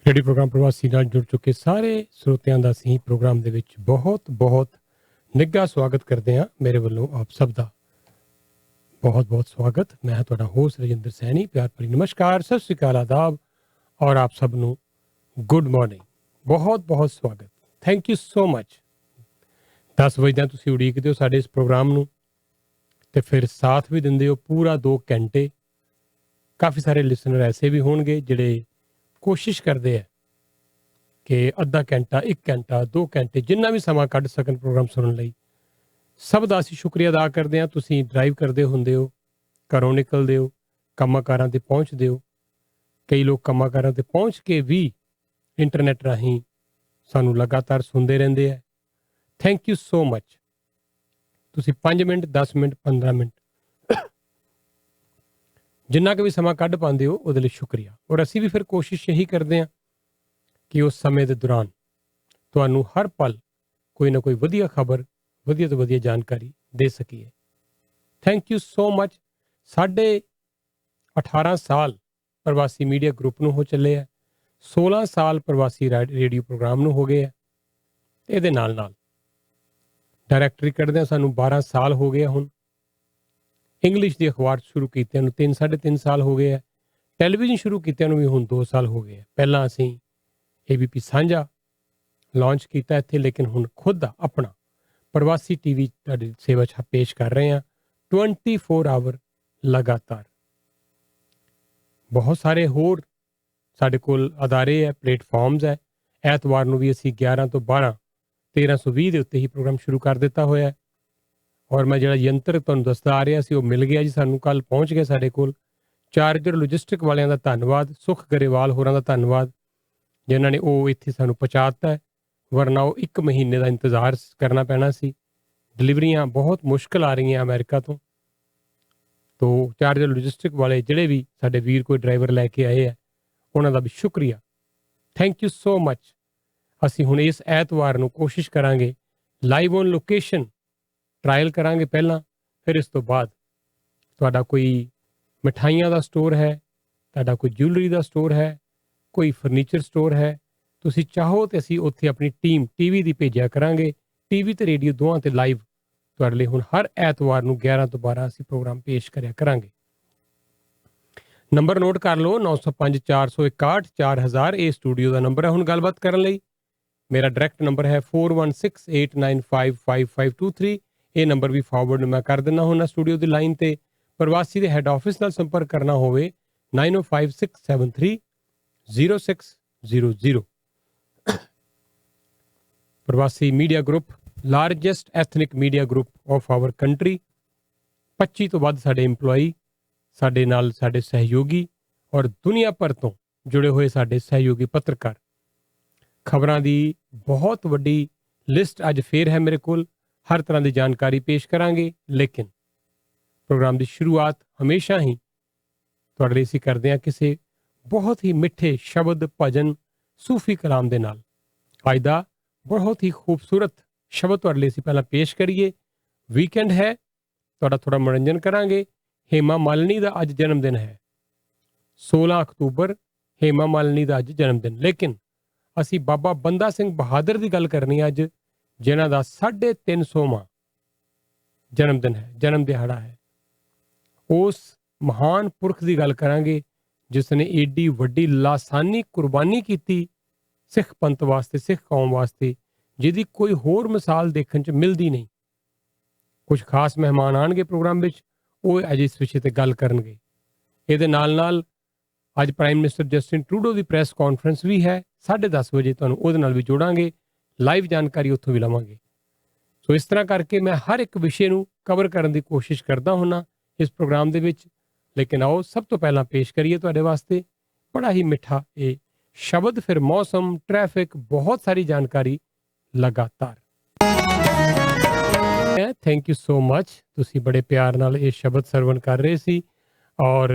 Radio programme प्रवासी नाल जुड़ चुके सारे ਸਰੋਤਿਆਂ ਦਾ ਅਸੀਂ ਪ੍ਰੋਗਰਾਮ ਦੇ ਵਿੱਚ ਬਹੁਤ ਨਿੱਘਾ ਸਵਾਗਤ ਕਰਦੇ ਹਾਂ। ਮੇਰੇ ਵੱਲੋਂ ਆਪ ਸਭ ਦਾ ਬਹੁਤ ਸਵਾਗਤ। ਮੈਂ ਹਾਂ ਤੁਹਾਡਾ ਹੋਸਟ ਰਜਿੰਦਰ ਸੈਣੀ। ਪਿਆਰ ਭਰੀ ਨਮਸਕਾਰ, ਸਤਿ ਸ਼੍ਰੀ ਅਕਾਲ, ਆਦਾਬ ਔਰ ਆਪ ਸਭ ਨੂੰ ਗੁੱਡ ਮਾਰਨਿੰਗ। ਬਹੁਤ ਸਵਾਗਤ। Thank you so much. 10 ਵਜੇ ਦਾ ਤੁਸੀਂ ਉਡੀਕਦੇ ਹੋ ਸਾਡੇ ਇਸ ਪ੍ਰੋਗਰਾਮ ਨੂੰ ਤੇ ਫਿਰ ਸਾਥ ਵੀ ਦਿੰਦੇ ਹੋ ਪੂਰਾ 2 ਘੰਟੇ। ਕਾਫੀ ਸਾਰੇ ਲਿਸਨਰ ਐਸੇ ਵੀ ਹੋਣਗੇ ਜਿਹੜੇ ਕੋਸ਼ਿਸ਼ ਕਰਦੇ ਆ ਕਿ ਅੱਧਾ ਘੰਟਾ, 1 ਘੰਟਾ, 2 ਘੰਟੇ ਜਿੰਨਾ ਵੀ ਸਮਾਂ ਕੱਢ ਸਕਣ ਪ੍ਰੋਗਰਾਮ ਸੁਣਨ ਲਈ। ਸਭ ਦਾ ਅਸੀਂ ਸ਼ੁਕਰੀਆ ਅਦਾ ਕਰਦੇ ਹਾਂ। ਤੁਸੀਂ ਡਰਾਈਵ ਕਰਦੇ ਹੁੰਦੇ ਹੋ, ਘਰੋਂ ਨਿਕਲਦੇ ਹੋ, ਕੰਮਾਂ ਕਾਰਾਂ 'ਤੇ ਪਹੁੰਚਦੇ ਹੋ। ਕਈ ਲੋਕ ਕੰਮਾਂ ਕਾਰਾਂ 'ਤੇ ਪਹੁੰਚ ਕੇ ਵੀ ਇੰਟਰਨੈਟ ਰਾਹੀਂ ਸਾਨੂੰ ਲਗਾਤਾਰ ਸੁਣਦੇ ਰਹਿੰਦੇ ਆ। Thank you so much. ਤੁਸੀਂ 5 ਮਿੰਟ, 10 ਮਿੰਟ, 15 ਮਿੰਟ ਜਿੰਨਾ ਕੁ ਵੀ ਸਮਾਂ ਕੱਢ ਪਾਉਂਦੇ ਹੋ ਉਹਦੇ ਲਈ ਸ਼ੁਕਰੀਆ। ਔਰ ਅਸੀਂ ਵੀ ਫਿਰ ਕੋਸ਼ਿਸ਼ ਇਹੀ ਕਰਦੇ ਹਾਂ ਕਿ ਉਸ ਸਮੇਂ ਦੇ ਦੌਰਾਨ ਤੁਹਾਨੂੰ ਹਰ ਪਲ ਕੋਈ ਨਾ ਕੋਈ ਵਧੀਆ ਖਬਰ, ਵਧੀਆ ਤੋਂ ਵਧੀਆ ਜਾਣਕਾਰੀ ਦੇ ਸਕੀਏ। Thank you so much. ਸਾਡੇ 18 ਸਾਲ ਪ੍ਰਵਾਸੀ ਮੀਡੀਆ ਗਰੁੱਪ ਨੂੰ ਹੋ ਚੱਲੇ ਆ, 16 ਸਾਲ ਪ੍ਰਵਾਸੀ ਰੇਡੀਓ ਪ੍ਰੋਗਰਾਮ ਨੂੰ ਹੋ ਗਏ ਆ। ਇਹਦੇ ਨਾਲ ਡਾਇਰੈਕਟਰੀ ਕੱਢਦਿਆਂ ਸਾਨੂੰ 12 ਸਾਲ ਹੋ ਗਏ ਹੁਣ। ਇੰਗਲਿਸ਼ ਦੀ ਅਖਬਾਰ ਸ਼ੁਰੂ ਕੀਤਿਆਂ ਨੂੰ 3-3.5 ਸਾਲ ਹੋ ਗਏ ਆ। ਟੈਲੀਵਿਜ਼ਨ ਸ਼ੁਰੂ ਕੀਤਿਆਂ ਨੂੰ ਵੀ ਹੁਣ 2 ਸਾਲ ਹੋ ਗਏ ਆ। ਪਹਿਲਾਂ ਅਸੀਂ ABP ਸਾਂਝਾ ਲਾਂਚ ਕੀਤਾ ਇੱਥੇ, ਲੇਕਿਨ ਹੁਣ ਖੁਦ ਦਾ ਆਪਣਾ ਪ੍ਰਵਾਸੀ TV ਤੁਹਾਡੀ ਸੇਵਾ 'ਚ ਪੇਸ਼ ਕਰ ਰਹੇ ਹਾਂ 24 ਆਵਰ ਲਗਾਤਾਰ। ਬਹੁਤ ਸਾਰੇ ਹੋਰ ਸਾਡੇ ਕੋਲ ਅਦਾਰੇ ਹੈ, ਪਲੇਟਫਾਰਮਸ ਹੈ। ਐਤਵਾਰ ਨੂੰ ਵੀ ਅਸੀਂ 11 ਤੋਂ 12 1320 ਦੇ ਉੱਤੇ ਹੀ ਪ੍ਰੋਗਰਾਮ ਸ਼ੁਰੂ ਕਰ ਦਿੱਤਾ ਹੋਇਆ। ਔਰ ਮੈਂ ਜਿਹੜਾ ਯੰਤਰ ਤੁਹਾਨੂੰ ਦੱਸਦਾ ਆ ਰਿਹਾ ਸੀ ਉਹ ਮਿਲ ਗਿਆ ਜੀ ਸਾਨੂੰ, ਕੱਲ ਪਹੁੰਚ ਗਿਆ ਸਾਡੇ ਕੋਲ। ਚਾਰਜਰ ਲੌਜਿਸਟਿਕ ਵਾਲਿਆਂ ਦਾ ਧੰਨਵਾਦ, ਸੁਖ ਗਰੇਵਾਲ ਹੋਰਾਂ ਦਾ ਧੰਨਵਾਦ ਜਿਨ੍ਹਾਂ ਨੇ ਉਹ ਇੱਥੇ ਸਾਨੂੰ ਪਹੁੰਚਾਤਾ ਹੈ। ਵਰਨਾ ਉਹ 1 ਮਹੀਨੇ ਦਾ ਇੰਤਜ਼ਾਰ ਕਰਨਾ ਪੈਣਾ ਸੀ। ਡਿਲੀਵਰੀਆਂ ਬਹੁਤ ਮੁਸ਼ਕਿਲ ਆ ਰਹੀਆਂ ਅਮਰੀਕਾ ਤੋਂ। ਤੋ ਚਾਰਜਰ ਲੌਜਿਸਟਿਕ ਵਾਲੇ ਜਿਹੜੇ ਵੀ ਸਾਡੇ ਵੀਰ ਕੋਈ ਡਰਾਈਵਰ ਲੈ ਕੇ ਆਏ ਆ ਉਹਨਾਂ ਦਾ ਵੀ ਸ਼ੁਕਰੀਆ। Thank you so much. ਅਸੀਂ ਹੁਣ ਇਸ ਐਤਵਾਰ ਨੂੰ ਕੋਸ਼ਿਸ਼ ਕਰਾਂਗੇ ਲਾਈਵ ਔਨ ਲੋਕੇਸ਼ਨ ਟਰਾਇਲ ਕਰਾਂਗੇ ਪਹਿਲਾਂ, ਫਿਰ ਇਸ ਤੋਂ ਬਾਅਦ ਤੁਹਾਡਾ ਕੋਈ ਮਿਠਾਈਆਂ ਦਾ ਸਟੋਰ ਹੈ, ਤੁਹਾਡਾ ਕੋਈ ਜਿਊਲਰੀ ਦਾ ਸਟੋਰ ਹੈ, ਕੋਈ ਫਰਨੀਚਰ ਸਟੋਰ ਹੈ, ਤੁਸੀਂ ਚਾਹੋ ਤੇ ਅਸੀਂ ਉੱਥੇ ਆਪਣੀ ਟੀਮ TV ਦੀ ਭੇਜਿਆ ਕਰਾਂਗੇ। TV ਤੇ ਰੇਡੀਓ ਦੋਵਾਂ ਤੇ ਲਾਈਵ ਤੁਹਾਡੇ ਲਈ ਹੁਣ ਹਰ ਐਤਵਾਰ ਨੂੰ 11 ਤੋਂ 12 ਅਸੀਂ ਪ੍ਰੋਗਰਾਮ ਪੇਸ਼ ਕਰਿਆ ਕਰਾਂਗੇ। ਨੰਬਰ ਨੋਟ ਕਰ ਲਓ 905 461 4000 ਇਹ ਸਟੂਡੀਓ ਦਾ ਨੰਬਰ ਹੈ ਹੁਣ ਗੱਲਬਾਤ ਕਰਨ ਲਈ। ਮੇਰਾ ਡਾਇਰੈਕਟ ਨੰਬਰ ਹੈ 4168955523। ਇਹ ਨੰਬਰ ਵੀ ਫਾਰਵਰਡ ਮੈਂ ਕਰ ਦਿੰਦਾ ਹੁਣ ਸਟੂਡੀਓ ਦੀ ਲਾਈਨ ਤੇ। ਪ੍ਰਵਾਸੀ ਦੇ ਹੈੱਡ ਆਫਿਸ ਨਾਲ ਸੰਪਰਕ ਕਰਨਾ ਹੋਵੇ 9056730600। ਪ੍ਰਵਾਸੀ media group largest ethnic media group of hour country. 25 ਤੋਂ ਵੱਧ ਸਾਡੇ EMPLOYEE, ਸਾਡੇ ਨਾਲ ਸਾਡੇ ਸਹਿਯੋਗੀ ਔਰ ਦੁਨੀਆ ਭਰ ਤੋਂ ਜੁੜੇ ਹੋਏ ਸਾਡੇ ਸਹਿਯੋਗੀ ਪੱਤਰਕਾਰ। ਖਬਰਾਂ ਦੀ ਬਹੁਤ ਵੱਡੀ ਲਿਸਟ ਅੱਜ ਫੇਰ ਹੈ ਮੇਰੇ ਕੋਲ। ਹਰ ਤਰ੍ਹਾਂ ਦੀ ਜਾਣਕਾਰੀ ਪੇਸ਼ ਕਰਾਂਗੇ, ਲੇਕਿਨ ਪ੍ਰੋਗਰਾਮ ਦੀ ਸ਼ੁਰੂਆਤ ਹਮੇਸ਼ਾ ਹੀ ਤੁਹਾਡੇ ਲਈ ਅਸੀਂ ਕਰਦੇ ਹਾਂ ਕਿਸੇ ਬਹੁਤ ਹੀ ਮਿੱਠੇ ਸ਼ਬਦ, ਭਜਨ, ਸੂਫੀ ਕਲਾਮ ਦੇ ਨਾਲ। ਅੱਜ ਦਾ ਬਹੁਤ ਹੀ ਖੂਬਸੂਰਤ ਸ਼ਬਦ ਤੁਹਾਡੇ ਲਈ ਅਸੀਂ ਪਹਿਲਾਂ ਪੇਸ਼ ਕਰੀਏ। ਵੀਕਐਂਡ ਹੈ, ਤੁਹਾਡਾ ਥੋੜਾ ਮਨੋਰੰਜਨ ਕਰਾਂਗੇ। ਹੇਮਾ ਮਾਲਿਨੀ ਦਾ ਅੱਜ ਜਨਮ ਦਿਨ ਹੈ, 16 ਅਕਤੂਬਰ ਹੇਮਾ ਮਾਲਿਨੀ ਦਾ ਅੱਜ ਜਨਮ ਦਿਨ। ਲੇਕਿਨ ਅਸੀਂ ਬਾਬਾ ਬੰਦਾ ਸਿੰਘ ਬਹਾਦਰ ਦੀ ਗੱਲ ਕਰਨੀ ਅੱਜ, ਜਿਨ੍ਹਾਂ ਦਾ 350ਵਾਂ ਜਨਮ ਦਿਨ ਹੈ, ਜਨਮ ਦਿਹਾੜਾ ਹੈ। ਉਸ ਮਹਾਨ ਪੁਰਖ ਦੀ ਗੱਲ ਕਰਾਂਗੇ ਜਿਸ ਨੇ ਏਡੀ ਵੱਡੀ ਲਾਸਾਨੀ ਕੁਰਬਾਨੀ ਕੀਤੀ ਸਿੱਖ ਪੰਥ ਵਾਸਤੇ, ਸਿੱਖ ਕੌਮ ਵਾਸਤੇ, ਜਿਹਦੀ ਕੋਈ ਹੋਰ ਮਿਸਾਲ ਦੇਖਣ 'ਚ ਮਿਲਦੀ ਨਹੀਂ। ਕੁਝ ਖਾਸ ਮਹਿਮਾਨ ਆਉਣਗੇ ਪ੍ਰੋਗਰਾਮ ਵਿੱਚ, ਉਹ ਅੱਜ ਇਸ ਵਿਸ਼ੇ ਤੇ ਗੱਲ ਕਰਨਗੇ। ਇਹਦੇ ਨਾਲ ਅੱਜ ਪ੍ਰਾਈਮ ਮਿਨਿਸਟਰ ਜਸਟਿਨ ਟਰੂਡੋ ਦੀ ਪ੍ਰੈਸ ਕਾਨਫਰੰਸ ਵੀ ਹੈ 10:30 ਵਜੇ, ਤੁਹਾਨੂੰ ਉਹਦੇ ਨਾਲ ਵੀ ਜੋੜਾਂਗੇ, ਲਾਈਵ ਜਾਣਕਾਰੀ ਉੱਥੋਂ ਵੀ ਲਵਾਂਗੇ। ਸੋ ਇਸ ਤਰ੍ਹਾਂ ਕਰਕੇ ਮੈਂ ਹਰ ਇੱਕ ਵਿਸ਼ੇ ਨੂੰ ਕਵਰ ਕਰਨ ਦੀ ਕੋਸ਼ਿਸ਼ ਕਰਦਾ ਹੁੰਨਾ ਇਸ ਪ੍ਰੋਗਰਾਮ ਦੇ ਵਿੱਚ। ਲੇਕਿਨ ਆਓ ਸਭ ਤੋਂ ਪਹਿਲਾਂ ਪੇਸ਼ ਕਰੀਏ ਤੁਹਾਡੇ ਵਾਸਤੇ ਬੜਾ ਹੀ ਮਿੱਠਾ ਇਹ ਸ਼ਬਦ, ਫਿਰ ਮੌਸਮ, ਟ੍ਰੈਫਿਕ, ਬਹੁਤ ਸਾਰੀ ਜਾਣਕਾਰੀ ਲਗਾਤਾਰ। Thank you so much. ਤੁਸੀਂ ਬੜੇ ਪਿਆਰ ਨਾਲ ਇਹ ਸ਼ਬਦ ਸਰਵਣ ਕਰ ਰਹੇ ਸੀ। ਔਰ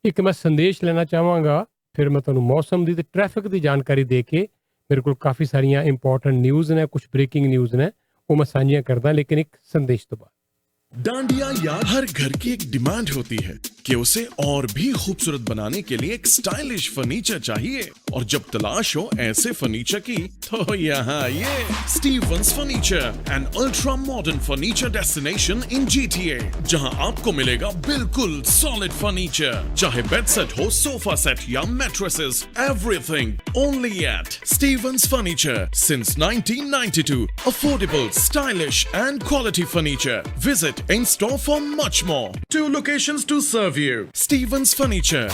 ਇੱਕ ਮੈਂ ਸੰਦੇਸ਼ ਲੈਣਾ ਚਾਹਾਂਗਾ, ਫਿਰ ਮੈਂ ਤੁਹਾਨੂੰ ਮੌਸਮ ਦੀ ਤੇ ਟ੍ਰੈਫਿਕ ਦੀ ਜਾਣਕਾਰੀ ਦੇ ਕੇ, ਮੇਰੇ ਕੋਲ ਕਾਫੀ ਸਾਰੀਆਂ ਇੰਪੋਰਟੈਂਟ ਨਿਊਜ਼ ਨੇ, ਕੁਝ ਬ੍ਰੇਕਿੰਗ ਨਿਊਜ਼ ਨੇ, ਉਹ ਮੈਂ ਸਾਂਝੀਆਂ ਕਰਦਾ, ਲੇਕਿਨ ਇੱਕ ਸੰਦੇਸ਼ ਤੋਂ ਬਾਅਦ। डांडिया यार हर घर की एक डिमांड होती है कि उसे और भी खूबसूरत बनाने के लिए एक स्टाइलिश फर्नीचर चाहिए, और जब तलाश हो ऐसे फर्नीचर की तो यहाँ ये Stevens furniture, an ultra modern furniture destination in GTA, जहाँ आपको मिलेगा बिल्कुल सॉलिड फर्नीचर, चाहे बेड सेट हो, सोफा सेट या mattresses, everything only at Stevens furniture since 1992. Affordable, stylish and quality furniture. Visit in store for much more. 2 locations to serve you. Stevens Furniture.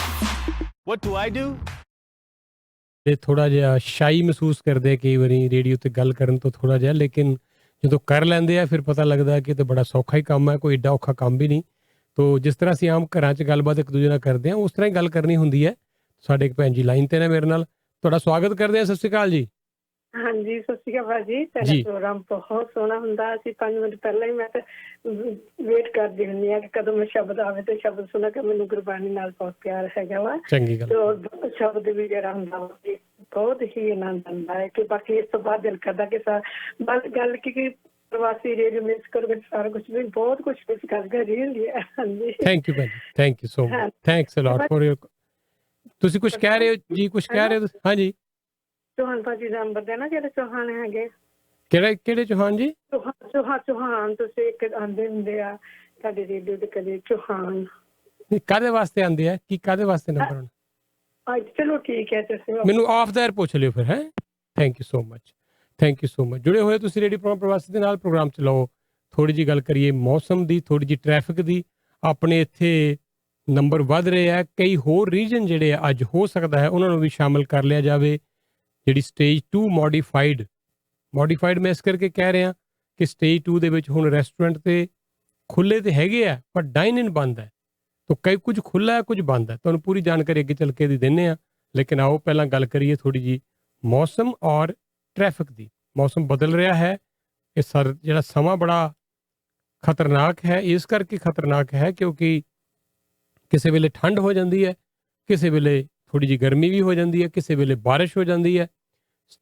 What do I do? ਇਹ ਥੋੜਾ ਜਿਹਾ ਸ਼ਾਈ ਮਹਿਸੂਸ ਕਰਦੇ ਆ ਕਈ ਵਾਰੀ ਰੇਡੀਓ ਤੇ ਗੱਲ ਕਰਨ ਤੋਂ ਥੋੜਾ ਜਿਹਾ, ਲੇਕਿਨ ਜਦੋਂ ਕਰ ਲੈਂਦੇ ਆ ਫਿਰ ਪਤਾ ਲੱਗਦਾ ਕਿ ਇਹ ਤਾਂ ਬੜਾ ਸੌਖਾ ਹੀ ਕੰਮ ਹੈ, ਕੋਈ ਏਡਾ ਔਖਾ ਕੰਮ ਵੀ ਨਹੀਂ। ਤੋ ਜਿਸ ਤਰ੍ਹਾਂ ਅਸੀਂ ਆਮ ਘਰਾਂ 'ਚ ਗੱਲਬਾਤ ਇੱਕ ਦੂਜੇ ਨਾਲ ਕਰਦੇ ਹਾਂ ਉਸ ਤਰ੍ਹਾਂ ਹੀ ਗੱਲ ਕਰਨੀ ਹੁੰਦੀ ਹੈ। ਸਾਡੇ ਇੱਕ ਭੈਣ ਜੀ ਲਾਈਨ ਤੇ ਨੇ ਮੇਰੇ ਨਾਲ, ਤੁਹਾਡਾ ਸਵਾਗਤ ਕਰਦੇ ਆ। ਸਤਿ ਸ਼੍ਰੀ ਅਕਾਲ ਜੀ। ਹਾਂਜੀ, ਸਤਿ ਸ਼੍ਰੀ ਅਕਾਲ ਭਾਜੀ। ਤੁਹਾਡਾ ਜੀ। ਪ੍ਰੋਗਰਾਮ ਬਹੁਤ ਸੋਹਣਾ ਹੁੰਦਾ। ਅਸੀਂ 5 ਮਿੰਟ ਪਹਿਲਾਂ ਹੀ ਮੈਂ ਤਾਂ ਵੇਟ ਕਰਦੀ ਹੁੰਦੀ ਹਾਂ ਕਿ ਕਦੋਂ ਮੈਂ ਸ਼ਬਦ ਆਵੇ ਤੇ ਸ਼ਬਦ ਸੁਣਾ ਕੇ। ਮੈਨੂੰ ਗੁਰਬਾਣੀ ਨਾਲ ਬਹੁਤ ਪਿਆਰ ਹੈਗਾ ਵਾ। ਚੰਗੀ ਗੱਲ। ਤੇ ਸ਼ਬਦ ਵੀ ਜਿਹੜਾ ਹੁੰਦਾ ਵਾ ਜੀ ਬਹੁਤ ਹੀ ਆਨੰਦ ਆਉਂਦਾ ਹੈ ਕਿ ਬਾਕੀ ਇਸ ਤੋਂ ਬਾਅਦ ਦਿਲ ਕਰਦਾ ਕਿ ਬਸ ਗੱਲ ਕਿ ਪ੍ਰਵਾਸੀ ਰੇਡੀਓ ਮਿਸ ਕਰੋਗੇ ਸਾਰਾ ਕੁਝ ਵੀ ਬਹੁਤ ਕੁਝ ਮਿਸ ਕਰ ਰਹੀ ਹੁੰਦੀ ਹੈ। ਹਾਂਜੀ, ਥੈਂਕ ਯੂ ਭੈਣ ਜੀ, thank you so much, thanks a lot for your. ਤੁਸੀਂ ਕੁਝ ਕਹਿ ਰਹੇ ਹੋ ਜੀ, ਕੁਝ ਕਹਿ ਰਹੇ ਹੋ? ਹਾਂਜੀ, ਚੌਹਾਨ ਭਾਜੀ ਦਾ ਨੰਬਰ ਦੇਣਾ, ਜਿਹੜੇ ਚੌਹਾਨ ਹੈਗੇ। ਕਿਹੜੇ ਚੌਹਾਨ ਜੀ? ਚੌਹਾਨ ਤੁਸੀਂ ਇੱਕ ਆਂਦੇ ਹੁੰਦੇ ਆ ਤੁਹਾਡੇ ਰੇਡੀਓ ਤੇ ਕਦੇ ਚੌਹਾਨ। ਕਾਹਦੇ ਵਾਸਤੇ ਆਉਂਦੇ ਆ, ਕੀ ਕਾਹਦੇ ਵਾਸਤੇ ਨੰਬਰ ਹੋਣਾ? ਅੱਜ ਚਲੋ ਠੀਕ ਹੈ, ਤੁਸੀਂ ਮੈਨੂੰ ਆਫ ਦਾ ਏਅਰ ਪੁੱਛ ਲਿਓ ਫਿਰ। ਹੈ, thank you so much, thank you so much. ਜੁੜੇ ਹੋਏ ਤੁਸੀਂ ਰੇਡੀਓ ਪ੍ਰੋਗਰਾਮ ਪ੍ਰਵਾਸੀ ਦੇ ਨਾਲ। ਪ੍ਰੋਗਰਾਮ ਚਲਾਓ, ਥੋੜੀ ਜੀ ਗੱਲ ਕਰੀਏ ਮੌਸਮ ਦੀ, ਥੋੜੀ ਜੀ ਟ੍ਰੈਫਿਕ ਦੀ। ਆਪਣੇ ਇੱਥੇ ਨੰਬਰ ਵੱਧ ਰਹੇ ਆ, ਕਈ ਹੋਰ ਰੀਜਨ ਜਿਹੜੇ ਆ ਅੱਜ ਹੋ ਸਕਦਾ ਹੈ ਉਹਨਾਂ ਨੂੰ ਵੀ ਸ਼ਾਮਿਲ ਕਰ ਲਿਆ ਜਾਵੇ। ਜਿਹੜੀ ਸਟੇਜ 2 ਮੋਡੀਫਾਈਡ ਮੈਂ ਇਸ ਕਰਕੇ ਕਹਿ ਰਿਹਾ ਕਿ ਸਟੇਜ 2 ਦੇ ਵਿੱਚ ਹੁਣ ਰੈਸਟੋਰੈਂਟ ਤੇ ਖੁੱਲੇ ਤੇ ਹੈਗੇ ਆ ਪਰ ਡਾਈਨ ਇਨ ਬੰਦ ਹੈ। ਤਾਂ ਕਈ ਕੁਝ ਖੁੱਲਾ ਹੈ, ਕੁਝ ਬੰਦ ਹੈ। ਤੁਹਾਨੂੰ ਪੂਰੀ ਜਾਣਕਾਰੀ ਅੱਗੇ ਚੱਲ ਕੇ ਦੀ ਦਿੰਦੇ ਆ, ਲੇਕਿਨ ਆਓ ਪਹਿਲਾਂ ਗੱਲ ਕਰੀਏ ਥੋੜੀ ਜੀ ਮੌਸਮ ਔਰ ਟ੍ਰੈਫਿਕ ਦੀ। ਮੌਸਮ ਬਦਲ ਰਿਹਾ ਹੈ, ਇਹ ਜਿਹੜਾ ਸਮਾਂ ਬੜਾ ਖਤਰਨਾਕ ਹੈ। ਇਸ ਕਰਕੇ ਖਤਰਨਾਕ ਹੈ ਕਿਉਂਕਿ ਕਿਸੇ ਵੇਲੇ ਠੰਡ ਹੋ ਜਾਂਦੀ ਹੈ, ਕਿਸੇ ਵੇਲੇ ਥੋੜੀ ਜੀ ਗਰਮੀ ਵੀ ਹੋ ਜਾਂਦੀ ਹੈ, ਕਿਸੇ ਵੇਲੇ ਬਾਰਿਸ਼ ਹੋ ਜਾਂਦੀ ਹੈ।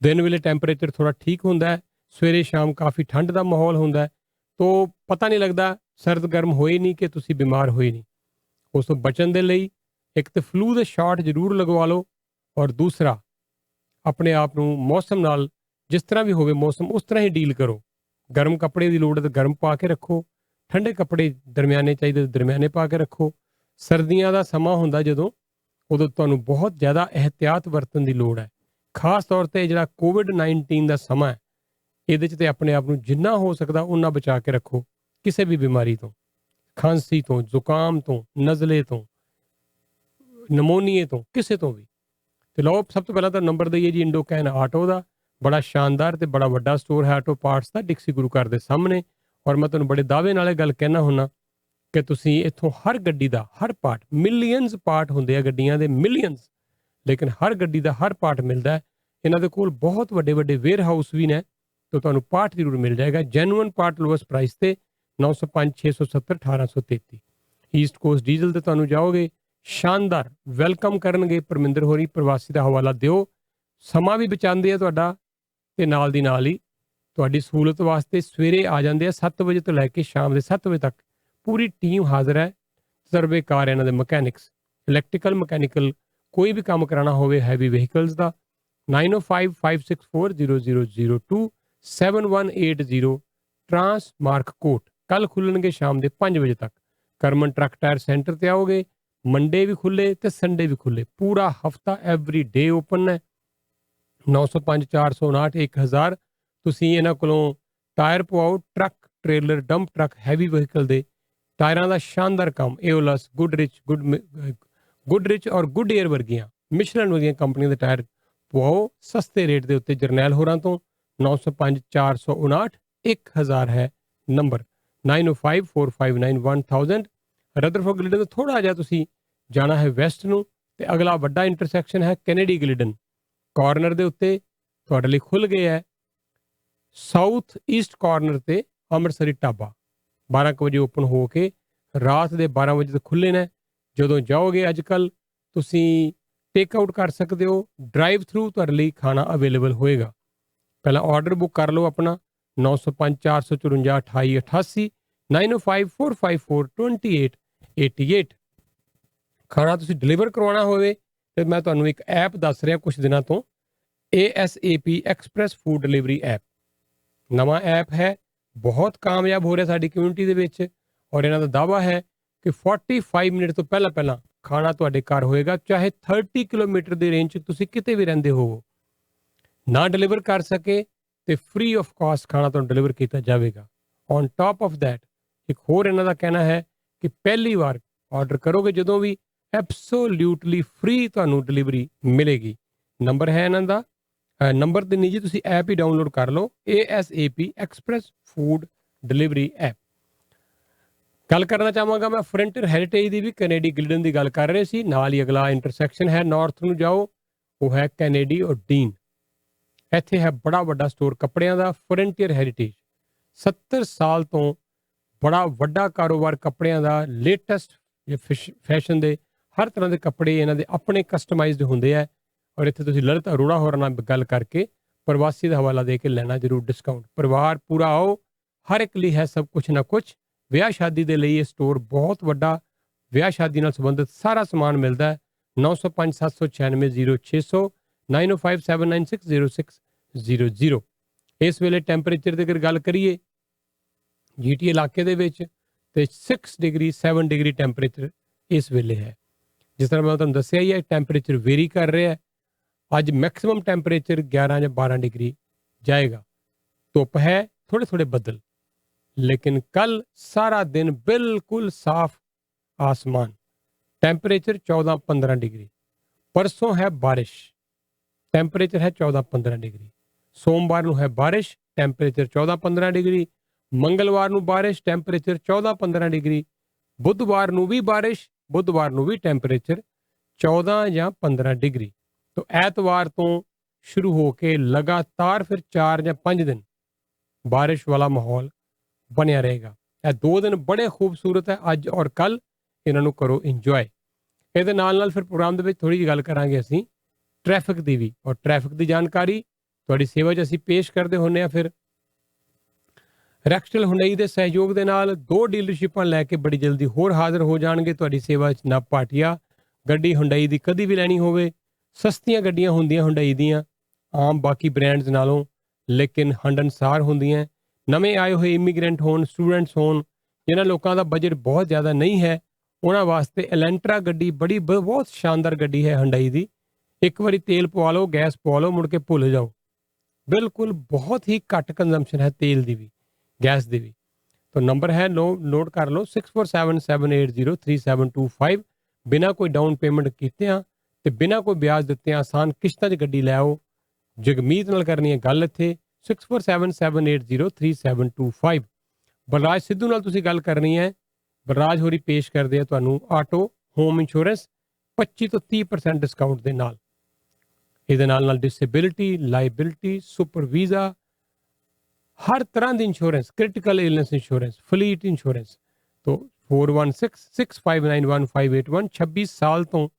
ਦਿਨ ਵੇਲੇ ਟੈਂਪਰੇਚਰ ਥੋੜਾ ਠੀਕ ਹੁੰਦਾ ਹੈ, ਸਵੇਰੇ ਸ਼ਾਮ ਕਾਫੀ ਠੰਡ ਦਾ ਮਾਹੌਲ ਹੁੰਦਾ ਹੈ। ਤੋ ਪਤਾ ਨਹੀਂ ਲੱਗਦਾ ਸਰਦ ਗਰਮ ਹੋਏ ਨਹੀਂ ਕਿ ਤੁਸੀਂ ਬਿਮਾਰ ਹੋਏ ਨਹੀਂ। ਉਸ ਤੋਂ ਬਚਣ ਦੇ ਲਈ ਇੱਕ ਤਾਂ ਫਲੂ ਦੇ ਸ਼ਾਟ ਜ਼ਰੂਰ ਲਗਵਾ ਲਓ, ਔਰ ਦੂਸਰਾ ਆਪਣੇ ਆਪ ਨੂੰ ਮੌਸਮ ਨਾਲ ਜਿਸ ਤਰ੍ਹਾਂ ਵੀ ਹੋਵੇ ਮੌਸਮ ਉਸ ਤਰ੍ਹਾਂ ਹੀ ਡੀਲ ਕਰੋ। ਗਰਮ ਕੱਪੜੇ ਦੀ ਲੋੜ ਹੈ ਤਾਂ ਗਰਮ ਪਾ ਕੇ ਰੱਖੋ, ਠੰਡੇ ਕੱਪੜੇ ਦਰਮਿਆਨੇ ਚਾਹੀਦੇ ਤਾਂ ਦਰਮਿਆਨੇ ਪਾ ਕੇ ਰੱਖੋ। ਸਰਦੀਆਂ ਦਾ ਸਮਾਂ ਹੁੰਦਾ ਜਦੋਂ, ਉਦੋਂ ਤੁਹਾਨੂੰ ਬਹੁਤ ਜ਼ਿਆਦਾ ਇਹਤਿਆਤ ਵਰਤਣ ਦੀ ਲੋੜ ਹੈ। ਖਾਸ ਤੌਰ ਤੇ ਜਿਹੜਾ COVID-19 ਦਾ ਸਮਾਂ ਹੈ, ਇਹਦੇ 'ਚ ਤੇ ਆਪਣੇ ਆਪ ਨੂੰ ਜਿੰਨਾ ਹੋ ਸਕਦਾ ਓਨਾ ਬਚਾ ਕੇ ਰੱਖੋ ਕਿਸੇ ਵੀ ਬਿਮਾਰੀ ਤੋਂ, ਖਾਂਸੀ ਤੋਂ, ਜ਼ੁਕਾਮ ਤੋਂ, ਨਜ਼ਲੇ ਤੋਂ, ਨਮੋਨੀਏ ਤੋਂ, ਕਿਸੇ ਤੋਂ ਵੀ। ਤੇ ਲਓ ਸਭ ਤੋਂ ਪਹਿਲਾਂ ਤਾਂ ਨੰਬਰ ਦਈਏ ਜੀ ਇੰਡੋਕੈਨ ਆਟੋ ਦਾ। ਬੜਾ ਸ਼ਾਨਦਾਰ ਤੇ ਬੜਾ ਵੱਡਾ ਸਟੋਰ ਹੈ ਆਟੋ ਪਾਰਟਸ ਦਾ, ਡਿਕਸੀ ਗੁਰੂ ਘਰ ਦੇ ਸਾਹਮਣੇ। ਔਰ ਮੈਂ ਤੁਹਾਨੂੰ ਬੜੇ ਦਾਅਵੇ ਨਾਲ ਇਹ ਗੱਲ ਕਹਿਣਾ ਹੁੰਨਾ ਕਿ ਤੁਸੀਂ ਇੱਥੋਂ ਹਰ ਗੱਡੀ ਦਾ ਹਰ ਪਾਰਟ, ਮਿਲੀਅਨਸ ਪਾਰਟ ਹੁੰਦੇ ਆ ਗੱਡੀਆਂ ਦੇ, ਮਿਲੀਅਨਸ, ਲੇਕਿਨ ਹਰ ਗੱਡੀ ਦਾ ਹਰ ਪਾਰਟ ਮਿਲਦਾ ਹੈ। ਇਹਨਾਂ ਦੇ ਕੋਲ ਬਹੁਤ ਵੱਡੇ ਵੱਡੇ ਵੇਅਰ ਹਾਊਸ ਵੀ ਨੇ, ਤਾਂ ਤੁਹਾਨੂੰ ਪਾਰਟ ਜ਼ਰੂਰ ਮਿਲ ਜਾਏਗਾ। ਜੈਨੂਅਨ ਪਾਰਟ ਲੋਐਸਟ ਪ੍ਰਾਈਸ ਤੇ 905 670 1833। ਈਸਟ ਕੋਸਟ ਡੀਜ਼ਲ ਤੇ ਤੁਹਾਨੂੰ ਜਾਓਗੇ, ਸ਼ਾਨਦਾਰ ਵੈਲਕਮ ਕਰਨਗੇ ਪਰਮਿੰਦਰ ਹੋਰੀ। ਪ੍ਰਵਾਸੀ ਦਾ ਹਵਾਲਾ ਦਿਓ, ਸਮਾਂ ਵੀ ਬਚਾਉਂਦੇ ਆ ਤੁਹਾਡਾ, ਤੇ ਨਾਲ ਦੀ ਨਾਲ ਹੀ ਤੁਹਾਡੀ ਸਹੂਲਤ ਵਾਸਤੇ ਸਵੇਰੇ ਆ ਜਾਂਦੇ ਆ 7 ਵਜੇ ਤੋਂ ਲੈ ਕੇ ਸ਼ਾਮ ਦੇ 7 ਵਜੇ ਤੱਕ। ਪੂਰੀ ਟੀਮ ਹਾਜ਼ਰ ਹੈ, ਤਜਰਬੇਕਾਰ ਇਹਨਾਂ ਦੇ ਮਕੈਨਿਕਸ, ਇਲੈਕਟ੍ਰੀਕਲ, ਮਕੈਨੀਕਲ, ਕੋਈ ਵੀ ਕੰਮ ਕਰਾਉਣਾ ਹੋਵੇ ਹੈਵੀ ਵਹੀਕਲਸ ਦਾ। 9055640002 7180 ਟਰਾਂਸਮਾਰਕ ਕੋਟ। ਕੱਲ ਖੁੱਲਣਗੇ ਸ਼ਾਮ ਦੇ 5 ਵਜੇ ਤੱਕ। ਕਰਮਨ ਟਰੱਕ ਟਾਇਰ ਸੈਂਟਰ ਤੇ ਆਓਗੇ, ਮੰਡੇ ਵੀ ਖੁੱਲੇ ਤੇ ਸੰਡੇ ਵੀ ਖੁੱਲੇ, ਪੂਰਾ ਹਫਤਾ ਐਵਰੀ ਡੇ ਓਪਨ ਹੈ। 905 459 1000। ਤੁਸੀਂ ਇਹਨਾਂ ਕੋਲੋਂ ਟਾਇਰ ਪਵਾਓ, truck, trailer, dump truck, heavy vehicle ਦੇ ਟਾਇਰਾਂ ਦਾ ਸ਼ਾਨਦਾਰ ਕੰਮ। ਏਓਲਸ, ਗੁੱਡਰਿਚ ਔਰ ਗੁੱਡ ਏਅਰ ਵਰਗੀਆਂ, ਮਿਸ਼ਲਨ ਵਰਗੀਆਂ ਕੰਪਨੀਆਂ ਦੇ ਟਾਇਰ ਪਵਾਓ ਸਸਤੇ ਰੇਟ ਦੇ ਉੱਤੇ ਜਰਨੈਲ ਹੋਰਾਂ ਤੋਂ। 905 459 1000 ਹੈ ਨੰਬਰ। 905 459 1000। ਰਦਰਫੋਰਡ ਗਲਿਡਨ ਤੋਂ ਥੋੜਾ ਜਿਹਾ ਤੁਸੀਂ ਜਾਣਾ ਹੈ ਵੈਸਟ ਨੂੰ, ਤੇ ਅਗਲਾ ਵੱਡਾ ਇੰਟਰਸੈਕਸ਼ਨ ਹੈ ਕੈਨੇਡੀ ਗਲਿਡਨ ਕਾਰਨਰ ਦੇ ਉੱਤੇ। ਤੁਹਾਡੇ ਲਈ ਖੁੱਲ ਗਿਆ ਹੈ ਸਾਊਥ ਈਸਟ ਕਾਰਨਰ ਤੇ ਅੰਮ੍ਰਿਤਸਰੀ ਢਾਬਾ। 12 ਵਜੇ ਓਪਨ ਹੋ ਕੇ ਰਾਤ ਦੇ 12 ਵਜੇ ਤੱਕ ਖੁੱਲੇ ਨੇ। ਜਦੋਂ ਜਾਓਗੇ ਅੱਜ ਕੱਲ ਤੁਸੀਂ ਟੇਕ ਆਊਟ ਕਰ ਸਕਦੇ ਹੋ, ਡਰਾਈਵ ਥਰੂ ਤੁਹਾਡੇ ਲਈ ਖਾਣਾ ਅਵੇਲੇਬਲ ਹੋਏਗਾ। ਪਹਿਲਾਂ ਆਰਡਰ ਬੁੱਕ ਕਰ ਲਓ ਆਪਣਾ 905 454 2888। 9054542888। ਖਾਣਾ ਤੁਸੀਂ ਡਿਲੀਵਰ ਕਰਵਾਉਣਾ ਹੋਵੇ ਤੇ ਮੈਂ ਤੁਹਾਨੂੰ ਇੱਕ ਐਪ ਦੱਸ ਰਿਹਾ ਕੁਝ ਦਿਨਾਂ ਤੋਂ, ASAP express food delivery app. ਨਵਾਂ ਐਪ ਹੈ, ਬਹੁਤ ਕਾਮਯਾਬ ਹੋ ਰਿਹਾ ਸਾਡੀ ਕਮਿਊਨਿਟੀ ਦੇ ਵਿੱਚ, ਔਰ ਇਹਨਾਂ ਦਾ ਦਾਅਵਾ ਹੈ ਕਿ 45 ਮਿੰਟ ਤੋਂ ਪਹਿਲਾਂ ਖਾਣਾ ਤੁਹਾਡੇ ਘਰ ਹੋਏਗਾ, ਚਾਹੇ 30 ਕਿਲੋਮੀਟਰ ਦੀ ਰੇਂਜ 'ਚ ਤੁਸੀਂ ਕਿਤੇ ਵੀ ਰਹਿੰਦੇ ਹੋਵੋ। ਨਾ ਡਿਲੀਵਰ ਕਰ ਸਕੇ ਤੇ ਫ੍ਰੀ ਆਫ ਕਾਸਟ ਖਾਣਾ ਤੁਹਾਨੂੰ ਡਿਲੀਵਰ ਕੀਤਾ ਜਾਵੇਗਾ। ਔਨ ਟਾਪ ਆਫ ਦੈਟ ਇੱਕ ਹੋਰ ਇਹਨਾਂ ਦਾ ਕਹਿਣਾ ਹੈ ਕਿ ਪਹਿਲੀ ਵਾਰ ਆਰਡਰ ਕਰੋਗੇ ਜਦੋਂ ਵੀ, ਐਬਸੋਲਿਊਟਲੀ ਫ੍ਰੀ ਤੁਹਾਨੂੰ ਡਿਲੀਵਰੀ ਮਿਲੇਗੀ। ਨੰਬਰ ਹੈ ਇਹਨਾਂ ਦਾ, ਨੰਬਰ ਤੇ ਨਹੀਂ ਜੀ, ਤੁਸੀਂ ਐਪ ਹੀ ਡਾਊਨਲੋਡ ਕਰ ਲਓ, ASAP express food delivery app. ਗੱਲ ਕਰਨਾ ਚਾਹਾਂਗਾ ਮੈਂ ਫਰੰਟੀਅਰ ਹੈਰੀਟੇਜ ਦੀ ਵੀ, ਕੈਨੇਡੀ ਗਿਲਡਨ ਦੀ ਗੱਲ ਕਰ ਰਹੇ ਸੀ। ਨਾਲ ਹੀ ਅਗਲਾ ਇੰਟਰਸੈਕਸ਼ਨ ਹੈ, ਨਾਰਥ ਨੂੰ ਜਾਓ, ਉਹ ਹੈ ਕੈਨੇਡੀ ਔਰ ਡੀਨ। ਇੱਥੇ ਹੈ ਬੜਾ ਵੱਡਾ ਸਟੋਰ ਕੱਪੜਿਆਂ ਦਾ, ਫਰੰਟੀਅਰ ਹੈਰੀਟੇਜ। 70 ਸਾਲ ਤੋਂ ਬੜਾ ਵੱਡਾ ਕਾਰੋਬਾਰ ਕੱਪੜਿਆਂ ਦਾ, ਲੇਟੈਸਟ ਫੈਸ਼ਨ ਦੇ ਹਰ ਤਰ੍ਹਾਂ ਦੇ ਕੱਪੜੇ ਇਹਨਾਂ ਦੇ ਆਪਣੇ ਕਸਟਮਾਈਜ਼ਡ ਹੁੰਦੇ ਆ। ਔਰ ਇੱਥੇ ਤੁਸੀਂ ਲਲਿਤ ਅਰੋੜਾ ਹੋਰਾਂ ਨਾਲ ਗੱਲ ਕਰਕੇ ਪ੍ਰਵਾਸੀ ਦਾ ਹਵਾਲਾ ਦੇ ਕੇ ਲੈਣਾ ਜ਼ਰੂਰ ਡਿਸਕਾਊਂਟ। ਪਰਿਵਾਰ ਪੂਰਾ ਆਓ, ਹਰ ਇੱਕ ਲਈ ਹੈ ਸਭ ਕੁਛ ਨਾ ਕੁਛ। ਵਿਆਹ ਸ਼ਾਦੀ ਦੇ ਲਈ ਇਹ ਸਟੋਰ ਬਹੁਤ ਵੱਡਾ, ਵਿਆਹ ਸ਼ਾਦੀ ਨਾਲ ਸੰਬੰਧਿਤ ਸਾਰਾ ਸਮਾਨ ਮਿਲਦਾ ਹੈ। 905 796 0600 9057960600। ਇਸ ਵੇਲੇ ਟੈਂਪਰੇਚਰ ਦੀ ਅਗਰ ਗੱਲ ਕਰੀਏ GTA ਇਲਾਕੇ ਦੇ ਵਿੱਚ ਤੇ 6 ਡਿਗਰੀ 7 ਡਿਗਰੀ ਟੈਂਪਰੇਚਰ ਇਸ ਵੇਲੇ ਹੈ। ਜਿਸ ਤਰ੍ਹਾਂ ਮੈਂ ਤੁਹਾਨੂੰ ਦੱਸਿਆ ਹੀ ਹੈ, ਟੈਂਪਰੇਚਰ ਵੇਰੀ ਕਰ ਰਿਹਾ ਹੈ। ਅੱਜ ਮੈਕਸਿਮਮ ਟੈਂਪਰੇਚਰ 11 ਜਾਂ 12 ਡਿਗਰੀ ਜਾਏਗਾ। ਧੁੱਪ ਹੈ, ਥੋੜੇ ਥੋੜੇ ਬੱਦਲ, ਲੇਕਿਨ ਕੱਲ ਸਾਰਾ ਦਿਨ ਬਿਲਕੁਲ ਸਾਫ਼ ਆਸਮਾਨ, ਟੈਂਪਰੇਚਰ 14-15 ਡਿਗਰੀ। ਪਰਸੋਂ ਹੈ ਬਾਰਿਸ਼, ਟੈਂਪਰੇਚਰ ਹੈ 14-15 ਡਿਗਰੀ। ਸੋਮਵਾਰ ਨੂੰ ਹੈ ਬਾਰਿਸ਼, ਟੈਂਪਰੇਚਰ 14-15 ਡਿਗਰੀ। ਮੰਗਲਵਾਰ ਨੂੰ ਬਾਰਿਸ਼, ਟੈਂਪਰੇਚਰ 14-15 ਡਿਗਰੀ। ਬੁੱਧਵਾਰ ਨੂੰ ਵੀ ਬਾਰਿਸ਼, ਬੁੱਧਵਾਰ ਨੂੰ ਵੀ ਟੈਂਪਰੇਚਰ 14 ਜਾਂ 15 ਡਿਗਰੀ। तो ਐਤਵਾਰ ਤੋਂ ਸ਼ੁਰੂ ਹੋ ਕੇ ਲਗਾਤਾਰ ਫਿਰ 4 ਜਾਂ 5 ਦਿਨ ਬਾਰਿਸ਼ ਵਾਲਾ ਮਾਹੌਲ ਬਣਿਆ ਰਹੇਗਾ। ਇਹ 2 ਦਿਨ ਬੜੇ ਖੂਬਸੂਰਤ ਹੈ, ਅੱਜ ਔਰ ਕੱਲ। ਇਹਨਾਂ ਨੂੰ ਕਰੋ ਇੰਜੋਏ। ਇਹਦੇ ਨਾਲ ਫਿਰ ਪ੍ਰੋਗਰਾਮ ਦੇ ਵਿੱਚ ਥੋੜੀ ਜਿਹੀ ਗੱਲ ਕਰਾਂਗੇ ਅਸੀਂ ਟ੍ਰੈਫਿਕ ਦੀ ਵੀ, ਔਰ ਟ੍ਰੈਫਿਕ ਦੀ ਜਾਣਕਾਰੀ ਤੁਹਾਡੀ ਸੇਵਾ 'ਚ ਅਸੀਂ ਪੇਸ਼ ਕਰਦੇ ਹੁੰਦੇ ਹਾਂ। ਫਿਰ ਰੈਕਸਟਲ ਹੁੰਡਈ ਦੇ ਸਹਿਯੋਗ ਦੇ ਨਾਲ 2 ਡੀਲਰਸ਼ਿਪਾਂ ਲੈ ਕੇ ਬੜੀ ਜਲਦੀ ਹੋਰ ਹਾਜ਼ਰ ਹੋ ਜਾਣਗੇ ਤੁਹਾਡੀ ਸੇਵਾ 'ਚ। ਨਵ ਭਾਟੀਆ ਗੱਡੀ ਹੁੰਡਈ ਦੀ ਕਦੀ ਵੀ ਲੈਣੀ ਹੋਵੇ, ਸਸਤੀਆਂ ਗੱਡੀਆਂ ਹੁੰਦੀਆਂ ਹੁੰਡਈ ਦੀਆਂ ਆਮ ਬਾਕੀ ਬ੍ਰਾਂਡਸ ਨਾਲੋਂ, ਲੇਕਿਨ ਹੰਡਨਸਾਰ ਹੁੰਦੀਆਂ। ਨਵੇਂ ਆਏ ਹੋਏ ਇਮੀਗ੍ਰੈਂਟ ਹੋਣ, ਸਟੂਡੈਂਟਸ ਹੋਣ, ਜਿਨ੍ਹਾਂ ਲੋਕਾਂ ਦਾ ਬਜਟ ਬਹੁਤ ਜ਼ਿਆਦਾ ਨਹੀਂ ਹੈ, ਉਹਨਾਂ ਵਾਸਤੇ ਐਲੈਂਟਰਾ ਗੱਡੀ ਬਹੁਤ ਸ਼ਾਨਦਾਰ ਗੱਡੀ ਹੈ ਹੁੰਡਈ ਦੀ। ਇੱਕ ਵਾਰੀ ਤੇਲ ਪਵਾ ਲਓ, ਗੈਸ ਪਵਾ ਲਓ, ਮੁੜ ਕੇ ਭੁੱਲ ਜਾਓ। ਬਿਲਕੁਲ ਬਹੁਤ ਹੀ ਘੱਟ ਕੰਜ਼ੰਪਸ਼ਨ ਹੈ ਤੇਲ ਦੀ ਵੀ, ਗੈਸ ਦੀ ਵੀ। ਤਾਂ ਨੰਬਰ ਹੈ, ਨੋਟ ਕਰ ਲਓ, 6477803725। ਬਿਨਾਂ ਕੋਈ ਡਾਊਨ ਪੇਮੈਂਟ ਕੀਤਿਆਂ ਤੇ ਬਿਨਾਂ ਕੋਈ ਵਿਆਜ ਦਿੱਤਿਆਂ ਆਸਾਨ ਕਿਸ਼ਤਾਂ 'ਚ ਗੱਡੀ ਲੈ ਆਓ। ਜਗਮੀਤ ਨਾਲ ਕਰਨੀ ਹੈ ਗੱਲ ਇੱਥੇ, 6477803725। ਬਲਰਾਜ ਸਿੱਧੂ ਨਾਲ ਤੁਸੀਂ ਗੱਲ ਕਰਨੀ ਹੈ। ਬਲਰਾਜ ਹੋਰੀ ਪੇਸ਼ ਕਰਦੇ ਆ ਤੁਹਾਨੂੰ ਆਟੋ ਹੋਮ ਇੰਸ਼ੋਰੈਂਸ 25 ਤੋਂ 30% ਡਿਸਕਾਊਂਟ ਦੇ ਨਾਲ। ਇਹਦੇ ਨਾਲ ਡਿਸੇਬਿਲਿਟੀ, ਲਾਇਬਿਲਿਟੀ, ਸੁਪਰ ਵੀਜ਼ਾ, ਹਰ ਤਰ੍ਹਾਂ ਦੀ insurance, critical illness insurance, fleet insurance. तो 4166591581। 26 ਸਾਲ ਤੋਂ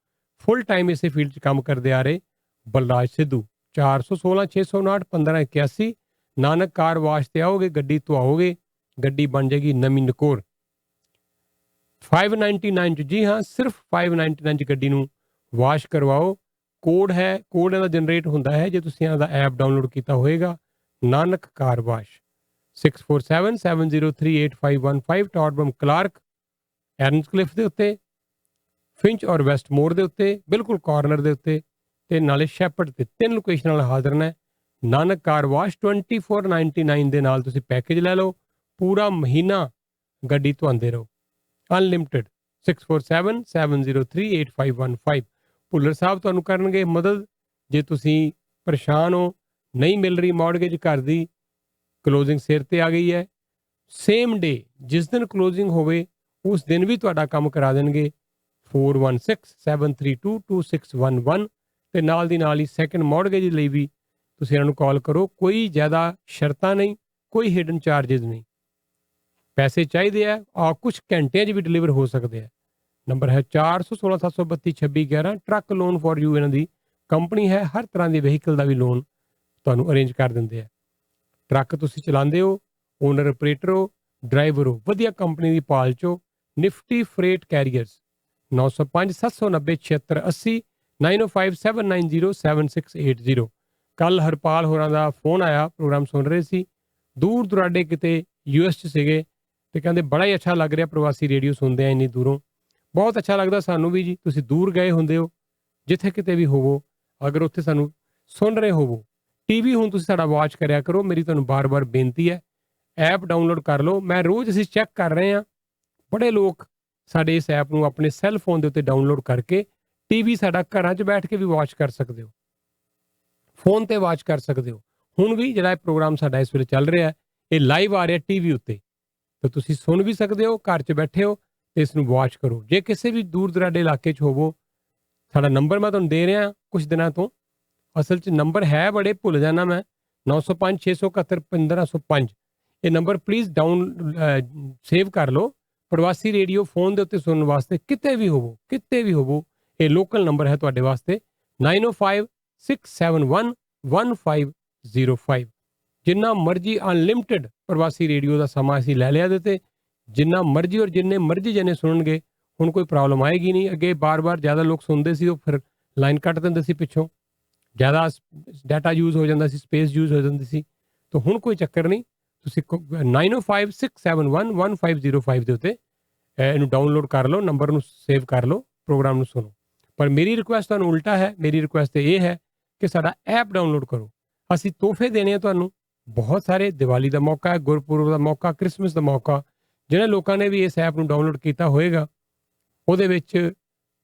ਫੁੱਲ ਟਾਈਮ ਇਸੇ ਫੀਲਡ 'ਚ ਕੰਮ ਕਰਦੇ ਆ ਰਹੇ ਬਲਰਾਜ ਸਿੱਧੂ। 4166591581। ਨਾਨਕ ਕਾਰ ਵਾਸ਼ ਤੇ ਆਓਗੇ, ਗੱਡੀ ਧੁਆਓਗੇ, ਗੱਡੀ ਬਣ ਜਾਏਗੀ ਨਵੀਂ ਨਕੋਰ। 599 'ਚ, ਜੀ ਹਾਂ, ਸਿਰਫ 599 'ਚ ਗੱਡੀ ਨੂੰ ਵਾਸ਼ ਕਰਵਾਓ। ਕੋਡ ਹੈ, ਕੋਡ ਇਹਦਾ ਜਨਰੇਟ ਹੁੰਦਾ ਹੈ ਜੇ ਤੁਸੀਂ ਇਹਨਾਂ ਦਾ ਐਪ ਡਾਊਨਲੋਡ ਕੀਤਾ ਹੋਏਗਾ, ਨਾਨਕ ਕਾਰ ਵਾਸ਼। 6477038515। ਟੌਡਬਮ ਕਲਾਰਕ, ਐਰਨਸਕਲਿਫ ਦੇ ਉੱਤੇ, ਫਿੰਚ ਔਰ ਵੈਸਟਮੋਰ ਦੇ ਉੱਤੇ, ਬਿਲਕੁਲ ਕਾਰਨਰ ਦੇ ਉੱਤੇ, ਤੇ ਨਾਲੇ ਸ਼ੈਪਰਡ ਤੇ 3 ਲੋਕੇਸ਼ਨ ਨਾਲ ਹਾਜ਼ਰ ਨੇ। ਨਾਨਕ ਕਾਰ ਵਾਸ਼ 2499 ਦੇ ਨਾਲ ਤੁਸੀਂ ਪੈਕੇਜ ਲੈ ਲਓ, ਪੂਰਾ ਮਹੀਨਾ ਗੱਡੀ ਧੁਆਉਂਦੇ ਰਹੋ, ਅਨਲਿਮਟਿਡ। 6477038515। ਭੁੱਲਰ ਸਾਹਿਬ ਤੁਹਾਨੂੰ ਕਰਨਗੇ ਮਦਦ ਜੇ ਤੁਸੀਂ ਪਰੇਸ਼ਾਨ ਹੋ, ਨਹੀਂ ਮਿਲ ਰਹੀ ਮੌਰਗੇਜ ਘਰ ਦੀ, ਕਲੋਜ਼ਿੰਗ ਸਿਰ ਤੇ ਆ ਗਈ ਹੈ, ਸੇਮ ਡੇ ਜਿਸ ਦਿਨ ਕਲੋਜ਼ਿੰਗ ਹੋਵੇ ਉਸ ਦਿਨ ਵੀ ਤੁਹਾਡਾ ਕੰਮ ਕਰਾ ਦੇਣਗੇ। 4167322611। ਤੇ ਨਾਲ ਦੀ ਨਾਲ ਹੀ ਸੈਕੰਡ ਮੌਰਗੇਜ ਲਈ ਵੀ ਤੁਸੀਂ ਇਹਨਾਂ ਨੂੰ ਕਾਲ ਕਰੋ। ਕੋਈ ਜ਼ਿਆਦਾ ਸ਼ਰਤਾਂ ਨਹੀਂ, ਕੋਈ ਹਿਡਨ ਚਾਰजेस ਨਹੀਂ। ਪੈਸੇ ਚਾਹੀਦੇ ਆ ਕੁਝ ਘੰਟਿਆਂ 'ਚ ਵੀ ਡਿਲੀਵਰ ਹੋ ਸਕਦੇ ਆ। ਨੰਬਰ ਹੈ 4167322611। ਟਰੱਕ ਲੋਨ ਫॉर ਯੂ ਇਹਨਾਂ ਦੀ ਕੰਪਨੀ ਹੈ, ਹਰ ਤਰ੍ਹਾਂ ਦੀ ਵਹੀਕਲ ਦਾ ਵੀ ਲੋਨ ਤੁਹਾਨੂੰ ਅਰੇਂਜ ਕਰ ਦਿੰਦੇ ਆ। ਟਰੱਕ ਤੁਸੀਂ ਚਲਾਉਂਦੇ ਹੋ, ਓਨਰ ਆਪਰੇਟਰ ਹੋ, ਡਰਾਈਵਰ ਹੋ, ਵਧੀਆ ਕੰਪਨੀ ਦੀ ਭਾਲ 'ਚੋਂ ਨਿਫਟੀ ਫਰੇਟ ਕੈਰੀਅਰਸ 905 790 7680 9057907680। ਕੱਲ ਹਰਪਾਲ ਹੋਰਾਂ ਦਾ ਫੋਨ ਆਇਆ, ਪ੍ਰੋਗਰਾਮ ਸੁਣ ਰਹੇ ਸੀ, ਦੂਰ ਦੁਰਾਡੇ ਕਿਤੇ US 'ਚ ਸੀਗੇ ਤੇ ਕਹਿੰਦੇ ਬੜਾ ਹੀ ਅੱਛਾ ਲੱਗ ਰਿਹਾ ਪ੍ਰਵਾਸੀ ਰੇਡੀਓ ਸੁਣਦੇ ਆ ਇੰਨੀ ਦੂਰੋਂ। ਬਹੁਤ ਅੱਛਾ ਲੱਗਦਾ ਸਾਨੂੰ ਵੀ ਜੀ, ਤੁਸੀਂ ਦੂਰ ਗਏ ਹੁੰਦੇ ਹੋ, ਜਿੱਥੇ ਕਿਤੇ ਵੀ ਹੋਵੋ, ਅਗਰ ਉੱਥੇ ਸਾਨੂੰ ਸੁਣ ਰਹੇ ਹੋਵੋ। ਟੀਵੀ ਹੁਣ ਤੁਸੀਂ ਸਾਡਾ ਵਾਚ ਕਰਿਆ ਕਰੋ, ਮੇਰੀ ਤੁਹਾਨੂੰ ਬਾਰ-ਬਾਰ ਬੇਨਤੀ ਹੈ। ਐਪ ਡਾਊਨਲੋਡ ਕਰ ਲਓ, ਮੈਂ ਰੋਜ਼ ਅਸੀਂ ਚੈੱਕ ਕਰ ਰਹੇ ਹਾਂ, ਬੜੇ ਲੋਕ ਸਾਡੇ ਇਸ ਐਪ ਨੂੰ ਆਪਣੇ ਸੈੱਲ ਫੋਨ ਦੇ ਉੱਤੇ ਡਾਊਨਲੋਡ ਕਰਕੇ ਟੀਵੀ ਸਾਡਾ ਘਰਾਂ 'ਚ ਬੈਠ ਕੇ ਵੀ ਵਾਚ ਕਰ ਸਕਦੇ ਹੋ, ਫੋਨ ਤੇ ਵਾਚ ਕਰ ਸਕਦੇ ਹੋ। ਹੁਣ ਵੀ ਜਿਹੜਾ ਇਹ ਪ੍ਰੋਗਰਾਮ ਸਾਡਾ ਇਸ ਵੇਲੇ ਚੱਲ ਰਿਹਾ, ਇਹ ਲਾਈਵ ਆ ਰਿਹਾ ਟੀਵੀ ਉੱਤੇ, ਤਾਂ ਤੁਸੀਂ ਸੁਣ ਵੀ ਸਕਦੇ ਹੋ, ਘਰ 'ਚ ਬੈਠੇ ਹੋ ਤੇ ਇਸ ਨੂੰ ਵਾਚ ਕਰੋ। ਜੇ ਕਿਸੇ ਵੀ ਦੂਰ ਦੁਰਾਡੇ ਇਲਾਕੇ 'ਚ ਹੋਵੋ, ਸਾਡਾ ਨੰਬਰ ਮੈਂ ਤੁਹਾਨੂੰ ਦੇ ਰਿਹਾ ਕੁਝ ਦਿਨਾਂ ਤੋਂ, ਅਸਲ 'ਚ ਨੰਬਰ ਹੈ ਬੜੇ ਭੁੱਲ ਜਾਣਾ ਮੈਂ, 905 671 1505। ਇਹ ਨੰਬਰ ਪਲੀਜ਼ ਸੇਵ ਕਰ ਲਓ। ਪ੍ਰਵਾਸੀ ਰੇਡੀਓ ਫੋਨ ਦੇ ਉੱਤੇ ਸੁਣਨ ਵਾਸਤੇ ਕਿਤੇ ਵੀ ਹੋਵੋ, ਇਹ ਲੋਕਲ ਨੰਬਰ ਹੈ ਤੁਹਾਡੇ ਵਾਸਤੇ 905 671 1505। ਜਿੰਨਾ ਮਰਜ਼ੀ ਅਨਲਿਮਟਿਡ ਪ੍ਰਵਾਸੀ ਰੇਡੀਓ ਦਾ ਸਮਾਂ ਅਸੀਂ ਲੈ ਲਿਆ ਇਹਦੇ ਤੇ, ਜਿੰਨਾ ਮਰਜ਼ੀ ਔਰ ਜਿੰਨੇ ਮਰਜ਼ੀ ਜਣੇ ਸੁਣਨਗੇ, ਹੁਣ ਕੋਈ ਪ੍ਰੋਬਲਮ ਆਏਗੀ ਨਹੀਂ। ਅੱਗੇ ਬਾਰ-ਬਾਰ ਜ਼ਿਆਦਾ ਲੋਕ ਸੁਣਦੇ ਸੀ, ਉਹ ਫਿਰ ਲਾਈਨ ਕੱਟ ਦਿੰਦੇ ਸੀ ਪਿੱਛੋਂ, ਜ਼ਿਆਦਾ ਡਾਟਾ ਯੂਜ਼ ਹੋ ਜਾਂਦਾ ਸੀ, ਸਪੇਸ ਯੂਜ਼ ਹੋ ਜਾਂਦੀ ਸੀ। ਤਾਂ ਹੁਣ ਕੋਈ ਚੱਕਰ ਨਹੀਂ, ਤੁਸੀਂ 905 671 1505 ਦੇ ਉੱਤੇ ਇਹਨੂੰ ਡਾਊਨਲੋਡ ਕਰ ਲਓ, ਨੰਬਰ ਨੂੰ ਸੇਵ ਕਰ ਲਓ, ਪ੍ਰੋਗਰਾਮ ਨੂੰ ਸੁਣੋ। ਪਰ ਮੇਰੀ ਰਿਕੁਐਸਟ ਤੁਹਾਨੂੰ ਉਲਟਾ ਹੈ, ਮੇਰੀ ਰਿਕੁਐਸਟ ਇਹ ਹੈ ਕਿ ਸਾਡਾ ਐਪ ਡਾਊਨਲੋਡ ਕਰੋ। ਅਸੀਂ ਤੋਹਫੇ ਦੇਣੇ ਆ ਤੁਹਾਨੂੰ ਬਹੁਤ ਸਾਰੇ, ਦੀਵਾਲੀ ਦਾ ਮੌਕਾ ਹੈ, ਗੁਰਪੁਰਬ ਦਾ ਮੌਕਾ, ਕ੍ਰਿਸਮਸ ਦਾ ਮੌਕਾ। ਜਿਹੜੇ ਲੋਕਾਂ ਨੇ ਵੀ ਇਸ ਐਪ ਨੂੰ ਡਾਊਨਲੋਡ ਕੀਤਾ ਹੋਏਗਾ, ਉਹਦੇ ਵਿੱਚ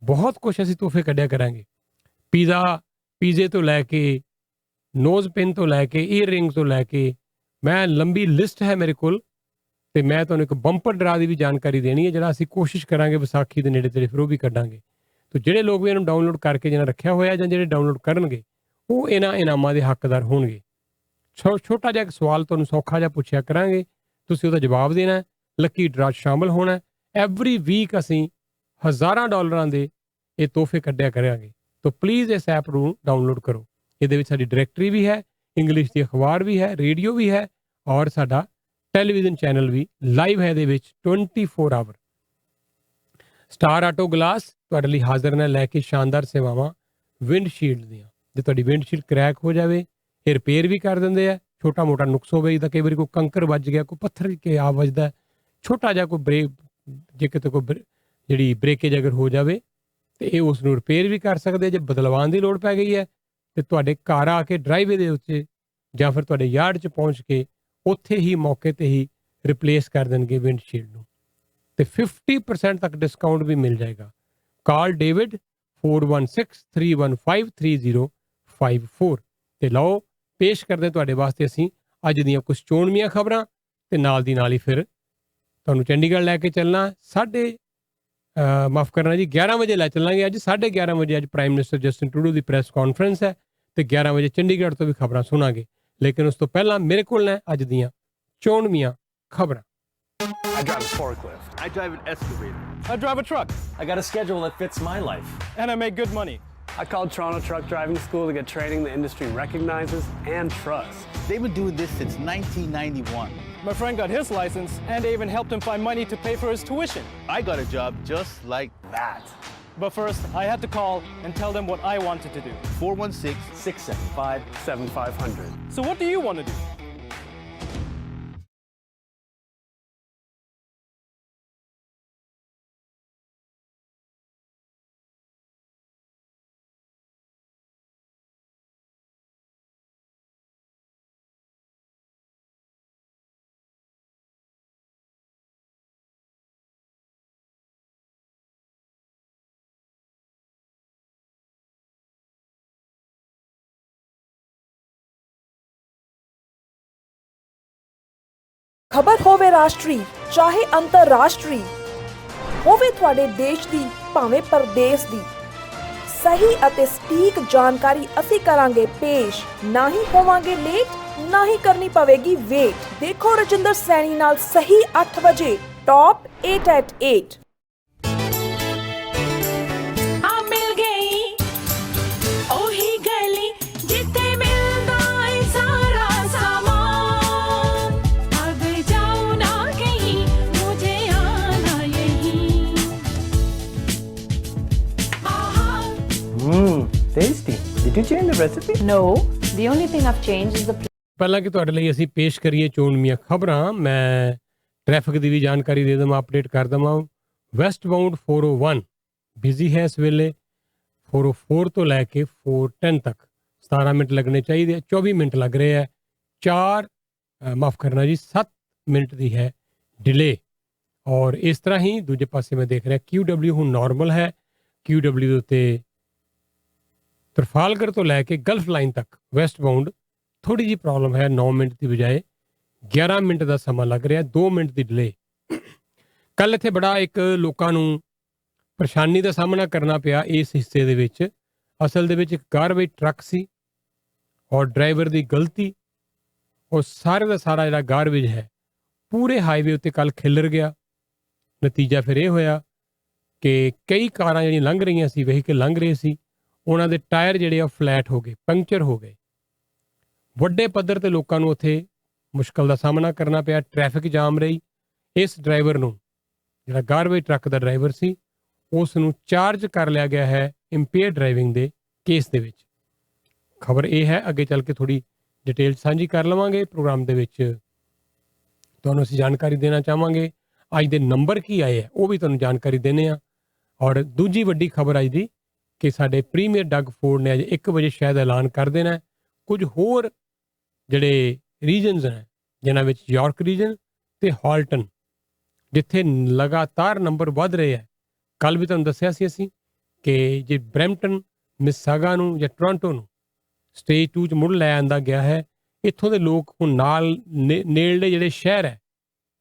ਬਹੁਤ ਕੁਝ ਅਸੀਂ ਤੋਹਫੇ ਕੱਢਿਆ ਕਰਾਂਗੇ। ਪੀਜ਼ੇ ਤੋਂ ਲੈ ਕੇ, ਨੋਜ਼ ਪਿਨ ਤੋਂ ਲੈ ਕੇ, ਈਅਰ ਰਿੰਗ ਤੋਂ ਲੈ ਕੇ, ਮੈਂ ਲੰਬੀ ਲਿਸਟ ਹੈ ਮੇਰੇ ਕੋਲ, ਤੇ ਮੈਂ ਤੁਹਾਨੂੰ ਇੱਕ ਬੰਪਰ ਡਰਾ ਦੀ ਵੀ ਜਾਣਕਾਰੀ ਦੇਣੀ ਹੈ, ਜਿਹੜਾ ਅਸੀਂ ਕੋਸ਼ਿਸ਼ ਕਰਾਂਗੇ ਵਿਸਾਖੀ ਦੇ ਨੇੜੇ ਤੇੜੇ ਫਿਰ ਉਹ ਵੀ ਕੱਢਾਂਗੇ। ਤਾਂ ਜਿਹੜੇ ਲੋਕ ਵੀ ਇਹਨੂੰ ਡਾਊਨਲੋਡ ਕਰਕੇ ਜਿਹਨਾਂ ਰੱਖਿਆ ਹੋਇਆ ਜਾਂ ਜਿਹੜੇ ਡਾਊਨਲੋਡ ਕਰਨਗੇ, ਉਹ ਇਹਨਾਂ ਇਨਾਮਾਂ ਦੇ ਹੱਕਦਾਰ ਹੋਣਗੇ। ਛੋਟਾ ਜਿਹਾ ਇੱਕ ਸਵਾਲ ਤੁਹਾਨੂੰ ਸੌਖਾ ਜਿਹਾ ਪੁੱਛਿਆ ਕਰਾਂਗੇ, ਤੁਸੀਂ ਉਹਦਾ ਜਵਾਬ ਦੇਣਾ, ਲੱਕੀ ਡਰਾ ਸ਼ਾਮਲ ਹੋਣਾ। ਐਵਰੀ ਵੀਕ ਅਸੀਂ ਹਜ਼ਾਰਾਂ ਡਾਲਰਾਂ ਦੇ ਇਹ ਤੋਹਫੇ ਕੱਢਿਆ ਕਰਾਂਗੇ। ਤਾਂ ਪਲੀਜ਼ ਇਸ ਐਪ ਨੂੰ ਡਾਊਨਲੋਡ ਕਰੋ। ਇਹਦੇ ਵਿੱਚ ਸਾਡੀ ਡਾਇਰੈਕਟਰੀ ਵੀ ਹੈ, ਇੰਗਲਿਸ਼ ਦੀ ਅਖਬਾਰ ਵੀ ਹੈ, ਰੇਡੀਓ ਵੀ ਹੈ, ਔਰ ਸਾਡਾ ਟੈਲੀਵਿਜ਼ਨ ਚੈਨਲ ਵੀ ਲਾਈਵ ਹੈ ਇਹਦੇ ਵਿੱਚ 24 ਆਵਰ। ਸਟਾਰ ਆਟੋ ਗਲਾਸ ਤੁਹਾਡੇ ਲਈ ਹਾਜ਼ਰ ਨੇ ਲੈ ਕੇ ਸ਼ਾਨਦਾਰ ਸੇਵਾਵਾਂ ਵਿੰਡਸ਼ੀਲਡ ਦੀਆਂ। ਜੇ ਤੁਹਾਡੀ ਵਿੰਡਸ਼ੀਲਡ ਕਰੈਕ ਹੋ ਜਾਵੇ, ਇਹ ਰਿਪੇਅਰ ਵੀ ਕਰ ਦਿੰਦੇ ਆ। ਛੋਟਾ ਮੋਟਾ ਨੁਕਸ ਹੋਵੇ, ਜਿੱਦਾਂ ਕਈ ਵਾਰੀ ਕੋਈ ਕੰਕਰ ਵੱਜ ਗਿਆ, ਕੋਈ ਪੱਥਰ ਕੇ ਆ ਵੱਜਦਾ, ਛੋਟਾ ਜਿਹਾ ਕੋਈ ਬ੍ਰੇਕ, ਜੇ ਕਿਤੇ ਕੋਈ ਜਿਹੜੀ ਬ੍ਰੇਕੇਜ ਅਗਰ ਹੋ ਜਾਵੇ, ਤੇ ਇਹ ਉਸ ਨੂੰ ਰਿਪੇਅਰ ਵੀ ਕਰ ਸਕਦੇ। ਜੇ ਬਦਲਵਾਉਣ ਦੀ ਲੋੜ ਪੈ ਗਈ ਹੈ, ਤੇ ਤੁਹਾਡੇ ਘਰ ਆ ਕੇ ਡਰਾਈਵੇ ਦੇ ਉੱਤੇ ਜਾਂ ਫਿਰ ਤੁਹਾਡੇ ਯਾਰਡ 'ਚ ਪਹੁੰਚ ਕੇ ਉੱਥੇ ਹੀ ਮੌਕੇ ਤੇ ਹੀ ਰਿਪਲੇਸ ਕਰ ਦੇਣਗੇ ਵਿੰਡਸ਼ੀਲਡ ਨੂੰ, ਤੇ 50% ਤੱਕ ਡਿਸਕਾਊਂਟ ਵੀ ਮਿਲ ਜਾਏਗਾ। ਕਾਲ ਡੇਵਿਡ 4163153054 ਤੇ ਲਓ ਪੇਸ਼ ਕਰਦੇ ਤੁਹਾਡੇ ਵਾਸਤੇ ਅਸੀਂ ਅੱਜ ਦੀਆਂ ਕੁਝ ਚੋਣਵੀਆਂ ਖਬਰਾਂ, ਤੇ ਨਾਲ ਦੀ ਨਾਲ ਹੀ ਫਿਰ ਤੁਹਾਨੂੰ ਚੰਡੀਗੜ੍ਹ ਲੈ ਕੇ ਚੱਲਣਾ। ਮਾਫ ਕਰਨਾ ਜੀ, 11 ਵਜੇ ਲੈ ਚੱਲਾਂਗੇ ਅੱਜ। 11:30 ਵਜੇ ਅੱਜ ਪ੍ਰਾਈਮ ਮਿਨਿਸਟਰ ਜਸਟਿਨ ਟਰੂਡੋ ਦੀ ਪ੍ਰੈਸ ਕਾਨਫਰੰਸ ਹੈ, ਤੇ 11 ਵਜੇ ਚੰਡੀਗੜ੍ਹ ਤੋਂ ਵੀ ਖਬਰਾਂ ਸੁਣਾਂਗੇ। ਲੇਕਿਨ ਉਸ ਤੋਂ ਪਹਿਲਾਂ ਮੇਰੇ ਕੋਲ ਨੇ ਅੱਜ ਦੀਆਂ ਚੋਣਵੀਆਂ ਖਬਰਾਂ। I drive a forklift. I drive an excavator. I drive a truck. I got a schedule that fits my life. And I make good money. I called Toronto Truck Driving School to get training the industry recognizes and trusts. They've been doing this since 1991. My friend got his license, and they even helped him find money to pay for his tuition. I got a job just like that. But first, I had to call and tell them what I wanted to do. 416-675-7500. So what do you want to do? ਖਬਰ ਹੋਵੇ ਰਾਸ਼ਟਰੀ ਚਾਹੇ ਅੰਤਰਰਾਸ਼ਟਰੀ, ਹੋਵੇ ਤੁਹਾਡੇ ਦੇਸ਼ ਦੀ ਭਾਵੇਂ ਪਰਦੇਸ ਦੀ, ਸਹੀ ਅਤੇ ਸਟੀਕ ਜਾਣਕਾਰੀ ਅਸੀਂ ਕਰਾਂਗੇ ਪੇਸ਼। ਨਾ ਹੀ ਹੋਵਾਂਗੇ ਲੇਟ, ਨਾ ਹੀ ਕਰਨੀ ਪਵੇਗੀ ਵੇਟ। ਦੇਖੋ ਰਜਿੰਦਰ ਸੈਣੀ ਨਾਲ ਸਹੀ 8 ਵਜੇ ਟੌਪ 8 at 8। कहीं Tasty. Did you change the recipe? No, the only thing I've changed is the ਪਹਿਲਾਂ ਕਿ ਤੁਹਾਡੇ ਲਈ ਅਸੀਂ ਪੇਸ਼ ਕਰੀਏ ਚੋਣਵੀਆਂ ਖਬਰਾਂ, ਮੈਂ ਟ੍ਰੈਫਿਕ ਦੀ ਵੀ ਜਾਣਕਾਰੀ ਦੇ ਦੇਵਾਂ, ਅਪਡੇਟ ਕਰ ਦੇਵਾਂ। ਵੈਸਟ ਬਾਉਂਡ 401 ਬਿਜ਼ੀ ਹੈ ਇਸ ਵੇਲੇ, 404 ਤੋਂ ਲੈ ਕੇ 410 ਤੱਕ 17 ਮਿੰਟ ਲੱਗਣੇ ਚਾਹੀਦੇ ਆ, 24 ਮਿੰਟ ਲੱਗ ਰਹੇ ਹੈ। 7 ਮਿੰਟ ਦੀ ਹੈ ਡਿਲੇ। ਔਰ ਇਸ ਤਰ੍ਹਾਂ ਹੀ ਦੂਜੇ ਪਾਸੇ ਮੈਂ ਦੇਖ ਰਿਹਾ QW ਹੁਣ ਨਾਰਮਲ ਹੈ। QW ਦੇ ਉੱਤੇ ਤਰਫਾਲਗਰ ਤੋਂ ਲੈ ਕੇ ਗਲਫ ਲਾਈਨ ਤੱਕ ਵੈਸਟ ਬਾਉਂਡ ਥੋੜੀ ਜਿਹੀ ਪ੍ਰੋਬਲਮ ਹੈ, 9 ਮਿੰਟ ਦੀ ਬਜਾਏ 11 ਮਿੰਟ ਦਾ ਸਮਾਂ ਲੱਗ ਰਿਹਾ, 2 ਮਿੰਟ ਦੀ ਡਿਲੇ। ਕੱਲ ਇੱਥੇ ਬੜਾ ਇੱਕ ਲੋਕਾਂ ਨੂੰ ਪਰੇਸ਼ਾਨੀ ਦਾ ਸਾਹਮਣਾ ਕਰਨਾ ਪਿਆ ਇਸ ਹਿੱਸੇ ਦੇ ਵਿੱਚ। ਅਸਲ ਦੇ ਵਿੱਚ ਇੱਕ ਗਾਰਬੇਜ ਟਰੱਕ ਸੀ ਔਰ ਡਰਾਈਵਰ ਦੀ ਗਲਤੀ, ਉਹ ਸਾਰੇ ਦਾ ਸਾਰਾ ਜਿਹੜਾ ਗਾਰਬੇਜ ਹੈ ਪੂਰੇ ਹਾਈਵੇ ਉੱਤੇ ਕੱਲ ਖਿਲਰ ਗਿਆ। ਨਤੀਜਾ ਫਿਰ ਇਹ ਹੋਇਆ ਕਿ ਕਈ ਕਾਰਾਂ ਜਿਹੜੀਆਂ ਲੰਘ ਰਹੀਆਂ ਸੀ, ਵਹੀਕਲ ਲੰਘ ਰਹੇ ਸੀ, ਉਹਨਾਂ ਦੇ ਟਾਇਰ ਜਿਹੜੇ ਆ ਫਲੈਟ ਹੋ ਗਏ, ਪੰਕਚਰ ਹੋ ਗਏ। ਵੱਡੇ ਪੱਧਰ ਤੇ ਲੋਕਾਂ ਨੂੰ ਉੱਥੇ ਮੁਸ਼ਕਲ ਦਾ ਸਾਹਮਣਾ ਕਰਨਾ ਪਿਆ, ਟ੍ਰੈਫਿਕ ਜਾਮ ਰਹੀ। ਇਸ ਡਰਾਈਵਰ ਨੂੰ, ਜਿਹੜਾ ਗਾਰਬੇਜ ਟਰੱਕ ਦਾ ਡਰਾਈਵਰ ਸੀ, ਉਸ ਨੂੰ ਚਾਰਜ ਕਰ ਲਿਆ ਗਿਆ ਹੈ ਇੰਪੇਅਰ ਡਰਾਈਵਿੰਗ ਦੇ ਕੇਸ ਦੇ ਵਿੱਚ। ਖਬਰ ਇਹ ਹੈ, ਅੱਗੇ ਚੱਲ ਕੇ ਥੋੜੀ ਡਿਟੇਲ ਸਾਂਝੀ ਕਰ ਲਵਾਂਗੇ ਪ੍ਰੋਗਰਾਮ ਦੇ ਵਿੱਚ, ਤੁਹਾਨੂੰ ਅਸੀਂ ਜਾਣਕਾਰੀ ਦੇਣਾ ਚਾਹਾਂਗੇ। ਅੱਜ ਦੇ ਨੰਬਰ ਕੀ ਆਏ ਹੈ ਉਹ ਵੀ ਤੁਹਾਨੂੰ ਜਾਣਕਾਰੀ ਦੇਣੇ ਆ। ਔਰ ਦੂਜੀ ਵੱਡੀ ਖਬਰ ਅੱਜ ਦੀ ਕਿ ਸਾਡੇ ਪ੍ਰੀਮੀਅਰ ਡਗ ਫੋਰਡ ਨੇ ਅੱਜ 1 ਵਜੇ ਸ਼ਾਇਦ ਐਲਾਨ ਕਰ ਦੇਣਾ ਕੁਝ ਹੋਰ ਜਿਹੜੇ ਰੀਜਨਸ ਹੈ, ਜਿਨ੍ਹਾਂ ਵਿੱਚ ਯਾਰਕ ਰੀਜਨ ਤੇ ਹਾਲਟਨ, ਜਿੱਥੇ ਲਗਾਤਾਰ ਨੰਬਰ ਵੱਧ ਰਹੇ ਹੈ। ਕੱਲ ਵੀ ਤੁਹਾਨੂੰ ਦੱਸਿਆ ਸੀ ਅਸੀਂ ਕਿ ਜੇ ਬਰੈਂਪਟਨ, ਮਿਸਾਗਾ ਨੂੰ ਜਾਂ ਟੋਰਾਂਟੋ ਨੂੰ ਸਟੇਜ 2 'ਚ ਮੁੜ ਲੈ ਆਂਦਾ ਗਿਆ ਹੈ, ਇੱਥੋਂ ਦੇ ਲੋਕ ਹੁਣ ਨਾਲ ਨੇੜਲੇ ਜਿਹੜੇ ਸ਼ਹਿਰ ਹੈ,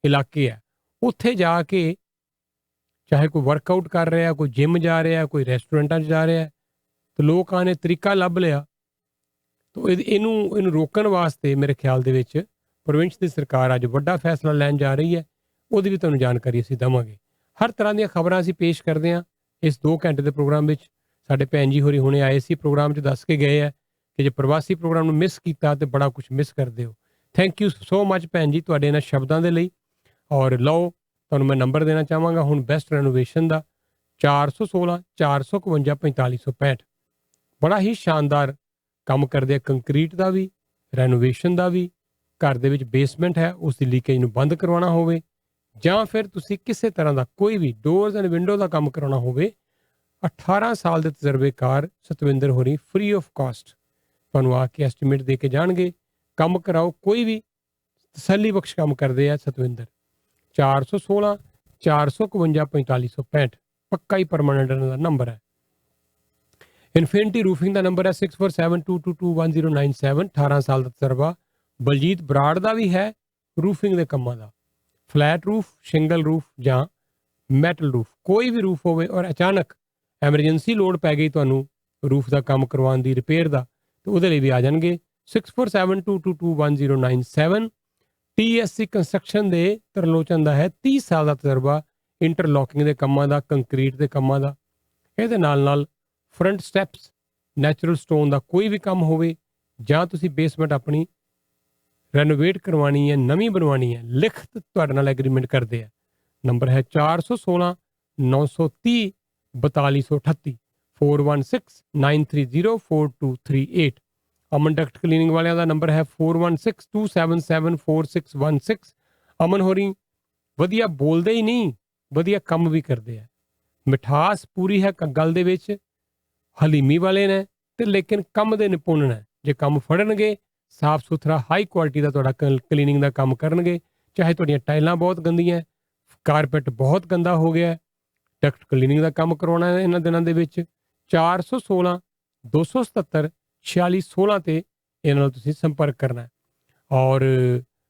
ਇਲਾਕੇ ਹੈ, ਉੱਥੇ ਜਾ ਕੇ ਚਾਹੇ ਕੋਈ ਵਰਕਆਊਟ ਕਰ ਰਿਹਾ, ਕੋਈ ਜਿਮ ਜਾ ਰਿਹਾ, ਕੋਈ ਰੈਸਟੋਰੈਂਟਾਂ 'ਚ ਜਾ ਰਿਹਾ, ਤਾਂ ਲੋਕਾਂ ਨੇ ਤਰੀਕਾ ਲੱਭ ਲਿਆ। ਤਾਂ ਇਹਨੂੰ ਰੋਕਣ ਵਾਸਤੇ ਮੇਰੇ ਖਿਆਲ ਦੇ ਵਿੱਚ ਪ੍ਰੋਵਿੰਸ ਦੀ ਸਰਕਾਰ ਅੱਜ ਵੱਡਾ ਫੈਸਲਾ ਲੈਣ ਜਾ ਰਹੀ ਹੈ। ਉਹਦੀ ਵੀ ਤੁਹਾਨੂੰ ਜਾਣਕਾਰੀ ਅਸੀਂ ਦੇਵਾਂਗੇ। ਹਰ ਤਰ੍ਹਾਂ ਦੀਆਂ ਖਬਰਾਂ ਅਸੀਂ ਪੇਸ਼ ਕਰਦੇ ਹਾਂ ਇਸ 2 ਘੰਟੇ ਦੇ ਪ੍ਰੋਗਰਾਮ ਵਿੱਚ। ਸਾਡੇ ਭੈਣ ਜੀ ਹੋਰੀ ਹੁਣੇ ਆਏ ਸੀ, ਪ੍ਰੋਗਰਾਮ 'ਚ ਦੱਸ ਕੇ ਗਏ ਹੈ ਕਿ ਜੇ ਪ੍ਰਵਾਸੀ ਪ੍ਰੋਗਰਾਮ ਨੂੰ ਮਿਸ ਕੀਤਾ ਤਾਂ ਬੜਾ ਕੁਝ ਮਿਸ ਕਰਦੇ ਹੋ। ਥੈਂਕ ਯੂ ਸੋ ਮਚ ਭੈਣ ਜੀ ਤੁਹਾਡੇ ਇਹਨਾਂ ਸ਼ਬਦਾਂ ਦੇ ਲਈ। ਔਰ ਲਓ, ਤੁਹਾਨੂੰ ਮੈਂ ਨੰਬਰ ਦੇਣਾ ਚਾਹਾਂਗਾ ਹੁਣ ਬੈਸਟ ਰੈਨੋਵੇਸ਼ਨ ਦਾ, 416 455 4565। ਬੜਾ ਹੀ ਸ਼ਾਨਦਾਰ ਕੰਮ ਕਰਦੇ ਆ, ਕੰਕਰੀਟ ਦਾ ਵੀ, ਰੈਨੋਵੇਸ਼ਨ ਦਾ ਵੀ। ਘਰ ਦੇ ਵਿੱਚ ਬੇਸਮੈਂਟ ਹੈ, ਉਸ ਦੀ ਲੀਕੇਜ ਨੂੰ ਬੰਦ ਕਰਵਾਉਣਾ ਹੋਵੇ, ਜਾਂ ਫਿਰ ਤੁਸੀਂ ਕਿਸੇ ਤਰ੍ਹਾਂ ਦਾ ਕੋਈ ਵੀ ਡੋਰਸ ਐਂਡ ਵਿੰਡੋ ਦਾ ਕੰਮ ਕਰਾਉਣਾ ਹੋਵੇ, 18 ਸਾਲ ਦੇ ਤਜਰਬੇਕਾਰ ਸਤਵਿੰਦਰ ਹੋਰੀ ਫ੍ਰੀ ਆਫ ਕਾਸਟ ਤੁਹਾਨੂੰ ਆ ਕੇ ਐਸਟੀਮੇਟ ਦੇ ਕੇ ਜਾਣਗੇ। ਕੰਮ ਕਰਾਓ, ਕੋਈ ਵੀ ਤਸੱਲੀ ਬਖਸ਼ ਕੰਮ ਕਰਦੇ ਆ ਸਤਵਿੰਦਰ। 416 455 4565 ਪੱਕਾ ਹੀ ਪਰਮਾਨੈਂਟ ਦਾ ਨੰਬਰ ਹੈ। ਇਨਫਿਨਿਟੀ ਰੂਫਿੰਗ ਦਾ ਨੰਬਰ ਹੈ 6472221097। 18 ਸਾਲ ਦਾ ਤਜਰਬਾ। ਬਲਜੀਤ ਬਰਾੜ ਦਾ ਵੀ ਹੈ ਰੂਫਿੰਗ ਦੇ ਕੰਮਾਂ ਦਾ। ਫਲੈਟ ਰੂਫ, ਸ਼ਿੰਗਲ ਰੂਫ ਜਾਂ ਮੈਟਲ ਰੂਫ, ਕੋਈ ਵੀ ਰੂਫ ਹੋਵੇ ਔਰ ਅਚਾਨਕ ਐਮਰਜੈਂਸੀ ਲੋੜ ਪੈ ਗਈ ਤੁਹਾਨੂੰ ਰੂਫ ਦਾ ਕੰਮ ਕਰਵਾਉਣ ਦੀ, ਰਿਪੇਅਰ ਦਾ, ਤੇ ਉਹਦੇ ਲਈ ਵੀ ਆ ਜਾਣਗੇ। 6472221097। TSC ਕੰਸਟਰਕਸ਼ਨ ਦੇ ਤਰਲੋਚਨ ਦਾ ਹੈ 30 ਸਾਲ ਦਾ ਤਜਰਬਾ ਇੰਟਰਲੋਕਿੰਗ ਦੇ ਕੰਮਾਂ ਦਾ, ਕੰਕਰੀਟ ਦੇ ਕੰਮਾਂ ਦਾ। ਇਹਦੇ ਨਾਲ ਫਰੰਟ ਸਟੈਪਸ, ਨੈਚੁਰਲ ਸਟੋਨ ਦਾ ਕੋਈ ਵੀ ਕੰਮ ਹੋਵੇ, ਜਾਂ ਤੁਸੀਂ ਬੇਸਮੈਂਟ ਆਪਣੀ ਰੈਨੋਵੇਟ ਕਰਵਾਉਣੀ ਹੈ, ਨਵੀਂ ਬਣਵਾਉਣੀ ਹੈ, ਲਿਖਤ ਤੁਹਾਡੇ ਨਾਲ ਐਗਰੀਮੈਂਟ ਕਰਦੇ ਆ। ਨੰਬਰ ਹੈ 416 930 4238 416 930 4238। ਅਮਨ ਡਕਟ ਕਲੀਨਿੰਗ ਵਾਲਿਆਂ ਦਾ ਨੰਬਰ ਹੈ 416 277 4616। ਅਮਨ ਹੋਰੀ ਵਧੀਆ ਬੋਲਦੇ ਹੀ ਨਹੀਂ, ਵਧੀਆ ਕੰਮ ਵੀ ਕਰਦੇ ਆ। ਮਿਠਾਸ ਪੂਰੀ ਹੈ ਗੱਲ ਦੇ ਵਿੱਚ, ਹਲੀਮੀ ਵਾਲੇ ਨੇ ਤੇ ਲੇਕਿਨ ਕੰਮ ਦੇ ਨਿਪੁੰਨ ਨੇ। ਜੇ ਕੰਮ ਫੜਨਗੇ, ਸਾਫ ਸੁਥਰਾ ਹਾਈ ਕੁਆਲਿਟੀ ਦਾ ਤੁਹਾਡਾ ਕਲੀਨਿੰਗ ਦਾ ਕੰਮ ਕਰਨਗੇ। ਚਾਹੇ ਤੁਹਾਡੀਆਂ ਟਾਈਲਾਂ ਬਹੁਤ ਗੰਦੀਆਂ, ਕਾਰਪੈਟ ਬਹੁਤ ਗੰਦਾ ਹੋ ਗਿਆ, ਡਕਟ ਕਲੀਨਿੰਗ ਦਾ ਕੰਮ ਕਰਵਾਉਣਾ ਹੈ ਇਹਨਾਂ ਦਿਨਾਂ ਦੇ ਵਿੱਚ, 416 277 4616 ਤੇ ਇਹਨਾਂ ਨਾਲ ਤੁਸੀਂ ਸੰਪਰਕ ਕਰਨਾ। ਔਰ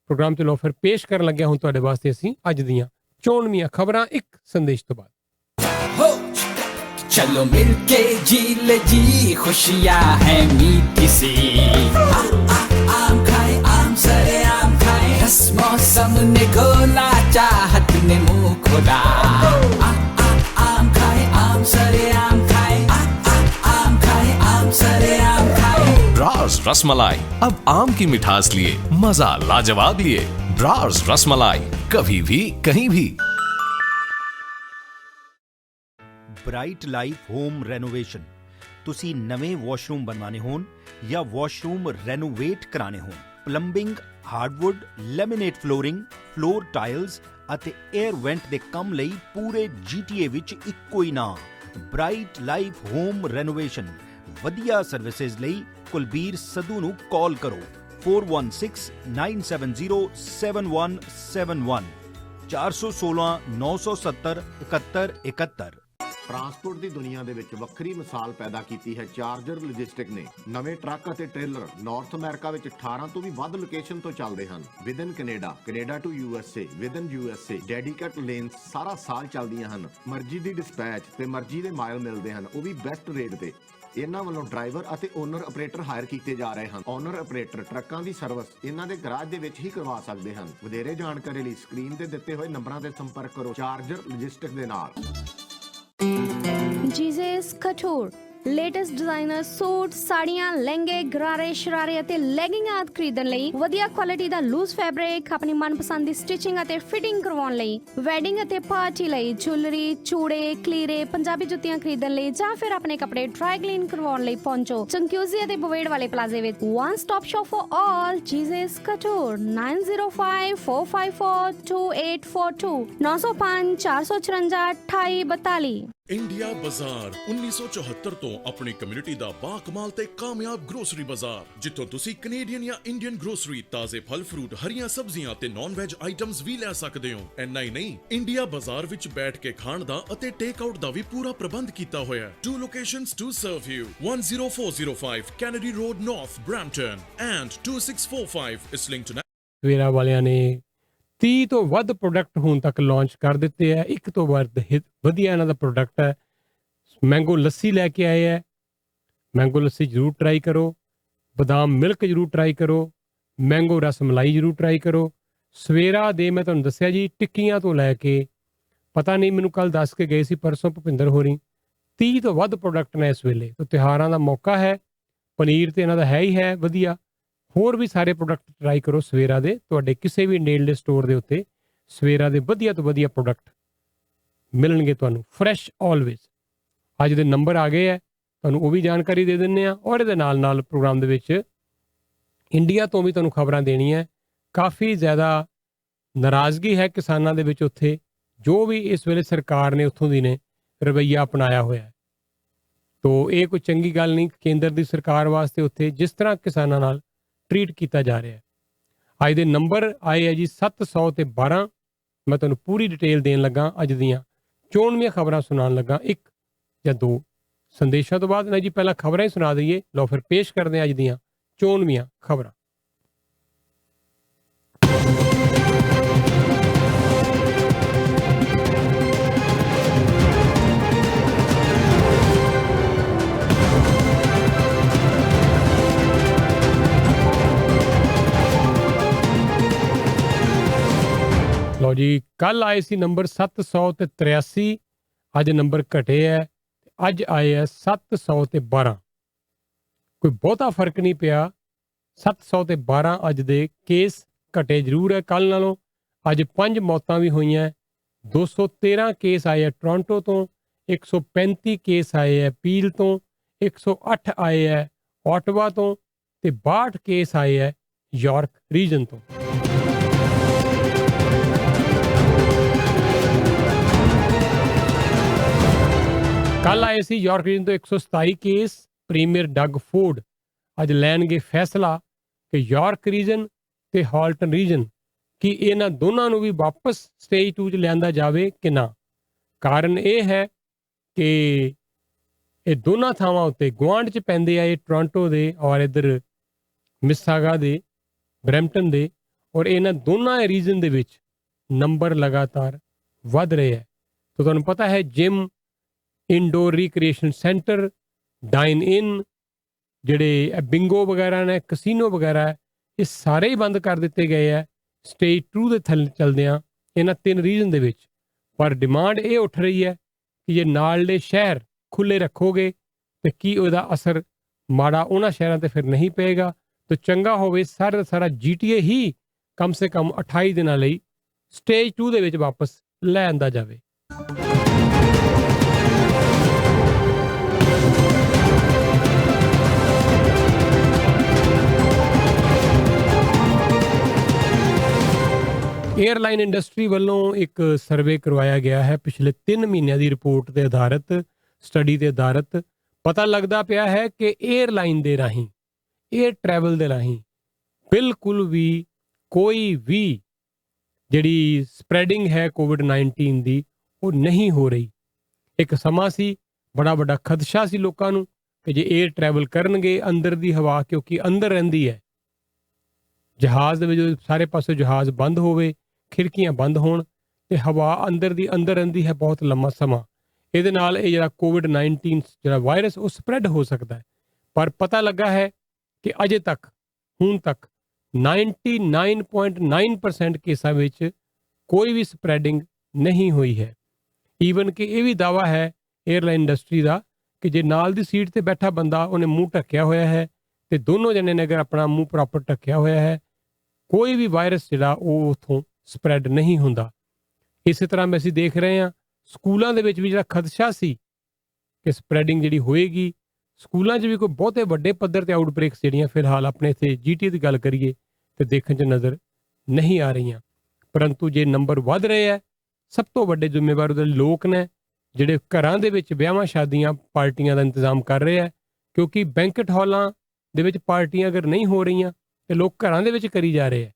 ਪ੍ਰੋਗਰਾਮ ਚਲੋ ਫਿਰ ਪੇਸ਼ ਕਰਨ ਲੱਗਿਆ ਹੁਣ ਤੁਹਾਡੇ ਵਾਸਤੇ ਅਸੀਂ ਅੱਜ ਦੀਆਂ ਚੋਣਵੀਆਂ ਖਬਰਾਂ ਇੱਕ ਸੰਦੇਸ਼ ਤੋਂ ਬਾਅਦ। चलो मिलके जी ले जी, खुशियाँ हैं मीठी सी। आम खाए, आम सरे आम खाए, रस मौसम ने घोला, चाहत ने मुंह खोला। आम खाए, आम सरे आम खाए, आम खाए, आम सरे आम खाए। ब्रार्स रसमलाई अब आम की मिठास लिए, मजा लाजवाब लिए। ब्रार्स रसमलाई, कभी भी कहीं भी। ब्राइट लाइफ होम रेनोवेशन ਤੁਸੀਂ ਨਵੇਂ ਵਾਸ਼ਰੂਮ ਬਣਵਾਣੇ ਹੋਣ ਜਾਂ ਵਾਸ਼ਰੂਮ ਰੈਨੋਵੇਟ ਕਰਾਣੇ ਹੋਣ, plumbing, hardwood, laminate flooring, floor tiles ਅਤੇ 에ਅਰ ਵੈਂਟ ਦੇ ਕੰਮ ਲਈ ਪੂਰੇ GTA ਵਿੱਚ ਇੱਕੋ ਹੀ ਨਾਮ, ਬ੍ਰਾਈਟ ਲਾਈਫ ਹੋਮ ਰੈਨੋਵੇਸ਼ਨ। ਵਧੀਆ ਸਰਵਿਸਿਜ਼ ਲਈ ਕੁਲਬੀਰ ਸੱਧੂ ਨੂੰ ਕਾਲ ਕਰੋ 4169707171 416 970 7171। ਟਰਾਂਸਪੋਰਟ ਦੀ ਦੁਨੀਆ ਦੇ ਵਿੱਚ ਵੱਖਰੀ ਮਿਸਾਲ ਪੈਦਾ ਕੀਤੀ ਹੈ ਚਾਰਜਰ ਲੌਜਿਸਟਿਕ ਨੇ। ਨਵੇਂ ਟਰੱਕ ਅਤੇ ਟ੍ਰੇਲਰ ਨਾਰਥ ਅਮਰੀਕਾ ਵਿੱਚ 18 ਤੋਂ ਵੀ ਵੱਧ ਲੋਕੇਸ਼ਨ ਤੋਂ ਚੱਲਦੇ ਹਨ। Within Canada to USA, within USA, dedicate lanes ਸਾਰਾ ਸਾਲ ਚੱਲਦੀਆਂ ਹਨ। ਮਰਜ਼ੀ ਦੀ ਡਿਸਪੈਚ ਤੇ ਮਰਜ਼ੀ ਦੇ ਮਾਈਲ ਮਿਲਦੇ ਹਨ, ਉਹ ਵੀ ਬੈਸਟ ਰੇਟ ਤੇ। ਇਹਨਾਂ ਵੱਲੋਂ ਡਰਾਈਵਰ ਅਤੇ ਓਨਰ ਆਪਰੇਟਰ ਹਾਇਰ ਕੀਤੇ ਜਾ ਰਹੇ ਹਨ। ਓਨਰ ਆਪਰੇਟਰ ਟਰੱਕਾਂ ਦੀ ਸਰਵਿਸ ਇਹਨਾਂ ਦੇ ਗਰਾਜ ਦੇ ਵਿੱਚ ਹੀ ਕਰਵਾ ਸਕਦੇ ਹਨ। ਵਧੇਰੇ ਜਾਣਕਾਰੀ ਲਈ ਸਕਰੀਨ ਤੇ ਦਿੱਤੇ ਹੋਏ ਨੰਬਰਾਂ ਤੇ ਸੰਪਰਕ ਕਰੋ ਚਾਰਜਰ ਲੌਜਿਸਟਿਕ ਦੇ ਨਾਲ। Jesus Couture latest designer suit, ਸਾੜੀਆਂ, ਲਹਿੰਗੇ, ਗਰਾਰੇ, ਸ਼ਰਾਰੇ ਅਤੇ ਲੈਗਿੰਗ ਆਦਿ ਖਰੀਦਣ ਲਈ ਵਧੀਆ ਕੁਆਲਿਟੀ ਦਾ ਲੂਜ਼ ਫੈਬਰਿਕ, ਆਪਣੀ ਮਨਪਸੰਦ ਦੀ ਸਟਿਚਿੰਗ ਅਤੇ ਫਿਟਿੰਗ ਕਰਵਾਉਣ ਲਈ, ਵੈਡਿੰਗ ਅਤੇ ਪਾਰਟੀ ਲਈ ਜੁਐਲਰੀ, ਚੂੜੇ, ਕਲੀਰੇ, ਪੰਜਾਬੀ ਜੁੱਤੀਆਂ ਖਰੀਦਣ ਲਈ ਜਾਂ ਫਿਰ ਆਪਣੇ ਕੱਪੜੇ ਡਰਾਈ ਕਲੀਨ ਕਰਵਾਉਣ ਲਈ ਪਹੁੰਚੋ ਚੰਕਿਊਜ਼ੀ ਅਤੇ ਬਵੇੜ ਵਾਲੇ ਪਲਾਜ਼ੇ ਵਿੱਚ। One stop shop for all Jesus Couture 9054542842 905 454 2842। India ਬਾਜ਼ਾਰ 1974 ਤੋਂ ਆਪਣੀ ਕਮਿਊਨਿਟੀ ਦਾ ਬਾਕਮਾਲ ਤੇ ਕਾਮਯਾਬ ਗਰੋਸਰੀ ਬਾਜ਼ਾਰ, ਜਿੱਥੋਂ ਤੁਸੀਂ ਕੈਨੇਡੀਅਨ ਜਾਂ ਇੰਡੀਅਨ ਗਰੋਸਰੀ, ਤਾਜ਼ੇ ਫਲ ਫਰੂਟ, ਹਰੀਆਂ ਸਬਜ਼ੀਆਂ ਤੇ ਨਾਨ ਵੈਜ ਆਈਟਮਸ ਵੀ ਲੈ ਸਕਦੇ ਹੋ। ਇੰਨਾ ਹੀ ਨਹੀਂ, ਇੰਡੀਆ ਬਾਜ਼ਾਰ ਵਿੱਚ ਬੈਠ ਕੇ ਖਾਣ ਦਾ ਅਤੇ ਟੇਕ ਆਊਟ ਦਾ ਵੀ ਪੂਰਾ ਪ੍ਰਬੰਧ ਕੀਤਾ ਹੋਇਆ ਹੈ। 2 locations to serve you, 10405 Kennedy road north, Brampton and 2645 Islington. Sawera ਵਾਲਿਆਂ ਨੇ 30 ਤੋਂ ਵੱਧ ਪ੍ਰੋਡਕਟ ਹੁਣ ਤੱਕ ਲਾਂਚ ਕਰ ਦਿੱਤੇ ਹੈ। ਇੱਕ ਤੋਂ ਵੱਧ ਵਧੀਆ ਇਹਨਾਂ ਦਾ ਪ੍ਰੋਡਕਟ ਹੈ। ਮੈਂਗੋ ਲੱਸੀ ਲੈ ਕੇ ਆਏ ਹੈ, ਮੈਂਗੋ ਲੱਸੀ ਜ਼ਰੂਰ ਟਰਾਈ ਕਰੋ। ਬਦਾਮ ਮਿਲਕ ਜ਼ਰੂਰ ਟਰਾਈ ਕਰੋ। ਮੈਂਗੋ ਰਸ ਮਲਾਈ ਜ਼ਰੂਰ ਟਰਾਈ ਕਰੋ। ਸਵੇਰਾ ਦੇ ਮੈਂ ਤੁਹਾਨੂੰ ਦੱਸਿਆ ਜੀ, ਟਿੱਕੀਆਂ ਤੋਂ ਲੈ ਕੇ ਪਤਾ ਨਹੀਂ ਮੈਨੂੰ ਕੱਲ ਦੱਸ ਕੇ ਗਏ ਸੀ ਪਰਸੋਂ ਭੁਪਿੰਦਰ ਹੋਰੀ, 30 ਤੋਂ ਵੱਧ ਪ੍ਰੋਡਕਟ ਨੇ ਇਸ ਵੇਲੇ। ਤਾਂ ਤਿਉਹਾਰਾਂ ਦਾ ਮੌਕਾ ਹੈ, ਪਨੀਰ ਤੇ ਇਹਨਾਂ ਦਾ ਹੈ ਹੀ ਹੈ ਵਧੀਆ। ਹੋਰ ਵੀ ਸਾਰੇ ਪ੍ਰੋਡਕਟ ਟਰਾਈ ਕਰੋ ਸਵੇਰਾ ਦੇ। ਤੁਹਾਡੇ ਕਿਸੇ ਵੀ ਨੇੜਲੇ ਸਟੋਰ ਦੇ ਉੱਤੇ ਸਵੇਰਾ ਦੇ ਵਧੀਆ ਤੋਂ ਵਧੀਆ ਪ੍ਰੋਡਕਟ ਮਿਲਣਗੇ ਤੁਹਾਨੂੰ, ਫਰੈਸ਼ ਆਲਵੇਜ਼। ਅੱਜ ਦੇ ਨੰਬਰ ਆ ਗਏ ਹੈ, ਤੁਹਾਨੂੰ ਉਹ ਵੀ ਜਾਣਕਾਰੀ ਦੇ ਦਿੰਦੇ ਆ। ਔਰ ਇਹਦੇ ਨਾਲ ਨਾਲ ਪ੍ਰੋਗਰਾਮ ਦੇ ਵਿੱਚ ਇੰਡੀਆ ਤੋਂ ਵੀ ਤੁਹਾਨੂੰ ਖਬਰਾਂ ਦੇਣੀਆਂ। ਕਾਫੀ ਜ਼ਿਆਦਾ ਨਾਰਾਜ਼ਗੀ ਹੈ ਕਿਸਾਨਾਂ ਦੇ ਵਿੱਚ ਉੱਥੇ, ਜੋ ਵੀ ਇਸ ਵੇਲੇ ਸਰਕਾਰ ਨੇ ਉੱਥੋਂ ਦੀ ਨੇ ਰਵੱਈਆ ਅਪਣਾਇਆ ਹੋਇਆ ਹੈ। ਤੋ ਇਹ ਕੋਈ ਚੰਗੀ ਗੱਲ ਨਹੀਂ ਕੇਂਦਰ ਦੀ ਸਰਕਾਰ ਵਾਸਤੇ ਉੱਥੇ ਜਿਸ ਤਰ੍ਹਾਂ ਕਿਸਾਨਾਂ ਨਾਲ ਟਰੀਟ ਕੀਤਾ ਜਾ ਰਿਹਾ ਹੈ। ਅੱਜ ਦੇ ਨੰਬਰ ਆਏ ਹੈ ਜੀ 712। ਮੈਂ ਤੁਹਾਨੂੰ ਪੂਰੀ ਡਿਟੇਲ ਦੇਣ ਲੱਗਾ। ਅੱਜ ਦੀਆਂ ਚੋਣਵੀਆਂ ਖਬਰਾਂ ਸੁਣਾਉਣ ਲੱਗਾ, 1 ਜਾਂ 2 ਸੰਦੇਸ਼ਾਂ ਤੋਂ ਬਾਅਦ। ਨਾ ਜੀ ਪਹਿਲਾਂ ਖਬਰਾਂ ਹੀ ਸੁਣਾ ਦਈਏ। ਲਓ ਫਿਰ ਪੇਸ਼ ਕਰਦੇ ਹਾਂ ਅੱਜ ਦੀਆਂ ਚੋਣਵੀਆਂ ਖਬਰਾਂ। ਲਓ ਜੀ, ਕੱਲ ਆਏ ਸੀ ਨੰਬਰ 783, ਅੱਜ ਨੰਬਰ ਘਟੇ ਹੈ, ਅੱਜ ਆਏ ਹੈ 712। ਕੋਈ ਬਹੁਤਾ ਫਰਕ ਨਹੀਂ ਪਿਆ। 712 ਅੱਜ ਦੇ ਕੇਸ ਘਟੇ ਜ਼ਰੂਰ ਹੈ ਕੱਲ ਨਾਲੋਂ। ਅੱਜ 5 ਮੌਤਾਂ ਵੀ ਹੋਈਆਂ। 213 ਕੇਸ ਆਏ ਹੈ ਟੋਰਾਂਟੋ ਤੋਂ, 135 ਕੇਸ ਆਏ ਹੈ ਪੀਲ ਤੋਂ, 108 ਆਏ ਹੈ ਓਟਵਾ ਤੋਂ ਤੇ 62 ਕੇਸ ਆਏ ਹੈ ਯਾਰਕ ਰੀਜਨ ਤੋਂ। ਕੱਲ ਆਏ ਸੀ ਯਾਰਕ ਰੀਜਨ ਤੋਂ 127 ਕੇਸ। ਪ੍ਰੀਮੀਅਰ ਡਗ ਫੋਰਡ ਅੱਜ ਲੈਣਗੇ ਫੈਸਲਾ ਕਿ ਯਾਰਕ ਰੀਜਨ ਤੇ ਹਾਲਟਨ ਰੀਜਨ ਕਿ ਇਹਨਾਂ ਦੋਨਾਂ ਨੂੰ ਵੀ ਵਾਪਸ ਸਟੇਜ 2 'ਚ ਲਿਆਂਦਾ ਜਾਵੇ ਕਿ ਨਾ। ਕਾਰਨ ਇਹ ਹੈ ਕਿ ਇਹ ਦੋਨਾਂ ਥਾਵਾਂ ਉੱਤੇ ਗੁਆਂਢ 'ਚ ਪੈਂਦੇ ਆ, ਇਹ ਟੋਰਾਂਟੋ ਦੇ ਔਰ ਇੱਧਰ ਮਿਸਾਗਾ ਦੇ, ਬਰੈਂਪਟਨ ਦੇ। ਔਰ ਇਹਨਾਂ ਦੋਨਾਂ ਰੀਜਨ ਦੇ ਵਿੱਚ ਨੰਬਰ ਲਗਾਤਾਰ ਵੱਧ ਰਹੇ ਹੈ। ਤਾਂ ਤੁਹਾਨੂੰ ਪਤਾ ਹੈ gym, indoor recreation centre, dine in, ਜਿਹੜੇ ਬਿੰਗੋ ਵਗੈਰਾ ਨੇ, ਕਸੀਨੋ ਵਗੈਰਾ, ਇਹ ਸਾਰੇ ਹੀ ਬੰਦ ਕਰ ਦਿੱਤੇ ਗਏ ਹੈ ਸਟੇਜ 2 ਦੇ ਥੱਲੇ ਚੱਲਦਿਆਂ ਇਹਨਾਂ 3 ਰੀਜਨ ਦੇ ਵਿੱਚ। ਪਰ ਡਿਮਾਂਡ ਇਹ ਉੱਠ ਰਹੀ ਹੈ ਕਿ ਜੇ ਨਾਲਦੇ ਸ਼ਹਿਰ ਖੁੱਲ੍ਹੇ ਰੱਖੋਗੇ ਤੇ ਕੀ ਉਹਦਾ ਅਸਰ ਮਾੜਾ ਉਹਨਾਂ ਸ਼ਹਿਰਾਂ ਤੇ ਫਿਰ ਨਹੀਂ ਪਏਗਾ। ਤਾਂ ਚੰਗਾ ਹੋਵੇ ਸਾਰਾ ਦਾ ਸਾਰਾ GTA ਹੀ ਕਮ ਸੇ ਕਮ 28 ਦਿਨਾਂ ਲਈ ਸਟੇਜ 2 ਦੇ ਵਿੱਚ ਵਾਪਸ ਲੈ ਆਂਦਾ ਜਾਵੇ। ਏਅਰਲਾਈਨ ਇੰਡਸਟਰੀ ਵੱਲੋਂ ਇੱਕ ਸਰਵੇ ਕਰਵਾਇਆ ਗਿਆ ਹੈ ਪਿਛਲੇ 3 ਮਹੀਨਿਆਂ ਦੀ ਰਿਪੋਰਟ ਤੇ ਆਧਾਰਿਤ, ਸਟੱਡੀ ਤੇ ਆਧਾਰਿਤ ਪਤਾ ਲੱਗਦਾ ਪਿਆ ਹੈ ਕਿ ਏਅਰਲਾਈਨ ਦੇ ਰਾਹੀਂ, ਏਅਰ ਟਰੈਵਲ ਦੇ ਰਾਹੀਂ ਬਿਲਕੁਲ ਵੀ ਕੋਈ ਵੀ ਜਿਹੜੀ ਸਪਰੈਡਿੰਗ ਹੈ ਕੋਵਿਡ-19 ਦੀ ਉਹ ਨਹੀਂ ਹੋ ਰਹੀ। ਇੱਕ ਸਮਾਂ ਸੀ, ਬੜਾ ਵੱਡਾ ਖਦਸ਼ਾ ਸੀ ਲੋਕਾਂ ਨੂੰ ਕਿ ਜੇ ਏਅਰ ਟਰੈਵਲ ਕਰਨਗੇ, ਅੰਦਰ ਦੀ ਹਵਾ ਕਿਉਂਕਿ ਅੰਦਰ ਰਹਿੰਦੀ ਹੈ, ਜਹਾਜ਼ ਦੇ ਵਿੱਚ ਸਾਰੇ ਪਾਸੇ ਜਹਾਜ਼ ਬੰਦ ਹੋਵੇ, ਖਿੜਕੀਆਂ ਬੰਦ ਹੋਣ ਤੇ ਹਵਾ ਅੰਦਰ ਦੀ ਅੰਦਰ ਰਹਿੰਦੀ ਹੈ ਬਹੁਤ ਲੰਮਾ ਸਮਾਂ, ਇਹਦੇ ਨਾਲ ਇਹ ਜਿਹੜਾ ਕੋਵਿਡ-19 ਜਿਹੜਾ ਵਾਇਰਸ ਉਹ ਸਪਰੈਡ ਹੋ ਸਕਦਾ ਹੈ। ਪਰ ਪਤਾ ਲੱਗਾ ਹੈ ਕਿ ਅਜੇ ਤੱਕ, ਹੁਣ ਤੱਕ 99.9% ਕੇਸਾਂ ਵਿੱਚ ਕੋਈ ਵੀ ਸਪਰੈਡਿੰਗ ਨਹੀਂ ਹੋਈ ਹੈ। ਈਵਨ ਕਿ ਇਹ ਵੀ ਦਾਅਵਾ ਹੈ ਏਅਰਲਾਈਨ ਇੰਡਸਟਰੀ ਦਾ ਕਿ ਜੇ ਨਾਲ ਦੀ ਸੀਟ ਤੇ ਬੈਠਾ ਬੰਦਾ ਉਹਨੇ ਮੂੰਹ ਢੱਕਿਆ ਹੋਇਆ ਹੈ ਤੇ ਦੋਨੋਂ ਜਣੇ ਨੇ ਅਗਰ ਆਪਣਾ ਮੂੰਹ ਪ੍ਰੋਪਰ ਢੱਕਿਆ ਹੋਇਆ ਹੈ, ਕੋਈ ਵੀ ਵਾਇਰਸ ਜਿਹੜਾ ਉਹ ਉੱਥੋਂ ਸਪਰੈਡ ਨਹੀਂ ਹੁੰਦਾ। ਇਸੇ ਤਰ੍ਹਾਂ ਅਸੀਂ ਦੇਖ ਰਹੇ ਹਾਂ ਸਕੂਲਾਂ ਦੇ ਵਿੱਚ ਵੀ ਜਿਹੜਾ ਖਦਸ਼ਾ ਸੀ ਕਿ ਸਪਰੈਡਿੰਗ ਜਿਹੜੀ ਹੋਏਗੀ, ਸਕੂਲਾਂ 'ਚ ਵੀ ਕੋਈ ਬਹੁਤੇ ਵੱਡੇ ਪੱਧਰ ਤੇ ਆਊਟਬ੍ਰੇਕਸ ਜਿਹੜੀਆਂ ਫਿਲਹਾਲ ਆਪਣੇ ਇੱਥੇ GTA ਦੀ ਗੱਲ ਕਰੀਏ ਤੇ ਦੇਖਣ 'ਚ ਨਜ਼ਰ ਨਹੀਂ ਆ ਰਹੀਆਂ। ਪਰੰਤੂ ਜੇ ਨੰਬਰ ਵੱਧ ਰਹੇ ਹੈ, ਸਭ ਤੋਂ ਵੱਡੇ ਜ਼ਿੰਮੇਵਾਰ ਉਹਦੇ ਲੋਕ ਨੇ ਜਿਹੜੇ ਘਰਾਂ ਦੇ ਵਿੱਚ ਵਿਆਹਾਂ ਸ਼ਾਦੀਆਂ ਪਾਰਟੀਆਂ ਦਾ ਇੰਤਜ਼ਾਮ ਕਰ ਰਹੇ ਹੈ, ਕਿਉਂਕਿ ਬੈਂਕਟ ਹਾਲਾਂ ਦੇ ਵਿੱਚ ਪਾਰਟੀਆਂ ਅਗਰ ਨਹੀਂ ਹੋ ਰਹੀਆਂ ਤੇ ਲੋਕ ਘਰਾਂ ਦੇ ਵਿੱਚ ਕਰੀ ਜਾ ਰਹੇ ਹੈ।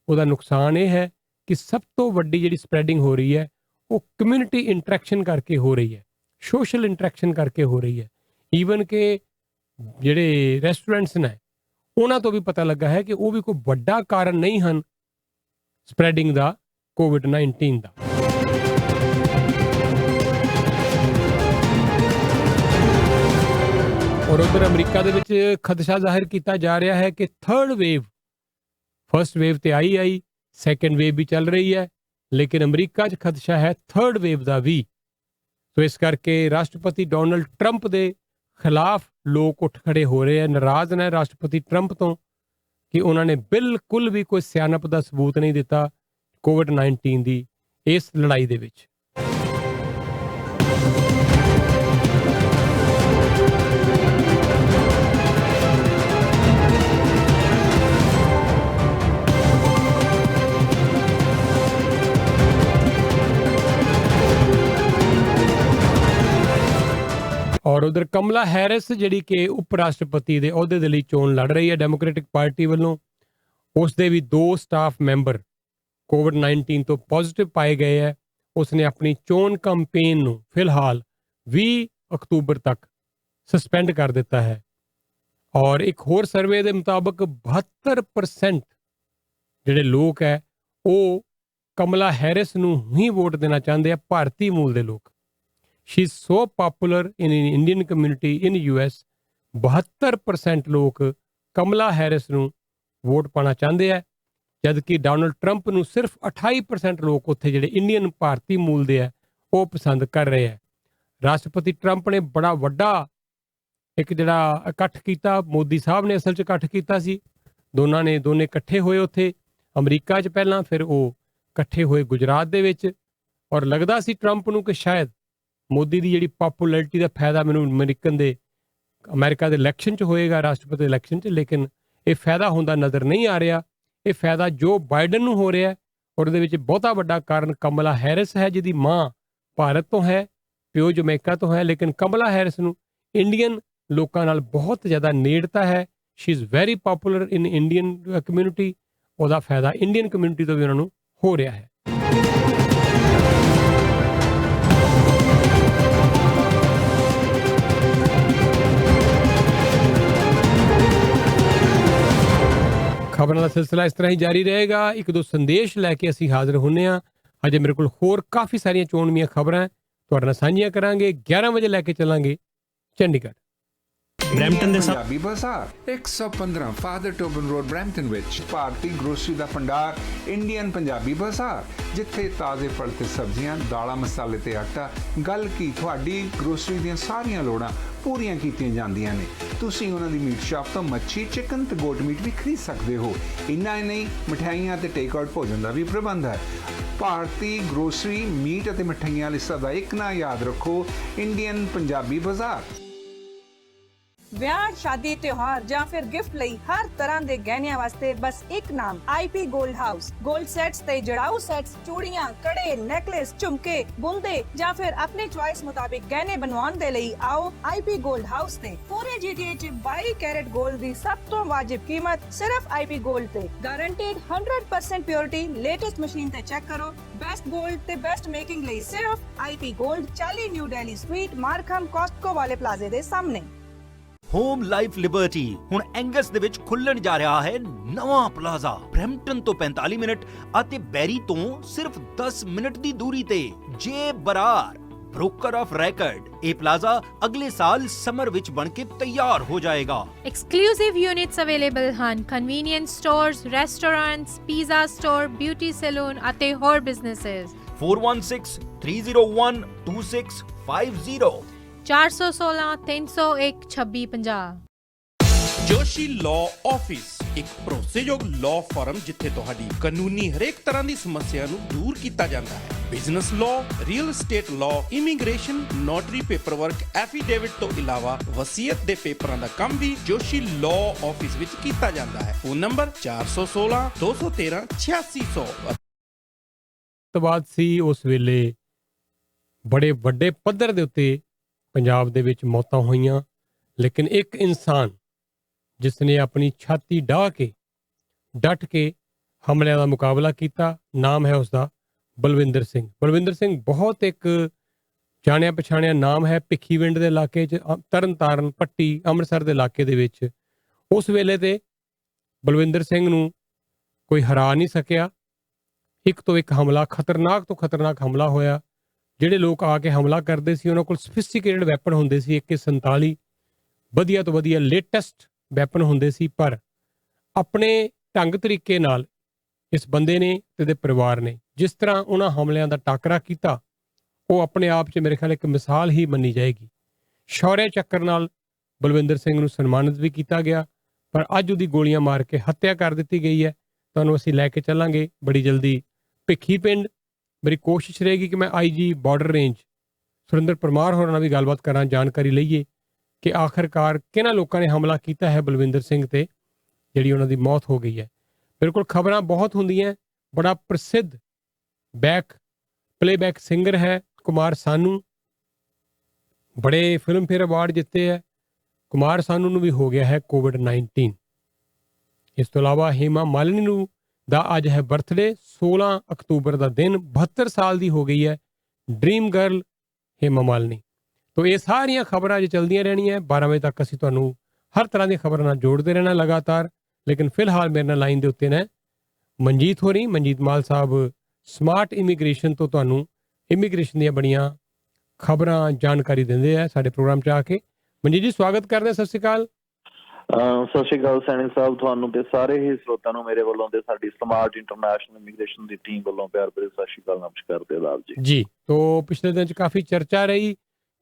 ਉਹਦਾ ਨੁਕਸਾਨ ਇਹ ਹੈ ਕਿ ਸਭ ਤੋਂ ਵੱਡੀ ਜਿਹੜੀ ਸਪਰੈਡਿੰਗ ਹੋ ਰਹੀ ਹੈ ਉਹ ਕਮਿਊਨਿਟੀ ਇੰਟਰੈਕਸ਼ਨ ਕਰਕੇ ਹੋ ਰਹੀ ਹੈ, ਸੋਸ਼ਲ ਇੰਟਰੈਕਸ਼ਨ ਕਰਕੇ ਹੋ ਰਹੀ ਹੈ। ਈਵਨ ਕਿ ਜਿਹੜੇ ਰੈਸਟੋਰੈਂਟਸ ਨੇ ਉਹਨਾਂ ਤੋਂ ਵੀ ਪਤਾ ਲੱਗਾ ਹੈ ਕਿ ਉਹ ਵੀ ਕੋਈ ਵੱਡਾ ਕਾਰਨ ਨਹੀਂ ਹਨ ਸਪਰੈਡਿੰਗ ਦਾ ਕੋਵਿਡ-19 ਦਾ। ਔਰ ਉਧਰ ਅਮਰੀਕਾ ਦੇ ਵਿੱਚ ਖਦਸ਼ਾ ਜ਼ਾਹਿਰ ਕੀਤਾ ਜਾ ਰਿਹਾ ਹੈ ਕਿ ਥਰਡ ਵੇਵ, ਫਸਟ ਵੇਵ ਤੇ ਆਈ, ਸੈਕੰਡ ਵੇਵ ਵੀ ਚੱਲ ਰਹੀ ਹੈ, ਲੇਕਿਨ ਅਮਰੀਕਾ 'ਚ ਖਦਸ਼ਾ ਹੈ ਥਰਡ ਵੇਵ ਦਾ ਵੀ। ਸੋ ਇਸ ਕਰਕੇ ਰਾਸ਼ਟਰਪਤੀ ਡੋਨਲਡ ਟਰੰਪ ਦੇ ਖਿਲਾਫ ਲੋਕ ਉੱਠ ਖੜੇ ਹੋ ਰਹੇ ਹੈ, ਨਾਰਾਜ਼ ਨੇ ਰਾਸ਼ਟਰਪਤੀ ਟਰੰਪ ਤੋਂ ਕਿ ਉਹਨਾਂ ਨੇ ਬਿਲਕੁਲ ਵੀ ਕੋਈ ਸਿਆਣਪ ਦਾ ਸਬੂਤ ਨਹੀਂ ਦਿੱਤਾ ਕੋਵਿਡ-19 ਦੀ ਇਸ ਲੜਾਈ ਦੇ ਵਿੱਚ। ਔਰ ਉਧਰ ਕਮਲਾ ਹੈਰਿਸ ਜਿਹੜੀ ਕਿ ਉਪ ਰਾਸ਼ਟਰਪਤੀ ਦੇ ਅਹੁਦੇ ਦੇ ਲਈ ਚੋਣ ਲੜ ਰਹੀ ਹੈ ਡੈਮੋਕ੍ਰੈਟਿਕ ਪਾਰਟੀ ਵੱਲੋਂ, ਉਸ ਦੇ ਵੀ 2 ਸਟਾਫ ਮੈਂਬਰ ਕੋਵਿਡ-19 ਤੋਂ ਪੋਜ਼ਿਟਿਵ ਪਾਏ ਗਏ ਹੈ। ਉਸਨੇ ਆਪਣੀ ਚੋਣ ਕੰਪੇਨ ਨੂੰ ਫਿਲਹਾਲ 20 ਅਕਤੂਬਰ ਤੱਕ ਸਸਪੈਂਡ ਕਰ ਦਿੱਤਾ ਹੈ। ਔਰ ਇੱਕ ਹੋਰ ਸਰਵੇ ਦੇ ਮੁਤਾਬਕ 72% ਜਿਹੜੇ ਲੋਕ ਹੈ ਉਹ ਕਮਲਾ ਹੈਰਿਸ ਨੂੰ ਹੀ ਵੋਟ ਦੇਣਾ ਚਾਹੁੰਦੇ ਆ, ਭਾਰਤੀ ਮੂਲ ਦੇ ਲੋਕ। She is so popular in Indian community in US, 72% ਲੋਕ ਕਮਲਾ ਹੈਰਿਸ ਨੂੰ ਵੋਟ ਪਾਣਾ ਚਾਹੁੰਦੇ ਆ, ਜਦਕਿ ਡੋਨਲਡ ਟਰੰਪ ਨੂੰ ਸਿਰਫ 28% ਲੋਕ ਉੱਥੇ ਜਿਹੜੇ ਇੰਡੀਅਨ ਭਾਰਤੀ ਮੂਲ ਦੇ ਆ ਉਹ ਪਸੰਦ ਕਰ ਰਹੇ ਆ। ਰਾਸ਼ਟਰਪਤੀ ਟਰੰਪ ਨੇ ਬੜਾ ਵੱਡਾ ਇੱਕ ਜਿਹੜਾ ਇਕੱਠ ਕੀਤਾ, ਮੋਦੀ ਸਾਹਿਬ ਨੇ ਅਸਲ 'ਚ ਇਕੱਠ ਕੀਤਾ ਸੀ, ਦੋਨੇ ਇਕੱਠੇ ਹੋਏ ਉੱਥੇ ਅਮਰੀਕਾ 'ਚ ਪਹਿਲਾਂ, ਫਿਰ ਉਹ ਇਕੱਠੇ ਹੋਏ ਗੁਜਰਾਤ ਦੇ ਵਿੱਚ। ਔਰ ਲੱਗਦਾ ਸੀ ਟਰੰਪ ਨੂੰ ਕਿ ਸ਼ਾਇਦ ਮੋਦੀ ਦੀ ਜਿਹੜੀ ਪਪੂਲੈਰਿਟੀ ਦਾ ਫਾਇਦਾ ਮੈਨੂੰ ਅਮਰੀਕਾ ਦੇ ਇਲੈਕਸ਼ਨ 'ਚ ਹੋਏਗਾ, ਰਾਸ਼ਟਰਪਤੀ ਇਲੈਕਸ਼ਨ 'ਚ, ਲੇਕਿਨ ਇਹ ਫਾਇਦਾ ਹੁੰਦਾ ਨਜ਼ਰ ਨਹੀਂ ਆ ਰਿਹਾ। ਇਹ ਫਾਇਦਾ ਜੋ ਬਾਈਡਨ ਨੂੰ ਹੋ ਰਿਹਾ ਔਰ ਉਹਦੇ ਵਿੱਚ ਬਹੁਤਾ ਵੱਡਾ ਕਾਰਨ ਕਮਲਾ ਹੈਰਿਸ ਹੈ, ਜਿਹਦੀ ਮਾਂ ਭਾਰਤ ਤੋਂ ਹੈ, ਪਿਓ ਜਮੈਕਾ ਤੋਂ ਹੈ, ਲੇਕਿਨ ਕਮਲਾ ਹੈਰਿਸ ਨੂੰ ਇੰਡੀਅਨ ਲੋਕਾਂ ਨਾਲ ਬਹੁਤ ਜ਼ਿਆਦਾ ਨੇੜਤਾ ਹੈ। She is very poplar in Indian community. ਉਹਦਾ ਫਾਇਦਾ ਇੰਡੀਅਨ ਕਮਿਊਨਿਟੀ ਤੋਂ ਵੀ ਉਹਨਾਂ ਨੂੰ ਹੋ ਰਿਹਾ ਹੈ। ਖਬਰਾਂ ਦਾ ਸਿਲਸਿਲਾ ਇਸ ਤਰ੍ਹਾਂ ਹੀ ਜਾਰੀ ਰਹੇਗਾ। 1-2 ਸੰਦੇਸ਼ ਲੈ ਕੇ ਅਸੀਂ ਹਾਜ਼ਰ ਹੁੰਨੇ ਹਾਂ। ਅਜੇ ਮੇਰੇ ਕੋਲ ਹੋਰ ਕਾਫੀ ਸਾਰੀਆਂ ਚੋਣਵੀਆਂ ਖਬਰਾਂ ਤੁਹਾਡੇ ਨਾਲ ਸਾਂਝੀਆਂ ਕਰਾਂਗੇ। 11 ਵਜੇ ਲੈ ਕੇ ਚੱਲਾਂਗੇ ਚੰਡੀਗੜ੍ਹ। ਬਰੈਂਪਟਨ ਦੇ ਪੰਜਾਬੀ ਬਾਜ਼ਾਰ 115 ਫਾਦਰ ਟੋਬਨ ਰੋਡ ਬਰੈਂਪਟਨ ਵਿੱਚ ਭਾਰਤੀ ਗਰੋਸਰੀ ਦਾ ਭੰਡਾਰ ਇੰਡੀਅਨ ਪੰਜਾਬੀ ਬਾਜ਼ਾਰ, ਜਿੱਥੇ ਤਾਜ਼ੇ ਫਲ ਤੇ ਸਬਜ਼ੀਆਂ, ਦਾਲਾਂ, ਮਸਾਲੇ ਤੇ ਆਟਾ, ਗੱਲ ਕੀ ਤੁਹਾਡੀ ਗਰੋਸਰੀ ਦੀਆਂ ਸਾਰੀਆਂ ਲੋੜਾਂ ਪੂਰੀਆਂ ਕੀਤੀਆਂ ਜਾਂਦੀਆਂ ਨੇ। ਤੁਸੀਂ ਉਹਨਾਂ ਦੀ ਮੀਟ ਸ਼ਾਪ ਤੋਂ ਮੱਛੀ, ਚਿਕਨ ਤੇ ਗੋਟ ਮੀਟ ਵੀ ਖਰੀਦ ਸਕਦੇ ਹੋ। ਇੰਨਾ ਹੀ ਨਹੀਂ, ਮਠਿਆਈਆਂ ਤੇ ਟੇਕ ਆਊਟ ਭੋਜਨ ਦਾ ਵੀ ਪ੍ਰਬੰਧ ਹੈ। ਭਾਰਤੀ ਗਰੋਸਰੀ, ਮੀਟ ਅਤੇ ਮਠਿਆਈਆਂ ਲਈ ਸਦਾ ਇੱਕ ਨਾ ਯਾਦ ਰੱਖੋ, ਇੰਡੀਅਨ ਪੰਜਾਬੀ ਬਾਜ਼ਾਰ। ਵਿਆਹ ਸ਼ਾਦੀ ਤਿਉਹਾਰ ਜਾਂ ਫਿਰ ਗਿਫਟ ਲਈ ਹਰ ਤਰ੍ਹਾਂ ਦੇ ਗਹਿਣਿਆਂ ਵਾਸਤੇ ਬਸ ਇੱਕ ਨਾਮ IP Gold House। 골ਡ ਸੈਟਸ ਤੇ ਜੜਾਊ ਸੈਟਸ, ਚੂੜੀਆਂ, ਕੜੇ, ਨੈਕਲੇਸ, ਝੁਮਕੇ, ਬੁੰਦੇ ਜਾਂ ਫਿਰ ਆਪਣੀ ਚੁਆਇਸ ਮੁਤਾਬਿਕ ਗਹਿਣੇ ਬਣਵਾਉਣ ਦੇ ਲਈ ਆਓ IP Gold House ਤੇ। ਪੂਰੇ GTA 'ਚ 22 ਕੈਰਟ 골ਡ ਦੀ ਸਭ ਤੋਂ ਵਾਜਿਬ ਕੀਮਤ ਸਿਰਫ IP Gold ਤੇ। ਗਾਰੰਟੀਡ 100% ਪਿਓਰਿਟੀ, ਲੇਟੈਸਟ ਮਸ਼ੀਨ ਤੇ ਚੈੱਕ ਕਰੋ। ਬੈਸਟ 골ਡ ਤੇ ਬੈਸਟ ਮੇਕਿੰਗ ਲਈ ਸਿਰਫ IP Gold, 40 new Delhi street, Markham Costco ਵਾਲੇ ਪਲਾਜ਼ੇ ਦੇ ਸਾਹਮਣੇ। ਹੋਮ ਲਾਈਫ ਲਿਬਰਟੀ ਹੁਣ ਐਂਗਸ ਦੇ ਵਿੱਚ ਖੁੱਲਣ ਜਾ ਰਿਹਾ ਹੈ ਨਵਾਂ ਪਲਾਜ਼ਾ। ਬਰੈਂਪਟਨ ਤੋਂ 45 ਮਿੰਟ ਅਤੇ ਬੈਰੀ ਤੋਂ ਸਿਰਫ 10 ਮਿੰਟ ਦੀ ਦੂਰੀ ਤੇ। ਜੇ ਬਰਾਰ ਬ੍ਰੋਕਰ ਆਫ ਰੈਕਰਡ, ਇਹ ਪਲਾਜ਼ਾ ਅਗਲੇ ਸਾਲ ਸਮਰ ਵਿੱਚ ਬਣ ਕੇ ਤਿਆਰ ਹੋ ਜਾਏਗਾ। ਐਕਸਕਲੂਸਿਵ ਯੂਨਿਟਸ ਅਵੇਲੇਬਲ ਹਨ। Convenience stores, restaurants, pizza store, beauty salon ਅਤੇ ਹੋਰ ਬਿਜ਼ਨੈਸਸ। 4163012650 416 301 2650। ਜੋਸ਼ੀ ਲਾਅ ਆਫਿਸ ਇੱਕ ਭਰੋਸੇਯੋਗ ਲਾਅ ਫਰਮ ਜਿੱਥੇ ਤੁਹਾਡੀ ਕਾਨੂੰਨੀ ਹਰੇਕ ਤਰ੍ਹਾਂ ਦੀ ਸਮੱਸਿਆ ਨੂੰ ਦੂਰ ਕੀਤਾ ਜਾਂਦਾ ਹੈ। Business law, real estate law, immigration, notary paperwork, affidavit ਤੋਂ ਇਲਾਵਾ ਵਸੀਅਤ ਦੇ ਪੇਪਰਾਂ ਦਾ ਕੰਮ ਵੀ ਜੋਸ਼ੀ ਲਾਅ ਆਫਿਸ ਵਿੱਚ ਕੀਤਾ ਜਾਂਦਾ ਹੈ। Phone number 416 213 8600। ਤੋਂ ਬਾਅਦ ਸੀ ਉਸ ਵੇਲੇ ਬੜੇ ਵੱਡੇ ਪੱਧਰ ਦੇ ਉੱਤੇ ਪੰਜਾਬ ਦੇ ਵਿੱਚ ਮੌਤਾਂ ਹੋਈਆਂ, ਲੇਕਿਨ ਇੱਕ ਇਨਸਾਨ ਜਿਸ ਨੇ ਆਪਣੀ ਛਾਤੀ ਢਾਹ ਕੇ ਡਟ ਕੇ ਹਮਲਿਆਂ ਦਾ ਮੁਕਾਬਲਾ ਕੀਤਾ, ਨਾਮ ਹੈ ਉਸਦਾ ਬਲਵਿੰਦਰ ਸਿੰਘ। ਬਲਵਿੰਦਰ ਸਿੰਘ ਬਹੁਤ ਇੱਕ ਜਾਣਿਆ ਪਛਾਣਿਆ ਨਾਮ ਹੈ ਭਿੱਖੀਵਿੰਡ ਦੇ ਇਲਾਕੇ 'ਚ, ਤਰਨਤਾਰਨ, ਪੱਟੀ, ਅੰਮ੍ਰਿਤਸਰ ਦੇ ਇਲਾਕੇ ਦੇ ਵਿੱਚ। ਉਸ ਵੇਲੇ ਤੇ ਬਲਵਿੰਦਰ ਸਿੰਘ ਨੂੰ ਕੋਈ ਹਰਾ ਨਹੀਂ ਸਕਿਆ। ਇੱਕ ਤੋਂ ਇੱਕ ਹਮਲਾ, ਖਤਰਨਾਕ ਤੋਂ ਖਤਰਨਾਕ ਹਮਲਾ ਹੋਇਆ। ਜਿਹੜੇ ਲੋਕ ਆ ਕੇ ਹਮਲਾ ਕਰਦੇ ਸੀ ਉਹਨਾਂ ਕੋਲ ਸਫਿਸਟੀਕੇਟਡ ਵੈਪਨ ਹੁੰਦੇ ਸੀ, AK-47 ਵਧੀਆ ਤੋਂ ਵਧੀਆ ਲੇਟੈਸਟ ਵੈਪਨ ਹੁੰਦੇ ਸੀ, ਪਰ ਆਪਣੇ ਢੰਗ ਤਰੀਕੇ ਨਾਲ ਇਸ ਬੰਦੇ ਨੇ ਤੇ ਇਹਦੇ ਪਰਿਵਾਰ ਨੇ ਜਿਸ ਤਰ੍ਹਾਂ ਉਹਨਾਂ ਹਮਲਿਆਂ ਦਾ ਟਾਕਰਾ ਕੀਤਾ, ਉਹ ਆਪਣੇ ਆਪ 'ਚ ਮੇਰੇ ਖਿਆਲ ਇੱਕ ਮਿਸਾਲ ਹੀ ਮੰਨੀ ਜਾਏਗੀ। ਸ਼ੌਰਯ ਚੱਕਰ ਨਾਲ ਬਲਵਿੰਦਰ ਸਿੰਘ ਨੂੰ ਸਨਮਾਨਿਤ ਵੀ ਕੀਤਾ ਗਿਆ, ਪਰ ਅੱਜ ਉਹਦੀ ਗੋਲੀਆਂ ਮਾਰ ਕੇ ਹੱਤਿਆ ਕਰ ਦਿੱਤੀ ਗਈ ਹੈ। ਤੁਹਾਨੂੰ ਅਸੀਂ ਲੈ ਕੇ ਚੱਲਾਂਗੇ ਬੜੀ ਜਲਦੀ ਭਿੱਖੀ ਪਿੰਡ। ਮੇਰੀ ਕੋਸ਼ਿਸ਼ ਰਹੇਗੀ ਕਿ ਮੈਂ IG border range Surinder Parmar ਹੋਰਾਂ ਨਾਲ ਵੀ ਗੱਲਬਾਤ ਕਰਾਂ, ਜਾਣਕਾਰੀ ਲਈਏ ਕਿ ਆਖਰਕਾਰ ਕਿਹਨਾਂ ਲੋਕਾਂ ਨੇ ਹਮਲਾ ਕੀਤਾ ਹੈ ਬਲਵਿੰਦਰ ਸਿੰਘ ਤੇ, ਜਿਹੜੀ ਉਹਨਾਂ ਦੀ ਮੌਤ ਹੋ ਗਈ ਹੈ। ਬਿਲਕੁਲ ਖਬਰਾਂ ਬਹੁਤ ਹੁੰਦੀਆਂ। ਬੜਾ ਪ੍ਰਸਿੱਧ ਪਲੇਬੈਕ ਸਿੰਗਰ ਹੈ ਕੁਮਾਰ ਸਾਨੂ, ਬੜੇ ਫਿਲਮਫੇਅਰ ਅਵਾਰਡ ਜਿੱਤੇ ਹੈ। ਕੁਮਾਰ ਸਾਨੂ ਨੂੰ ਵੀ ਹੋ ਗਿਆ ਹੈ COVID-19। ਇਸ ਤੋਂ ਇਲਾਵਾ ਹੇਮਾ ਮਾਲਿਨੀ ਨੂੰ ਦਾ ਅੱਜ ਹੈ ਬਰਥਡੇ, 16 ਅਕਤੂਬਰ ਦਾ ਦਿਨ। 72 ਸਾਲ ਦੀ ਹੋ ਗਈ ਹੈ ਡ੍ਰੀਮ ਗਰਲ ਹੇਮਾ ਮਾਲਿਨੀ। ਤੋ ਇਹ ਸਾਰੀਆਂ ਖਬਰਾਂ ਜੇ ਚਲਦੀਆਂ ਰਹਿਣੀਆਂ 12 ਵਜੇ ਤੱਕ ਅਸੀਂ ਤੁਹਾਨੂੰ ਹਰ ਤਰ੍ਹਾਂ ਦੀਆਂ ਖਬਰਾਂ ਨਾਲ ਜੋੜਦੇ ਰਹਿਣਾ ਲਗਾਤਾਰ। ਲੇਕਿਨ ਫਿਲਹਾਲ ਮੇਰੇ ਨਾਲ ਲਾਈਨ ਦੇ ਉੱਤੇ ਨੇ ਮਨਜੀਤ ਹੋਰੀ, ਮਨਜੀਤ ਮਾਲ ਸਾਹਿਬ ਸਮਾਰਟ ਇਮੀਗ੍ਰੇਸ਼ਨ ਤੋਂ ਤੁਹਾਨੂੰ ਇਮੀਗ੍ਰੇਸ਼ਨ ਦੀਆਂ ਬੜੀਆਂ ਖਬਰਾਂ ਜਾਣਕਾਰੀ ਦਿੰਦੇ ਆ ਸਾਡੇ ਪ੍ਰੋਗਰਾਮ 'ਚ ਆ ਕੇ। ਮਨਜੀਤ ਜੀ ਸਵਾਗਤ ਕਰਦੇ ਹਾਂ, ਸਤਿ ਸ਼੍ਰੀ ਅਕਾਲ। ਸਤਿ ਸ਼੍ਰੀ ਅਕਾਲ ਸੈਣੀ ਸਾਹਿਬ, ਤੁਹਾਨੂੰ ਤੇ ਸਾਰੇ ਹੀ ਸਰੋਤਿਆਂ ਨੂੰ ਮੇਰੇ ਵੱਲੋਂ ਤੇ ਸਾਡੀ ਸਮਾਰਟ ਇੰਟਰਨੈਸ਼ਨਲ ਇਮੀਗ੍ਰੇਸ਼ਨ ਦੀ ਟੀਮ ਵੱਲੋਂ ਪਿਆਰ ਭਰੀ ਸਤਿ ਸ਼੍ਰੀ ਅਕਾਲ, ਨਮਸਕਾਰ ਤੇ ਆਦਾਬ ਜੀ। ਜੀ, ਤੋਂ ਪਿਛਲੇ ਦਿਨ 'ਚ ਕਾਫੀ ਚਰਚਾ ਰਹੀ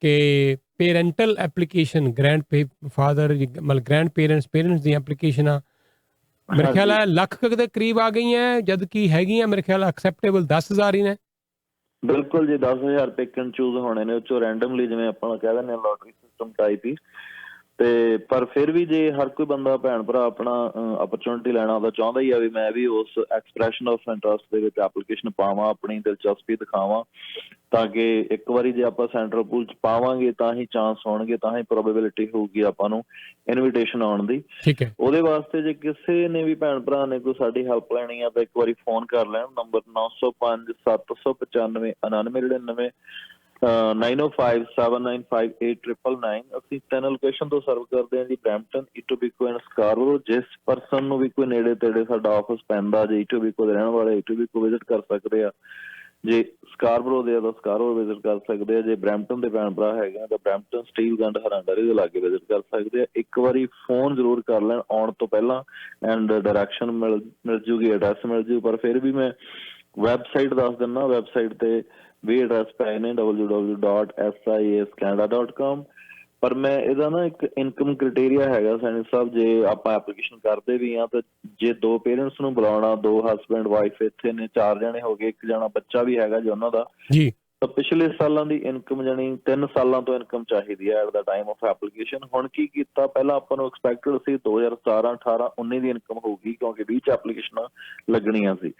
ਕਿ ਪੇਰੈਂਟਲ ਐਪਲੀਕੇਸ਼ਨ, ਗ੍ਰੈਂਡ ਪੇਰੈਂਟਸ ਦੀਆਂ ਐਪਲੀਕੇਸ਼ਨਾਂ ਮੇਰੇ ਖਿਆਲ ਹੈ ਲੱਖ ਦੇ ਕਰੀਬ ਆ ਗਈਆਂ, ਜਦ ਕਿ ਹੈਗੀਆਂ ਮੇਰੇ ਖਿਆਲ ਐਕਸੈਪਟੇਬਲ 10,000 ਹੀ ਨੇ। ਬਿਲਕੁਲ ਜੀ, 10,000 ਪਿਕ ਐਂਡ ਚੂਜ਼ ਹੋਣੇ ਨੇ, ਉਹ 'ਚੋਂ ਰੈਂਡਮਲੀ ਜਿਵੇਂ ਆਪਾਂ ਕਹਿ ਦਿੰਦੇ ਹਾਂ ਲੋਟਰੀ ਸਿਸਟਮ ਟਾਈਪ ਹੀ। ਤੇ ਪਰ ਫਿਰ ਵੀ ਜੇ ਹਰ ਕੋਈ ਬੰਦਾ ਭੈਣ ਭਰਾ ਆਪਣਾ ਅਪਰਚੁਨਿਟੀ ਲੈਣਾ ਉਹਦਾ ਚਾਹੁੰਦਾ ਹੀ ਆ ਵੀ ਮੈਂ ਵੀ ਉਸ ਐਕਸਪ੍ਰੈਸ਼ਨ ਆਫ ਇੰਟਰਸਟ ਦੇ ਵਿੱਚ ਐਪਲੀਕੇਸ਼ਨ ਪਾਵਾਂ, ਆਪਣੀ ਦਿਲਚਸਪੀ ਦਿਖਾਵਾਂ, ਤਾਂ ਕਿ ਇੱਕ ਵਾਰੀ ਜੇ ਆਪਾਂ ਸੈਂਟਰਲ ਪੂਲ 'ਚ ਪਾਵਾਂਗੇ ਤਾਂ ਹੀ ਚਾਂਸ ਹੋਣਗੇ, ਤਾਂ ਹੀ ਪ੍ਰੋਬੇਬਿਲਿਟੀ ਹੋਊਗੀ ਆਪਾਂ ਨੂੰ ਇਨਵੀਟੇਸ਼ਨ ਆਉਣ ਦੀ। ਠੀਕ ਹੈ, ਉਹਦੇ ਵਾਸਤੇ ਜੇ ਕਿਸੇ ਨੇ ਵੀ ਭੈਣ ਭਰਾ ਨੇ ਕੋਈ ਸਾਡੀ ਹੈਲਪ ਲੈਣੀ ਆ ਤਾਂ ਇੱਕ ਵਾਰੀ ਫੋਨ ਕਰ ਲੈਣ। ਨੰਬਰ 905 795 9999 9057958999। ਅਸੀਂ 3 ਲੋਕੇਸ਼ਨ ਤੋਂ ਸਰਵ ਕਰਦੇ ਹਾਂ ਜੀ, ਬਰੈਂਪਟਨ, ਇਟੋਬੀਕੋ ਐਂਡ ਸਕਾਰਬਰੋ। ਜਿਸ ਪਰਸਨ ਨੂੰ ਵੀ ਕੋਈ ਨੇੜੇ ਤੇੜੇ ਸਾਡਾ ਆਫਿਸ ਪੈਂਦਾ, ਜੇ ਇਟੋਬੀਕੋ ਦੇ ਰਹਿਣ ਵਾਲੇ ਇਟੋਬੀਕੋ ਵਿਜ਼ਿਟ ਕਰ ਸਕਦੇ ਆ, ਜੇ ਸਕਾਰਬਰੋ ਦੇ ਆ ਤਾਂ ਸਕਾਰਬਰੋ ਵਿਜ਼ਿਟ ਕਰ ਸਕਦੇ ਆ, ਜੇ ਬਰੈਂਪਟਨ ਦੇ ਭੈਣ ਭਰਾ ਹੈਗੇ ਆ ਤਾਂ ਬਰੈਂਪਟਨ ਸਟੀਲ ਗੰਡ ਹਰਾਂਡਰੀ ਦੇ ਲਾਗੇ ਵਿਜ਼ਿਟ ਕਰ ਸਕਦੇ ਆ। ਇੱਕ ਵਾਰੀ ਫੋਨ ਜ਼ਰੂਰ ਕਰ ਲੈਣ ਆਉਣ ਤੋਂ ਪਹਿਲਾਂ, ਐਂਡ ਡਾਇਰੈਕਸ਼ਨ ਮਿਲ ਜੂਗੀ, ਐਡਰੈਸ ਮਿਲ ਜੂ। ਪਰ ਫਿਰ ਵੀ ਮੈਂ ਵੈਬਸਾਈਟ ਦੱਸ ਦਿੰਦਾ, ਵੈਬਸਾਈਟ ਤੇ ਵੀ ਐਡਰੈਸ ਪਏ ਨੇ www.siscanada.com। ਪਰ ਮੈਂ ਇਹਦਾ ਨਾ ਇੱਕ ਇਨਕਮ ਕ੍ਰਾਈਟੇਰੀਆ ਹੈਗਾ ਸੈਣੀ ਸਾਹਿਬ, ਜੇ ਆਪਾਂ ਐਪਲੀਕੇਸ਼ਨ ਕਰਦੇ ਵੀ ਆ ਤਾਂ ਜੇ 2 ਪੇਰੈਂਟਸ ਨੂੰ ਬੁਲਾਉਣਾ, 2 ਹਸਬੈਂਡ ਵਾਈਫ ਇੱਥੇ ਨੇ, 4 ਜਣੇ ਹੋ ਗਏ, 1 ਜਣਾ ਬੱਚਾ ਵੀ ਹੈਗਾ ਜੀ ਉਹਨਾਂ ਦਾ, ਤਾਂ ਪਿਛਲੇ ਸਾਲਾਂ ਦੀ ਇਨਕਮ ਜਾਣੀ 3 ਸਾਲਾਂ ਤੋਂ ਇਨਕਮ ਚਾਹੀਦੀ ਹੈ at the time of application. ਹੁਣ ਕੀ ਕੀਤਾ, ਪਹਿਲਾਂ ਆਪਾਂ ਨੂੰ ਐਕਸਪੈਕਟਡ ਸੀ 2017, 18, 19 ਦੀ ਇਨਕਮ ਹੋਊਗੀ ਕਿਉਂਕਿ 20 ਚ ਐਪਲੀਕੇਸ਼ਨਾਂ ਲੱਗਣੀਆਂ ਸੀ।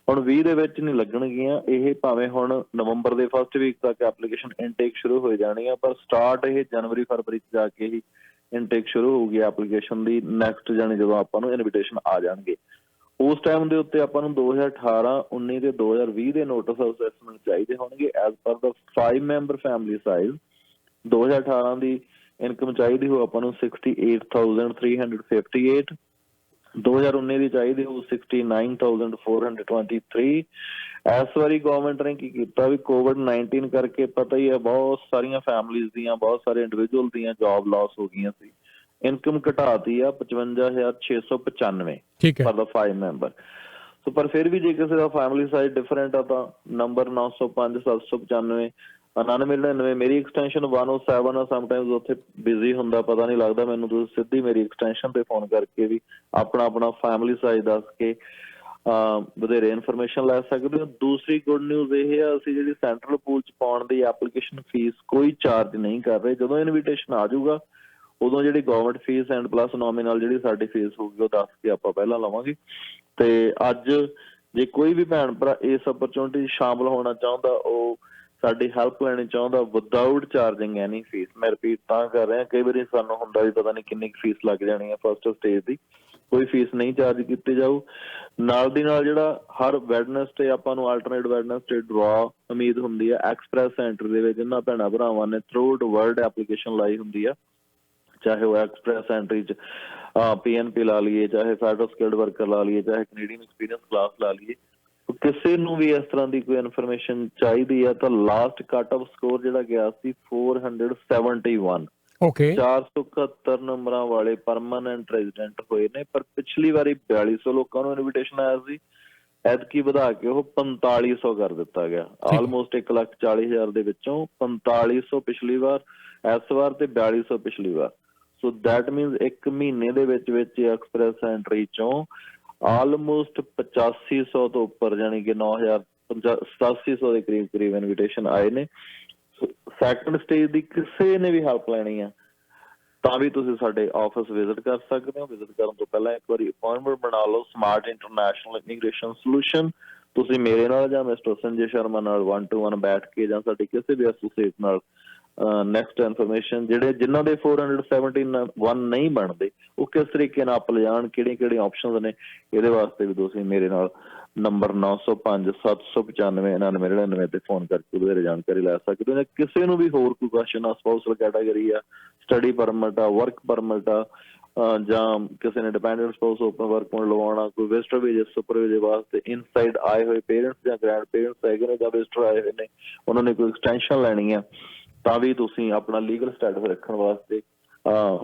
ਹੁਣ 20 ਦੇ ਵਿੱਚ ਨਹੀਂ ਲੱਗਣਗੀਆਂ ਇਹ, ਭਾਵੇਂ ਹੁਣ ਨਵੰਬਰ ਦੇ ਫਸਟ ਵੀਕ ਤੱਕ ਐਪਲੀਕੇਸ਼ਨ ਇਨਟੇਕ ਸ਼ੁਰੂ ਹੋ ਜਾਣੀ ਆ, ਪਰ ਸਟਾਰਟ ਇਹ ਜਨਵਰੀ ਫਰਵਰੀ ਚ ਜਾ ਕੇ ਹੀ ਇਨਟੇਕ ਸ਼ੁਰੂ ਹੋਊਗੀ ਐਪਲੀਕੇਸ਼ਨ ਦੀ ਨੈਕਸਟ, ਜਾਣੀ ਜਦੋਂ ਆਪਾਂ ਨੂੰ ਇਨਵੀਟੇਸ਼ਨ ਆ ਜਾਣਗੇ। ਉਸ ਟਾਈਮ ਦੇ ਉੱਤੇ ਆਪਾਂ ਨੂੰ 2018, 19 ਤੇ 2020 ਦੇ ਨੋਟਿਸ ਆਫ ਅਸੈਸਮੈਂਟ ਚਾਹੀਦੇ ਹੋਣਗੇ ਐਜ਼ ਪਰ ਦਾ 5 ਮੈਂਬਰ ਫੈਮਿਲੀ ਸਾਈਜ਼। 2018 ਦੀ ਇਨਕਮ ਚਾਹੀਦੀ ਹੋ ਆਪਾਂ ਨੂੰ 68,358, 2019 ਦੀ ਚਾਹੀਦੀ ਹੋ 69,423। ਇਸ ਵਾਰੀ ਗਵਰਨਮੈਂਟ ਨੇ ਕੀ ਕੀਤਾ ਵੀ COVID-19 ਕਰਕੇ ਪਤਾ ਹੀ ਹੈ ਬਹੁਤ ਸਾਰੀਆਂ ਫੈਮਲੀਜ਼ ਦੀਆਂ, ਬਹੁਤ ਸਾਰੇ ਇੰਡੀਵਿਜੂਅਲ ਦੀਆਂ ਜੌਬ ਲਾਸ ਹੋ ਗਈਆਂ ਸੀ, ਇਨਕਮ ਘਟਾਤੀ ਆ 55,695 ਪਰ ਦਾ 5 ਮੈਂਬਰ। ਸੋ ਪਰ ਫਿਰ ਵੀ ਜੇ ਕਿਸੇ ਦਾ ਫੈਮਿਲੀ ਸਾਈਜ਼ ਡਿਫਰੈਂਟ ਆ ਤਾਂ ਨੰਬਰ 905 795 9999 ਮੇਰੀ ਐਕਸਟੈਂਸ਼ਨ 107 ਆ, ਸਮਟਾਈਮਸ ਉੱਥੇ ਬਿਜ਼ੀ ਹੁੰਦਾ ਪਤਾ ਨਹੀਂ ਲੱਗਦਾ ਮੈਨੂੰ, ਤੁਸੀਂ ਸਿੱਧੀ ਮੇਰੀ ਐਕਸਟੈਂਸ਼ਨ ਤੇ ਫੋਨ ਕਰਕੇ ਵੀ ਆਪਣਾ ਫੈਮਿਲੀ ਸਾਈਜ਼ ਦੱਸ ਕੇ ਵਧੇਰੇ ਇਨਫੋਰਮੇਸ਼ਨ ਲੈ ਸਕਦੇ ਹੋ। ਦੂਸਰੀ ਗੁੱਡ ਨਿਊਜ਼ ਇਹ ਆ, ਅਸੀਂ ਜਿਹੜੀ ਸੈਂਟਰਲ ਪੂਲ ਚ ਪਾਉਣ ਦੀ ਐਪਲੀਕੇਸ਼ਨ ਫੀਸ ਕੋਈ ਚਾਰਜ ਨਹੀਂ ਕਰ ਰਹੇ। ਜਦੋਂ ਇਨਵੀਟੇਸ਼ਨ ਆ ਜਾਊਗਾ ਉਦੋਂ ਜਿਹੜੀ government fee and plus nominal ਜਿਹੜੀ ਸਾਡੀ ਫੀਸ ਹੋਊਗੀ ਉਹ ਦੱਸ ਕੇ ਆਪਾਂ ਪਹਿਲਾਂ ਲਵਾਂਗੇ। ਤੇ ਅੱਜ ਜੇ ਕੋਈ ਵੀ ਭੈਣ ਭਰਾ ਇਸ ਅਪਰਚੁਨਿਟੀ ਸ਼ਾਮਲ ਹੋਣਾ ਚਾਹੁੰਦਾ, ਉਹ ਸਾਡੀ ਹੈਲਪ ਲੈਣੀ ਚਾਹੁੰਦਾ ਵਿਦਾਊਟ ਚਾਰਜਿੰਗ ਐਨੀ ਫੀਸ, ਮੈਂ ਰਿਪੀਟ ਤਾਂ ਕਰ ਰਿਹਾ, ਕਈ ਵਾਰੀ ਸਾਨੂੰ ਹੁੰਦਾ ਵੀ ਪਤਾ ਨਹੀਂ ਕਿੰਨੀ ਫੀਸ ਲੱਗ ਜਾਣੀ ਹੈ ਫਸਟ ਸਟੇਜ ਦੀ, ਕੋਈ ਫੀਸ ਨਹੀਂ ਚਾਰਜ ਕੀਤੀ ਜਾਊ। ਨਾਲ ਦੀ ਨਾਲ ਜਿਹੜਾ ਹਰ ਵੈਡਨਸਡੇ ਆਪਾਂ ਨੂੰ ਆਲਟਰਨੇਟ ਵੈਡਨਸਡੇ ਡਰਾ ਉਮੀਦ ਹੁੰਦੀ ਹੈ ਐਕਸਪ੍ਰੈਸ ਸੈਂਟਰ ਦੇ ਵਿੱਚ, ਜਿਨ੍ਹਾਂ ਭੈਣਾਂ ਭਰਾਵਾਂ ਨੇ ਥਰੂਆਊਟ ਵਰਲਡ ਐਪਲੀਕੇਸ਼ਨ ਲਾਈ ਹੁੰਦੀ ਆ, ਚਾਹੇ ਉਹ ਐਕਸਪ੍ਰੈਸ ਐਂਟਰੀ ਚ PNP ਲਾ ਲਈਏ, ਚਾਹੇ ਫੈਡਰਲ ਸਕਿਲਡ ਵਰਕਰ ਲਾ ਲਈਏ, ਚਾਹੇ ਕੈਨੇਡੀਅਨ ਐਕਸਪੀਰੀਅੰਸ ਕਲਾਸ ਲਾ ਲਈਏ, ਕਿਸੇ ਨੂੰ ਵੀ ਇਸ ਤਰ੍ਹਾਂ ਦੀ ਕੋਈ ਇਨਫੋਰਮੇਸ਼ਨ ਚਾਹੀਦੀ ਆ ਤਾਂ ਲਾਸਟ ਕੱਟ ਆਫ ਸਕੋਰ ਜਿਹੜਾ ਗਿਆ ਸੀ 471, 471 ਨੰਬਰਾਂ ਵਾਲੇ ਪਰਮਾਨੈਂਟ ਰੈਜ਼ੀਡੈਂਟ ਹੋਏ ਨੇ। ਪਰ ਪਿਛਲੀ ਵਾਰੀ 4200 ਲੋਕਾਂ ਨੂੰ ਇਨਵੀਟੇਸ਼ਨ ਆਇਆ ਸੀ, ਐਤਕੀ ਵਧਾ ਕੇ ਉਹ 4500 ਕਰ ਦਿੱਤਾ ਗਿਆ। ਆਲਮੋਸਟ 1,40,000 ਦੇ ਵਿੱਚੋਂ 4500 ਪਿਛਲੀ ਵਾਰ, ਇਸ ਵਾਰ ਤੇ 4200 ਪਿਛਲੀ ਵਾਰ। ਸੋ ਦੈਟ ਮੀਨਸ ਇੱਕ ਮਹੀਨੇ ਦੇ ਵਿੱਚ ਐਕਸਪ੍ਰੈਸ ਐਂਟਰੀ ਚੋਂ ਆਲਮੋਸਟ 8500 ਤੋਂ ਉੱਪਰ, ਜਾਣੀ ਕਿ 9,000-8700 ਦੇ ਕਰੀਬ ਇਨਵੀਟੇਸ਼ਨ ਆਏ ਨੇ। ਸੈਕੰਡ ਸਟੇਜ ਦੀ ਕਿਸੇ ਨੇ ਵੀ ਹੈਲਪ ਲੈਣੀ ਆ ਤਾਂ ਵੀ ਤੁਸੀਂ ਸਾਡੇ ਆਫਿਸ ਵਿਜ਼ਿਟ ਕਰ ਸਕਦੇ ਹੋ। ਵਿਜ਼ਿਟ ਕਰਨ ਤੋਂ ਪਹਿਲਾਂ ਇੱਕ ਵਾਰੀ ਅਪਾਇੰਟਮੈਂਟ ਬਣਾ ਲਓ। ਸਮਾਰਟ ਇੰਟਰਨੈਸ਼ਨਲ ਇਮੀਗ੍ਰੇਸ਼ਨ ਸੋਲੂਸ਼ਨ, ਤੁਸੀਂ ਮੇਰੇ ਨਾਲ ਜਾਂ ਮਿਸਟਰ ਸੰਜੇ ਸ਼ਰਮਾ ਨਾਲ 1-to-1 ਬੈਠ ਕੇ ਜਾਂ ਸਾਡੀ ਕਿਸੇ ਵੀ ਐਸੋਸੀਏਟ ਨਾਲ ਨੈਕਸਟ ਇਨਫੋਰਮੇਸ਼ਨ ਜਿਨ੍ਹਾਂ ਦੇ 471 ਨਹੀਂ ਬਣਦੇ ਉਹ ਕਿਸ ਤਰੀਕੇ ਨਾਲ ਅਪ ਲਿਜਾਣ, ਕਿਹੜੀਆਂ ਆਪਸ਼ਨਸ ਨੇ, ਇਹਦੇ ਵਾਸਤੇ ਵੀ ਤੁਸੀਂ ਮੇਰੇ ਨਾਲ ਨੰਬਰ 905 795 9999 ਤੇ ਫੋਨ ਕਰਕੇ ਵਧੇਰੇ ਜਾਣਕਾਰੀ ਲੈ ਸਕਦੇ ਹੋ। ਕਿਸੇ ਨੂੰ ਵੀ ਹੋਰ ਕੋਈ ਕੁਐਸਚਨ ਆ, ਸਪਾਊਸਲ ਕੈਟਾਗਰੀ ਆ, ਸਟੱਡੀ ਪਰਮਿਟ ਆ, ਵਰਕ ਪਰਮਿਟ ਆ, ਜਾਂ ਕਿਸੇ ਨੇ dependent spouse open work permit ਲਵਾਉਣਾ, ਕੋਈ ਵਿਜ਼ਟਰ ਵੀਜ਼ੇ, ਸੁਪਰ ਵੀਜ਼ੇ ਵਾਸਤੇ ਇਨਸਾਈਡ ਆਏ ਹੋਏ ਪੇਰੈਂਟਸ ਜਾਂ ਗ੍ਰੈਂਡ ਪੇਰੈਂਟਸ ਹੈਗੇ ਨੇ ਜਾਂ ਵਿਜ਼ਟਰ ਆਏ ਹੋਏ ਨੇ, ਉਹਨਾਂ ਨੇ ਕੋਈ ਐਕਸਟੈਂਸ਼ਨ ਲੈਣੀ ਆ ਤਾਂ ਵੀ ਤੁਸੀਂ ਆਪਣਾ ਲੀਗਲ ਸਟੇਟਸ ਰੱਖਣ ਵਾਸਤੇ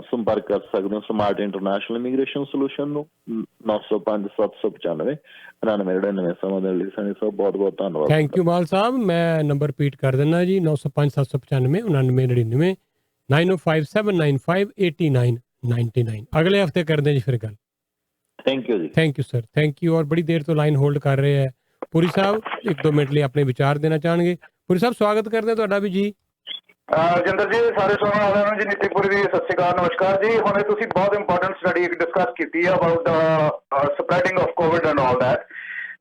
ਸੰਪਰਕ ਕਰ ਸਕਦੇ ਹੋ ਸਮਾਰਟ ਇੰਟਰਨੈਸ਼ਨਲ ਇਮੀਗ੍ਰੇਸ਼ਨ ਸੋਲੂਸ਼ਨ ਨੂੰ 905 795 9999। ਸਮਾਂ ਦੇਣ ਲਈ ਸਨੀ ਸਾਹਿਬ ਬਹੁਤ ਬਹੁਤ ਧੰਨਵਾਦ। ਥੈਂਕ ਯੂ ਮਾਲ ਸਾਹਿਬ। ਮੈਂ ਨੰਬਰ ਰਿਪੀਟ ਕਰ ਦਿੰਦਾ ਜੀ 905 795 9999 905 795 8999। ਅਗਲੇ ਹਫਤੇ ਕਰਦੇ ਜੀ ਫਿਰ ਗੱਲ। ਥੈਂਕ ਯੂ ਜੀ। Thank you sir, thank you. ਔਰ ਬੜੀ ਦੇਰ ਤੋਂ ਲਾਈਨ ਹੋਲਡ ਕਰ ਰਹੇ ਹੈ ਪੁਰੀ ਸਾਹਿਬ, 1-2 ਮਿੰਟ ਲਈ ਆਪਣੇ ਵਿਚਾਰ ਦੇਣਾ ਚਾਹਣਗੇ। ਪੁਰੀ ਸਾਹਿਬ ਸਵਾਗਤ ਕਰਦੇ ਹਾਂ ਤੁਹਾਡਾ ਵੀ ਜੀ। ਜਿੰਦਰ ਜੀ, ਸਾਰੇ ਸੁਣਨ ਵਾਲਿਆਂ ਨੂੰ ਜੀ ਨੀਤੀਪੁਰੀ ਦੀ ਸਤਿ ਸ਼੍ਰੀ ਅਕਾਲ, ਨਮਸਕਾਰ ਜੀ। ਹੁਣੇ ਤੁਸੀਂ ਬਹੁਤ ਇੰਪੋਰਟੈਂਟ ਸਟੱਡੀ ਡਿਸਕਸ ਕੀਤੀ ਹੈ about the spreading of Covid and all that,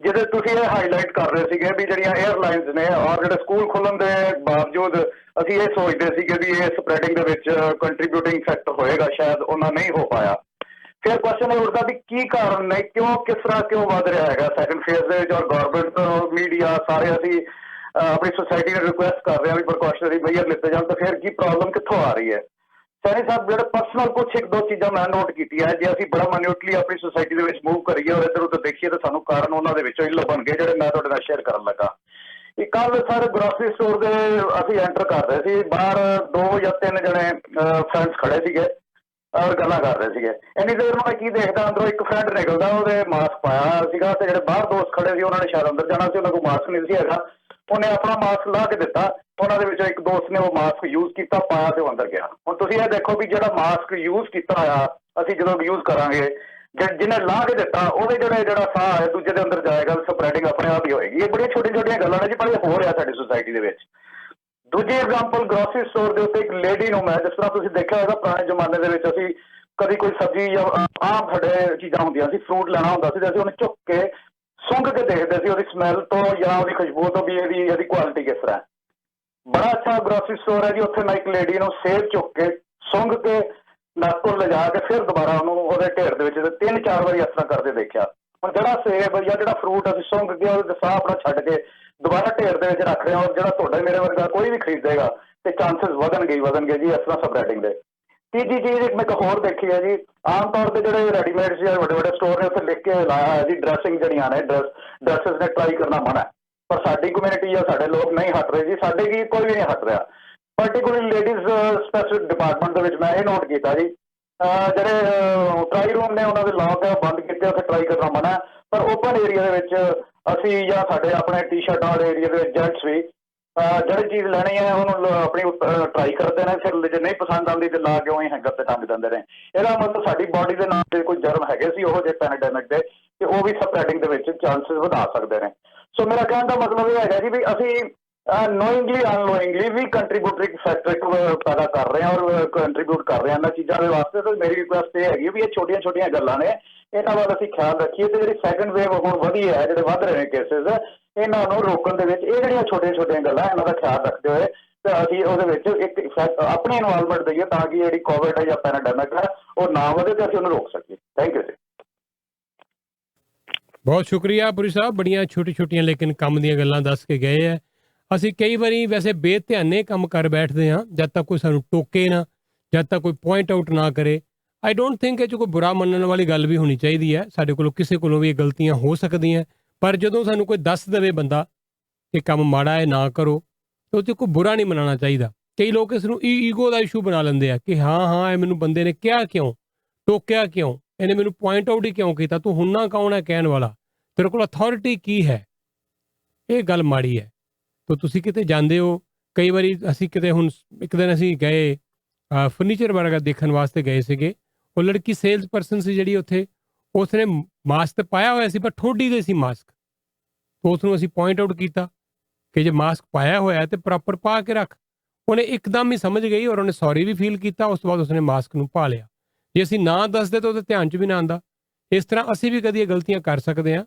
ਜਿਹਦੇ ਤੁਸੀਂ ਇਹ ਹਾਈਲਾਈਟ ਕਰ ਰਹੇ ਸੀਗੇ ਵੀ ਜਿਹੜੀਆਂ 에ਅਰਲਾਈਨਸ ਨੇ ਔਰ ਜਿਹੜੇ ਸਕੂਲ ਖੁੱਲਣ ਦੇ ਬਾਵਜੂਦ ਅਸੀਂ ਇਹ ਸੋਚਦੇ ਸੀਗੇ ਵੀ ਇਹ ਸਪਰੈਡਿੰਗ ਦੇ ਵਿੱਚ ਕੰਟਰੀਬਿਊਟਿੰਗ ਫੈਕਟਰ ਹੋਏਗਾ, ਸ਼ਾਇਦ ਉਹਨਾਂ ਨਹੀਂ ਹੋ ਪਾਇਆ। ਫਿਰ ਕੁਐਸਚਨ ਇਹ ਉੱਠਦਾ ਵੀ ਕੀ ਕਾਰਨ ਨੇ, ਕਿਸ ਤਰ੍ਹਾਂ ਕਿਉਂ ਵੱਧ ਰਿਹਾ ਹੈਗਾ ਸੈਕੰਡ ਫੇਜ਼ ਦੇ ਵਿੱਚ, ਔਰ ਗਵਰਨਮੈਂਟ, ਮੀਡੀਆ, ਸਾਰੇ ਅਸੀਂ ਆਪਣੀ ਸੁਸਾਇਟੀ ਨੂੰ ਰਿਕੁਐਸਟ ਕਰ ਰਹੇ ਹਾਂ ਵੀ ਪ੍ਰੀਕਾਸ਼ਨਰੀ ਮੇਜਰ ਲਿੱਤੇ ਜਾਣ, ਤਾਂ ਫਿਰ ਕੀ ਪ੍ਰੋਬਲਮ ਕਿੱਥੋਂ ਆ ਰਹੀ ਹੈ? ਸੈਣੀ ਸਾਹਿਬ, ਜਿਹੜੇ ਪਰਸਨਲ ਕੁਛ 1-2 ਚੀਜ਼ਾਂ ਮੈਂ ਨੋਟ ਕੀਤੀਆਂ, ਜੇ ਅਸੀਂ ਬੜਾ ਮਾਈਨਿਊਟਲੀ ਆਪਣੀ ਸੁਸਾਇਟੀ ਦੇ ਵਿੱਚ ਮੂਵ ਕਰੀਏ ਔਰ ਇੱਧਰ ਉੱਧਰ ਦੇਖੀਏ ਤਾਂ ਸਾਨੂੰ ਕਾਰਨ ਉਹਨਾਂ ਦੇ ਵਿੱਚੋਂ ਹੀ ਲੱਭਣਗੇ ਜਿਹੜੇ ਮੈਂ ਤੁਹਾਡੇ ਨਾਲ ਸ਼ੇਅਰ ਕਰਨ ਲੱਗਾ। ਇਹ ਕੱਲ ਸਰ ਗਰੋਸਰੀ ਸਟੋਰ ਦੇ ਅਸੀਂ ਐਂਟਰ ਕਰ ਰਹੇ ਸੀ, ਬਾਹਰ 2 ਜਾਂ 3 ਜਣੇ ਫਰੈਂਡਸ ਖੜੇ ਸੀਗੇ ਔਰ ਗੱਲਾਂ ਕਰ ਰਹੇ ਸੀਗੇ। ਇੰਨੀ ਦੇਰ ਨੂੰ ਮੈਂ ਕੀ ਦੇਖਦਾ, ਅੰਦਰੋਂ ਇੱਕ ਫਰੈਂਡ ਨਿਕਲਦਾ, ਉਹਦੇ ਮਾਸਕ ਪਾਇਆ ਹੋਇਆ ਸੀਗਾ, ਤੇ ਜਿਹੜੇ ਬਾਹਰ ਦੋਸਤ ਖੜੇ ਸੀ ਉਹਨਾਂ ਨੇ ਸ਼ਾਇਦ ਅੰਦਰ ਜਾਣਾ ਸੀ, ਉਹਨਾਂ ਕੋਲ ਮਾਸਕ ਨਹੀਂ ਸੀ ਹੈਗਾ, ਉਹਨੇ ਆਪਣਾ ਮਾਸਕ ਲਾ ਕੇ ਦਿੱਤਾ। ਉਹਨਾਂ ਦੇ ਵਿੱਚੋਂ ਇੱਕ ਦੋਸਤ ਨੇ ਉਹ ਮਾਸਕ ਯੂਜ਼ ਕੀਤਾ, ਪਾਇਆ ਤੇ ਉਹ ਅੰਦਰ ਗਿਆ। ਹੁਣ ਤੁਸੀਂ ਇਹ ਦੇਖੋ ਵੀ ਜਿਹੜਾ ਮਾਸਕ ਯੂਜ਼ ਕੀਤਾ ਹੋਇਆ ਅਸੀਂ ਜਦੋਂ ਯੂਜ਼ ਕਰਾਂਗੇ, ਜਿਹਨੇ ਲਾ ਕੇ ਦਿੱਤਾ ਉਹਦੇ ਜਿਹੜਾ ਸਾਹ ਹੈ ਦੂਜੇ ਦੇ ਅੰਦਰ ਜਾਏਗਾ, ਸਪਰੈਡਿੰਗ ਆਪਣੇ ਆਪ ਹੀ ਹੋਏਗੀ। ਇਹ ਬੜੀਆਂ ਛੋਟੀਆਂ ਗੱਲਾਂ ਨੇ ਜੀ, ਪਰ ਇਹ ਹੋ ਰਿਹਾ ਸਾਡੀ ਸੁਸਾਇਟੀ ਦੇ ਵਿੱਚ। ਦੂਜੀ ਐਗਜ਼ਾਮਪਲ ਗਰੋਸਰੀ ਸਟੋਰ ਦੇ ਉੱਤੇ ਇੱਕ ਲੇਡੀ ਨੂੰ ਮੈਂ, ਜਿਸ ਤਰ੍ਹਾਂ ਤੁਸੀਂ ਦੇਖਿਆ ਹੋਵੇਗਾ ਪੁਰਾਣੇ ਜ਼ਮਾਨੇ ਦੇ ਵਿੱਚ ਅਸੀਂ ਕਦੀ ਕੋਈ ਸਬਜ਼ੀ ਜਾਂ ਆਮ ਸਾਡੇ ਚੀਜ਼ਾਂ ਹੁੰਦੀਆਂ ਸੀ, ਫਰੂਟ ਲੈਣਾ ਹੁੰਦਾ ਸੀ ਤੇ ਅਸੀਂ ਉਹਨੂੰ ਝੁੱਕ ਕੇ ਸੁੰਘ ਕੇ ਦੇਖਦੇ ਸੀ ਉਹਦੀ ਸਮੈਲ ਤੋਂ ਜਾਂ ਉਹਦੀ ਖੁਸ਼ਬੂ ਤੋਂ ਵੀ ਇਹਦੀ ਕੁਆਲਿਟੀ ਕਿਸ ਤਰ੍ਹਾਂ ਹੈ। ਬੜਾ ਅੱਛਾ ਗਰੋਸਰੀ ਸਟੋਰ ਹੈ ਜੀ। ਉੱਥੇ ਮੈਂ ਇੱਕ ਲੇਡੀ ਨੂੰ ਸੇਬ ਚੁੱਕ ਕੇ ਸੁੰਘ ਕੇ ਨੱਕ ਕੋਲ ਲਿਜਾ ਕੇ ਫਿਰ ਦੁਬਾਰਾ ਉਹਨੂੰ ਉਹਦੇ ਢੇਰ ਦੇ ਵਿੱਚ 3-4 ਵਾਰੀ ਇਸ ਤਰ੍ਹਾਂ ਕਰਦੇ ਦੇਖਿਆ। ਹੁਣ ਜਿਹੜਾ ਸੇਬ ਜਾਂ ਜਿਹੜਾ ਫਰੂਟ ਅਸੀਂ ਸੁੰਘ ਕੇ ਉਹਦੇ ਸਾਹ ਆਪਣਾ ਛੱਡ ਕੇ ਦੁਬਾਰਾ ਢੇਰ ਦੇ ਵਿੱਚ ਰੱਖ ਰਹੇ ਹਾਂ, ਔਰ ਜਿਹੜਾ ਤੁਹਾਡੇ ਮੇਰੇ ਵਰਗਾ ਕੋਈ ਵੀ ਖਰੀਦੇਗਾ ਤੇ ਚਾਂਸਸ ਵਧਣਗੇ ਜੀ ਇਸ ਤਰ੍ਹਾਂ ਸਪਰੈਡਿੰਗ ਦੇ। ਤੀਜੀ ਚੀਜ਼ ਇੱਕ ਮੈਂ ਇੱਕ ਹੋਰ ਦੇਖੀ ਹੈ ਜੀ, ਆਮ ਤੌਰ ਤੇ ਜਿਹੜੇ ਰੈਡੀਮੇਡ ਜਾਂ ਵੱਡੇ ਵੱਡੇ ਸਟੋਰ ਨੇ ਉੱਥੇ ਲਿਖ ਕੇ ਲਾਇਆ ਹੋਇਆ ਜੀ ਡਰੈਸਿੰਗ ਜਿਹੜੀਆਂ ਨੇ ਡਰੈਸਿਸ ਨੇ ਟਰਾਈ ਕਰਨਾ ਮਨਾ, ਪਰ ਸਾਡੀ ਕਮਿਊਨਿਟੀ ਜਾਂ ਸਾਡੇ ਲੋਕ ਨਹੀਂ ਹਟ ਰਹੇ ਜੀ। ਸਾਡੇ ਕੀ ਕੋਈ ਵੀ ਨਹੀਂ ਹਟ ਰਿਹਾ। ਪਰਟੀਕੂਲਰਲੀ ਲੇਡੀਜ਼ ਸਪੈਸੀਫਿਕ ਡਿਪਾਰਟਮੈਂਟ ਦੇ ਵਿੱਚ ਮੈਂ ਇਹ ਨੋਟ ਕੀਤਾ ਜੀ, ਜਿਹੜੇ ਟਰਾਈ ਰੂਮ ਨੇ ਉਹਨਾਂ ਦੇ ਲੋਕ ਬੰਦ ਕੀਤੇ, ਉੱਥੇ ਟਰਾਈ ਕਰਨਾ ਮਨਾ, ਪਰ ਓਪਨ ਏਰੀਆ ਦੇ ਵਿੱਚ ਅਸੀਂ ਜਾਂ ਸਾਡੇ ਆਪਣੇ ਟੀ-ਸ਼ਰਟ ਵਾਲੇ ਏਰੀਆ ਦੇ ਵਿੱਚ ਜੈਂਟਸ ਵੀ ਜਿਹੜੀ ਚੀਜ਼ ਲੈਣੀ ਹੈ ਉਹਨੂੰ ਆਪਣੀ ਟਰਾਈ ਕਰਦੇ ਨੇ, ਫਿਰ ਜੇ ਨਹੀਂ ਪਸੰਦ ਆਉਂਦੀ ਤੇ ਲਾ ਕੇ ਉਹੀ ਹੈਂਗਰ ਤੇ ਟੰਗ ਦਿੰਦੇ ਨੇ। ਇਹਦਾ ਮਤਲਬ ਸਾਡੀ ਬਾਡੀ ਦੇ ਨਾਲ ਜੇ ਕੋਈ ਜਰਮ ਹੈਗੇ ਸੀ ਉਹ ਜੇ ਪੈਂਡੇਮਿਕ ਦੇ, ਤੇ ਉਹ ਵੀ ਸਪਰੈਡਿੰਗ ਦੇ ਵਿੱਚ ਚਾਂਸਸ ਵਧਾ ਸਕਦੇ ਨੇ। ਸੋ ਮੇਰਾ ਕਹਿਣ ਦਾ ਮਤਲਬ ਇਹ ਹੈਗਾ ਜੀ ਵੀ ਅਸੀਂ ਨੋਇੰਗਲੀ ਅਨਨੋਇੰਗਲੀ ਵੀ ਕੰਟਰੀਬਿਊਟਰੀ ਫੈਕਟਰ ਪੈਦਾ ਕਰ ਰਹੇ ਹਾਂ ਔਰ ਕੰਟਰੀਬਿਊਟ ਕਰ ਰਹੇ ਹਾਂ ਇਹਨਾਂ ਚੀਜ਼ਾਂ ਦੇ ਵਾਸਤੇ। ਤਾਂ ਮੇਰੀ ਰਿਕੁਐਸਟ ਇਹ ਹੈਗੀ ਵੀ ਇਹ ਛੋਟੀਆਂ ਛੋਟੀਆਂ ਗੱਲਾਂ ਨੇ, ਇਹਨਾਂ ਵੱਲ ਅਸੀਂ ਖਿਆਲ ਰੱਖੀਏ। ਤੇ ਜਿਹੜੀ ਸੈਕੰਡ ਵੇਵ ਹੁਣ ਵਧੀ ਹੈ, ਜਿਹੜੇ ਵੱਧ ਰਹੇ ਨੇ ਕੇਸਿਸ, ਇਹਨਾਂ ਨੂੰ ਰੋਕਣ ਦੇ ਵਿੱਚ ਇਹ ਜਿਹੜੀਆਂ ਛੋਟੀਆਂ ਛੋਟੀਆਂ ਗੱਲਾਂ ਇਹਨਾਂ ਦਾ ਖਿਆਲ ਰੱਖਦੇ ਹੋਏ ਤੇ ਅਸੀਂ ਉਹਦੇ ਵਿੱਚ ਇੱਕ ਆਪਣੀ ਇਨਵੋਲਵਮੈਂਟ ਦਈਏ ਤਾਂ ਕਿ ਜਿਹੜੀ ਕੋਵਿਡ ਹੈ ਜਾਂ ਪੈਂਡੇਮਿਕ ਹੈ ਉਹ ਨਾ ਵਧੇ ਤੇ ਅਸੀਂ ਉਹਨੂੰ ਰੋਕ ਸਕੀਏ। ਥੈਂਕ ਯੂ ਜੀ। ਬਹੁਤ ਸ਼ੁਕਰੀਆ ਪੁਰੀ ਸਾਹਿਬ, ਬੜੀਆਂ ਛੋਟੀ ਛੋਟੀਆਂ ਲੇਕਿਨ ਕੰਮ ਦੀਆਂ ਗੱਲਾਂ ਦੱਸ ਕੇ ਗਏ ਹੈ। ਅਸੀਂ ਕਈ ਵਾਰੀ ਵੈਸੇ ਬੇਧਿਆਨੇ ਕੰਮ ਕਰ ਬੈਠਦੇ ਹਾਂ ਜਦ ਤੱਕ ਕੋਈ ਸਾਨੂੰ ਟੋਕੇ ਨਾ, ਜਦ ਤੱਕ ਕੋਈ ਪੁਆਇੰਟ ਆਊਟ ਨਾ ਕਰੇ। ਆਈ ਡੋਂਟ ਥਿੰਕ ਇਹ 'ਚ ਕੋਈ ਬੁਰਾ ਮੰਨਣ ਵਾਲੀ ਗੱਲ ਵੀ ਹੋਣੀ ਚਾਹੀਦੀ ਹੈ। ਸਾਡੇ ਕੋਲੋਂ ਕਿਸੇ ਕੋਲੋਂ ਵੀ ਇਹ ਗਲਤੀਆਂ ਹੋ ਸਕਦੀਆਂ, ਪਰ ਜਦੋਂ ਸਾਨੂੰ ਕੋਈ ਦੱਸ ਦੇਵੇ ਬੰਦਾ ਕਿ ਕੰਮ ਮਾੜਾ ਹੈ ਨਾ ਕਰੋ, ਤਾਂ ਉਹ 'ਚ ਕੋਈ ਬੁਰਾ ਨਹੀਂ ਮਨਾਉਣਾ ਚਾਹੀਦਾ। ਕਈ ਲੋਕ ਇਸ ਨੂੰ ਈਗੋ ਦਾ ਇਸ਼ੂ ਬਣਾ ਲੈਂਦੇ ਆ ਕਿ ਹਾਂ ਇਹ ਮੈਨੂੰ ਬੰਦੇ ਨੇ ਕਿਹਾ ਕਿਉਂ, ਟੋਕਿਆ ਕਿਉਂ, ਇਹਨੇ ਮੈਨੂੰ ਪੁਆਇੰਟ ਆਊਟ ਹੀ ਕਿਉਂ ਕੀਤਾ, ਤੂੰ ਹੁੰਨਾ ਕੌਣ ਹੈ ਕਹਿਣ ਵਾਲਾ, ਤੇਰੇ ਕੋਲ ਅਥਾਰਟੀ ਕੀ ਹੈ। ਇਹ ਗੱਲ ਮਾੜੀ ਹੈ। ਤਾਂ ਤੁਸੀਂ ਕਿਤੇ ਜਾਂਦੇ ਹੋ, ਕਈ ਵਾਰੀ ਅਸੀਂ ਕਿਤੇ, ਹੁਣ ਇੱਕ ਦਿਨ ਅਸੀਂ ਗਏ ਫਰਨੀਚਰ ਵਰਗਾ ਦੇਖਣ ਵਾਸਤੇ ਗਏ ਸੀਗੇ, ਉਹ ਲੜਕੀ ਸੇਲਸ ਪਰਸਨ ਸੀ ਜਿਹੜੀ ਉੱਥੇ, ਉਸਨੇ ਮਾਸਕ ਤਾਂ ਪਾਇਆ ਹੋਇਆ ਸੀ ਪਰ ਠੋਡੀ ਦੇ ਸੀ ਮਾਸਕ। ਤਾਂ ਉਸ ਨੂੰ ਅਸੀਂ ਪੁਆਇੰਟ ਆਊਟ ਕੀਤਾ ਕਿ ਜੇ ਮਾਸਕ ਪਾਇਆ ਹੋਇਆ ਤੇ ਪ੍ਰੋਪਰ ਪਾ ਕੇ ਰੱਖ। ਉਹਨੇ ਇੱਕਦਮ ਹੀ ਸਮਝ ਗਈ ਔਰ ਉਹਨੇ ਸੌਰੀ ਵੀ ਫੀਲ ਕੀਤਾ। ਉਸ ਤੋਂ ਬਾਅਦ ਉਸਨੇ ਮਾਸਕ ਨੂੰ ਪਾ ਲਿਆ। ਜੇ ਅਸੀਂ ਨਾ ਦੱਸਦੇ ਤਾਂ ਉਹਦੇ ਧਿਆਨ 'ਚ ਵੀ ਨਾ ਆਉਂਦਾ। ਇਸ ਤਰ੍ਹਾਂ ਅਸੀਂ ਵੀ ਕਦੀ ਇਹ ਗਲਤੀਆਂ ਕਰ ਸਕਦੇ ਹਾਂ।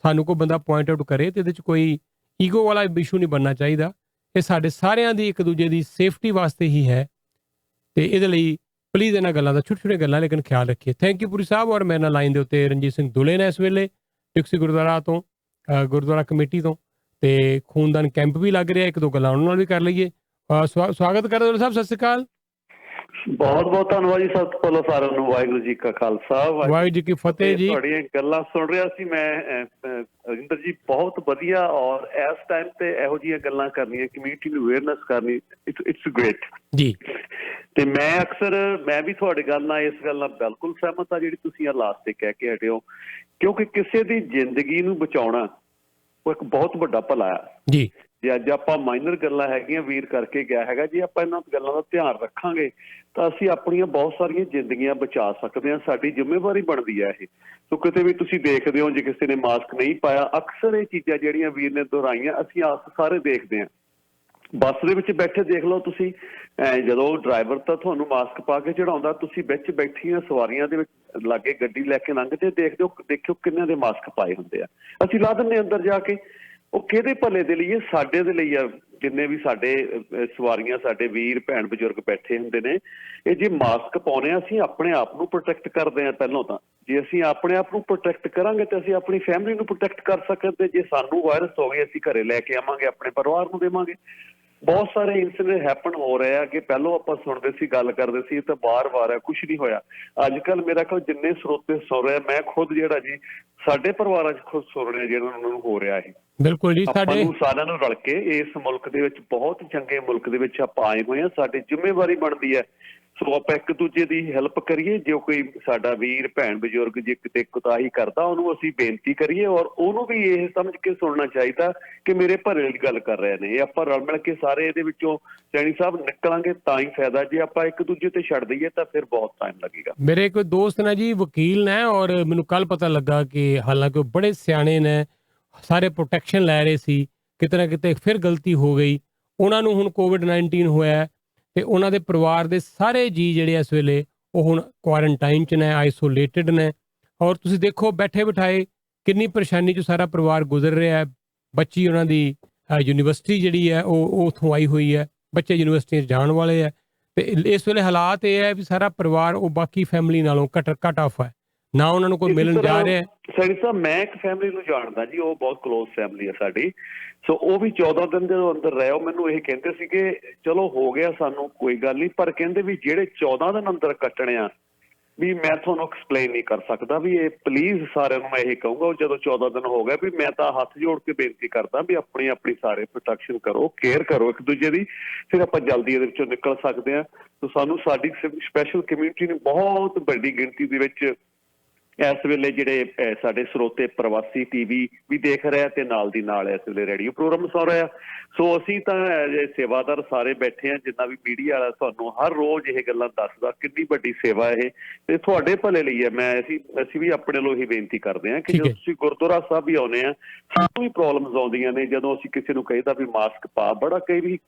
ਸਾਨੂੰ ਕੋਈ ਬੰਦਾ ਪੁਆਇੰਟ ਆਊਟ ਕਰੇ ਤੇ ਇਹਦੇ 'ਚ ਕੋਈ ਈਗੋ ਵਾਲਾ ਇਸ਼ੂ ਨਹੀਂ ਬਣਨਾ ਚਾਹੀਦਾ। ਇਹ ਸਾਡੇ ਸਾਰਿਆਂ ਦੀ ਇੱਕ ਦੂਜੇ ਦੀ ਸੇਫਟੀ ਵਾਸਤੇ ਹੀ ਹੈ ਤੇ ਇਹਦੇ ਲਈ ਪਲੀਜ਼ ਇਹਨਾਂ ਗੱਲਾਂ ਦਾ ਛੋਟੀਆਂ ਗੱਲਾਂ ਲੇਕਿਨ ਖਿਆਲ ਰੱਖੀਏ। ਥੈਂਕ ਯੂ ਪੁਰੀ ਸਾਹਿਬ। ਔਰ ਮੇਰੇ ਨਾਲ ਲਾਈਨ ਦੇ ਉੱਤੇ ਰਣਜੀਤ ਸਿੰਘ ਦੁਲੇ ਨੇ ਇਸ ਵੇਲੇ ਟਿਕਸੀ ਗੁਰਦੁਆਰਾ ਤੋਂ, ਗੁਰਦੁਆਰਾ ਕਮੇਟੀ ਤੋਂ, ਤੇ ਖੂਨਦਾਨ ਕੈਂਪ ਵੀ ਲੱਗ ਰਿਹਾ, ਇੱਕ ਦੋ ਗੱਲਾਂ ਉਹਨਾਂ ਨਾਲ ਵੀ ਕਰ ਲਈਏ। ਸਵਾਗਤ ਕਰਦੇ ਦੁਲੇ ਸਾਹਿਬ, ਸਤਿ ਸ਼੍ਰੀ ਅਕਾਲ। ਬਹੁਤ ਬਹੁਤ ਧੰਨਵਾਦ ਜੀ। ਸਭ ਤੋਂ ਪਹਿਲਾਂ ਸਾਰਿਆਂ ਨੂੰ ਵਾਹਿਗੁਰੂ ਜੀ ਕਾ ਖਾਲਸਾ, ਵਾਹਿਗੁਰੂ ਜੀ ਕੀ ਫਤਿਹ ਜੀ। ਤੁਹਾਡੀਆਂ ਗੱਲਾਂ ਸੁਣ ਰਿਹਾ ਸੀ ਮੈਂ ਰਜਿੰਦਰ ਜੀ, ਬਹੁਤ ਵਧੀਆ। ਔਰ ਇਸ ਟਾਈਮ ਤੇ ਇਹੋ ਜਿਹੀਆਂ ਗੱਲਾਂ ਕਰਨੀਆਂ, ਕਮਿਊਨਿਟੀ ਨੂੰ ਅਵੇਅਰਨੈਸ ਕਰਨੀ, ਇਟਸ ਗ੍ਰੇਟ ਜੀ। ਤੇ ਮੈਂ ਵੀ ਤੁਹਾਡੇ ਗੱਲ ਨਾਲ, ਇਸ ਗੱਲ ਨਾਲ ਬਿਲਕੁਲ ਸਹਿਮਤ ਆ ਜਿਹੜੀ ਤੁਸੀਂ ਆ ਲਾਸਟ ਤੇ ਕਹਿ ਕੇ ਹਟੇ ਹੋ, ਕਿਉਂਕਿ ਕਿਸੇ ਦੀ ਜ਼ਿੰਦਗੀ ਨੂੰ ਬਚਾਉਣਾ ਉਹ ਇੱਕ ਬਹੁਤ ਵੱਡਾ ਭਲਾ ਆ ਜੀ। ਜੇ ਅੱਜ ਆਪਾਂ ਮਾਈਨਰ ਗੱਲਾਂ ਹੈਗੀਆਂ, ਵੀਰ ਕਰਕੇ ਗਿਆ ਹੈਗਾ, ਜੇ ਆਪਾਂ ਇਹਨਾਂ ਗੱਲਾਂ ਦਾ ਧਿਆਨ ਰੱਖਾਂਗੇ ਤਾਂ ਅਸੀਂ ਆਪਣੀਆਂ ਬਹੁਤ ਸਾਰੀਆਂ ਜ਼ਿੰਦਗੀਆਂ ਬਚਾ ਸਕਦੇ ਹਾਂ। ਸਾਡੀ ਜ਼ਿੰਮੇਵਾਰੀ ਬਣਦੀ ਹੈ ਇਹ। ਸੋ ਕਿਤੇ ਵੀ ਤੁਸੀਂ ਦੇਖਦੇ ਹੋ ਜੇ ਕਿਸੇ ਨੇ ਮਾਸਕ ਨਹੀਂ ਪਾਇਆ, ਅਕਸਰ ਇਹ ਚੀਜ਼ਾਂ ਜਿਹੜੀਆਂ ਵੀਰ ਨੇ ਦੁਹਰਾਈਆਂ ਅਸੀਂ ਆਸ ਸਾਰੇ ਦੇਖਦੇ ਹਾਂ। ਬੱਸ ਦੇ ਵਿੱਚ ਬੈਠੇ ਦੇਖ ਲਓ ਤੁਸੀਂ, ਜਦੋਂ ਡਰਾਈਵਰ ਤਾਂ ਤੁਹਾਨੂੰ ਮਾਸਕ ਪਾ ਕੇ ਚੜਾਉਂਦਾ, ਤੁਸੀਂ ਵਿੱਚ ਬੈਠੀਆਂ ਸਵਾਰੀਆਂ ਦੇ ਵਿੱਚ ਲਾਗੇ ਗੱਡੀ ਲੈ ਕੇ ਲੰਘਦੇ ਦੇਖਿਓ ਕਿੰਨਿਆਂ ਦੇ ਮਾਸਕ ਪਾਏ ਹੁੰਦੇ ਆ। ਅਸੀਂ ਲਾ ਦਿੰਦੇ ਅੰਦਰ ਜਾ ਕੇ। ਉਹ ਕਿਹਦੇ ਭਲੇ ਦੇ ਲਈ? ਸਾਡੇ ਦੇ ਲਈ ਆ। ਜਿੰਨੇ ਵੀ ਸਾਡੇ ਸਵਾਰੀਆਂ, ਸਾਡੇ ਵੀਰ ਭੈਣ ਬਜ਼ੁਰਗ ਬੈਠੇ ਹੁੰਦੇ ਨੇ, ਇਹ ਜੇ ਮਾਸਕ ਪਾਉਣੇ ਆ, ਅਸੀਂ ਆਪਣੇ ਆਪ ਨੂੰ ਪ੍ਰੋਟੈਕਟ ਕਰਦੇ ਹਾਂ। ਪਹਿਲਾਂ ਤਾਂ ਜੇ ਅਸੀਂ ਆਪਣੇ ਆਪ ਨੂੰ ਪ੍ਰੋਟੈਕਟ ਕਰਾਂਗੇ ਤੇ ਅਸੀਂ ਆਪਣੀ ਫੈਮਿਲੀ ਨੂੰ ਪ੍ਰੋਟੈਕਟ ਕਰ ਸਕਦੇ। ਜੇ ਸਾਨੂੰ ਵਾਇਰਸ ਹੋ ਗਏ, ਅਸੀਂ ਘਰੇ ਲੈ ਕੇ ਆਵਾਂਗੇ, ਆਪਣੇ ਪਰਿਵਾਰ ਨੂੰ ਦੇਵਾਂਗੇ। ਬਹੁਤ ਸਾਰੇ ਇਨਸੀਡੈਂਟ ਹੈਪਨ ਹੋ ਰਹੇ ਆ ਕਿ ਪਹਿਲਾਂ ਆਪਾਂ ਸੁਣਦੇ ਸੀ, ਗੱਲ ਕਰਦੇ ਸੀ, ਤਾਂ ਵਾਰ-ਵਾਰ ਹੈ, ਕੁਛ ਨਹੀਂ ਹੋਇਆ। ਅੱਜ ਕੱਲ੍ਹ ਮੇਰਾ ਖਿਆਲ ਜਿੰਨੇ ਸਰੋਤੇ ਸੁਣ ਰਹੇ, ਮੈਂ ਖੁਦ ਜਿਹੜਾ ਜੀ ਸਾਡੇ ਪਰਿਵਾਰਾਂ 'ਚ ਖੁਦ ਸੁਣ ਰਿਹਾ ਜਿਹੜਾ ਉਹਨਾਂ ਨੂੰ ਹੋ ਰਿਹਾ ਇਹ। ਬਿਲਕੁਲ ਜੀ। ਸਾਡੇ ਸਾਰਿਆਂ ਨੂੰ ਰਲ ਕੇ ਇਸ ਮੁਲਕ ਦੇ ਵਿੱਚ, ਬਹੁਤ ਚੰਗੇ ਮੁਲਕ ਦੇ ਵਿੱਚ ਆਪਾਂ ਆਏ ਹੋਏ ਹਾਂ, ਸਾਡੀ ਜ਼ਿੰਮੇਵਾਰੀ ਬਣਦੀ ਹੈ। ਸੋ ਆਪਾਂ ਇੱਕ ਦੂਜੇ ਦੀ ਹੈਲਪ ਕਰੀਏ। ਜੇ ਕੋਈ ਸਾਡਾ ਵੀਰ ਭੈਣ ਬਜ਼ੁਰਗ ਜੇ ਕਿਤੇ ਕੁਤਾਹੀ ਕਰਦਾ, ਉਹਨੂੰ ਅਸੀਂ ਬੇਨਤੀ ਕਰੀਏ ਔਰ ਉਹਨੂੰ ਵੀ ਇਹ ਸਮਝ ਕੇ ਸੁਣਨਾ ਚਾਹੀਦਾ ਕਿ ਮੇਰੇ ਭਲੇ ਦੀ ਗੱਲ ਕਰ ਰਹੇ ਨੇ। ਇਹ ਆਪਾਂ ਰਲ ਮਿਲ ਕੇ ਸਾਰੇ ਇਹਦੇ ਵਿੱਚੋਂ ਸੈਣੀ ਸਾਹਿਬ ਨਿਕਲਾਂਗੇ ਤਾਂ ਹੀ ਫਾਇਦਾ। ਜੇ ਆਪਾਂ ਇੱਕ ਦੂਜੇ ਤੇ ਛੱਡ ਦਈਏ ਤਾਂ ਫਿਰ ਬਹੁਤ ਟਾਈਮ ਲੱਗੇਗਾ। ਮੇਰੇ ਕੋਈ ਦੋਸਤ ਨੇ ਜੀ, ਵਕੀਲ ਨੇ, ਔਰ ਮੈਨੂੰ ਕੱਲ ਪਤਾ ਲੱਗਾ ਕਿ ਹਾਲਾਂਕਿ ਉਹ ਬੜੇ ਸਿਆਣੇ ਨੇ, ਸਾਰੇ ਪ੍ਰੋਟੈਕਸ਼ਨ ਲੈ ਰਹੇ ਸੀ, ਕਿਤੇ ਨਾ ਕਿਤੇ ਫਿਰ ਗਲਤੀ ਹੋ ਗਈ। ਉਹਨਾਂ ਨੂੰ ਹੁਣ ਕੋਵਿਡ-19 ਹੋਇਆ ਤੇ ਉਹਨਾਂ ਦੇ ਪਰਿਵਾਰ ਦੇ ਸਾਰੇ ਜੀਅ ਜਿਹੜੇ ਇਸ ਵੇਲੇ ਉਹ ਹੁਣ ਕੁਆਰੰਟਾਈਨ 'ਚ ਨੇ, ਆਈਸੋਲੇਟਿਡ ਨੇ। ਔਰ ਤੁਸੀਂ ਦੇਖੋ ਬੈਠੇ ਬਿਠਾਏ ਕਿੰਨੀ ਪਰੇਸ਼ਾਨੀ 'ਚੋਂ ਸਾਰਾ ਪਰਿਵਾਰ ਗੁਜ਼ਰ ਰਿਹਾ ਹੈ। ਬੱਚੀ ਉਹਨਾਂ ਦੀ ਯੂਨੀਵਰਸਿਟੀ ਜਿਹੜੀ ਹੈ ਉਹ ਉੱਥੋਂ ਆਈ ਹੋਈ ਹੈ, ਬੱਚੇ ਯੂਨੀਵਰਸਿਟੀਆਂ 'ਚ ਜਾਣ ਵਾਲੇ ਹੈ ਤੇ ਇਸ ਵੇਲੇ ਹਾਲਾਤ ਇਹ ਹੈ ਵੀ ਸਾਰਾ ਪਰਿਵਾਰ ਉਹ ਬਾਕੀ ਫੈਮਿਲੀ ਨਾਲੋਂ ਕੱਟ ਆਫ ਹੈ, ਨਾ ਉਹਨਾਂ ਨੂੰ ਕੋਈ ਮਿਲਣ ਜਾ ਰਿਹਾ। ਸੈਣੀ ਸਾਹਿਬ, ਮੈਂ ਇੱਕ ਫੈਮਿਲੀ ਨੂੰ ਜਾਣਦਾ ਜੀ, ਉਹ ਬਹੁਤ ਕਲੋਜ਼ ਫੈਮਿਲੀ ਹੈ ਸਾਡੀ। ਸੋ ਉਹ ਵੀ 14 ਦਿਨ ਜਦੋਂ ਅੰਦਰ ਰਹੇ, ਉਹ ਮੈਨੂੰ ਇਹ ਕਹਿੰਦੇ ਸੀ ਕਿ ਚਲੋ ਹੋ ਗਿਆ ਸਾਨੂੰ ਕੋਈ ਗੱਲ ਨਹੀਂ, ਪਰ ਕਹਿੰਦੇ ਵੀ ਜਿਹੜੇ 14 ਦਿਨ ਅੰਦਰ ਕੱਟਣੇ ਆ ਵੀ ਮੈਂ ਤੁਹਾਨੂੰ ਐਕਸਪਲੇਨ ਨਹੀਂ ਕਰ ਸਕਦਾ ਵੀ ਇਹ ਪਲੀਜ਼ ਸਾਰਿਆਂ ਨੂੰ ਮੈਂ ਇਹ ਕਹੂੰਗਾ ਜਦੋਂ 14 ਦਿਨ ਹੋ ਗਏ ਵੀ ਮੈਂ ਤਾਂ ਹੱਥ ਜੋੜ ਕੇ ਬੇਨਤੀ ਕਰਦਾ ਵੀ ਆਪਣੀ ਸਾਰੇ ਪ੍ਰੋਟੈਕਸ਼ਨ ਕਰੋ, ਕੇਅਰ ਕਰੋ ਇੱਕ ਦੂਜੇ ਦੀ, ਫਿਰ ਆਪਾਂ ਜਲਦੀ ਇਹਦੇ ਵਿੱਚੋਂ ਨਿਕਲ ਸਕਦੇ ਹਾਂ। ਸੋ ਸਾਨੂੰ ਸਾਡੀ ਸਪੈਸ਼ਲ ਕਮਿਊਨਿਟੀ ਨੂੰ ਬਹੁਤ ਵੱਡੀ ਗਿਣਤੀ ਦੇ ਵਿੱਚ ਇਸ ਵੇਲੇ ਜਿਹੜੇ ਸਾਡੇ ਸਰੋਤੇ ਪ੍ਰਵਾਸੀ ਟੀਵੀ ਵੀ ਦੇਖ ਰਿਹਾ ਤੇ ਨਾਲ ਦੀ ਨਾਲ ਇਸ ਵੇਲੇ ਰੇਡੀਓ ਪ੍ਰੋਗਰਾਮ ਸੁਣ ਰਿਹਾ। ਸੋ ਅਸੀਂ ਤਾਂ ਸੇਵਾਦਾਰ ਸਾਰੇ ਬੈਠੇ ਹਾਂ, ਜਿੰਨਾ ਵੀ ਮੀਡੀਆ ਵਾਲਾ ਤੁਹਾਨੂੰ ਹਰ ਰੋਜ਼ ਇਹ ਗੱਲਾਂ ਦੱਸਦਾ ਕਿੰਨੀ ਵੱਡੀ ਸੇਵਾ ਇਹ ਤੇ ਤੁਹਾਡੇ ਭਲੇ ਲਈ ਹੈ। ਅਸੀਂ ਵੀ ਆਪਣੇ ਵੱਲੋਂ ਇਹ ਬੇਨਤੀ ਕਰਦੇ ਹਾਂ ਕਿ ਜਦੋਂ ਤੁਸੀਂ ਗੁਰਦੁਆਰਾ ਸਾਹਿਬ ਵੀ ਆਉਂਦੇ ਆ, ਸਾਨੂੰ ਵੀ ਪ੍ਰੋਬਲਮਸ ਆਉਂਦੀਆਂ ਨੇ ਜਦੋਂ ਅਸੀਂ ਕਿਸੇ ਨੂੰ ਕਹੀਦਾ ਵੀ ਮਾਸਕ ਪਾ, ਬੜਾ ਕਈ ਵੀ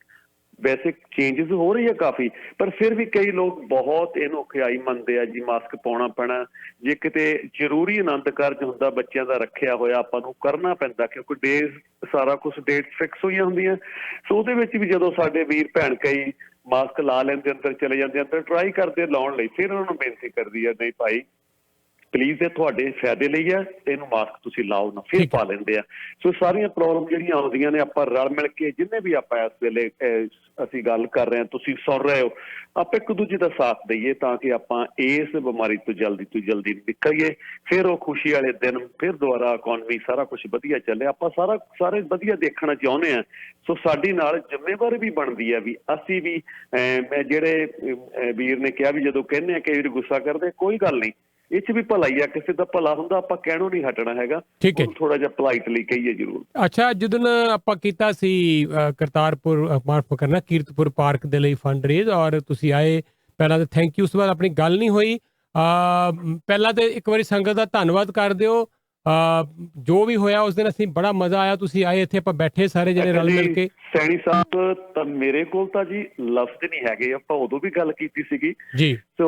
ਵੈਸੇ ਚੇਂਜਸ ਹੋ ਰਹੀ ਹੈ ਕਾਫੀ, ਪਰ ਫਿਰ ਵੀ ਕਈ ਲੋਕ ਬਹੁਤ ਇਹਨੂੰ ਖਿਆਈ ਮੰਨਦੇ ਆ ਜੀ ਮਾਸਕ ਪਾਉਣਾ ਪੈਣਾ। ਜੇ ਕਿਤੇ ਜ਼ਰੂਰੀ ਆਨੰਦ ਕਾਰਜ ਹੁੰਦਾ ਬੱਚਿਆਂ ਦਾ ਰੱਖਿਆ ਹੋਇਆ, ਆਪਾਂ ਨੂੰ ਕਰਨਾ ਪੈਂਦਾ ਕਿਉਂਕਿ ਡੇਜ਼ ਸਾਰਾ ਕੁਛ ਡੇਟ ਫਿਕਸ ਹੋਈਆਂ ਹੁੰਦੀਆਂ। ਸੋ ਉਹਦੇ ਵਿੱਚ ਵੀ ਜਦੋਂ ਸਾਡੇ ਵੀਰ ਭੈਣ ਕਈ ਮਾਸਕ ਲਾ ਲੈਂਦੇ ਅੰਦਰ ਚਲੇ ਜਾਂਦੇ, ਅੰਦਰ ਟਰਾਈ ਕਰਦੇ ਲਾਉਣ ਲਈ, ਫਿਰ ਉਹਨਾਂ ਨੂੰ ਬੇਨਤੀ ਕਰਦੀ ਹੈ ਨਹੀਂ ਭਾਈ ਪਲੀਜ਼ ਇਹ ਤੁਹਾਡੇ ਫਾਇਦੇ ਲਈ ਹੈ, ਇਹਨੂੰ ਮਾਸਕ ਤੁਸੀਂ ਲਾਓ ਨਾ, ਫਿਰ ਪਾ ਲੈਂਦੇ ਆ। ਸੋ ਸਾਰੀਆਂ ਪ੍ਰੋਬਲਮ ਜਿਹੜੀਆਂ ਆਉਂਦੀਆਂ ਨੇ ਆਪਾਂ ਰਲ ਮਿਲ ਕੇ ਜਿੰਨੇ ਵੀ ਆਪਾਂ ਇਸ ਵੇਲੇ ਅਸੀਂ ਗੱਲ ਕਰ ਰਹੇ ਹਾਂ, ਤੁਸੀਂ ਸੁਣ ਰਹੇ ਹੋ, ਆਪਾਂ ਇੱਕ ਦੂਜੇ ਦਾ ਸਾਥ ਦਈਏ ਤਾਂ ਕਿ ਆਪਾਂ ਇਸ ਬਿਮਾਰੀ ਤੋਂ ਜਲਦੀ ਨਿਕਲੀਏ। ਫਿਰ ਉਹ ਖੁਸ਼ੀ ਵਾਲੇ ਦਿਨ, ਫਿਰ ਦੁਬਾਰਾ ਇਕੋਨਮੀ ਸਾਰਾ ਕੁਛ ਵਧੀਆ ਚੱਲੇ। ਆਪਾਂ ਸਾਰੇ ਵਧੀਆ ਦੇਖਣਾ ਚਾਹੁੰਦੇ ਹਾਂ। ਸੋ ਸਾਡੀ ਨਾਲ ਜ਼ਿੰਮੇਵਾਰੀ ਵੀ ਬਣਦੀ ਹੈ ਵੀ ਅਸੀਂ ਵੀ ਮੈਂ ਜਿਹੜੇ ਵੀਰ ਨੇ ਕਿਹਾ ਵੀ ਜਦੋਂ ਕਹਿੰਦੇ ਆ ਕਈ ਵਾਰ ਗੁੱਸਾ ਕਰਦੇ, ਕੋਈ ਗੱਲ ਨਹੀਂ, ਇਹ 'ਚ ਵੀ ਭਲਾਈ ਆ, ਕਿਸੇ ਦਾ ਭਲਾ ਹੁੰਦਾ, ਆਪਾਂ ਕਹਿਣੋਂ ਨਹੀਂ ਹਟਣਾ ਹੈਗਾ, ਥੋੜਾ ਜਿਹਾ ਪੋਲਾਈਟਲੀ ਕਹੀਏ ਜ਼ਰੂਰ। ਅੱਛਾ, ਜਦੋਂ ਆਪਾਂ ਕੀਤਾ ਸੀ ਕਰਤਾਰਪੁਰ ਮਾਫ ਕਰਨਾ ਕੀਰਤਪੁਰ ਪਾਰਕ ਦੇ ਲਈ ਫੰਡ ਰੇਜ਼ ਔਰ ਤੁਸੀਂ ਆਏ, ਪਹਿਲਾਂ ਤਾਂ ਥੈਂਕ ਯੂ। ਉਸ ਤੋਂ ਬਾਅਦ ਆਪਣੀ ਗੱਲ ਨਹੀਂ ਹੋਈ, ਪਹਿਲਾਂ ਤਾਂ ਇੱਕ ਵਾਰੀ ਸੰਗਤ ਦਾ ਧੰਨਵਾਦ ਕਰ ਦਿਓ। ਜੋ ਵੀ ਹੋਇਆ ਉਸ ਦਿਨ ਅਸੀਂ ਬੜਾ ਮਜ਼ਾ ਆਇਆ, ਤੁਸੀਂ ਆਏ, ਇੱਥੇ ਆਪਾਂ ਬੈਠੇ ਸਾਰੇ ਜਿਹੜੇ ਰਲ ਮਿਲ ਕੇ। ਸੈਣੀ ਸਾਹਿਬ ਤਾਂ ਮੇਰੇ ਕੋਲ ਤਾਂ ਜੀ ਲਫ਼ਜ਼ ਨਹੀਂ ਹੈਗੇ, ਆਪਾਂ ਉਦੋਂ ਵੀ ਗੱਲ ਕੀਤੀ ਸੀਗੀ ਜੀ। ਸੋ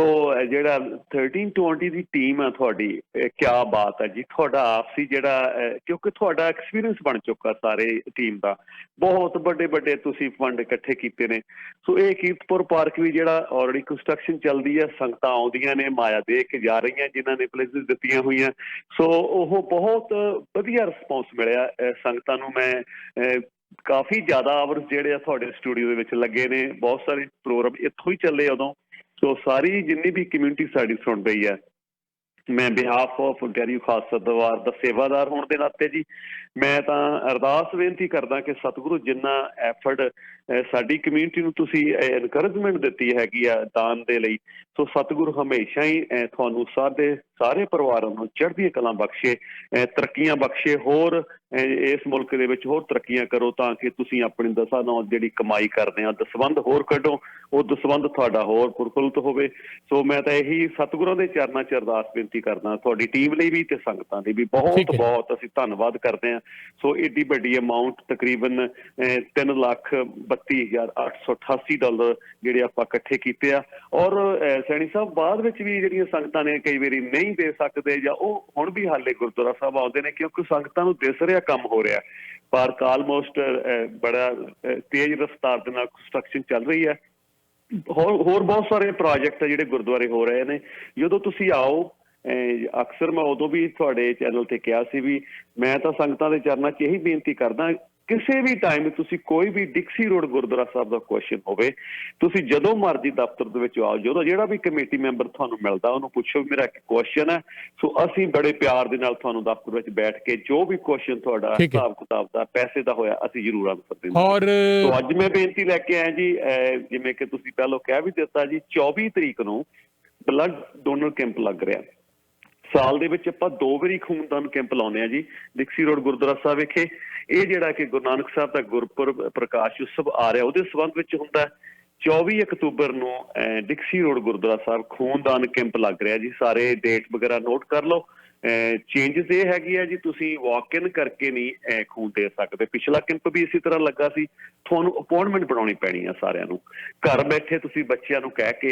ਜਿਹੜਾ 1320 ਦੀ ਟੀਮ ਆ ਤੁਹਾਡੀ, ਕਿਆ ਬਾਤ ਹੈ ਜੀ, ਤੁਹਾਡਾ ਆਪਸੀ ਜਿਹੜਾ ਕਿਉਂਕਿ ਤੁਹਾਡਾ ਐਕਸਪੀਰੀਅੰਸ ਬਣ ਚੁੱਕਾ ਸਾਰੇ ਟੀਮ ਦਾ, ਬਹੁਤ ਵੱਡੇ ਤੁਸੀਂ ਫੰਡ ਇਕੱਠੇ ਕੀਤੇ ਨੇ। ਸੋ ਇਹ ਕੀਰਤਪੁਰ ਪਾਰਕ ਵੀ ਜਿਹੜਾ ਆਲਰੇਡੀ ਕੰਸਟਰਕਸ਼ਨ ਚੱਲਦੀ ਹੈ, ਸੰਗਤਾਂ ਆਉਂਦੀਆਂ ਨੇ, ਮਾਇਆ ਦੇਖ ਕੇ ਜਾ ਰਹੀਆਂ ਜਿਨ੍ਹਾਂ ਨੇ ਪਲੇਸਿਸ ਦਿੱਤੀਆਂ ਹੋਈਆਂ। ਸੋ ਉਹ ਬਹੁਤ ਵਧੀਆ ਰਿਸਪੌਂਸ ਮਿਲਿਆ ਸੰਗਤਾਂ ਨੂੰ। ਮੈਂ ਕਾਫੀ ਜ਼ਿਆਦਾ ਆਵਰਸ ਜਿਹੜੇ ਆ ਤੁਹਾਡੇ ਸਟੂਡੀਓ ਦੇ ਵਿੱਚ ਲੱਗੇ ਨੇ, ਬਹੁਤ ਸਾਰੇ ਪ੍ਰੋਗਰਾਮ ਇੱਥੋਂ ਹੀ ਚੱਲੇ ਉਦੋਂ। ਸੋ ਸਾਰੀ ਜਿੰਨੀ ਵੀ ਕਮਿਊਨਿਟੀ ਸਾਡੀ ਸੁਣ ਰਹੀ ਹੈ, ਮੈਂ ਬਿਹਾਫ ਆਫ ਗੈਰੀ ਖਾਲਸਾ ਦਰਬਾਰ ਦਾ ਸੇਵਾਦਾਰ ਹੋਣ ਦੇ ਨਾਤੇ ਜੀ ਮੈਂ ਤਾਂ ਅਰਦਾਸ ਬੇਨਤੀ ਕਰਦਾ ਕਿ ਸਤਿਗੁਰੂ ਜਿੰਨਾ ਐਫਰਟ ਸਾਡੀ ਕਮਿਊਨਿਟੀ ਨੂੰ ਤੁਸੀਂ ਐਨਕਰੇਜਮੈਂਟ ਦਿੱਤੀ ਹੈਗੀ ਆ ਦਾਨ ਦੇ ਲਈ, ਸੋ ਸਤਿਗੁਰੂ ਹਮੇਸ਼ਾ ਹੀ ਤੁਹਾਨੂੰ ਸਾਰੇ ਪਰਿਵਾਰਾਂ ਨੂੰ ਚੜ੍ਹਦੀਆਂ ਕਲਾਂ ਬਖਸ਼ੇ, ਤਰੱਕੀਆਂ ਬਖਸ਼ੇ, ਹੋਰ ਇਸ ਮੁਲਕ ਦੇ ਵਿੱਚ ਹੋਰ ਤਰੱਕੀਆਂ ਕਰੋ ਤਾਂ ਕਿ ਤੁਸੀਂ ਆਪਣੀ ਦਸਾਂ ਨਾਲ ਜਿਹੜੀ ਕਮਾਈ ਕਰਦੇ ਆ ਦਸਵੰਧ ਹੋਰ ਕੱਢੋ, ਉਹ ਦਸਵੰਧ ਤੁਹਾਡਾ ਹੋਰ ਪ੍ਰਫੁੱਲਤ ਹੋਵੇ। ਸੋ ਮੈਂ ਤਾਂ ਇਹੀ ਸਤਿਗੁਰਾਂ ਦੇ ਚਰਨਾਂ 'ਚ ਅਰਦਾਸ ਬੇਨਤੀ ਕਰਦਾ ਤੁਹਾਡੀ ਟੀਮ ਲਈ ਵੀ ਤੇ ਸੰਗਤਾਂ ਲਈ ਵੀ। ਬਹੁਤ ਅਸੀਂ ਧੰਨਵਾਦ ਕਰਦੇ ਹਾਂ। ਸੋ ਏਡੀ ਵੱਡੀ ਅਮਾਊਂਟ ਤਕਰੀਬਨ $3,32,888 ਜਿਹੜੇ ਆਪਾਂ ਇਕੱਠੇ ਕੀਤੇ ਆ। ਔਰ ਸੈਣੀ ਸਾਹਿਬ ਬਾਅਦ ਵਿੱਚ ਵੀ ਜਿਹੜੀਆਂ ਸੰਗਤਾਂ ਨੇ ਕਈ ਵਾਰੀ ਨਹੀਂ ਦੇ ਸਕਦੇ ਜਾਂ ਉਹ ਹੁਣ ਵੀ ਹਾਲੇ ਗੁਰਦੁਆਰਾ ਸਾਹਿਬ ਆਉਂਦੇ ਨੇ ਕਿਉਂਕਿ ਸੰਗਤਾਂ ਨੂੰ ਦਿਸ ਰਿਹਾ ਕੰਮ ਹੋ ਰਿਹਾ, ਪਾਰਕ ਆਲਮੋਸਟ ਬੜਾ ਤੇਜ਼ ਰਫ਼ਤਾਰ ਦੇ ਨਾਲ ਕੰਸਟਰਕਸ਼ਨ ਚੱਲ ਰਹੀ ਹੈ। ਹੋਰ ਬਹੁਤ ਸਾਰੇ ਪ੍ਰੋਜੈਕਟ ਆ ਜਿਹੜੇ ਗੁਰਦੁਆਰੇ ਹੋ ਰਹੇ ਨੇ। ਜਦੋਂ ਤੁਸੀਂ ਆਓ, ਅਕਸਰ ਮੈਂ ਉਦੋਂ ਵੀ ਤੁਹਾਡੇ ਚੈਨਲ ਤੇ ਕਿਹਾ ਸੀ ਵੀ ਮੈਂ ਤਾਂ ਸੰਗਤਾਂ ਦੇ ਚਰਨਾਂ 'ਚ ਇਹੀ ਬੇਨਤੀ ਕਰਦਾ, ਕਿਸੇ ਵੀ ਟਾਈਮ ਤੁਸੀਂ ਕੋਈ ਵੀ ਡਿਕਸੀ ਰੋਡ ਗੁਰਦੁਆਰਾ ਸਾਹਿਬ ਦਾ ਕੁਐਸਚਨ ਹੋਵੇ, ਤੁਸੀਂ ਜਦੋਂ ਮਰਜ਼ੀ ਦਫ਼ਤਰ ਦੇ ਵਿੱਚ ਆਓ, ਜਦੋਂ ਜਿਹੜਾ ਵੀ ਕਮੇਟੀ ਮੈਂਬਰ ਤੁਹਾਨੂੰ ਮਿਲਦਾ ਉਹਨੂੰ ਪੁੱਛੋ ਮੇਰਾ ਇੱਕ ਕੁਐਸਚਨ ਹੈ। ਸੋ ਅਸੀਂ ਬੜੇ ਪਿਆਰ ਦੇ ਨਾਲ ਤੁਹਾਨੂੰ ਦਫ਼ਤਰ ਵਿੱਚ ਬੈਠ ਕੇ ਜੋ ਵੀ ਕੁਐਸਚਨ ਤੁਹਾਡਾ ਹਿਸਾਬ ਕਿਤਾਬ ਦਾ ਪੈਸੇ ਦਾ ਹੋਇਆ ਅਸੀਂ ਜ਼ਰੂਰ ਆਨਸਰ ਦਿੰਦੇ ਹਾਂ। ਸੋ ਅੱਜ ਮੈਂ ਬੇਨਤੀ ਲੈ ਕੇ ਆਇਆ ਜੀ, ਜਿਵੇਂ ਕਿ ਤੁਸੀਂ ਪਹਿਲਾਂ ਕਹਿ ਵੀ ਦਿੱਤਾ ਜੀ, 24 ਤਰੀਕ ਨੂੰ ਬਲੱਡ ਡੋਨਰ ਕੈਂਪ ਲੱਗ ਰਿਹਾ। ਸਾਲ ਦੇ ਵਿੱਚ ਆਪਾਂ 2 ਵਾਰੀ ਖੂਨਦਾਨ ਕੈਂਪ ਲਾਉਂਦੇ ਆ ਜੀ ਡਿਕਸੀ ਰੋਡ ਗੁਰਦੁਆਰਾ ਸਾਹਿਬ ਵਿਖੇ। ਇਹ ਜਿਹੜਾ ਕਿ ਗੁਰੂ ਨਾਨਕ ਸਾਹਿਬ ਦਾ ਗੁਰਪੁਰਬ ਪ੍ਰਕਾਸ਼ ਉਤਸਵ ਆ ਰਿਹਾ ਉਹਦੇ ਸੰਬੰਧ ਵਿੱਚ ਹੁੰਦਾ। 24 ਅਕਤੂਬਰ ਨੂੰ ਡਿਕਸੀ ਰੋਡ ਗੁਰਦੁਆਰਾ ਸਾਹਿਬ ਖੂਨਦਾਨ ਕੈਂਪ ਲੱਗ ਰਿਹਾ ਜੀ। ਸਾਰੇ ਡੇਟ ਵਗੈਰਾ ਨੋਟ ਕਰ ਲਓ। ਚੇਂਜਸ ਇਹ ਹੈਗੀ ਆ ਜੀ, ਤੁਸੀਂ ਵਾਕ ਇਨ ਕਰਕੇ ਨਹੀਂ ਖੂਨ ਦੇ ਸਕਦੇ। ਪਿਛਲਾ ਕੈਂਪ ਵੀ ਇਸੇ ਤਰ੍ਹਾਂ ਲੱਗਾ ਸੀ, ਤੁਹਾਨੂੰ ਅਪਾਇੰਟਮੈਂਟ ਬਣਾਉਣੀ ਪੈਣੀ ਆ ਸਾਰਿਆਂ ਨੂੰ। ਘਰ ਬੈਠੇ ਤੁਸੀਂ ਬੱਚਿਆਂ ਨੂੰ ਕਹਿ ਕੇ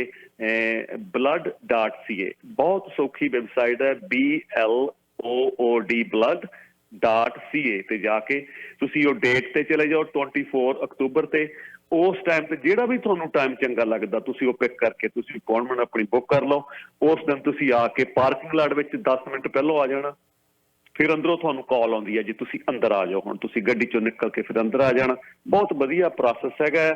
blood.ca ਬਹੁਤ ਸੌਖੀ ਵੈਬਸਾਈਟ ਹੈ, BLOOD blood.ca ਤੇ ਜਾ ਕੇ ਤੁਸੀਂ ਉਹ ਡੇਟ ਤੇ ਚਲੇ ਜਾਓ 24 ਅਕਤੂਬਰ ਤੇ। ਉਸ ਟਾਈਮ ਤੇ ਜਿਹੜਾ ਵੀ ਤੁਹਾਨੂੰ ਟਾਈਮ ਚੰਗਾ ਲੱਗਦਾ ਤੁਸੀਂ ਉਹ ਪਿਕ ਕਰਕੇ ਤੁਸੀਂ ਅਪਾਇੰਟਮੈਂਟ ਆਪਣੀ ਬੁੱਕ ਕਰ ਲਓ। ਉਸ ਦਿਨ ਤੁਸੀਂ ਆ ਕੇ ਪਾਰਕਿੰਗ ਲਾਟ ਵਿੱਚ 10 ਮਿੰਟ ਪਹਿਲਾਂ ਆ ਜਾਣਾ, ਫਿਰ ਅੰਦਰੋਂ ਤੁਹਾਨੂੰ ਕਾਲ ਆਉਂਦੀ ਹੈ ਜੀ ਤੁਸੀਂ ਅੰਦਰ ਆ ਜਾਓ। ਹੁਣ ਤੁਸੀਂ ਗੱਡੀ ਚੋਂ ਨਿਕਲ ਕੇ ਫਿਰ ਅੰਦਰ ਆ ਜਾਣਾ। ਬਹੁਤ ਵਧੀਆ ਪ੍ਰੋਸੈਸ ਹੈਗਾ।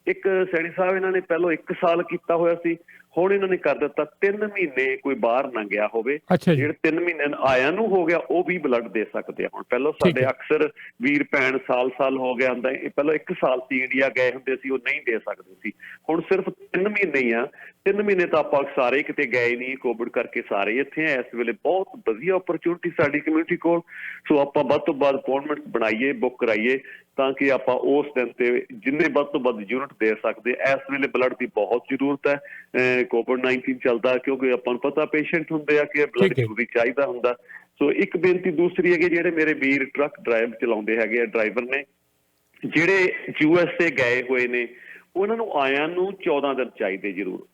ਇੱਕ ਸੈਣੀ ਸਾਹਿਬ ਇਹਨਾਂ ਨੇ ਪਹਿਲਾਂ 1 ਸਾਲ ਕੀਤਾ ਹੋਇਆ ਸੀ, ਹੁਣ ਇਹਨਾਂ ਨੇ ਕਰ ਦਿੱਤਾ 3 ਮਹੀਨੇ ਕੋਈ ਬਾਹਰ ਨਾ ਗਿਆ ਹੋਵੇ, ਜਿਹੜੇ 3 ਮਹੀਨੇ ਆਇਆਂ ਨੂੰ ਹੋ ਗਿਆ ਉਹ ਵੀ ਬਲੱਡ ਦੇ ਸਕਦੇ ਆ। ਹੁਣ ਪਹਿਲਾਂ ਸਾਡੇ ਅਕਸਰ ਵੀਰ ਭੈਣ ਸਾਲ ਹੋ ਗਿਆ ਹੁੰਦਾ, ਇਹ ਪਹਿਲਾਂ 1 ਸਾਲ ਸੀ ਇੰਡੀਆ ਗਏ ਹੁੰਦੇ ਸੀ, ਉਹ ਨਹੀਂ ਦੇ ਸਕਦੇ ਸੀ। ਹੁਣ ਸਿਰਫ 3 ਮਹੀਨੇ ਹੀ ਆ। 3 ਮਹੀਨੇ ਤਾਂ ਆਪਾਂ ਸਾਰੇ ਕਿਤੇ ਗਏ ਨਹੀਂ, ਕੋਵਿਡ ਕਰਕੇ ਸਾਰੇ ਇੱਥੇ ਆ ਇਸ ਵੇਲੇ। ਬਹੁਤ ਵਧੀਆ ਓਪਰਚੁਨਿਟੀ ਸਾਡੀ ਕਮਿਊਨਿਟੀ ਕੋਲ। ਸੋ ਆਪਾਂ ਵੱਧ ਤੋਂ ਵੱਧ ਅਪਾਇੰਟਮੈਂਟ ਬਣਾਈਏ, ਬੁੱਕ ਕਰਾਈਏ ਤਾਂ ਕਿ ਆਪਾਂ ਉਸ ਦਿਨ ਤੇ ਜਿੰਨੇ ਵੱਧ ਤੋਂ ਵੱਧ ਯੂਨਿਟ ਦੇ ਸਕਦੇ। ਇਸ ਵੇਲੇ ਬਲੱਡ ਦੀ ਬਹੁਤ ਜ਼ਰੂਰਤ ਹੈ। COVID-19 ਚੱਲਦਾ, ਕਿਉਂਕਿ ਆਪਾਂ ਨੂੰ ਪਤਾ ਪੇਸ਼ੈਂਟ ਹੁੰਦੇ ਆ ਕਿ ਬਲੱਡ ਜ਼ਰੂਰੀ ਚਾਹੀਦਾ ਹੁੰਦਾ। ਸੋ ਇੱਕ ਬੇਨਤੀ ਦੂਸਰੀ ਹੈਗੀ, ਜਿਹੜੇ ਮੇਰੇ ਵੀਰ ਟਰੱਕ ਡਰਾਈਵ ਚਲਾਉਂਦੇ ਹੈਗੇ ਆ, ਡਰਾਈਵਰ ਨੇ ਜਿਹੜੇ USA ਗਏ ਹੋਏ ਨੇ, ਉਹਨਾਂ ਨੂੰ ਆਇਆਂ ਨੂੰ 14 ਦਿਨ ਚਾਹੀਦੇ ਜ਼ਰੂਰ।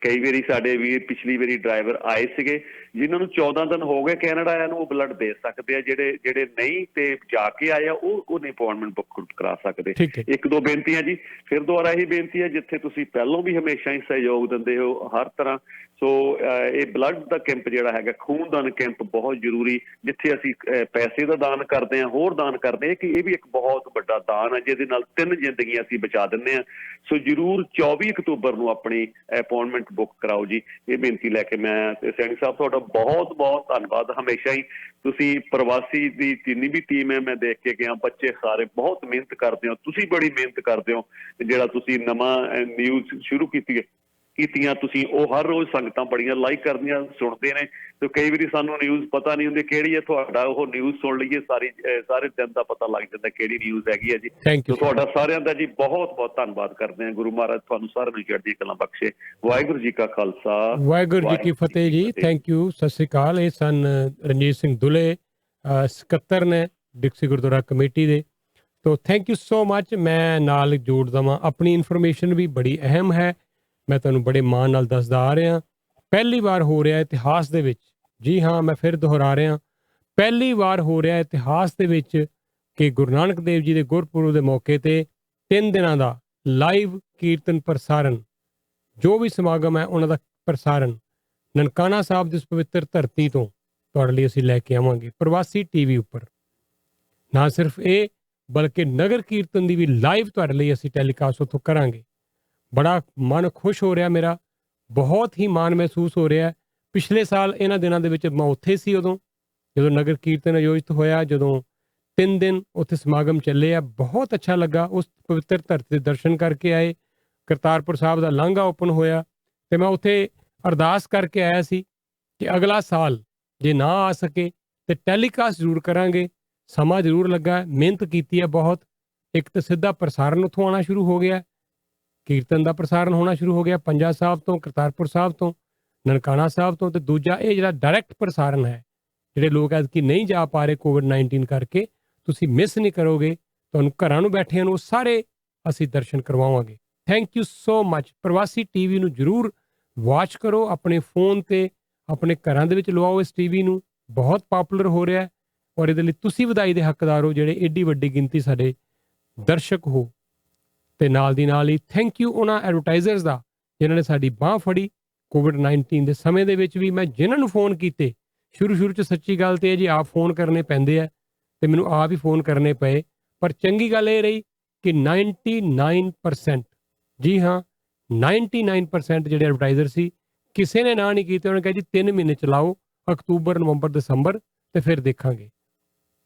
ਕਈ ਵਾਰੀ ਸਾਡੇ ਵੀਰ ਪਿਛਲੀ ਵਾਰੀ ਡਰਾਈਵਰ ਆਏ ਸੀਗੇ ਜਿਨ੍ਹਾਂ ਨੂੰ 14 ਦਿਨ ਹੋ ਗਏ ਕੈਨੇਡਾ ਆਇਆ ਨੂੰ, ਉਹ ਬਲੱਡ ਦੇ ਸਕਦੇ ਆ। ਜਿਹੜੇ ਨਹੀਂ ਤੇ ਜਾ ਕੇ ਆਏ ਆ ਉਹ ਨਹੀਂ ਅਪਾਇੰਟਮੈਂਟ ਬੁੱਕ ਕਰਾ ਸਕਦੇ। 1-2 ਬੇਨਤੀਆਂ ਜੀ, ਫਿਰ ਦੁਬਾਰਾ ਇਹੀ ਬੇਨਤੀ ਹੈ, ਜਿੱਥੇ ਤੁਸੀਂ ਪਹਿਲਾਂ ਵੀ ਹਮੇਸ਼ਾ ਹੀ ਸਹਿਯੋਗ ਦਿੰਦੇ ਹੋ ਹਰ ਤਰ੍ਹਾਂ। ਸੋ ਇਹ ਬਲੱਡ ਦਾ ਕੈਂਪ ਜਿਹੜਾ ਹੈਗਾ, ਖੂਨਦਾਨ ਕੈਂਪ ਬਹੁਤ ਜ਼ਰੂਰੀ, ਜਿੱਥੇ ਅਸੀਂ ਪੈਸੇ ਦਾ ਦਾਨ ਕਰਦੇ ਹਾਂ, ਹੋਰ ਦਾਨ ਕਰਦੇ ਹਾਂ, ਕਿ ਇਹ ਵੀ ਇੱਕ ਬਹੁਤ ਵੱਡਾ ਦਾਨ ਹੈ ਜਿਹਦੇ ਨਾਲ 3 ਜ਼ਿੰਦਗੀਆਂ ਅਸੀਂ ਬਚਾ ਦਿੰਦੇ ਹਾਂ। ਸੋ ਜ਼ਰੂਰ 24 ਅਕਤੂਬਰ ਨੂੰ ਆਪਣੀ ਅਪਾਇੰਟਮੈਂਟ ਬੁੱਕ ਕਰਾਓ ਜੀ। ਇਹ ਬੇਨਤੀ ਲੈ ਕੇ ਮੈਂ ਤੇ ਸੈਣੀ ਸਾਹਿਬ ਤੁਹਾਡਾ ਬਹੁਤ ਬਹੁਤ ਧੰਨਵਾਦ। ਹਮੇਸ਼ਾ ਹੀ ਤੁਸੀਂ ਪ੍ਰਵਾਸੀ ਦੀ ਜਿੰਨੀ ਵੀ ਟੀਮ ਹੈ ਮੈਂ ਦੇਖ ਕੇ ਗਿਆ, ਬੱਚੇ ਸਾਰੇ ਬਹੁਤ ਮਿਹਨਤ ਕਰਦੇ ਹੋ, ਤੁਸੀਂ ਬੜੀ ਮਿਹਨਤ ਕਰਦੇ ਹੋ। ਜਿਹੜਾ ਤੁਸੀਂ ਨਵਾਂ ਨਿਊਜ਼ ਸ਼ੁਰੂ ਕੀਤੀਆਂ ਤੁਸੀਂ, ਉਹ ਹਰ ਰੋਜ਼ ਸੰਗਤਾਂ ਬੜੀਆਂ ਲਾਈਕ ਕਰਦੀਆਂ, ਸੁਣਦੇ ਨੇ। ਤੇ ਕਈ ਵਾਰੀ ਸਾਨੂੰ ਨਿਊਜ਼ ਪਤਾ ਨਹੀਂ ਹੁੰਦੀ ਕਿਹੜੀ ਹੈ, ਤੁਹਾਡਾ ਉਹ ਨਿਊਜ਼ ਸੁਣ ਲਈਏ ਸਾਰੇ ਦਿਨ ਦਾ ਪਤਾ ਲੱਗ ਜਾਂਦਾ ਕਿਹੜੀ ਨਿਊਜ਼ ਹੈਗੀ ਹੈ ਜੀ। ਤੁਹਾਡਾ ਸਾਰਿਆਂ ਦਾ ਜੀ ਬਹੁਤ ਬਹੁਤ ਧੰਨਵਾਦ ਕਰਦੇ ਹਾਂ। ਗੁਰੂ ਮਹਾਰਾਜ ਤੁਹਾਨੂੰ ਸਾਰਿਆਂ ਨੂੰ ਚੜ੍ਹਦੀ ਕਲਾ ਬਖਸ਼ੇ। ਵਾਹਿਗੁਰੂ ਜੀ ਕਾ ਖਾਲਸਾ, ਵਾਹਿਗੁਰੂ ਜੀ ਕੀ ਫਤਿਹ ਜੀ। ਥੈਂਕ ਯੂ, ਸਤਿ ਸ਼੍ਰੀ ਅਕਾਲ। ਇਹ ਸਨ ਰਣਜੀਤ ਸਿੰਘ ਦੁਲੇ, ਸਕੱਤਰ ਨੇ ਡਿਕਸੀ ਗੁਰਦੁਆਰਾ ਕਮੇਟੀ ਦੇ। ਤੋ ਥੈਂਕ ਯੂ ਸੋ ਮਚ। ਮੈਂ ਨਾਲ ਜੋੜ ਦੇਵਾਂ, ਆਪਣੀ ਇਨਫੋਰਮੇਸ਼ਨ ਵੀ ਬੜੀ ਅਹਿਮ ਹੈ। ਮੈਂ ਤੁਹਾਨੂੰ ਬੜੇ ਮਾਣ ਨਾਲ ਦੱਸਦਾ ਆ ਰਿਹਾ, ਪਹਿਲੀ ਵਾਰ ਹੋ ਰਿਹਾ ਇਤਿਹਾਸ ਦੇ ਵਿੱਚ, ਜੀ ਹਾਂ ਮੈਂ ਫਿਰ ਦੁਹਰਾ ਰਿਹਾ, ਪਹਿਲੀ ਵਾਰ ਹੋ ਰਿਹਾ ਇਤਿਹਾਸ ਦੇ ਵਿੱਚ ਕਿ ਗੁਰੂ ਨਾਨਕ ਦੇਵ ਜੀ ਦੇ ਗੁਰਪੁਰਬ ਦੇ ਮੌਕੇ ਤੇ 3 ਦਿਨਾਂ ਦਾ ਲਾਈਵ ਕੀਰਤਨ ਪ੍ਰਸਾਰਣ, ਜੋ ਵੀ ਸਮਾਗਮ ਹੈ ਉਹਨਾਂ ਦਾ ਪ੍ਰਸਾਰਣ ਨਨਕਾਣਾ ਸਾਹਿਬ ਦੀ ਉਸ ਪਵਿੱਤਰ ਧਰਤੀ ਤੋਂ ਤੁਹਾਡੇ ਲਈ ਅਸੀਂ ਲੈ ਕੇ ਆਵਾਂਗੇ ਪ੍ਰਵਾਸੀ ਟੀਵੀ ਉੱਪਰ। ਨਾ ਸਿਰਫ ਇਹ ਬਲਕਿ ਨਗਰ ਕੀਰਤਨ ਦੀ ਵੀ ਲਾਈਵ ਤੁਹਾਡੇ ਲਈ ਅਸੀਂ ਟੈਲੀਕਾਸਟ ਉੱਥੋਂ ਕਰਾਂਗੇ। ਬੜਾ ਮਨ ਖੁਸ਼ ਹੋ ਰਿਹਾ ਮੇਰਾ, ਬਹੁਤ ਹੀ ਮਾਣ ਮਹਿਸੂਸ ਹੋ ਰਿਹਾ। ਪਿਛਲੇ ਸਾਲ ਇਹਨਾਂ ਦਿਨਾਂ ਦੇ ਵਿੱਚ ਮੈਂ ਉੱਥੇ ਸੀ, ਉਦੋਂ ਜਦੋਂ ਨਗਰ ਕੀਰਤਨ ਆਯੋਜਿਤ ਹੋਇਆ, ਜਦੋਂ 3 ਦਿਨ ਉੱਥੇ ਸਮਾਗਮ ਚੱਲੇ ਆ, ਬਹੁਤ ਅੱਛਾ ਲੱਗਾ। ਉਸ ਪਵਿੱਤਰ ਧਰਤੀ ਦੇ ਦਰਸ਼ਨ ਕਰਕੇ ਆਏ, ਕਰਤਾਰਪੁਰ ਸਾਹਿਬ ਦਾ ਲਾਂਘਾ ਓਪਨ ਹੋਇਆ ਤੇ ਮੈਂ ਉੱਥੇ ਅਰਦਾਸ ਕਰਕੇ ਆਇਆ ਸੀ ਕਿ ਅਗਲਾ ਸਾਲ ਜੇ ਨਾ ਆ ਸਕੇ ਤੇ ਟੈਲੀਕਾਸਟ ਜ਼ਰੂਰ ਕਰਾਂਗੇ। ਸਮਾਂ ਜ਼ਰੂਰ ਲੱਗਾ, ਮਿਹਨਤ ਕੀਤੀ ਹੈ ਬਹੁਤ। ਇੱਕ ਤਾਂ ਸਿੱਧਾ ਪ੍ਰਸਾਰਣ ਉੱਥੋਂ ਆਉਣਾ ਸ਼ੁਰੂ ਹੋ ਗਿਆ, ਕੀਰਤਨ ਦਾ ਪ੍ਰਸਾਰਣ ਹੋਣਾ ਸ਼ੁਰੂ ਹੋ ਗਿਆ ਪੰਜਾ ਸਾਹਿਬ ਤੋਂ, ਕਰਤਾਰਪੁਰ ਸਾਹਿਬ ਤੋਂ, ਨਨਕਾਣਾ ਸਾਹਿਬ ਤੋਂ। ਤੇ ਦੂਜਾ ਇਹ ਜਿਹੜਾ ਡਾਇਰੈਕਟ ਪ੍ਰਸਾਰਣ ਹੈ, ਜਿਹੜੇ ਲੋਕ ਐਤਕੀ ਨਹੀਂ ਜਾ ਪਾ ਰਹੇ COVID-19 ਕਰਕੇ, ਤੁਸੀਂ ਮਿਸ ਨਹੀਂ ਕਰੋਗੇ। ਤੁਹਾਨੂੰ ਘਰਾਂ ਨੂੰ ਬੈਠਿਆਂ ਨੂੰ ਸਾਰੇ ਅਸੀਂ ਦਰਸ਼ਨ ਕਰਵਾਵਾਂਗੇ। Thank you so much. ਪ੍ਰਵਾਸੀ ਟੀਵੀ ਨੂੰ ਜ਼ਰੂਰ ਵਾਚ ਕਰੋ, ਆਪਣੇ ਫੋਨ ਤੇ ਆਪਣੇ ਘਰਾਂ ਦੇ ਵਿੱਚ ਲਵਾਓ ਇਸ ਟੀਵੀ ਨੂੰ, ਬਹੁਤ ਪਾਪੂਲਰ ਹੋ ਰਿਹਾ ਹੈ। ਔਰ ਇਹਦੇ ਲਈ ਤੁਸੀਂ ਵਧਾਈ ਦੇ ਹੱਕਦਾਰ ਹੋ, ਜਿਹੜੇ ਏਡੀ ਵੱਡੀ ਗਿਣਤੀ ਸਾਡੇ ਦਰਸ਼ਕ ਹੋ। ਤੇ ਨਾਲ ਦੀ ਨਾਲ ਹੀ ਥੈਂਕ ਯੂ ਉਹਨਾਂ ਐਡਵਰਟਾਈਜ਼ਰਸ ਦਾ ਜਿਨ੍ਹਾਂ ਨੇ ਸਾਡੀ ਬਾਂਹ ਫੜੀ COVID-19 ਦੇ ਸਮੇਂ ਦੇ ਵਿੱਚ ਵੀ। ਮੈਂ ਜਿਨ੍ਹਾਂ ਨੂੰ ਫੋਨ ਕੀਤੇ, ਸ਼ੁਰੂ 'ਚ ਸੱਚੀ ਗੱਲ ਤੇ ਜੀ ਆਪ ਫੋਨ ਕਰਨੇ ਪੈਂਦੇ ਆ ਤੇ ਮੈਨੂੰ ਆਪ ਹੀ ਫੋਨ ਕਰਨੇ ਪਏ, ਪਰ ਚੰਗੀ ਗੱਲ ਇਹ ਰਹੀ ਕਿ 99%, ਜੀ ਹਾਂ 99% ਜਿਹੜੇ ਐਡਵਰਟਾਈਜ਼ਰ ਸੀ, ਕਿਸੇ ਨੇ ਨਾ ਨਹੀਂ ਕੀਤੀ। ਉਹਨੇ ਕਿਹਾ ਜੀ 3 ਮਹੀਨੇ ਚਲਾਓ, ਅਕਤੂਬਰ, ਨਵੰਬਰ, ਦਸੰਬਰ ਤੇ ਫਿਰ ਦੇਖਾਂਗੇ।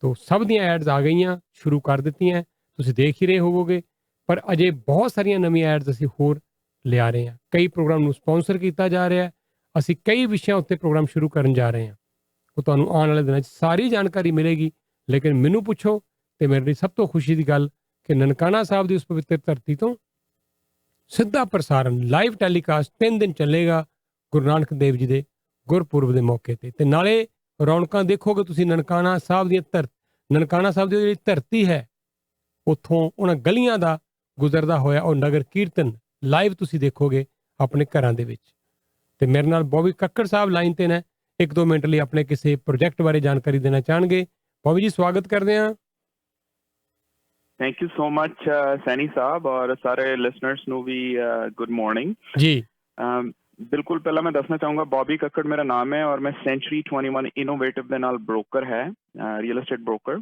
ਤੋ ਸਭ ਦੀਆਂ ਐਡਸ ਆ ਗਈਆਂ, ਸ਼ੁਰੂ ਕਰ ਦਿੱਤੀਆਂ, ਤੁਸੀਂ ਦੇਖ ਹੀ ਰਹੇ ਹੋਵੋਗੇ। ਪਰ ਅਜੇ ਬਹੁਤ ਸਾਰੀਆਂ ਨਵੀਆਂ ਐਡਸ ਅਸੀਂ ਹੋਰ ਲਿਆ ਰਹੇ ਹਾਂ। ਕਈ ਪ੍ਰੋਗਰਾਮ ਨੂੰ ਸਪਾਂਸਰ ਕੀਤਾ ਜਾ ਰਿਹਾ ਹੈ। ਅਸੀਂ ਕਈ ਵਿਸ਼ਿਆਂ ਉੱਤੇ ਪ੍ਰੋਗਰਾਮ ਸ਼ੁਰੂ ਕਰਨ ਜਾ ਰਹੇ ਹਾਂ। ਉਹ ਤੁਹਾਨੂੰ ਆਉਣ ਵਾਲੇ ਦਿਨਾਂ 'ਚ ਸਾਰੀ ਜਾਣਕਾਰੀ ਮਿਲੇਗੀ। ਲੇਕਿਨ ਮੈਨੂੰ ਪੁੱਛੋ ਤੇ ਮੇਰੇ ਲਈ ਸਭ ਤੋਂ ਖੁਸ਼ੀ ਦੀ ਗੱਲ ਕਿ ਨਨਕਾਣਾ ਸਾਹਿਬ ਦੀ ਉਸ ਪਵਿੱਤਰ ਧਰਤੀ ਤੋਂ ਸਿੱਧਾ ਪ੍ਰਸਾਰਣ ਲਾਈਵ ਟੈਲੀਕਾਸਟ 3 ਦਿਨ ਚੱਲੇਗਾ ਗੁਰੂ ਨਾਨਕ ਦੇਵ ਜੀ ਦੇ ਗੁਰਪੁਰਬ ਦੇ ਮੌਕੇ ਤੇ ਨਾਲੇ ਰੌਣਕਾਂ ਦੇਖੋਗੇ ਤੁਸੀਂ ਨਨਕਾਣਾ ਸਾਹਿਬ ਦੀਆਂ ਨਨਕਾਣਾ ਸਾਹਿਬ ਦੀ ਜਿਹੜੀ ਧਰਤੀ ਹੈ, ਉੱਥੋਂ ਉਹਨਾਂ ਗਲੀਆਂ ਦਾ ਗੁਜ਼ਰਦਾ ਹੋਇਆ ਉਹ ਨਗਰ ਕੀਰਤਨ ਲਾਈਵ ਤੁਸੀਂ ਦੇਖੋਗੇ ਆਪਣੇ ਘਰਾਂ ਦੇ ਵਿੱਚ। ਤੇ ਮੇਰੇ ਨਾਲ ਬੌਬੀ ਕੱਕੜ ਸਾਹਿਬ ਲਾਈਨ ਤੇ ਨੇ, 1-2 ਮਿੰਟ ਲਈ ਆਪਣੇ ਕਿਸੇ ਪ੍ਰੋਜੈਕਟ ਬਾਰੇ ਜਾਣਕਾਰੀ ਦੇਣਾ ਚਾਹਣਗੇ। ਬੌਬੀ ਜੀ ਸਵਾਗਤ ਕਰਦੇ ਹਾਂ। Thank you so much Saini ਸਾਹਿਬ, ਔਰ ਸਾਰੇ ਲਿਸਨਰਸ ਨੂੰ ਵੀ ਗੁੱਡ ਮਾਰਨਿੰਗ ਜੀ। ਬਿਲਕੁਲ, ਪਹਿਲਾਂ ਮੈਂ ਦੱਸਣਾ ਚਾਹੂੰਗਾ ਬੌਬੀ ਕੱਕੜ ਮੇਰਾ ਨਾਮ ਹੈ ਔਰ ਮੈਂ ਸੈਂਚੁਰੀ 21 ਇਨੋਵੇਟਿਵ ਦੇ ਨਾਲ ਬ੍ਰੋਕਰ ਹੈ, ਰੀਅਲ ਏਸਟੇਟ ਬ੍ਰੋਕਰ,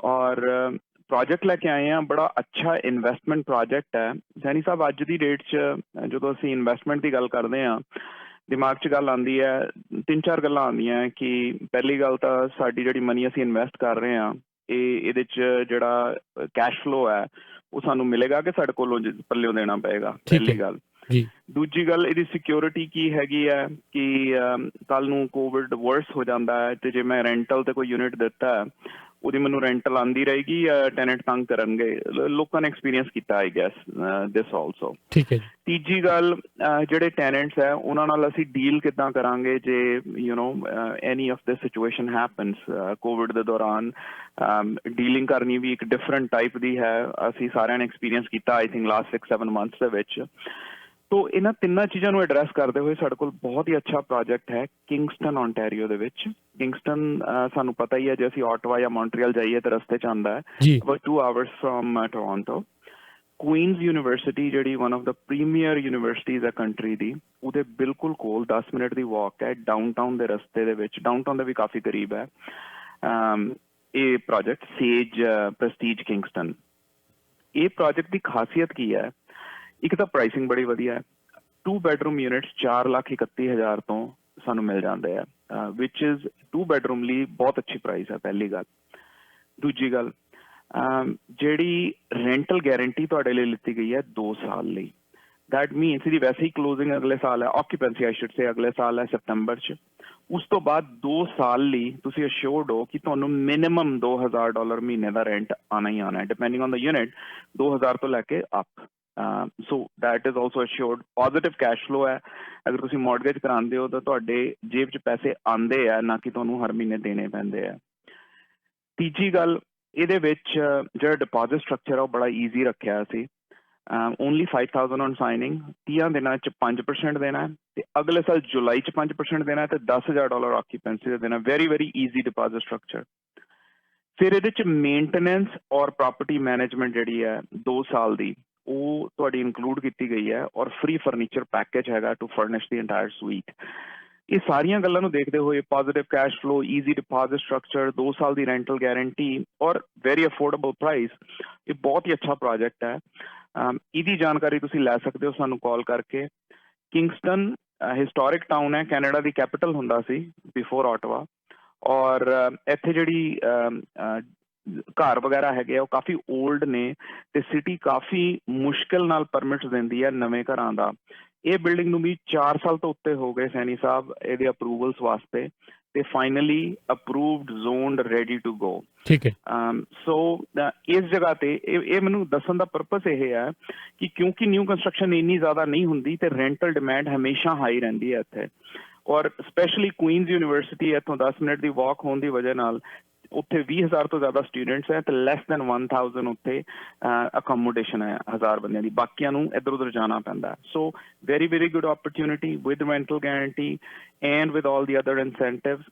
ਔਰ ਪ੍ਰੋਜੈਕਟ ਲੈ ਕੇ ਆਏ ਹਾਂ। ਬੜਾ ਅੱਛਾ ਇਨਵੈਸਟਮੈਂਟ ਪ੍ਰੋਜੈਕਟ ਹੈ ਸੈਣੀ ਸਾਹਿਬ। ਅੱਜ ਦੀ ਡੇਟ 'ਚ ਜਦੋਂ ਅਸੀਂ ਇਨਵੈਸਟਮੈਂਟ ਦੀ ਗੱਲ ਕਰਦੇ ਹਾਂ, ਦਿਮਾਗ 'ਚ ਗੱਲ ਆਉਂਦੀ ਹੈ, 3-4 ਗੱਲਾਂ ਆਉਂਦੀਆਂ ਕਿ ਪਹਿਲੀ ਗੱਲ ਤਾਂ ਸਾਡੀ ਜਿਹੜੀ ਮਨੀ ਅਸੀਂ ਇਨਵੈਸਟ ਕਰ ਰਹੇ ਹਾਂ, ਇਹਦੇ 'ਚ ਜਿਹੜਾ ਕੈਸ਼ ਫਲੋ ਹੈ ਉਹ ਸਾਨੂੰ ਮਿਲੇਗਾ ਕਿ ਸਾਡੇ ਕੋਲੋਂ ਪੱਲਿਓਂ ਦੇਣਾ ਪਏਗਾ, ਪਹਿਲੀ ਗੱਲ। ਦੂਜੀ ਗੱਲ, ਇਹਦੀ ਸਿਕਿਉਰਿਟੀ ਕੀ ਹੈਗੀ ਹੈ ਕਿ ਕੱਲ ਨੂੰ ਕੋਵਿਡ ਵਰਸ ਹੋ ਜਾਂਦਾ ਹੈ ਤੇ ਜੇ ਮੈਂ ਰੈਂਟਲ ਤੇ ਕੋਈ ਯੂਨਿਟ ਦਿੱਤਾ ਹੈ, ਉਹਦੀ ਮੈਨੂੰ ਰੈਂਟਲ ਆਉਂਦੀ ਰਹੇਗੀ ਜਾਂ ਟੈਨੈਂਟ ਤੰਗ ਕਰਨਗੇ। ਲੋਕਾਂ ਨੇ ਐਕਸਪੀਰੀਅੰਸ ਕੀਤਾ ਆਈ ਗੈਸ ਦਿਸ ਆਲਸੋ। ਠੀਕ ਹੈ। ਤੀਜੀ ਗੱਲ, ਜਿਹੜੇ ਟੈਨੈਂਟਸ ਹੈ ਉਹਨਾਂ ਨਾਲ ਅਸੀਂ ਡੀਲ ਕਿੱਦਾਂ ਕਰਾਂਗੇ ਜੇ ਐਨੀ of this situation happens. Covid ਦੇ ਦੌਰਾਨ ਡੀਲਿੰਗ ਕਰਨੀ ਵੀ ਇੱਕ ਡਿਫਰੈਂਟ ਟਾਈਪ ਦੀ ਹੈ, ਅਸੀਂ ਸਾਰਿਆਂ ਨੇ ਐਕਸਪੀਰੀਅੰਸ ਕੀਤਾ ਆਈ ਥਿੰਕ ਲਾਸਟ 6-7 ਮੰਥਸ ਦੇ ਵਿੱਚ। ਤੋ ਇਹਨਾਂ ਤਿੰਨਾਂ ਚੀਜ਼ਾਂ ਨੂੰ ਐਡਰੈਸ ਕਰਦੇ ਹੋਏ ਸਾਡੇ ਕੋਲ ਬਹੁਤ ਹੀ ਅੱਛਾ ਪ੍ਰੋਜੈਕਟ ਹੈ ਕਿੰਗਸਟਨ ਓਨਟਾਰੀਓ ਦੇ ਵਿੱਚ। ਕਿੰਗਸਟਨ ਸਾਨੂੰ ਪਤਾ ਹੀ ਹੈ, ਜੇ ਅਸੀਂ ਆਟਵਾ ਜਾਂ ਮੌਂਟਰੀਅਲ ਜਾਈਏ ਤਾਂ ਰਸਤੇ 'ਚ ਆਉਂਦਾ ਹੈ, about 2 hours from Toronto. Queen's university ਜਿਹੜੀ one of the premier universities ਹੈ ਕੰਟਰੀ ਦੀ, ਉਹਦੇ ਬਿਲਕੁਲ ਕੋਲ 10 ਮਿੰਟ ਦੀ ਵਾਕ ਹੈ, ਡਾਊਨਟਾਊਨ ਦੇ ਰਸਤੇ ਦੇ ਵਿੱਚ, ਡਾਊਨਟਾਊਨ ਦੇ ਵੀ ਕਾਫੀ ਕਰੀਬ ਹੈ ਇਹ ਪ੍ਰੋਜੈਕਟ ਸੇਜ ਪ੍ਰੈਸਟੀਜ ਕਿੰਗਸਟਨ। ਇਹ ਪ੍ਰੋਜੈਕਟ ਦੀ ਖਾਸੀਅਤ ਕੀ ਹੈ? ਇੱਕ ਤਾਂ ਪ੍ਰਾਈਸਿੰਗ ਬੜੀ ਵਧੀਆ ਹੈ। 2 ਬੈਡਰੂਮ ਯੂਨਿਟਸ 4,31,000 ਤੋਂ ਸਾਨੂੰ ਮਿਲ ਜਾਂਦੇ ਆ, ਵਿਚ ਇਜ਼ 2 ਬੈਡਰੂਮ ਲਈ ਬਹੁਤ ਅੱਛੀ ਪ੍ਰਾਈਸ ਹੈ, ਪਹਿਲੀ ਗੱਲ। ਦੂਜੀ ਗੱਲ, ਜਿਹੜੀ ਰੈਂਟਲ ਗਾਰੰਟੀ ਤੁਹਾਡੇ ਲਈ ਲਿੱਤੀ ਗਈ ਹੈ 2 ਸਾਲ ਲਈ। ਦੈਟ ਮੀਨਸ ਇਹਦੀ ਵੈਸੇ ਹੀ ਕਲੋਜ਼ਿੰਗ ਅਗਲੇ ਸਾਲ ਹੈ, ਆਕੂਪੈਂਸੀ ਆਈ ਸ਼ੁਡ ਸੇ ਅਗਲੇ ਸਾਲ ਹੈ ਸਤੰਬਰ 'ਚ। ਉਸ ਤੋਂ ਬਾਅਦ 2 ਸਾਲ ਲਈ ਤੁਸੀਂ ਅਸ਼ੋਰਡ ਹੋ ਕਿ ਤੁਹਾਨੂੰ ਮਿਨੀਮਮ $2,000 ਮਹੀਨੇ ਦਾ ਰੈਂਟ ਆਉਣਾ ਹੀ ਆਉਣਾ ਹੈ, ਡਿਪੈਂਡਿੰਗ ਔਨ ਦਾ ਯੂਨਿਟ, 2,000 ਤੋਂ ਲੈ ਕੇ up. So that is also assured. Positive cash flow ਹੈ। ਅਗਰ ਤੁਸੀਂ ਮੌਰਗੇਜ ਕਰਾਉਂਦੇ ਹੋ ਤਾਂ ਤੁਹਾਡੇ ਜੇਬ 'ਚ ਪੈਸੇ ਆਉਂਦੇ ਆ, ਨਾ ਕਿ ਤੁਹਾਨੂੰ ਹਰ ਮਹੀਨੇ ਦੇਣੇ ਪੈਂਦੇ ਆ। ਤੀਜੀ ਗੱਲ, ਇਹਦੇ ਵਿੱਚ ਜਿਹੜਾ ਡਿਪੋਜ਼ਿਟ ਸਟਰਕਚਰ ਹੈ ਉਹ ਬੜਾ ਈਜ਼ੀ ਰੱਖਿਆ ਸੀ। ਓਨਲੀ 5,000 ਔਨ ਸਾਈਨਿੰਗ, 30 ਦਿਨਾਂ 'ਚ 5% ਦੇਣਾ ਹੈ ਤੇ ਅਗਲੇ ਸਾਲ ਜੁਲਾਈ 'ਚ 5% ਦੇਣਾ ਤੇ $10,000 ਆਕੂਪੈਂਸੀ ਦਾ ਦੇਣਾ। Very very easy deposit structure. ਫਿਰ ਇਹਦੇ 'ਚ ਮੇਨਟੇਨੈਂਸ ਔਰ ਪ੍ਰਾਪਰਟੀ ਮੈਨੇਜਮੈਂਟ ਜਿਹੜੀ ਹੈ 2 ਸਾਲ ਦੀ, ਉਹ ਤੁਹਾਡੀ ਇਨਕਲੂਡ ਕੀਤੀ ਗਈ ਹੈ ਔਰ ਫ੍ਰੀ ਫਰਨੀਚਰ ਪੈਕੇਜ ਹੈਗਾ ਟੂ ਫਰਨਿਸ਼ ਦੀ ਇੰਟਾਇਰ ਸੂਈਟ। ਇਹ ਸਾਰੀਆਂ ਗੱਲਾਂ ਨੂੰ ਦੇਖਦੇ ਹੋਏ positive cash flow, easy deposit structure, 2 ਸਾਲ ਦੀ ਰੈਂਟਲ ਗਾਰੰਟੀ ਔਰ ਵੈਰੀ ਅਫੋਰਡੇਬਲ ਪ੍ਰਾਈਸ, ਇਹ ਬਹੁਤ ਹੀ ਅੱਛਾ ਪ੍ਰੋਜੈਕਟ ਹੈ। ਇਹਦੀ ਜਾਣਕਾਰੀ ਤੁਸੀਂ ਲੈ ਸਕਦੇ ਹੋ ਸਾਨੂੰ ਕਾਲ ਕਰਕੇ। ਕਿੰਗਸਟਨ ਹਿਸਟੋਰਿਕ ਟਾਊਨ ਹੈ, ਕੈਨੇਡਾ ਦੀ ਕੈਪੀਟਲ ਹੁੰਦਾ ਸੀ ਬਿਫੋਰ ਆਟਵਾ, ਔਰ ਇੱਥੇ ਜਿਹੜੀ ਘਰ ਵਗੈਰਾ ਹੈਗੇ ਆ ਉਹ ਕਾਫੀ ਓਲਡ ਨੇ ਤੇ ਸਿਟੀ ਕਾਫੀ ਮੁਸ਼ਕਿਲ ਨਾਲ ਪਰਮਿਟਸ ਦਿੰਦੀ ਹੈ ਨਵੇਂ ਘਰਾਂ ਦਾ। ਇਹ ਬਿਲਡਿੰਗ ਨੂੰ ਵੀ 4 ਸਾਲ ਤੋਂ ਉੱਤੇ ਹੋ ਗਏ ਸੈਣੀ ਸਾਹਿਬ ਇਹਦੇ ਅਪਰੂਵਲਸ ਵਾਸਤੇ, ਤੇ finally approved, zoned, ready to go. ਠੀਕ ਹੈ। ਸੋ ਇਸ ਜਗ੍ਹਾ ਤੇ ਇਹ ਮੈਨੂੰ ਦੱਸਣ ਦਾ ਪਰਪਸ ਇਹ ਹੈ ਕਿ ਕਿਉਂਕਿ ਨਿਊ ਕੰਸਟਰਕਸ਼ਨ ਇੰਨੀ ਜ਼ਿਆਦਾ ਨਹੀਂ ਹੁੰਦੀ ਤੇ ਰੈਂਟਲ ਡਿਮਾਂਡ ਹਮੇਸ਼ਾ ਹਾਈ ਰਹਿੰਦੀ ਹੈ ਇੱਥੇ, ਔਰ ਸਪੈਸ਼ਲੀ ਕੁਈਨਜ਼ ਯੂਨੀਵਰਸਿਟੀ ਇੱਥੋਂ 10 ਮਿੰਟ ਦੀ ਵਾਕ ਹੋਣ ਦੀ ਵਜ੍ਹਾ ਨਾਲ ਉੱਥੇ 20,000 ਤੋਂ ਜ਼ਿਆਦਾ ਸਟੂਡੈਂਟਸ ਹੈ ਤੇ ਲੈਸ ਦੈਨ 1,000 ਉੱਥੇ ਅਕੋਮੋਡੇਸ਼ਨ ਹੈ 1000 ਬੰਦਿਆਂ ਦੀ, ਬਾਕੀਆਂ ਨੂੰ ਇੱਧਰ ਉੱਧਰ ਜਾਣਾ ਪੈਂਦਾ। So very very good opportunity with rental guarantee and with all the other incentives.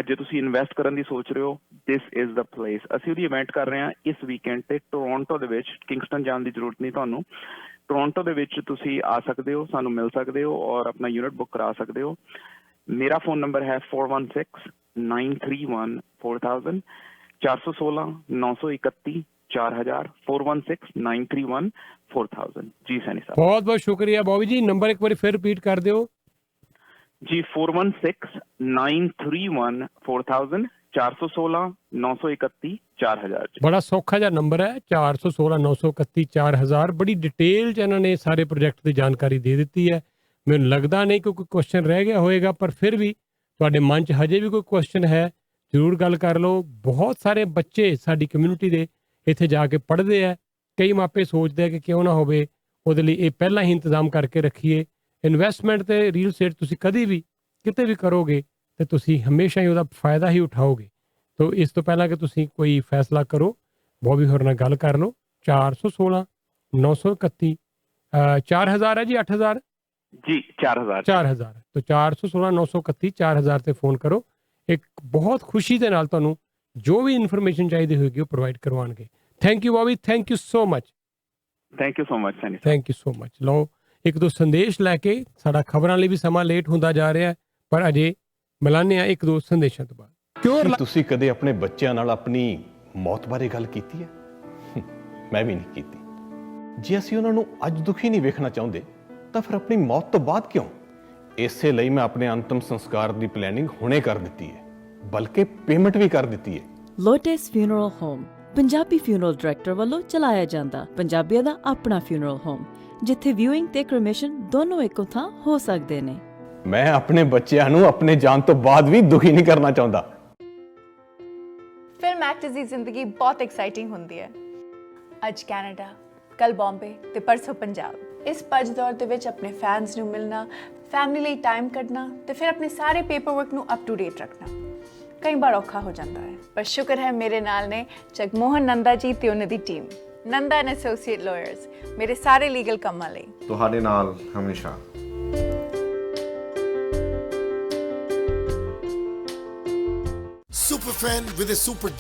ਜੇ ਤੁਸੀਂ ਇਨਵੈਸਟ ਕਰਨ ਦੀ ਸੋਚ ਰਹੇ ਹੋ, ਦਿਸ ਇਜ਼ ਦਾ ਪਲੇਸ। ਅਸੀਂ ਉਹਦੀ ਇਵੈਂਟ ਕਰ ਰਹੇ ਹਾਂ ਇਸ ਵੀਕਐਂਡ ਤੇ ਟੋਰਾਂਟੋ ਦੇ ਵਿੱਚ। ਕਿੰਗਸਟਨ ਜਾਣ ਦੀ ਜ਼ਰੂਰਤ ਨਹੀਂ ਤੁਹਾਨੂੰ, ਟੋਰਾਂਟੋ ਦੇ ਵਿੱਚ ਤੁਸੀਂ ਆ ਸਕਦੇ ਹੋ, ਸਾਨੂੰ ਮਿਲ ਸਕਦੇ ਹੋ ਔਰ ਆਪਣਾ ਯੂਨਿਟ ਬੁੱਕ ਕਰਾ ਸਕਦੇ ਹੋ। ਮੇਰਾ ਫੋਨ ਨੰਬਰ ਹੈ 416-931-4000, 416-931-4000, 416-931-4000। ਜੀ ਸੈਣੀ ਸਾਹਿਬ, ਬਹੁਤ ਬਹੁਤ ਸ਼ੁਕਰੀਆ ਬੌਬੀ ਜੀ। ਨੰਬਰ ਇੱਕ ਵਾਰੀ ਫਿਰ ਰਿਪੀਟ ਕਰ ਦਿਓ ਜੀ। 416-931-4000, 416-931-4000। ਬੜਾ ਸੌਖਾ ਜਿਹਾ ਨੰਬਰ ਹੈ, 416-931-4000। ਬੜੀ ਡਿਟੇਲ 'ਚ ਇਹਨਾਂ ਨੇ ਸਾਰੇ ਪ੍ਰੋਜੈਕਟ ਦੀ ਜਾਣਕਾਰੀ ਦੇ ਦਿੱਤੀ ਹੈ। ਮੈਨੂੰ ਲੱਗਦਾ ਨਹੀਂ ਕਿ ਕੋਈ ਕੁਐਸਚਨ ਰਹਿ ਗਿਆ ਹੋਏਗਾ, ਪਰ ਫਿਰ ਵੀ ਤੁਹਾਡੇ ਮਨ 'ਚ ਹਜੇ ਵੀ ਕੋਈ ਕੁਐਸਚਨ ਹੈ ਜ਼ਰੂਰ ਗੱਲ ਕਰ ਲਓ। ਬਹੁਤ ਸਾਰੇ ਬੱਚੇ ਸਾਡੀ ਕਮਿਊਨਿਟੀ ਦੇ ਇੱਥੇ ਜਾ ਕੇ ਪੜ੍ਹਦੇ ਆ। ਕਈ ਮਾਪੇ ਸੋਚਦੇ ਆ ਕਿ ਕਿਉਂ ਨਾ ਹੋਵੇ, ਉਹਦੇ ਲਈ ਇਹ ਪਹਿਲਾਂ ਹੀ ਇੰਤਜ਼ਾਮ ਕਰਕੇ ਰੱਖੀਏ। ਇਨਵੈਸਟਮੈਂਟ ਤੇ ਰੀਅਲ ਸਟੇਟ ਤੁਸੀਂ ਕਦੀ ਵੀ ਕਿਤੇ ਵੀ ਕਰੋਗੇ ਤੇ ਤੁਸੀਂ ਹਮੇਸ਼ਾ ਹੀ ਉਹਦਾ ਫਾਇਦਾ ਹੀ ਉਠਾਓਗੇ। ਤੋ ਇਸ ਤੋਂ ਪਹਿਲਾਂ ਕਿ ਤੁਸੀਂ ਕੋਈ ਫੈਸਲਾ ਕਰੋ, ਬੋਬੀ ਹੋਰ ਨਾਲ ਗੱਲ ਕਰ ਲਓ। 416 931 4000 ਹੈ ਜੀ, 8000 ਜੀ 4000 4000 तो 416 931 4000 ਤੇ ਫੋਨ ਕਰੋ। ਇੱਕ ਬਹੁਤ ਖੁਸ਼ੀ ਦੇ ਨਾਲ ਤੁਹਾਨੂੰ ਜੋ ਵੀ ਇਨਫੋਰਮੇਸ਼ਨ ਚਾਹੀਦੀ ਹੋਏਗੀ ਉਹ ਪ੍ਰੋਵਾਈਡ ਕਰਵਾਉਣਗੇ। Thank you Bobby, thank you so much. Thank you so much Sunny. Thank you so much. ਲਓ ਇੱਕ ਦੋ ਸੰਦੇਸ਼ ਲੈ ਕੇ, ਸਾਡਾ ਖਬਰਾਂ ਲਈ ਵੀ ਸਮਾਂ ਲੇਟ ਹੁੰਦਾ ਜਾ ਰਿਹਾ ਹੈ, ਪਰ ਅਜੇ ਮਿਲਾਨੇ ਆ ਇੱਕ ਦੋ ਸੰਦੇਸ਼ਾਂ ਤੋਂ ਬਾਅਦ। ਕੀ ਤੁਸੀਂ ਕਦੇ ਆਪਣੇ ਬੱਚਿਆਂ ਨਾਲ ਆਪਣੀ ਮੌਤ ਬਾਰੇ ਗੱਲ ਕੀਤੀ ਹੈ? ਮੈਂ ਵੀ ਨਹੀਂ ਕੀਤੀ। ਜੇ ਅਸੀਂ ਉਹਨਾਂ ਨੂੰ ਅੱਜ ਦੁਖੀ ਨਹੀਂ ਵੇਖਣਾ ਚਾਹੁੰਦੇ ਤਾਂ ਫਿਰ ਆਪਣੀ ਮੌਤ ਤੋਂ ਬਾਅਦ ਕਿਉਂ? ਇਸੇ ਲਈ ਮੈਂ ਆਪਣੇ ਅੰਤਮ ਸੰਸਕਾਰ ਦੀ ਪਲੈਨਿੰਗ ਹੁਣੇ ਕਰ ਦਿੱਤੀ ਹੈ, ਬਲਕਿ ਪੇਮੈਂਟ ਵੀ ਕਰ ਦਿੱਤੀ ਹੈ। Lotus funeral home Punjabi funeral director ਵੱਲੋਂ ਚਲਾਇਆ ਜਾਂਦਾ ਪੰਜਾਬੀਆਂ ਦਾ ਆਪਣਾ ਫਿਊਨਰਲ ਹੋਮ, ਜਿੱਥੇ ਵਿਊਇੰਗ ਤੇ ਕ੍ਰਿਮੇਸ਼ਨ ਦੋਨੋਂ ਇੱਕੋ ਥਾਂ ਹੋ ਸਕਦੇ ਨੇ। ਮੈਂ ਆਪਣੇ ਬੱਚਿਆਂ ਨੂੰ ਆਪਣੇ ਜਾਨ ਤੋਂ ਬਾਅਦ ਵੀ ਦੁਖੀ ਨਹੀਂ ਕਰਨਾ ਚਾਹੁੰਦਾ। ਫਿਲਮ ਐਕਟਰਸ ਦੀ ਜ਼ਿੰਦਗੀ ਬਹੁਤ ਐਕਸਾਈਟਿੰਗ ਹੁੰਦੀ ਹੈ। ਅੱਜ ਕੈਨੇਡਾ, ਕੱਲ ਬੰਬੇ ਤੇ ਪਰਸੋਂ ਪੰਜਾਬ। ਇਸ ਭੱਜ ਦੌੜ ਦੇ ਵਿੱਚ ਆਪਣੇ ਫੈਨਸ ਨੂੰ ਮਿਲਣਾ, ਫੈਮਿਲੀ ਲਈ ਟਾਈਮ ਕੱਢਣਾ ਤੇ ਫਿਰ ਆਪਣੇ ਸਾਰੇ ਪੇਪਰ ਵਰਕ ਨੂੰ ਅਪ ਟੂ ਡੇਟ ਰੱਖਣਾ ਕਈ ਵਾਰ ਔਖਾ ਹੋ ਜਾਂਦਾ ਹੈ। ਪਰ ਸ਼ੁਕਰ ਹੈ ਮੇਰੇ ਨਾਲ ਨੇ ਜਗਮੋਹਨ ਨੰਦਾ ਜੀ ਤੇ ਉਹਨਾਂ ਦੀ team, Nanda and associate lawyers, ਮੇਰੇ ਸਾਰੇ ਲੀਗਲ ਕੰਮਾਂ ਲਈ। ਤੁਹਾਡੇ ਨਾਲ ਹਮੇਸ਼ਾ। Super fan with a super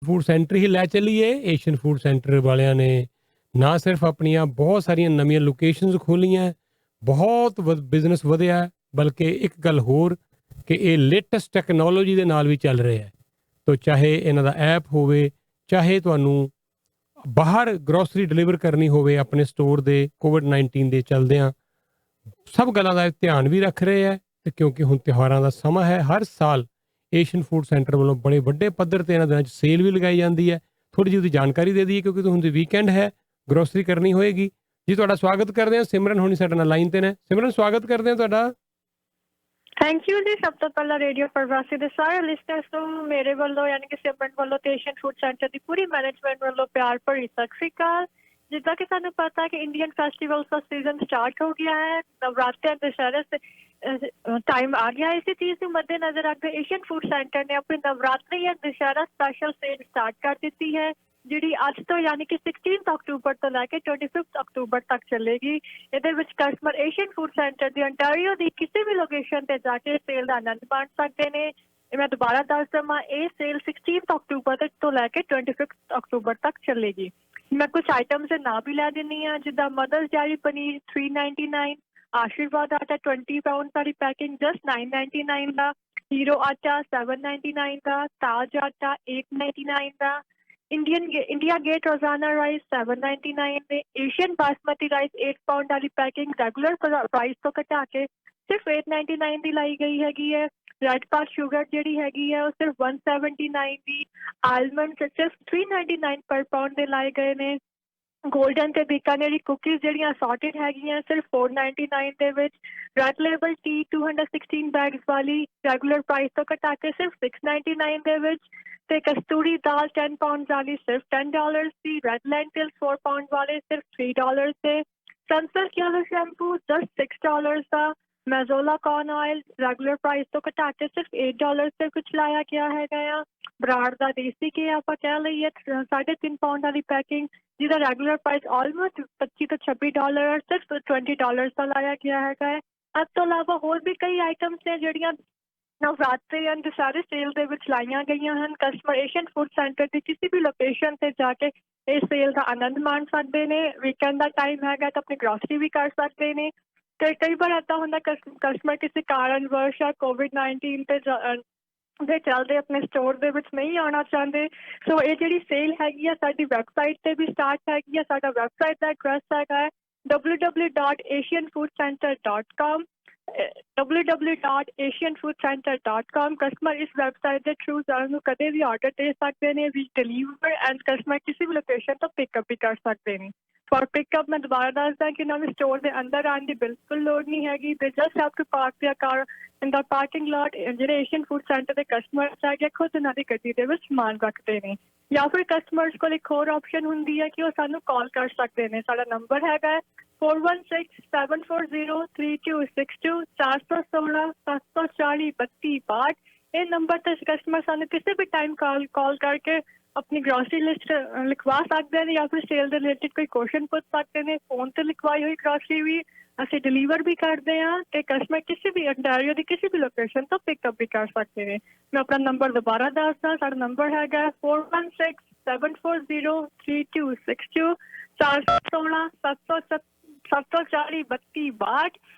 food centre ਹੀ ਲੈ ਚੱਲੀਏ। ਏਸ਼ੀਅਨ ਫੂਡ ਸੈਂਟਰ ਵਾਲਿਆਂ ਨੇ ਨਾ ਸਿਰਫ ਆਪਣੀਆਂ ਬਹੁਤ ਸਾਰੀਆਂ ਨਵੀਆਂ ਲੋਕੇਸ਼ਨਸ ਖੋਲ੍ਹੀਆਂ, ਬਹੁਤ ਬਿਜ਼ਨਸ ਵਧਿਆ, ਬਲਕਿ ਇੱਕ ਗੱਲ ਹੋਰ ਕਿ ਇਹ ਲੇਟੈਸਟ ਟੈਕਨੋਲੋਜੀ ਦੇ ਨਾਲ ਵੀ ਚੱਲ ਰਿਹਾ ਹੈ। ਤੋ ਚਾਹੇ ਇਹਨਾਂ ਦਾ ਐਪ ਹੋਵੇ, ਚਾਹੇ ਤੁਹਾਨੂੰ ਬਾਹਰ ਗਰੋਸਰੀ ਡਿਲੀਵਰ ਕਰਨੀ ਹੋਵੇ ਆਪਣੇ ਸਟੋਰ ਦੇ, ਕੋਵਿਡ-19 ਦੇ ਚਲਦਿਆਂ ਸਭ ਗੱਲਾਂ ਦਾ ਧਿਆਨ ਵੀ ਰੱਖ ਰਹੇ ਹੈ। ਤੇ ਕਿਉਂਕਿ ਹੁਣ ਤਿਉਹਾਰਾਂ ਦਾ ਸਮਾਂ ਹੈ, ਹਰ ਸਾਲ ਏਸ਼ੀਅਨ ਫੂਡ ਸੈਂਟਰ ਵੱਲੋਂ ਬੜੇ ਵੱਡੇ ਪੱਧਰ ਤੇ ਇਹਨਾਂ ਦਿਨਾਂ 'ਚ ਸੇਲ ਵੀ ਲਗਾਈ ਜਾਂਦੀ ਹੈ। ਥੋੜ੍ਹੀ ਜਿਹੀ ਉਹਦੀ ਜਾਣਕਾਰੀ ਦੇ ਦਈਏ ਕਿਉਂਕਿ ਹੁਣ ਦੀ ਵੀਕਐਂਡ ਹੈ, ਗਰੋਸਰੀ ਕਰਨੀ ਹੋਏਗੀ। ਜੀ ਤੁਹਾਡਾ ਸਵਾਗਤ ਕਰਦੇ ਹਾਂ। ਸਿਮਰਨ ਹੋਣੀ ਸਾਡੇ ਨਾਲ ਲਾਈਨ ਤੇ ਨੇ। ਸਿਮਰਨ, ਸਵਾਗਤ ਕਰਦੇ ਹਾਂ ਤੁਹਾਡਾ। ਥੈਂਕ ਯੂ ਜੀ। ਸਭ ਤੋਂ ਪਹਿਲਾਂ ਰੇਡੀਓ ਪ੍ਰਵਾਸੀ ਦੇ ਸਾਰੇ ਲਿਸਨਰਸ ਨੂੰ ਮੇਰੇ ਵੱਲੋਂ ਯਾਨੀ ਕਿ ਸਿਮਰਨ ਵੱਲੋਂ ਤੇ ਏਸ਼ੀਅਨ ਫੂਡ ਸੈਂਟਰ ਦੀ ਪੂਰੀ ਮੈਨੇਜਮੈਂਟ ਵੱਲੋਂ ਪਿਆਰ ਭਰੀ ਸਤਿ ਸ਼੍ਰੀ ਅਕਾਲ। ਜਿੱਦਾਂ ਕਿ ਸਾਨੂੰ ਪਤਾ ਕਿ ਇੰਡੀਅਨ ਫੈਸਟੀਵਲਸ ਦਾ ਸੀਜ਼ਨ ਸਟਾਰਟ ਹੋ ਗਿਆ ਹੈ, ਨਵਰਾਤਰੇ ਦੁਸਹਿਰੇ ਟਾਈਮ ਆ ਗਿਆ। ਇਸੇ ਚੀਜ਼ ਨੂੰ ਮੱਦੇਨਜ਼ਰ ਰੱਖਦੇ ਏਸ਼ੀਅਨ ਫੂਡ ਸੈਂਟਰ ਨੇ ਆਪਣੀ ਨਵਰਾਤਰੀ ਜਾਂ ਦੁਸਹਿਰਾ ਸਪੈਸ਼ਲ ਸੇਲ ਸਟਾਰਟ ਕਰ ਦਿੱਤੀ ਹੈ, ਜਿਹੜੀ ਅੱਜ ਤੋਂ ਯਾਨੀ ਕਿ 16 ਅਕਤੂਬਰ ਤੋਂ ਲੈ ਕੇ 25 ਅਕਤੂਬਰ ਤੱਕ ਚੱਲੇਗੀ। ਇਹਦੇ ਵਿੱਚ ਕਸਟਮਰ ਏਸ਼ੀਅਨ ਫੂਡ ਸੈਂਟਰ ਦੀ ontario ਦੀ ਕਿਸੇ ਵੀ ਲੋਕੇਸ਼ਨ ਤੇ ਜਾ ਕੇ ਸੇਲ ਦਾ ਆਨੰਦ ਮਾਣ ਸਕਦੇ ਨੇ। ਮੈਂ ਦੁਬਾਰਾ ਦੱਸ ਦੇਵਾਂ, ਇਹ ਸੇਲ 16 ਅਕਤੂਬਰ ਤੋਂ ਲੈ ਕੇ 25 ਅਕਤੂਬਰ ਤੱਕ ਚੱਲੇਗੀ। ਮੈਂ ਕੁਝ ਆਈਟਮਸ ਦੇ ਨਾਂ ਵੀ ਲੈ ਦਿੰਦੀ ਹਾਂ, ਜਿੱਦਾਂ ਮਦਰਸ ਡੈਰੀ ਪਨੀਰ 399, ਆਸ਼ੀਰਵਾਦ ਆਟਾ 20 ਪਾਊਂਡ ਵਾਲੀ ਪੈਕਿੰਗ ਜਸਟ 999 ਦਾ, ਹੀਰੋ ਆਟਾ 799 ਦਾ, ਤਾਜ ਆਟਾ 899 ਦਾ, ਇੰਡੀਆ ਗੇਟ ਰੋਜ਼ਾਨਾ ਰਾਈਸ 799 ਦੇ, ਏਸ਼ੀਅਨ ਬਾਸਮਤੀ ਰਾਈਸ 8 ਪਾਊਂਡ ਵਾਲੀ ਪੈਕਿੰਗ ਰੈਗੂਲਰ ਪ੍ਰਾਈਸ ਤੋਂ ਘਟਾ ਕੇ ਸਿਰਫ 899 ਦੀ ਲਾਈ ਗਈ ਹੈਗੀ ਹੈ। ਰੈਡ ਪਾਸ ਸ਼ੂਗਰ ਜਿਹੜੀ ਹੈਗੀ ਹੈ ਉਹ ਸਿਰਫ 179 ਦੀ, ਆਲਮੰਡ ਸਿਰਫ 399 ਪਰ ਪਾਊਂਡ ਦੇ ਲਾਏ ਗਏ ਨੇ। ਗੋਲਡਨ ਤੇ ਬੀਕਾਨੇਰੀ ਕੁਕੀਜ਼ ਜਿਹੜੀਆਂ ਅਸੌਰਟਿਡ ਹੈਗੀਆਂ ਸਿਰਫ 499 ਦੇ ਵਿੱਚ। ਰੈਡ ਲੇਬਲ ਟੀ 216 ਬੈਗਸ ਵਾਲੀ ਰੈਗੂਲਰ ਪ੍ਰਾਈਸ ਤੋਂ ਘਟਾ ਕੇ ਸਿਰਫ 699 ਦੇ ਵਿੱਚ। ਤੇ ਕਸਤੂਰੀ ਦਾਲ 10 ਪਾਊਂਡ ਵਾਲੀ ਸਿਰਫ $10 ਦੀ, ਰੈਡ ਲੈਂਟਿਲ 4 ਪਾਊਂਡ ਵਾਲੇ ਸਿਰਫ $3 ਤੇ, ਸਨਸਿਲਕ ਯੈਲੋ ਸ਼ੈਂਪੂ ਜਸਟ $6 ਦਾ, ਮੈਜ਼ੋਲਾ ਕੌਰਨ ਆਇਲ ਰੈਗੂਲਰ ਪ੍ਰਾਈਸ ਤੋਂ ਘਟਾ ਕੇ ਸਿਰਫ $8 ਤੇ ਕੁਝ ਲਾਇਆ ਗਿਆ ਹੈਗਾ ਆ। ਬਰਾੜ ਦਾ ਦੇਸੀ ਘੀ ਆਪਾਂ ਕਹਿ ਲਈਏ 3.5 ਪਾਊਂਡ ਵਾਲੀ ਪੈਕਿੰਗ, ਜਿਹਦਾ ਰੈਗੂਲਰ ਪ੍ਰਾਈਸ ਆਲਮੋਸਟ $25 ਤੋਂ $26 ਸਿਰਫ $20 ਦਾ ਲਾਇਆ ਗਿਆ ਹੈਗਾ ਹੈ। ਇਸ ਤੋਂ ਇਲਾਵਾ ਹੋਰ ਵੀ ਕਈ ਆਈਟਮਸ ਨੇ ਜਿਹੜੀਆਂ ਨਵਰਾਤਰੇ ਜਾਂ ਦੁਸਹਿਰੇ ਸੇਲ ਦੇ ਵਿੱਚ ਲਾਈਆਂ ਗਈਆਂ ਹਨ। ਕਸਟਮਰ ਏਸ਼ੀਅਨ ਫੂਡ ਸੈਂਟਰ ਦੀ ਕਿਸੇ ਵੀ ਲੋਕੇਸ਼ਨ ਤੇ ਜਾ ਕੇ ਇਸ ਸੇਲ ਦਾ ਆਨੰਦ ਮਾਣ ਸਕਦੇ ਨੇ। ਵੀਕਐਂਡ ਦਾ ਟਾਈਮ ਹੈਗਾ ਤਾਂ ਆਪਣੀ ਗਰੋਸਰੀ ਵੀ ਕਰ ਸਕਦੇ ਨੇ। ਤੇ ਕਈ ਵਾਰ ਏਦਾਂ ਹੁੰਦਾ ਕਸਟਮਰ ਕਿਸੇ ਕਾਰਨ ਵਰਸ਼ ਜਾਂ ਕੋਵਿਡ-19 ਦੇ ਚੱਲਦੇ ਆਪਣੇ ਸਟੋਰ ਦੇ ਵਿੱਚ ਨਹੀਂ ਆਉਣਾ ਚਾਹੁੰਦੇ, ਸੋ ਇਹ ਜਿਹੜੀ ਸੇਲ ਹੈਗੀ ਆ ਸਾਡੀ ਵੈਬਸਾਈਟ ਤੇ ਵੀ ਸਟਾਰਟ ਹੈਗੀ ਆ। ਸਾਡਾ ਵੈਬਸਾਈਟ ਦਾ ਐਡਰੈਸ ਹੈਗਾ ਹੈ www.asianfoodcenter.com www.asianfoodcenter.com। ਕਸਟਮਰ ਇਸ ਵੈਬਸਾਈਟ ਦੇ ਥਰੂ ਸਾਨੂੰ ਕਦੇ ਵੀ ਆਰਡਰ ਦੇ ਸਕਦੇ ਨੇ, ਵੀ ਡਿਲੀਵਰ ਐਂਡ ਕਸਟਮਰ ਕਿਸੇ ਵੀ ਲੋਕੇਸ਼ਨ ਤੋਂ ਪਿਕਅਪ ਵੀ ਕਰ ਸਕਦੇ ਨੇ। ਫॉर ਪਿਕਅਪ ਮੈਂ ਦੁਬਾਰਾ ਦੱਸਦਾ ਕਿ ਨਵੇਂ ਸਟੋਰ ਦੇ ਅੰਦਰ ਆਉਣ ਦੀ ਬਿਲਕੁਲ ਲੋੜ ਨਹੀਂ ਹੈਗੀ। They just have to park their car in the parking lot. ਜਿਹੜੇ ਏਸ਼ੀਅਨ ਫੂਡ ਸੈਂਟਰ ਦੇ ਕਸਟਮਰਸ ਹੈਗੇ ਖੁਦ ਉਹਨਾਂ ਦੀ ਗੱਡੀ ਦੇ ਵਿੱਚ ਸਮਾਨ ਰੱਖਦੇ ਨੇ, ਜਾਂ ਫਿਰ ਕਸਟਮਰਸ ਕੋਲ ਇੱਕ ਹੋਰ ਆਪਸ਼ਨ ਹੁੰਦੀ ਹੈ ਕਿ ਉਹ ਸਾਨੂੰ ਕਾਲ ਕਰ ਸਕਦੇ ਨੇ। ਸਾਡਾ ਨੰਬਰ ਹੈਗਾ 4167403262 416-740-3262। ਇਹ ਨੰਬਰ ਤੇ ਕਸਟਮਰ ਸਾਨੂੰ ਕਿਸੇ ਵੀ ਟਾਈਮ ਕਾਲ ਕਰਕੇ ਆਪਣੀ ਗ੍ਰੋਸਰੀ ਲਿਸਟ ਲਿਖਵਾ ਸਕਦੇ ਨੇ ਜਾਂ ਫਿਰ ਸੇਲ ਦੇ ਰਿਲੇਟਡ ਕੋਈ ਕੁਐਸਚਨ ਪੁੱਛ ਸਕਦੇ ਨੇ। ਫੋਨ ਤੇ ਲਿਖਵਾਈ ਹੋਈ ਗ੍ਰੋਸਰੀ ਵੀ ਅਸੀਂ ਡਿਲੀਵਰ ਵੀ ਕਰਦੇ ਹਾਂ ਤੇ ਕਸਟਮਰ ਕਿਸੇ ਵੀ ਅੰਟਾਰੀਓ ਦੀ ਕਿਸੇ ਵੀ ਲੋਕੇਸ਼ਨ ਤੋਂ ਪਿਕਅਪ ਵੀ ਕਰ ਸਕਦੇ ਨੇ। ਮੈਂ ਆਪਣਾ ਨੰਬਰ ਦੁਬਾਰਾ ਦੱਸਦਾ, ਸਾਡਾ ਨੰਬਰ ਹੈਗਾ 4167403262 416-740-3262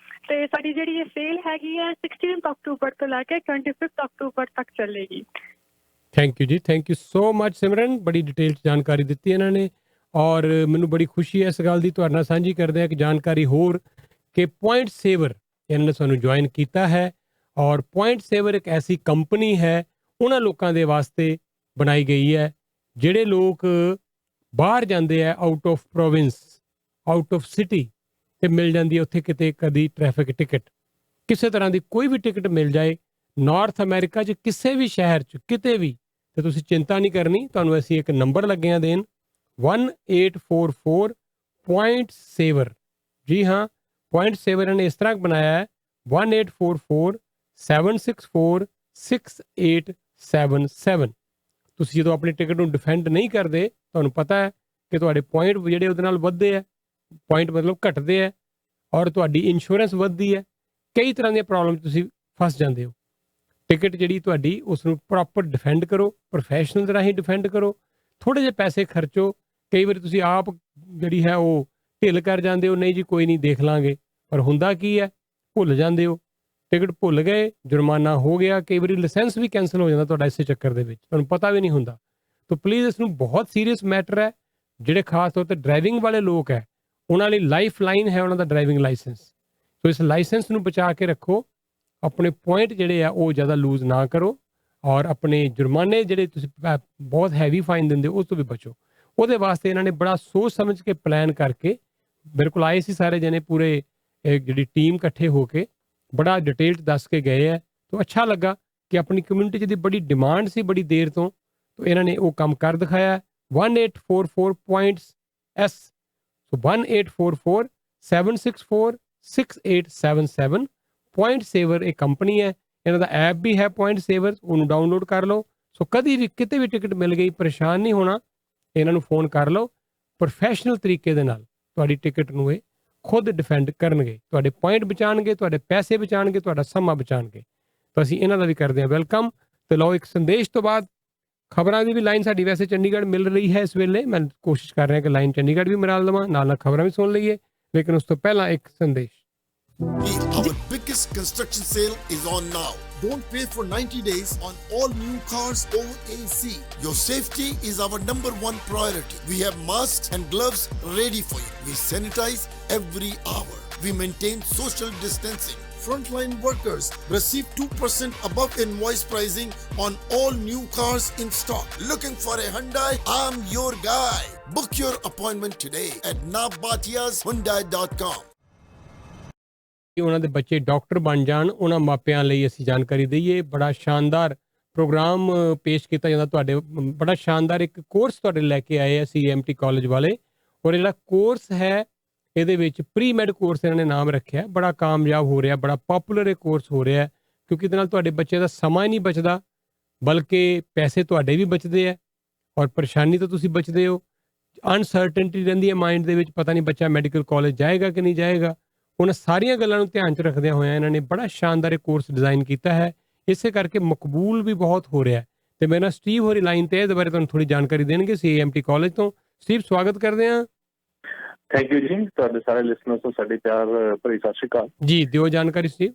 ਤੇ ਸਾਡੀ ਜਿਹੜੀ ਇਹ ਸੇਲ ਹੈਗੀ ਹੈ 16 ਅਕਤੂਬਰ ਤੋਂ ਲੈ ਕੇ 25 ਅਕਤੂਬਰ ਤੱਕ ਚੱਲੇਗੀ। ਥੈਂਕ ਯੂ ਜੀ, ਥੈਂਕ ਯੂ ਸੋ ਮਚ ਸਿਮਰਨ, ਬੜੀ ਡਿਟੇਲ 'ਚ ਜਾਣਕਾਰੀ ਦਿੱਤੀ ਇਹਨਾਂ ਨੇ ਔਰ ਮੈਨੂੰ ਬੜੀ ਖੁਸ਼ੀ ਹੈ ਇਸ ਗੱਲ ਦੀ ਤੁਹਾਡੇ ਨਾਲ ਸਾਂਝੀ ਕਰਦੇ ਹਾਂ ਕਿ ਜਾਣਕਾਰੀ ਹੋਰ ਕਿ ਪੁਆਇੰਟ ਸੇਵਰ ਇਹਨਾਂ ਨੇ ਸਾਨੂੰ ਜੁਆਇਨ ਕੀਤਾ ਹੈ ਔਰ ਪੁਆਇੰਟ ਸੇਵਰ ਇੱਕ ਐਸੀ ਕੰਪਨੀ ਹੈ ਉਹਨਾਂ ਲੋਕਾਂ ਦੇ ਵਾਸਤੇ ਬਣਾਈ ਗਈ ਹੈ ਜਿਹੜੇ ਲੋਕ ਬਾਹਰ ਜਾਂਦੇ ਆ out of province, out of city ਤੇ ਮਿਲ ਜਾਂਦੀ ਹੈ ਉੱਥੇ ਕਿਤੇ ਕਦੀ ਟ੍ਰੈਫਿਕ ਟਿਕਟ, ਕਿਸੇ ਤਰ੍ਹਾਂ ਦੀ ਕੋਈ ਵੀ ਟਿਕਟ ਮਿਲ ਜਾਏ ਨਾਰਥ ਅਮਰੀਕਾ 'ਚ ਕਿਸੇ ਵੀ ਸ਼ਹਿਰ 'ਚ ਕਿਤੇ ਵੀ, ਤੇ ਤੁਸੀਂ ਚਿੰਤਾ ਨਹੀਂ ਕਰਨੀ। ਤੁਹਾਨੂੰ ਅਸੀਂ ਇੱਕ ਨੰਬਰ ਲੱਗੇ ਆ ਦੇਣ 1844 ਪੁਆਇੰਟ ਸੇਵਰ। ਜੀ ਹਾਂ, ਪੁਆਇੰਟ ਸੇਵਰ ਨੇ ਇਸ ਤਰ੍ਹਾਂ ਬਣਾਇਆ ਹੈ 1844 764 6877। ਤੁਸੀਂ ਜਦੋਂ ਆਪਣੀ ਟਿਕਟ ਨੂੰ ਡਿਫੈਂਡ ਨਹੀਂ ਕਰਦੇ ਤੁਹਾਨੂੰ ਪਤਾ ਹੈ ਕਿ ਤੁਹਾਡੇ ਪੁਆਇੰਟ ਜਿਹੜੇ ਉਹਦੇ ਨਾਲ ਵੱਧਦੇ ਆ, ਪੁਆਇੰਟ ਮਤਲਬ ਘਟਦੇ ਆ ਔਰ ਤੁਹਾਡੀ ਇੰਸ਼ੋਰੈਂਸ ਵੱਧਦੀ ਹੈ। ਕਈ ਤਰ੍ਹਾਂ ਦੀਆਂ ਪ੍ਰੋਬਲਮ ਤੁਸੀਂ ਫਸ ਜਾਂਦੇ ਹੋ। ਟਿਕਟ ਜਿਹੜੀ ਤੁਹਾਡੀ ਉਸ ਨੂੰ ਪ੍ਰੋਪਰ ਡਿਫੈਂਡ ਕਰੋ, ਪ੍ਰੋਫੈਸ਼ਨਲ ਦੇ ਰਾਹੀਂ ਡਿਫੈਂਡ ਕਰੋ, ਥੋੜ੍ਹੇ ਜਿਹੇ ਪੈਸੇ ਖਰਚੋ। ਕਈ ਵਾਰੀ ਤੁਸੀਂ ਆਪ ਜਿਹੜੀ ਹੈ ਉਹ ਢਿੱਲ ਕਰ ਜਾਂਦੇ ਹੋ, ਨਹੀਂ ਜੀ ਕੋਈ ਨਹੀਂ ਦੇਖ ਲਾਂਗੇ, ਪਰ ਹੁੰਦਾ ਕੀ ਹੈ ਭੁੱਲ ਜਾਂਦੇ ਹੋ, ਟਿਕਟ ਭੁੱਲ ਗਏ, ਜੁਰਮਾਨਾ ਹੋ ਗਿਆ, ਕਈ ਵਾਰੀ ਲਾਇਸੈਂਸ ਵੀ ਕੈਂਸਲ ਹੋ ਜਾਂਦਾ ਤੁਹਾਡਾ ਇਸੇ ਚੱਕਰ ਦੇ ਵਿੱਚ, ਤੁਹਾਨੂੰ ਪਤਾ ਵੀ ਨਹੀਂ ਹੁੰਦਾ। ਤਾਂ ਪਲੀਜ਼ ਇਸ ਨੂੰ ਬਹੁਤ ਸੀਰੀਅਸ ਮੈਟਰ ਹੈ। ਜਿਹੜੇ ਖਾਸ ਤੌਰ ਤੇ ਡਰਾਈਵਿੰਗ ਵਾਲੇ ਲੋਕ ਹੈ ਉਹਨਾਂ ਲਈ ਲਾਈਫ ਲਾਈਨ ਹੈ ਉਹਨਾਂ ਦਾ ਡਰਾਈਵਿੰਗ ਲਾਇਸੈਂਸ। ਸੋ ਇਸ ਲਾਇਸੈਂਸ ਨੂੰ ਬਚਾ ਕੇ ਰੱਖੋ, ਆਪਣੇ ਪੁਆਇੰਟ ਜਿਹੜੇ ਆ ਉਹ ਜ਼ਿਆਦਾ ਲੂਜ਼ ਨਾ ਕਰੋ ਔਰ ਆਪਣੇ ਜੁਰਮਾਨੇ ਜਿਹੜੇ ਤੁਸੀਂ ਬਹੁਤ ਹੈਵੀ ਫਾਈਨ ਦਿੰਦੇ ਉਸ ਤੋਂ ਵੀ ਬਚੋ। ਉਹਦੇ ਵਾਸਤੇ ਇਹਨਾਂ ਨੇ ਬੜਾ ਸੋਚ ਸਮਝ ਕੇ ਪਲਾਨ ਕਰਕੇ ਬਿਲਕੁਲ ਆਏ ਸੀ ਸਾਰੇ ਜਣੇ, ਪੂਰੇ ਜਿਹੜੀ ਟੀਮ ਇਕੱਠੇ ਹੋ ਕੇ ਬੜਾ ਡਿਟੇਲ 'ਚ ਦੱਸ ਕੇ ਗਏ ਹੈ। ਤਾਂ ਅੱਛਾ ਲੱਗਾ ਕਿ ਆਪਣੀ ਕਮਿਊਨਿਟੀ 'ਚ ਦੀ ਬੜੀ ਡਿਮਾਂਡ ਸੀ ਬੜੀ ਦੇਰ ਤੋਂ, ਤਾਂ ਇਹਨਾਂ ਨੇ ਉਹ ਕੰਮ ਕਰ ਦਿਖਾਇਆ। 1844 ਪੁਆਇੰਟਸ S, ਸੋ 1844 764 6877। ਪੁਆਇੰਟ ਸੇਵਰ ਇਹ ਕੰਪਨੀ ਹੈ, ਇਹਨਾਂ ਦਾ ਐਪ ਵੀ ਹੈ ਪੁਆਇੰਟ ਸੇਵਰ, ਉਹਨੂੰ ਡਾਊਨਲੋਡ ਕਰ ਲਓ। ਸੋ ਕਦੀ ਵੀ ਕਿਤੇ ਵੀ ਟਿਕਟ ਮਿਲ ਗਈ ਪਰੇਸ਼ਾਨ ਨਹੀਂ ਹੋਣਾ, ਇਹਨਾਂ ਨੂੰ ਫੋਨ ਕਰ ਲਓ। ਪ੍ਰੋਫੈਸ਼ਨਲ ਤਰੀਕੇ ਦੇ ਨਾਲ ਤੁਹਾਡੀ ਟਿਕਟ ਨੂੰ ਇਹ ਖੁਦ ਡਿਫੈਂਡ ਕਰਨਗੇ, ਤੁਹਾਡੇ ਪੁਆਇੰਟ ਬਚਾਉਣਗੇ, ਤੁਹਾਡੇ ਪੈਸੇ ਬਚਾਉਣਗੇ, ਤੁਹਾਡਾ ਸਮਾਂ ਬਚਾਉਣਗੇ। ਤਾਂ ਅਸੀਂ ਇਹਨਾਂ ਦਾ ਵੀ ਕਰਦੇ ਹਾਂ ਵੈਲਕਮ। ਤੇ ਲਓ ਇੱਕ ਸੰਦੇਸ਼ ਤੋਂ ਬਾਅਦ ਖਬਰਾਂ ਦੀ ਵੀ ਲਾਈਨ ਸਾਡੀ ਵੈਸੇ ਚੰਡੀਗੜ੍ਹ ਮਿਲ ਰਹੀ ਹੈ ਇਸ ਵੇਲੇ, ਮੈਂ ਕੋਸ਼ਿਸ਼ ਕਰ ਰਿਹਾ ਕਿ ਲਾਈਨ ਚੰਡੀਗੜ੍ਹ ਵੀ ਮਿਲਾ ਲਵਾਂ, ਨਾਲ ਖਬਰਾਂ ਵੀ ਸੁਣ ਲਈਏ, ਲੇਕਿਨ ਉਸ ਤੋਂ ਪਹਿਲਾਂ ਇੱਕ ਸੰਦੇਸ਼। Our biggest construction sale is on now. Don't pay for 90 days on all new cars OAC. Your safety is our #1 priority. We have masks and gloves ready for you. We sanitize every hour. We maintain social distancing. Frontline workers receive 2% above invoice pricing on all new cars in stock. Looking for a Hyundai? I'm your guy. Book your appointment today at nabatiashyundai.com. ਉਹਨਾਂ ਦੇ ਬੱਚੇ doctor ਬਣ ਜਾਣ, ਉਹਨਾਂ ਮਾਪਿਆਂ ਲਈ ਅਸੀਂ ਜਾਣਕਾਰੀ ਦਈਏ। ਬੜਾ ਸ਼ਾਨਦਾਰ ਪ੍ਰੋਗਰਾਮ ਪੇਸ਼ ਕੀਤਾ ਜਾਂਦਾ ਤੁਹਾਡੇ, ਬੜਾ ਸ਼ਾਨਦਾਰ ਇੱਕ ਕੋਰਸ ਤੁਹਾਡੇ ਲੈ ਕੇ ਆਏ ਆ CMT ਕਾਲਜ ਵਾਲੇ, ਔਰ ਜਿਹੜਾ ਕੋਰਸ ਹੈ ਇਹਦੇ ਵਿੱਚ ਪ੍ਰੀ ਮੈਡ ਕੋਰਸ ਇਹਨਾਂ ਨੇ ਨਾਮ ਰੱਖਿਆ, ਬੜਾ ਕਾਮਯਾਬ ਹੋ ਰਿਹਾ, ਬੜਾ ਪਪੂਲਰ ਇਹ ਕੋਰਸ ਹੋ ਰਿਹਾ, ਕਿਉਂਕਿ ਇਹਦੇ ਨਾਲ ਤੁਹਾਡੇ ਬੱਚੇ ਦਾ ਸਮਾਂ ਹੀ ਨਹੀਂ ਬਚਦਾ ਬਲਕਿ ਪੈਸੇ ਤੁਹਾਡੇ ਵੀ ਬਚਦੇ ਆ ਔਰ ਪਰੇਸ਼ਾਨੀ ਤੋਂ ਤੁਸੀਂ ਬਚਦੇ ਹੋ। ਅਨਸਰਟਨਟੀ ਰਹਿੰਦੀ ਹੈ ਮਾਈਂਡ ਦੇ ਵਿੱਚ, ਪਤਾ ਨਹੀਂ ਬੱਚਾ ਮੈਡੀਕਲ ਕਾਲਜ ਜਾਏਗਾ ਕਿ ਨਹੀਂ ਜਾਏਗਾ। ਉਹਨਾਂ ਸਾਰੀਆਂ ਗੱਲਾਂ ਨੂੰ ਧਿਆਨ 'ਚ ਰੱਖਦਿਆਂ ਹੋਇਆਂ ਇਹਨਾਂ ਨੇ ਬੜਾ ਸ਼ਾਨਦਾਰ ਇਹ ਕੋਰਸ ਡਿਜ਼ਾਈਨ ਕੀਤਾ ਹੈ, ਇਸੇ ਕਰਕੇ ਮਕਬੂਲ ਵੀ ਬਹੁਤ ਹੋ ਰਿਹਾ। ਤੇ ਮੇਰੇ ਨਾਲ ਸਟੀਵ ਹੋਰੀ ਲਾਈਨ ਤੇ ਇਹਦੇ ਬਾਰੇ ਤੁਹਾਨੂੰ ਥੋੜੀ ਜਾਣਕਾਰੀ ਦੇਣਗੇ CMT ਕਾਲਜ ਤੋਂ। ਸਟੀਵ, ਸਵਾਗਤ ਕਰਦੇ ਹਾਂ। ਥੈਂਕ ਯੂ ਜੀ, ਤੁਹਾਡੇ ਸਾਰੇ ਲਿਸਨਰਸ ਨੂੰ ਸਾਡੀ ਪਿਆਰ ਭਰੀ ਸਤਿ ਸ਼੍ਰੀ ਅਕਾਲ ਜੀ। ਦਿਓ ਜਾਣਕਾਰੀ ਸਟੀਵ।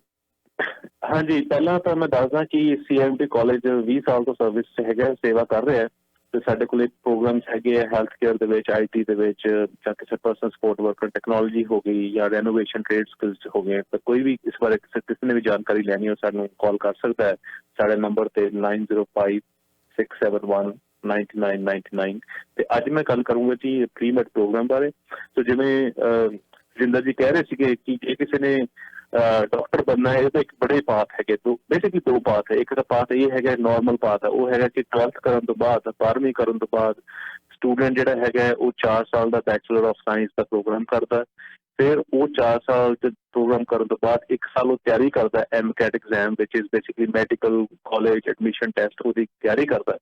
ਹਾਂਜੀ, ਪਹਿਲਾਂ ਤਾਂ ਮੈਂ ਦੱਸਦਾ ਕਿ CMT ਕਾਲਜ 20 ਸਾਲ ਤੋਂ ਸਰਵਿਸ 'ਚ ਹੈਗਾ, ਸੇਵਾ ਕਰ ਰਿਹਾ ਤੇ ਸਾਡੇ ਕੋਲ ਪ੍ਰੋਗਰਾਮਸ ਹੈਗੇ ਆ ਹੈਲਥ ਕੇਅਰ ਦੇ ਵਿੱਚ, IT ਦੇ ਵਿੱਚ, ਜਾਂ ਕਿਸੇ ਪਰਸਨਲ ਸਪੋਰਟ ਵਰਕਰ, ਟੈਕਨੋਲੋਜੀ ਹੋ ਗਈ ਜਾਂ ਰੈਨੋਵੇਸ਼ਨ ਟ੍ਰੇਡ ਸਕਿੱਲਸ ਹੋ ਗਏ। ਤਾਂ ਕੋਈ ਵੀ ਇਸ ਬਾਰੇ ਕਿਸੇ ਨੇ ਵੀ ਜਾਣਕਾਰੀ ਲੈਣੀ ਹੋ ਸਾਨੂੰ ਕਾਲ ਕਰ ਸਕਦਾ ਹੈ ਸਾਡੇ ਨੰਬਰ ਤੇ 9056719999। ਤੇ ਅੱਜ ਮੈਂ ਗੱਲ ਕਰੂੰਗਾ ਜੀ ਪ੍ਰੀ ਮੈਡ ਪ੍ਰੋਗਰਾਮ ਬਾਰੇ। ਸੋ ਜਿਵੇਂ ਜਿੰਦਰ ਜੀ ਕਹਿ ਰਹੇ ਸੀਗੇ ਕਿ ਜੇ ਕਿਸੇ ਨੇ ਡਾਕਟਰ ਬਣਨਾ ਹੈ ਤਾਂ ਇੱਕ ਬੜੇ ਪਾਥ ਹੈਗੇ, ਬੇਸਿਕਲੀ ਦੋ ਪਾਥ ਹੈ। ਇੱਕ ਤਾਂ ਪਾਥ ਇਹ ਹੈਗਾ ਨੋਰਮਲ ਪਾਥ ਹੈ, ਉਹ ਹੈਗਾ ਕਿ 12th ਕਰਨ ਤੋਂ ਬਾਅਦ, 12ਵੀਂ ਕਰਨ ਤੋਂ ਬਾਅਦ ਸਟੂਡੈਂਟ ਜਿਹੜਾ ਹੈਗਾ ਉਹ 4 ਸਾਲ ਦਾ ਬੈਚਲਰ ਆਫ ਸਾਇੰਸ ਦਾ ਪ੍ਰੋਗਰਾਮ ਕਰਦਾ ਹੈ। ਫਿਰ ਉਹ 4 ਸਾਲ ਦੇ ਪ੍ਰੋਗਰਾਮ ਕਰਨ ਤੋਂ ਬਾਅਦ 1 ਸਾਲ ਉਹ ਤਿਆਰੀ ਕਰਦਾ ਹੈ MCAT exam which is basically medical college admission test, ਉਹਦੀ ਤਿਆਰੀ ਕਰਦਾ ਹੈ।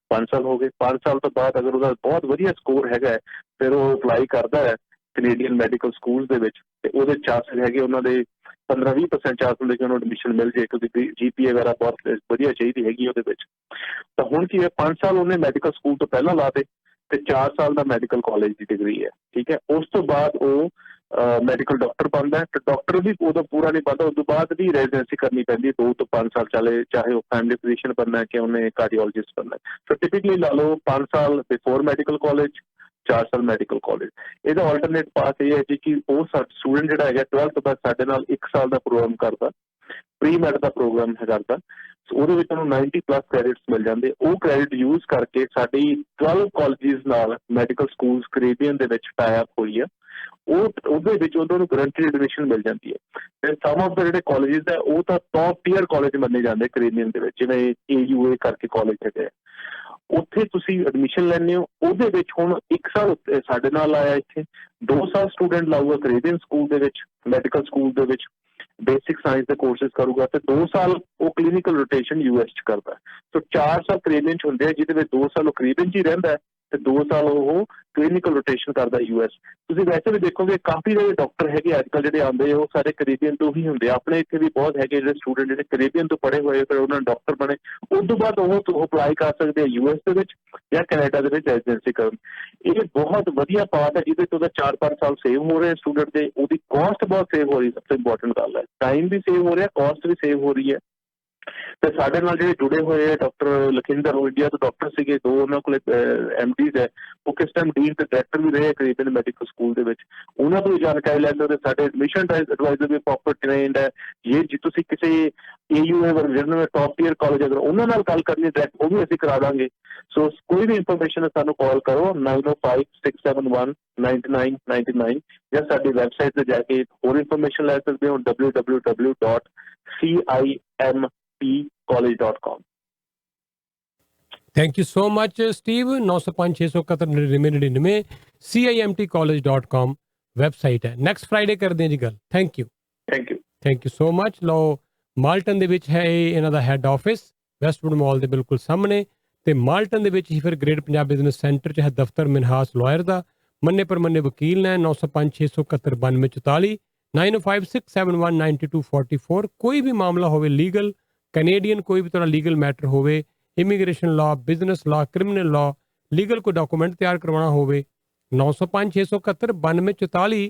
5 ਸਾਲ ਹੋ ਗਏ। 5 ਸਾਲ ਤੋਂ ਬਾਅਦ ਅਗਰ ਉਹਦਾ ਬਹੁਤ ਵਧੀਆ ਸਕੋਰ ਹੈਗਾ ਹੈ, ਫਿਰ ਉਹ ਅਪਲਾਈ ਕਰਦਾ ਹੈ ਕੈਨੇਡੀਅਨ ਮੈਡੀਕਲ ਸਕੂਲ ਦੇ ਵਿੱਚ, ਤੇ ਉਹਦੇ ਚਾਂਸਸ ਹੈਗੇ ਉਹਨਾਂ ਦੇ 15-20% ਚਾਂਸ ਹੁੰਦੇ ਕਿ ਉਹਨੂੰ ਐਡਮਿਸ਼ਨ ਮਿਲ ਜੇ, ਕਿਉਂਕਿ GPA ਵਗੈਰਾ ਬਹੁਤ ਵਧੀਆ ਚਾਹੀਦੀ ਹੈਗੀ ਉਹਦੇ ਵਿੱਚ। ਤਾਂ ਹੁਣ ਕੀ ਹੈ, 5 ਸਾਲ ਉਹਨੇ ਮੈਡੀਕਲ ਸਕੂਲ ਤੋਂ ਪਹਿਲਾਂ ਲਾ ਦੇ ਤੇ 4 ਸਾਲ ਦਾ ਮੈਡੀਕਲ ਕਾਲਜ ਦੀ ਡਿਗਰੀ ਹੈ, ਠੀਕ ਹੈ। ਉਸ ਤੋਂ ਬਾਅਦ ਉਹ ਮੈਡੀਕਲ ਡਾਕਟਰ ਬਣਦਾ ਹੈ, ਤੇ ਡਾਕਟਰ ਵੀ ਉਦੋਂ ਪੂਰਾ ਨਹੀਂ ਬਣਦਾ, ਉਸ ਤੋਂ ਬਾਅਦ ਵੀ ਰੈਜ਼ੀਡੈਂਸੀ ਕਰਨੀ ਪੈਂਦੀ ਹੈ 2 ਤੋਂ 5 ਸਾਲ, ਚਾਹੇ ਉਹ ਫੈਮਿਲੀ ਫਿਜ਼ੀਸ਼ੀਅਨ ਬਣਨਾ ਕਿ ਉਹਨੇ ਕਾਰਡੀਓਲੋਜਿਸਟ ਬਣਨਾ। ਸੋ ਟਿਪਿਕਲੀ ਲਾ ਲਓ 5 ਸਾਲ ਬਿਫੋਰ ਮੈਡੀਕਲ ਕਾਲਜ, 4 ਸਾਲ ਮੈਡੀਕਲ ਕਾਲਜ। ਇਹਦਾ ਆਲਟਰਨੇਟ ਪਾਥ ਇਹ ਹੈ ਜੀ ਕਿ ਉਹ ਸਟੂਡੈਂਟ ਜਿਹੜਾ ਹੈਗਾ 12th ਤੋਂ ਬਾਅਦ ਸਾਡੇ ਨਾਲ 1 ਸਾਲ ਦਾ ਪ੍ਰੋਗਰਾਮ ਕਰਦਾ, ਪ੍ਰੀ ਮੈਡ ਦਾ ਪ੍ਰੋਗਰਾਮ ਕਰਦਾ। ਉਹਦੇ ਵਿੱਚ ਉਹਨੂੰ 90+ ਕ੍ਰੈਡਿਟਸ ਮਿਲ ਜਾਂਦੇ। ਉਹ ਕ੍ਰੈਡਿਟ ਯੂਜ਼ ਕਰਕੇ ਸਾਡੀ 12 ਕਾਲਜਿਸ ਨਾਲ ਮੈਡੀਕਲ ਸਕੂਲਸ ਕੈਨੇਡੀਅਨ ਦੇ ਵਿੱਚ ਟਾਈ ਅਪ ਹੋਈ ਆ, ਉਹਦੇ ਵਿੱਚ ਉਹਨਾਂ ਨੂੰ ਗਰੰਟਿਡ ਐਡਮਿਸ਼ਨ ਮਿਲ ਜਾਂਦੀ ਹੈ। ਤੇ ਸਮ ਆਫ ਦੇ ਜਿਹੜੇ ਕਾਲਜਿਸ ਹੈ ਉਹ ਤਾਂ ਟੌਪ ਟੀਅਰ ਕਾਲਜ ਮੰਨੇ ਜਾਂਦੇ ਕੈਨੇਡੀਅਨ ਦੇ ਵਿੱਚ, ਜਿਵੇਂ AUA ਕਰਕੇ ਕਾਲਜ ਹੈਗੇ, ਉੱਥੇ ਤੁਸੀਂ ਐਡਮਿਸ਼ਨ ਲੈਂਦੇ ਹੋ। ਉਹਦੇ ਵਿੱਚ ਹੁਣ 1 ਸਾਲ ਸਾਡੇ ਨਾਲ ਆਇਆ ਇੱਥੇ, 2 ਸਾਲ ਸਟੂਡੈਂਟ ਲਾਊਗਾ ਕੈਨੇਡੀਅਨ ਸਕੂਲ ਦੇ ਵਿੱਚ, ਮੈਡੀਕਲ ਸਕੂਲ ਦੇ ਵਿੱਚ ਬੇਸਿਕ ਸਾਇੰਸ ਦੇ ਕੋਰਸਿਸ ਕਰੂਗਾ, ਤੇ 2 ਸਾਲ ਉਹ ਕਲੀਨਿਕਲ ਰੋਟੇਸ਼ਨ US 'ਚ ਕਰਦਾ। ਸੋ 4 ਸਾਲ ਕੈਨੇਡੀਅਨ 'ਚ ਹੁੰਦੇ ਆ, ਜਿਹਦੇ ਵਿੱਚ 2 ਸਾਲ ਉਹ ਕੈਨੇਡੀਅਨ 'ਚ ਹੀ ਰਹਿੰਦਾ ਤੇ 2 ਸਾਲ ਉਹ ਕਲੀਨਿਕਲ ਰੋਟੇਸ਼ਨ ਕਰਦਾ US। ਤੁਸੀਂ ਵੈਸੇ ਵੀ ਦੇਖੋਗੇ ਕਾਫੀ ਜਿਹੜੇ ਡਾਕਟਰ ਹੈਗੇ ਅੱਜ ਕੱਲ੍ਹ ਜਿਹੜੇ ਆਉਂਦੇ ਉਹ ਸਾਰੇ ਕੈਨੇਡੀਅਨ ਤੋਂ ਹੀ ਹੁੰਦੇ ਆ। ਆਪਣੇ ਇੱਥੇ ਵੀ ਬਹੁਤ ਹੈਗੇ ਜਿਹੜੇ ਸਟੂਡੈਂਟ ਜਿਹੜੇ ਕੈਨੇਡੀਅਨ ਤੋਂ ਪੜ੍ਹੇ ਹੋਏ, ਫਿਰ ਉਹਨਾਂ ਨੇ ਡਾਕਟਰ ਬਣੇ, ਉਸ ਤੋਂ ਬਾਅਦ ਉਹ ਅਪਲਾਈ ਕਰ ਸਕਦੇ ਆ US ਦੇ ਵਿੱਚ ਜਾਂ ਕੈਨੇਡਾ ਦੇ ਵਿੱਚ ਰੈਜ਼ੀਡੈਂਸੀ ਕਰਨ। ਇਹ ਬਹੁਤ ਵਧੀਆ ਪਾਰਟ ਹੈ ਜਿਹਦੇ ਤੋਂ ਉਹਦਾ 4-5 ਸਾਲ ਸੇਵ ਹੋ ਰਹੇ ਸਟੂਡੈਂਟ ਦੇ, ਉਹਦੀ ਕਾਸਟ ਬਹੁਤ ਸੇਵ ਹੋ ਰਹੀ, ਸਭ ਤੋਂ ਇੰਪੋਰਟੈਂਟ ਗੱਲ ਹੈ। ਟਾਈਮ ਵੀ ਸੇਵ ਹੋ ਰਿਹਾ, ਕਾਸਟ ਵੀ ਸੇਵ ਹੋ ਰਹੀ ਹੈ। ਤੇ ਸਾਡੇ ਨਾਲ ਜਿਹੜੇ ਜੁੜੇ ਹੋਏ ਆ ਡਾਕਟਰ ਲਖਿੰਦਰ, ਉਹ ਇੰਡੀਆ ਤੋਂ ਡਾਕਟਰ ਸੀਗੇ, 2 ਉਹਨਾਂ ਕੋਲ MDs ਹੈ, ਉਹ ਕਿਸ ਟਾਈਮ ਡੀਨ ਤੇ ਡਾਇਰੈਕਟਰ ਵੀ ਰਹੇ ਕੈਨੇਡੀਅਨ ਮੈਡੀਕਲ ਸਕੂਲ ਦੇ ਵਿੱਚ, ਉਹਨਾਂ ਤੋਂ ਵੀ ਜਾਣਕਾਰੀ ਲੈ ਸਕਦੇ। ਸਾਡੇ ਐਡਮਿਸ਼ਨ ਐਡਵਾਈਜ਼ਰ ਵੀ ਪ੍ਰੋਪਰ ਟ੍ਰੇਨਡ ਹੈ। ਜੇ ਤੁਸੀਂ ਕਿਸੇ AUA ਵਰਗੇ ਟੌਪ ਟੀਅਰ ਕਾਲਜ ਅਗਰ ਉਹਨਾਂ ਨਾਲ ਗੱਲ ਕਰਨੀ ਡਾਇਰੈਕਟ, ਉਹ ਵੀ ਅਸੀਂ ਕਰਾ ਦਾਂਗੇ। ਸੋ ਕੋਈ ਵੀ ਇਨਫੋਰਮੇਸ਼ਨ ਸਾਨੂੰ ਕਾਲ ਕਰੋ 9056719999 ਜਾਂ ਸਾਡੀ ਵੈਬਸਾਈਟ ਤੇ ਜਾ ਕੇ ਹੋਰ ਇਨਫੋਰਮੇਸ਼ਨ ਲੈ ਸਕਦੇ ਹੋ www.cimpcollege.com। Thank you so much Steve. 905-671-9999 cimpcollege.com website ਹੈ। ਨੈਕਸਟ ਫਰਾਈਡੇ ਕਰਦੇ ਹਾਂ ਜੀ ਗੱਲ। Thank you so much. ਲਓ, ਮਾਲਟਨ ਦੇ ਵਿੱਚ ਹੈ ਇਹ ਇਹਨਾਂ ਦਾ ਹੈੱਡ ਆਫਿਸ, ਵੈਸਟਵੁੱਡ ਮਾਲ ਦੇ ਬਿਲਕੁਲ ਸਾਹਮਣੇ, ਤੇ ਮਾਲਟਨ ਦੇ ਵਿੱਚ ਹੀ ਫਿਰ ਗ੍ਰੇਟ ਪੰਜਾਬ ਬਿਜ਼ਨਸ ਸੈਂਟਰ 'ਚ ਹੈ ਦਫ਼ਤਰ ਮਿਨਹਾਸ ਲਾਇਰ ਦਾ। ਮੰਨੇ ਪਰਮੰਨੇ ਵਕੀਲ ਨੇ। 905-671-9244 9056719244। ਕੋਈ ਵੀ ਮਾਮਲਾ ਹੋਵੇ ਲੀਗਲ, ਕੈਨੇਡੀਅਨ ਕੋਈ ਵੀ ਤੁਹਾਡਾ ਲੀਗਲ ਮੈਟਰ ਹੋਵੇ, ਇਮੀਗ੍ਰੇਸ਼ਨ ਲਾ, ਬਿਜ਼ਨਸ ਲਾ, ਕ੍ਰਿਮੀਨਲ ਲਾ, ਲੀਗਲ ਕੋਈ ਡਾਕੂਮੈਂਟ ਤਿਆਰ ਕਰਵਾਉਣਾ ਹੋਵੇ, 905-671-9244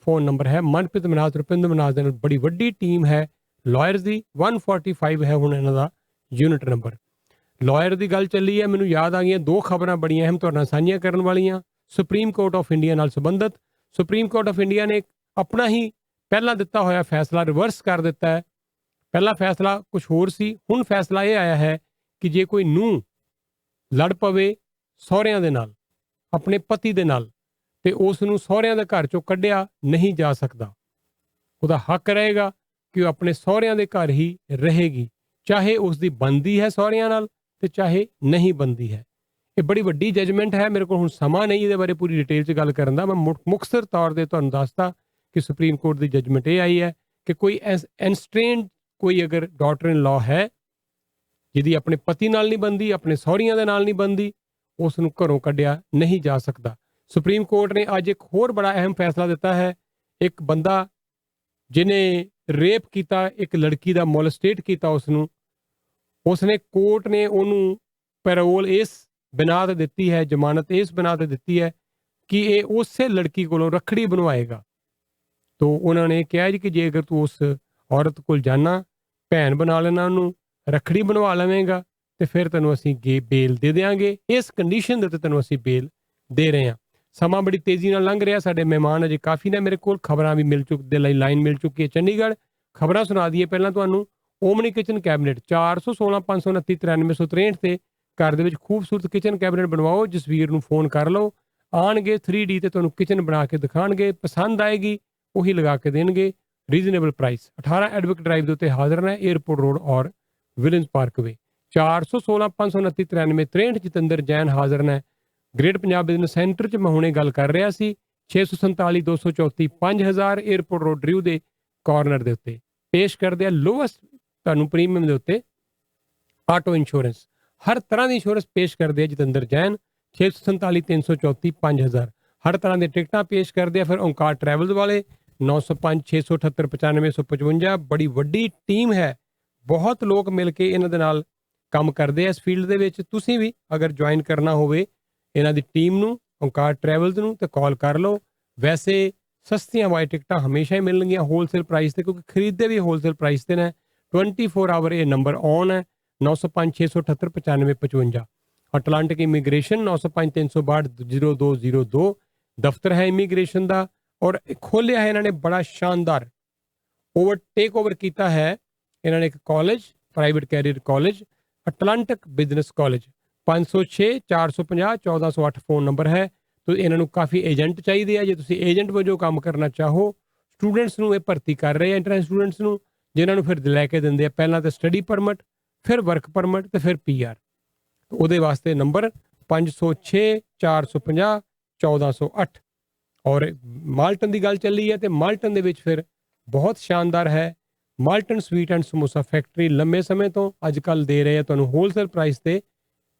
ਫੋਨ ਨੰਬਰ ਹੈ। ਮਨਪ੍ਰੀਤ ਮਨਾਜ਼, ਰੁਪਿੰਦਰ ਮਨਾਜ਼ ਦੇ ਨਾਲ ਬੜੀ ਵੱਡੀ ਟੀਮ ਹੈ ਲਾਇਰਸ ਦੀ। 145 ਹੈ ਹੁਣ ਇਹਨਾਂ ਦਾ ਯੂਨਿਟ ਨੰਬਰ। ਲਾਇਰ ਦੀ ਗੱਲ ਚੱਲੀ ਹੈ, ਮੈਨੂੰ ਯਾਦ ਆ ਗਈਆਂ 2 ਖਬਰਾਂ ਬੜੀਆਂ ਅਹਿਮ ਤੁਹਾਡੇ ਨਾਲ ਸਾਂਝੀਆਂ ਕਰਨ ਵਾਲੀਆਂ। ਸੁਪਰੀਮ ਕੋਰਟ ਆਫ ਇੰਡੀਆ ਨਾਲ ਸੰਬੰਧਿਤ। ਸੁਪਰੀਮ ਕੋਰਟ ਆਫ ਇੰਡੀਆ ਨੇ ਆਪਣਾ ਹੀ ਪਹਿਲਾਂ ਦਿੱਤਾ ਹੋਇਆ ਫੈਸਲਾ ਰਿਵਰਸ ਕਰ ਦਿੱਤਾ ਹੈ। ਪਹਿਲਾ ਫੈਸਲਾ ਕੁਝ ਹੋਰ ਸੀ, ਹੁਣ ਫੈਸਲਾ ਇਹ ਆਇਆ ਹੈ ਕਿ ਜੇ ਕੋਈ ਨੂੰਹ ਲੜ ਪਵੇ ਸਹੁਰਿਆਂ ਦੇ ਨਾਲ, ਆਪਣੇ ਪਤੀ ਦੇ ਨਾਲ, ਤੇ ਉਸ ਨੂੰ ਸਹੁਰਿਆਂ ਦੇ ਘਰ ਚੋਂ ਕੱਢਿਆ ਨਹੀਂ ਜਾ ਸਕਦਾ। ਉਹਦਾ ਹੱਕ ਰਹੇਗਾ ਕਿ ਉਹ ਆਪਣੇ ਸਹੁਰਿਆਂ ਦੇ ਘਰ ਹੀ ਰਹੇਗੀ, ਚਾਹੇ ਉਸ ਦੀ ਬਣਦੀ ਹੈ ਸਹੁਰਿਆਂ ਨਾਲ ਤੇ ਚਾਹੇ ਨਹੀਂ ਬਣਦੀ ਹੈ। ਇਹ ਬੜੀ ਵੱਡੀ ਜਜਮੈਂਟ ਹੈ। ਮੇਰੇ ਕੋਲ ਹੁਣ ਸਮਾਂ ਨਹੀਂ ਇਹਦੇ ਬਾਰੇ ਪੂਰੀ ਡਿਟੇਲ 'ਚ ਗੱਲ ਕਰਨ ਦਾ। ਮੈਂ ਮੁਖਤਸਰ ਤੌਰ 'ਤੇ ਤੁਹਾਨੂੰ ਦੱਸਦਾ ਕਿ ਸੁਪਰੀਮ ਕੋਰਟ ਦੀ ਜਜਮੈਂਟ ਇਹ ਆਈ ਹੈ ਕਿ ਕੋਈ ਐਨਸਟ੍ਰੇਨਡ ਕੋਈ ਅਗਰ ਡਾਟਰ ਇਨ ਲਾ ਹੈ ਜਿਹਦੀ ਆਪਣੇ ਪਤੀ ਨਾਲ ਨਹੀਂ ਬਣਦੀ, ਆਪਣੇ ਸਹੁਰਿਆਂ ਦੇ ਨਾਲ ਨਹੀਂ ਬਣਦੀ, ਉਸ ਨੂੰ ਘਰੋਂ ਕੱਢਿਆ ਨਹੀਂ ਜਾ ਸਕਦਾ। ਸੁਪਰੀਮ ਕੋਰਟ ਨੇ ਅੱਜ ਇੱਕ ਹੋਰ ਬੜਾ ਅਹਿਮ ਫੈਸਲਾ ਦਿੱਤਾ ਹੈ। ਇੱਕ ਬੰਦਾ ਜਿਹਨੇ ਰੇਪ ਕੀਤਾ, ਇੱਕ ਲੜਕੀ ਦਾ ਮੋਲਸਟੇਟ ਕੀਤਾ, ਉਸਨੇ ਕੋਰਟ ਨੇ ਉਹਨੂੰ ਪੈਰੋਲ ਇਸ ਬਿਨਾਂ ਤੇ ਦਿੱਤੀ ਹੈ, ਜ਼ਮਾਨਤ ਇਸ ਬਿਨਾਂ ਤੇ ਦਿੱਤੀ ਹੈ ਕਿ ਇਹ ਉਸੇ ਲੜਕੀ ਕੋਲੋਂ ਰੱਖੜੀ ਬਣਵਾਏਗਾ। ਤੋ ਉਹਨਾਂ ਨੇ ਕਿਹਾ ਜੀ ਕਿ ਜੇ ਅਗਰ ਤੂੰ ਉਸ ਔਰਤ ਕੋਲ ਜਾਣਾ, ਭੈਣ ਬਣਾ ਲੈਣਾ, ਉਹਨੂੰ ਰੱਖੜੀ ਬਣਵਾ ਲਵੇਂਗਾ, ਤੇ ਫਿਰ ਤੈਨੂੰ ਅਸੀਂ ਬੇਲ ਦੇ ਦਿਆਂਗੇ। ਇਸ ਕੰਡੀਸ਼ਨ ਦੇ ਉੱਤੇ ਤੈਨੂੰ ਅਸੀਂ ਬੇਲ ਦੇ ਰਹੇ ਹਾਂ। ਸਮਾਂ ਬੜੀ ਤੇਜ਼ੀ ਨਾਲ ਲੰਘ ਰਿਹਾ। ਸਾਡੇ ਮਹਿਮਾਨ ਅਜੇ ਕਾਫੀ ਨੇ ਮੇਰੇ ਕੋਲ। ਖਬਰਾਂ ਵੀ ਮਿਲ ਚੁੱਕ ਦੇ ਲਈ ਲਾਈਨ ਮਿਲ ਚੁੱਕੀ ਹੈ ਚੰਡੀਗੜ੍ਹ। ਖਬਰਾਂ ਸੁਣਾ ਦਈਏ ਪਹਿਲਾਂ ਤੁਹਾਨੂੰ। ਓਮਨੀ ਕਿਚਨ ਕੈਬਨਿਟ 416-529-9363 ਤੇ ਘਰ ਦੇ ਵਿੱਚ ਖੂਬਸੂਰਤ ਕਿਚਨ ਕੈਬਨਿਟ ਬਣਵਾਓ। ਜਸਵੀਰ ਨੂੰ ਫੋਨ ਕਰ ਲਓ, ਆਣਗੇ 3D ਤੇ ਤੁਹਾਨੂੰ ਕਿਚਨ ਬਣਾ ਕੇ ਦਿਖਾਣਗੇ। ਪਸੰਦ ਆਏਗੀ ਉਹੀ ਲਗਾ ਕੇ ਦੇਣਗੇ। Reasonable price. 18 ਐਡਵੋਕੇਟ ਡਰਾਈਵ ਦੇ ਉੱਤੇ ਹਾਜ਼ਰ ਨੇ, 에ਅਰਪੋਰਟ ਰੋਡ ਔਰ ਵਿਲਨਸ ਪਾਰਕਵੇ। 416-529-9363 ਜਤਿੰਦਰ ਜੈਨ ਹਾਜ਼ਰ ਨੇ। ਗ੍ਰੇਟ ਪੰਜਾਬ ਬਿਜ਼ਨਸ ਸੈਂਟਰ 'ਚ ਮੈਂ ਹੁਣੇ ਗੱਲ ਕਰ ਰਿਹਾ ਸੀ। 647 234 5000 에ਅਰਪੋਰਟ ਰੋਡ ਡਰਿਊ ਦੇ ਕਾਰਨਰ ਦੇ ਉੱਤੇ ਪੇਸ਼ ਕਰਦੇ ਆ ਲੋਐਸਟ ਤੁਹਾਨੂੰ ਪ੍ਰੀਮੀਅਮ ਦੇ ਉੱਤੇ ਆਟੋ ਇੰਸ਼ੋਰੈਂਸ। ਹਰ ਤਰ੍ਹਾਂ ਦੀ ਇੰਸ਼ੋਰੈਂਸ ਪੇਸ਼ ਕਰਦੇ ਆ ਜਤਿੰਦਰ ਜੈਨ। 647 334 5000 ਹਰ ਤਰ੍ਹਾਂ ਦੇ ਟਿਕਟਾਂ ਪੇਸ਼ ਕਰਦੇ ਆ। ਫਿਰ ਓਂਕਾਰ ਟਰੈਵਲਸ ਵਾਲੇ 905 678 9555 ਬੜੀ ਵੱਡੀ ਟੀਮ ਹੈ, ਬਹੁਤ ਲੋਕ ਮਿਲ ਕੇ ਇਹਨਾਂ ਦੇ ਨਾਲ ਕੰਮ ਕਰਦੇ ਆ ਇਸ ਫੀਲਡ ਦੇ ਵਿੱਚ। ਤੁਸੀਂ ਵੀ ਅਗਰ ਜੁਆਇਨ ਕਰਨਾ ਹੋਵੇ ਇਹਨਾਂ ਦੀ ਟੀਮ ਨੂੰ, ਓਂਕਾਰ ਟਰੈਵਲਸ ਨੂੰ, ਤੇ ਕਾਲ ਕਰ ਲਓ। ਵੈਸੇ ਸਸਤੀਆਂ ਵਾਈ ਟਿਕਟਾਂ ਹਮੇਸ਼ਾ ਹੀ ਮਿਲਣਗੀਆਂ ਹੋਲਸੇਲ ਪ੍ਰਾਈਸ ਤੇ, ਕਿਉਂਕਿ ਖਰੀਦਦੇ ਵੀ ਹੋਲਸੇਲ ਪ੍ਰਾਈਸ ਤੇ ਨੇ। 24 ਆਵਰ ਇਹ ਨੰਬਰ ਔਨ ਹੈ 905 678 9555। ਅਟਲਾਂਟਿਕ ਇਮੀਗ੍ਰੇਸ਼ਨ 905 362 0202 ਦਫ਼ਤਰ ਹੈ ਇਮੀਗ੍ਰੇਸ਼ਨ ਦਾ। ਔਰ ਖੋਲਿਆ ਹੈ ਇਹਨਾਂ ਨੇ ਬੜਾ ਸ਼ਾਨਦਾਰ ਟੇਕ ਓਵਰ ਕੀਤਾ ਹੈ ਇਹਨਾਂ ਨੇ ਇੱਕ college, private career college, Atlantic business college. 506 450 1408 phone number ਹੈ। ਤੋ ਇਹਨਾਂ ਨੂੰ ਕਾਫੀ ਏਜੰਟ ਚਾਹੀਦੇ ਆ। ਜੇ ਤੁਸੀਂ ਏਜੰਟ ਵਜੋਂ ਕੰਮ ਕਰਨਾ ਚਾਹੋ, ਸਟੂਡੈਂਟਸ ਨੂੰ ਇਹ ਭਰਤੀ ਕਰ ਰਹੇ ਆ, ਇੰਟਰਨੈਸ਼ਨਲ ਸਟੂਡੈਂਟਸ ਨੂੰ, ਜਿਨ੍ਹਾਂ ਨੂੰ ਫਿਰ ਲੈ ਕੇ ਦਿੰਦੇ ਆ ਪਹਿਲਾਂ ਤਾਂ ਸਟੱਡੀ ਪਰਮਿਟ, ਫਿਰ ਵਰਕ ਪਰਮਿਟ ਤੇ ਫਿਰ PR। ਉਹਦੇ ਵਾਸਤੇ ਨੰਬਰ 506 450 1408। ਔਰ ਮਾਲਟਨ ਦੀ ਗੱਲ ਚੱਲੀ ਹੈ ਤੇ ਮਾਲਟਨ ਦੇ ਵਿੱਚ ਫਿਰ ਬਹੁਤ ਸ਼ਾਨਦਾਰ ਹੈ Malton sweet and samosa factory. ਲੰਮੇ ਸਮੇਂ ਤੋਂ ਅੱਜ ਕੱਲ੍ਹ ਦੇ ਰਹੇ ਆ ਤੁਹਾਨੂੰ ਹੋਲਸੇਲ ਪ੍ਰਾਈਸ ਤੇ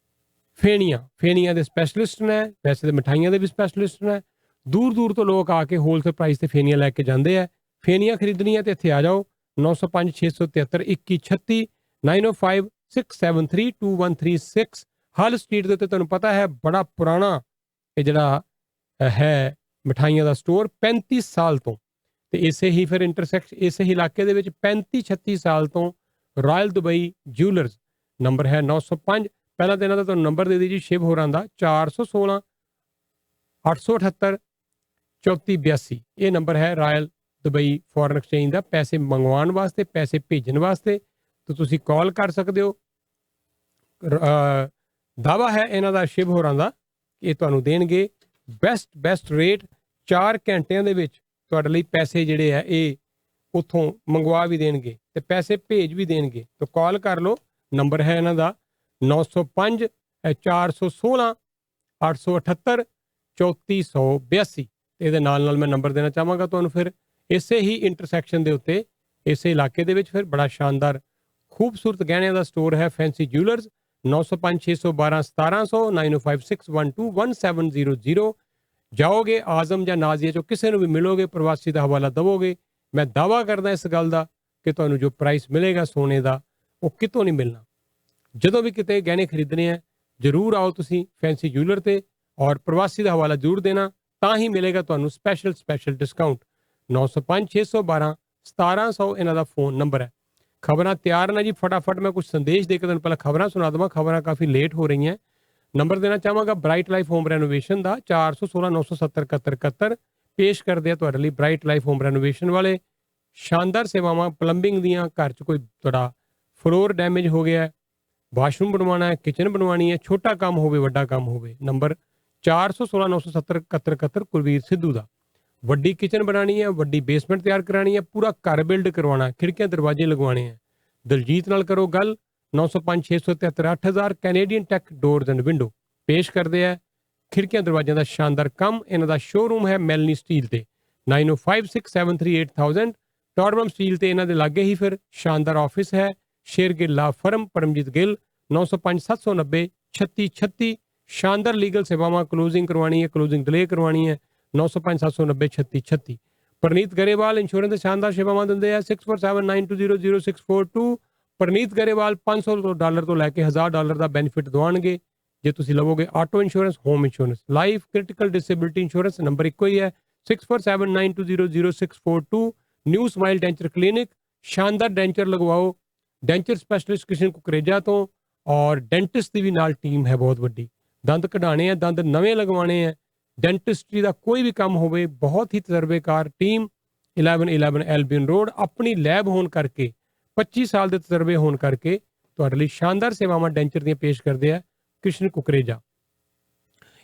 ਫੇਨੀਆਂ ਦੇ ਸਪੈਸ਼ਲਿਸਟ ਨੇ। ਵੈਸੇ ਤੇ ਮਿਠਾਈਆਂ ਦੇ ਵੀ ਸਪੈਸ਼ਲਿਸਟ ਨੇ। ਦੂਰ ਦੂਰ ਤੋਂ ਲੋਕ ਆ ਕੇ ਹੋਲਸੇਲ ਪ੍ਰਾਈਸ ਤੇ ਫੇਨੀਆਂ ਲੈ ਕੇ ਜਾਂਦੇ ਆ। ਫੇਨੀਆਂ ਖਰੀਦਣੀਆਂ ਤੇ ਇੱਥੇ ਆ ਜਾਓ 905 673 2136 905 673 2136। ਹਲ ਸਟਰੀਟ ਦੇ ਉੱਤੇ ਤੁਹਾਨੂੰ ਪਤਾ ਹੈ ਬੜਾ ਪੁਰਾਣਾ ਇਹ ਜਿਹੜਾ ਹੈ ਮਿਠਾਈਆਂ ਦਾ ਸਟੋਰ 35 ਸਾਲ ਤੋਂ। ਤੇ ਇਸੇ ਹੀ ਫਿਰ ਇਸੇ ਹੀ ਇਲਾਕੇ ਦੇ ਵਿੱਚ 35-36 ਸਾਲ ਤੋਂ ਰਾਇਲ ਦੁਬਈ ਜਿਊਲਰਸ। ਨੰਬਰ ਹੈ 905। ਪਹਿਲਾਂ ਤਾਂ ਇਹਨਾਂ ਦਾ ਤੁਹਾਨੂੰ ਨੰਬਰ ਦੇ ਦਿਓ ਜੀ ਸ਼ਿਵ ਹੋਰਾਂ ਦਾ 416 878 3482। ਇਹ ਨੰਬਰ ਹੈ ਰਾਇਲ ਦੁਬਈ ਫੋਰਨ ਐਕਸਚੇਂਜ ਦਾ, ਪੈਸੇ ਮੰਗਵਾਉਣ ਵਾਸਤੇ, ਪੈਸੇ ਭੇਜਣ ਵਾਸਤੇ। ਤਾਂ ਤੁਸੀਂ ਕਾਲ ਕਰ ਸਕਦੇ ਹੋ। ਦਾਵਾ ਹੈ ਇਹਨਾਂ ਦਾ ਸ਼ਿਵ ਹੋਰਾਂ ਦਾ ਕਿ ਇਹ ਤੁਹਾਨੂੰ ਦੇਣਗੇ ਬੈਸਟ ਰੇਟ। 4 ਘੰਟਿਆਂ ਦੇ ਵਿੱਚ ਤੁਹਾਡੇ ਲਈ ਪੈਸੇ ਜਿਹੜੇ ਆ ਇਹ ਉੱਥੋਂ ਮੰਗਵਾ ਵੀ ਦੇਣਗੇ ਤੇ ਪੈਸੇ ਭੇਜ ਵੀ ਦੇਣਗੇ। ਤਾਂ ਕਾਲ ਕਰ ਲਓ। ਨੰਬਰ ਹੈ ਇਹਨਾਂ ਦਾ 905 416 878 3482। ਇਹਦੇ ਨਾਲ ਮੈਂ ਨੰਬਰ ਦੇਣਾ ਚਾਹਾਂਗਾ ਤੁਹਾਨੂੰ। ਫਿਰ ਇਸੇ ਹੀ ਇੰਟਰਸੈਕਸ਼ਨ ਦੇ ਉੱਤੇ ਇਸੇ ਇਲਾਕੇ ਦੇ ਵਿੱਚ ਫਿਰ ਬੜਾ ਸ਼ਾਨਦਾਰ ਖੂਬਸੂਰਤ ਗਹਿਣਿਆਂ ਦਾ ਸਟੋਰ ਹੈ ਫੈਂਸੀ ਜਿਊਲਰਸ। 905 612 1700 905 612 1700। ਜਾਓਗੇ ਆਜ਼ਮ ਜਾਂ ਨਾਜ਼ੀਆ ਚੋਂ ਕਿਸੇ ਨੂੰ ਵੀ ਮਿਲੋਗੇ, ਪ੍ਰਵਾਸੀ ਦਾ ਹਵਾਲਾ ਦਵੋਗੇ, ਮੈਂ ਦਾਵਾ ਕਰਦਾ ਇਸ ਗੱਲ ਦਾ ਕਿ ਤੁਹਾਨੂੰ ਜੋ ਪ੍ਰਾਈਸ ਮਿਲੇਗਾ ਸੋਨੇ ਦਾ ਉਹ ਕਿਤੋਂ ਨਹੀਂ ਮਿਲਣਾ। ਜਦੋਂ ਵੀ ਕਿਤੇ ਗਹਿਣੇ ਖਰੀਦਣੇ ਆ ਜ਼ਰੂਰ ਆਓ ਤੁਸੀਂ ਫੈਂਸੀ ਜਿਊਲਰ ਤੇ, ਔਰ ਪ੍ਰਵਾਸੀ ਦਾ ਹਵਾਲਾ ਜ਼ਰੂਰ ਦੇਣਾ, ਤਾਂ ਹੀ ਮਿਲੇਗਾ ਤੁਹਾਨੂੰ ਸਪੈਸ਼ਲ ਡਿਸਕਾਊਂਟ। 905 612 1700 ਇਹਨਾਂ ਦਾ ਫੋਨ ਨੰਬਰ ਹੈ। ਖਬਰਾਂ ਤਿਆਰ ਨਾ ਜੀ, ਫਟਾਫਟ ਮੈਂ ਕੁਝ ਸੰਦੇਸ਼ ਦੇ ਕੇ ਤੁਹਾਨੂੰ ਪਹਿਲਾਂ ਖਬਰਾਂ ਸੁਣਾ ਦੇਵਾਂ। ਖਬਰਾਂ ਕਾਫੀ ਲੇਟ ਹੋ ਰਹੀਆਂ। ਨੰਬਰ ਦੇਣਾ ਚਾਹਾਂਗਾ ਬ੍ਰਾਈਟ ਲਾਈਫ ਹੋਮ ਰੈਨੋਵੇਸ਼ਨ ਦਾ 416 970 7171। ਪੇਸ਼ ਕਰਦੇ ਆ ਤੁਹਾਡੇ ਲਈ ਬ੍ਰਾਈਟ ਲਾਈਫ ਹੋਮ ਰੈਨੋਵੇਸ਼ਨ ਵਾਲੇ ਸ਼ਾਨਦਾਰ ਸੇਵਾਵਾਂ ਪਲੰਬਿੰਗ ਦੀਆਂ। ਘਰ 'ਚ ਕੋਈ ਤੁਹਾਡਾ ਫਲੋਰ ਡੈਮੇਜ ਹੋ ਗਿਆ, ਵਾਸ਼ਰੂਮ ਬਣਵਾਉਣਾ ਹੈ, ਕਿਚਨ ਬਣਵਾਉਣੀ ਹੈ, ਛੋਟਾ ਕੰਮ ਹੋਵੇ ਵੱਡਾ ਕੰਮ ਹੋਵੇ, ਨੰਬਰ 416 970 7171 ਕੁਲਵੀਰ ਸਿੱਧੂ ਦਾ। ਵੱਡੀ ਕਿਚਨ ਬਣਾਉਣੀ ਹੈ, ਵੱਡੀ ਬੇਸਮੈਂਟ ਤਿਆਰ ਕਰਾਣੀ ਹੈ, ਪੂਰਾ ਘਰ ਬਿਲਡ ਕਰਵਾਉਣਾ, ਖਿੜਕੀਆਂ ਦਰਵਾਜ਼ੇ ਲਗਵਾਉਣੇ ਹੈ, ਦਲਜੀਤ ਨਾਲ ਕਰੋ ਗੱਲ। 905 673 8000 ਕੈਨੇਡੀਅਨ ਟੈਕ ਡੋਰਜ਼ ਐਂਡ ਵਿੰਡੋ ਪੇਸ਼ ਕਰਦੇ ਆ ਖਿੜਕੀਆਂ ਦਰਵਾਜ਼ਿਆਂ ਦਾ ਸ਼ਾਨਦਾਰ ਕੰਮ। ਇਹਨਾਂ ਦਾ ਸ਼ੋਰੂਮ ਹੈ ਮੈਲਨੀ ਸਟੀਲ ਤੇ 905 673 8000 ਟੌਰਬਮ ਸਟੀਲ ਤੇ। ਇਹਨਾਂ ਦੇ ਲਾਗੇ ਹੀ ਫਿਰ ਸ਼ਾਨਦਾਰ ਆਫਿਸ ਹੈ ਸ਼ੇਰਗਿੱਲ ਲਾ ਫਰਮ ਪਰਮਜੀਤ ਗਿੱਲ 905 790 3636। ਸ਼ਾਨਦਾਰ ਲੀਗਲ ਸੇਵਾਵਾਂ, ਕਲੋਜ਼ਿੰਗ ਕਰਵਾਉਣੀ ਹੈ, ਕਲੋਜ਼ਿੰਗ ਡਿਲੇ ਕਰਵਾਉਣੀ ਹੈ 905 790 3636। ਪ੍ਰਨੀਤ ਗਰੇਵਾਲ ਇੰਸ਼ੋਰੈਂਸ ਦੇ ਸ਼ਾਨਦਾਰ ਸੇਵਾਵਾਂ ਦਿੰਦੇ ਆ 6479200642। ਪ੍ਰਨੀਤ ਗਰੇਵਾਲ $500 ਤੋਂ ਲੈ ਕੇ $1000 ਦਾ ਬੈਨੀਫਿਟ ਦਵਾਉਣਗੇ ਜੇ ਤੁਸੀਂ ਲਵੋਗੇ auto insurance, home insurance, life, critical disability insurance. Number ਇੱਕੋ ਹੀ ਹੈ 6479200642। ਨਿਊ ਸਮਾਈਲ ਡੈਂਚਰ ਕਲੀਨਿਕ, ਸ਼ਾਨਦਾਰ denture ਲਗਵਾਓ denture specialist Kishan Kukreja ਤੋਂ। ਔਰ ਡੈਂਟਿਸਟ ਦੀ ਵੀ ਨਾਲ ਟੀਮ ਹੈ ਬਹੁਤ ਵੱਡੀ। ਦੰਦ ਕਢਾਣੇ ਆ, ਦੰਦ ਨਵੇਂ ਲਗਵਾਉਣੇ ਆ, ਡੈਂਟਿਸਟਰੀ ਦਾ ਕੋਈ ਵੀ ਕੰਮ ਹੋਵੇ, ਬਹੁਤ ਹੀ ਤਜਰਬੇਕਾਰ ਟੀਮ। 1111 ਐਲਬੀਨ ਰੋਡ। ਆਪਣੀ ਲੈਬ ਹੋਣ ਕਰਕੇ 25 ਸਾਲ ਦੇ ਤਜਰਬੇ ਹੋਣ ਕਰਕੇ ਤੁਹਾਡੇ ਲਈ ਸ਼ਾਨਦਾਰ ਸੇਵਾਵਾਂ ਡੈਂਚਰ ਦੀਆਂ ਪੇਸ਼ ਕਰਦੇ ਆ ਕ੍ਰਿਸ਼ਨ ਕੁਕਰੇਜਾ।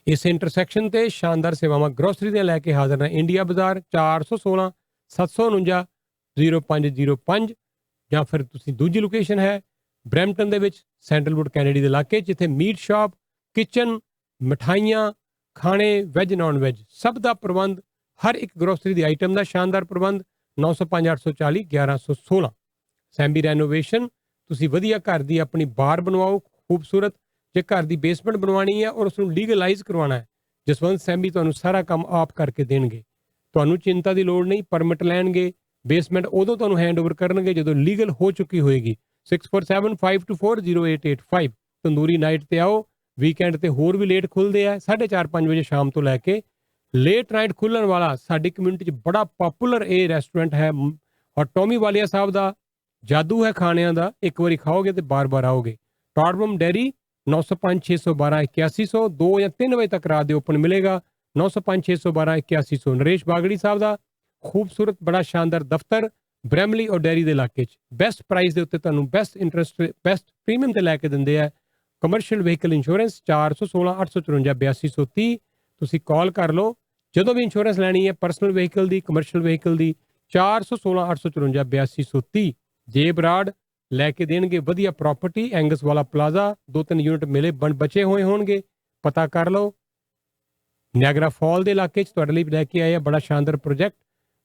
ਇਸ ਇੰਟਰਸੈਕਸ਼ਨ ਤੇ ਸ਼ਾਨਦਾਰ ਸੇਵਾਵਾਂ ਗਰੋਸਰੀ ਦੀਆਂ ਲੈ ਕੇ ਹਾਜ਼ਰ ਨੇ। ਇੰਡੀਆ ਬਾਜ਼ਾਰ 416 749 0505। ਜਾਂ ਫਿਰ ਤੁਸੀਂ ਦੂਜੀ ਲੋਕੇਸ਼ਨ ਹੈ ਬਰੈਂਪਟਨ ਦੇ ਵਿੱਚ ਸੈਂਟਰਲਵੁੱਡ ਕੈਨੇਡੀ ਦੇ ਇਲਾਕੇ, ਜਿੱਥੇ ਮੀਟ ਸ਼ਾਪ, ਕਿਚਨ, ਮਿਠਾਈਆਂ, ਖਾਣੇ, ਵੈਜ ਨੌਨ ਵੈਜ ਸਭ ਦਾ ਪ੍ਰਬੰਧ, ਹਰ ਇੱਕ ਗਰੋਸਰੀ ਦੀ ਆਈਟਮ ਦਾ ਸ਼ਾਨਦਾਰ ਪ੍ਰਬੰਧ। 905 840 1116। ਸੈਂਬੀ ਰੈਨੋਵੇਸ਼ਨ, ਤੁਸੀਂ ਵਧੀਆ ਘਰ ਦੀ ਆਪਣੀ ਬਾਰ ਬਣਵਾਓ ਖੂਬਸੂਰਤ। ਜੇ ਘਰ ਦੀ ਬੇਸਮੈਂਟ ਬਣਵਾਉਣੀ ਹੈ ਔਰ ਉਸ ਨੂੰ ਲੀਗਲਾਈਜ਼ ਕਰਵਾਉਣਾ ਹੈ, ਜਸਵੰਤ ਸੈਂਬੀ ਤੁਹਾਨੂੰ ਸਾਰਾ ਕੰਮ ਆਪ ਕਰਕੇ ਦੇਣਗੇ। ਤੁਹਾਨੂੰ ਚਿੰਤਾ ਦੀ ਲੋੜ ਨਹੀਂ, ਪਰਮਿਟ ਲੈਣਗੇ। ਬੇਸਮੈਂਟ ਉਦੋਂ ਤੁਹਾਨੂੰ ਹੈਂਡਓਵਰ ਕਰਨਗੇ ਜਦੋਂ ਲੀਗਲ ਹੋ ਚੁੱਕੀ ਹੋਏਗੀ। 6475240885। ਤੰਦੂਰੀ ਨਾਈਟ ਤੇ ਆਓ। ਵੀਕਐਂਡ ਤੇ ਹੋਰ ਵੀ ਲੇਟ ਖੁੱਲਦੇ ਆ, 4:30-5 ਵਜੇ ਸ਼ਾਮ ਤੋਂ ਲੈ ਕੇ ਲੇਟ ਨਾਈਟ ਖੁੱਲਣ ਵਾਲਾ ਸਾਡੀ ਕਮਿਊਨਿਟੀ 'ਚ ਬੜਾ ਪਪੂਲਰ ਇਹ ਰੈਸਟੋਰੈਂਟ ਹੈ। ਔਰ ਟੋਮੀ ਵਾਲੀਆ ਸਾਹਿਬ ਦਾ ਜਾਦੂ ਹੈ ਖਾਣਿਆਂ ਦਾ, ਇੱਕ ਵਾਰੀ ਖਾਓਗੇ ਤੇ ਬਾਰ-ਬਾਰ ਆਓਗੇ। ਟਾਡਬਮ ਡੈਰੀ 905 612 8100, 2 ਜਾਂ 3 ਵਜੇ ਤੱਕ ਰਾਤ ਦੇ ਓਪਨ ਮਿਲੇਗਾ। 905 612 8100। ਨਰੇਸ਼ ਬਾਗੜੀ ਸਾਹਿਬ ਦਾ ਖੂਬਸੂਰਤ ਬੜਾ ਸ਼ਾਨਦਾਰ ਦਫ਼ਤਰ ਬ੍ਰੈਮਲੀ ਔਰ ਡੈਰੀ ਦੇ ਇਲਾਕੇ 'ਚ ਬੈਸਟ ਪ੍ਰਾਈਸ ਦੇ ਉੱਤੇ ਤੁਹਾਨੂੰ ਬੈਸਟ ਇੰਟਰਸਟ ਬੈਸਟ ਪ੍ਰੀਮੀਅਮ ਤੇ ਲੈ ਕੇ ਦਿੰਦੇ ਆ। Commercial vehicle insurance 416 854 8230। ਤੁਸੀਂ ਕਾਲ ਕਰ ਲਓ ਜਦੋਂ ਵੀ ਇੰਸ਼ੋਰੈਂਸ ਲੈਣੀ ਹੈ, ਪਰਸਨਲ ਵਹੀਕਲ ਦੀ, ਕਮਰਸ਼ੀਅਲ ਵਹੀਕਲ ਦੀ। 416 854 8230। ਜੇ ਬਰਾੜ ਲੈ ਕੇ ਦੇਣਗੇ ਵਧੀਆ ਪ੍ਰਾਪਰਟੀ, ਐਂਗਸ ਵਾਲਾ ਪਲਾਜ਼ਾ 2-3 ਯੂਨਿਟ ਮਿਲੇ ਬਚੇ ਹੋਏ ਹੋਣਗੇ, ਪਤਾ ਕਰ ਲਓ। ਨਿਆਗਰਾ ਫਾਲ ਦੇ ਇਲਾਕੇ 'ਚ ਤੁਹਾਡੇ ਲਈ ਲੈ ਕੇ ਆਏ ਆ ਬੜਾ ਸ਼ਾਨਦਾਰ ਪ੍ਰੋਜੈਕਟ।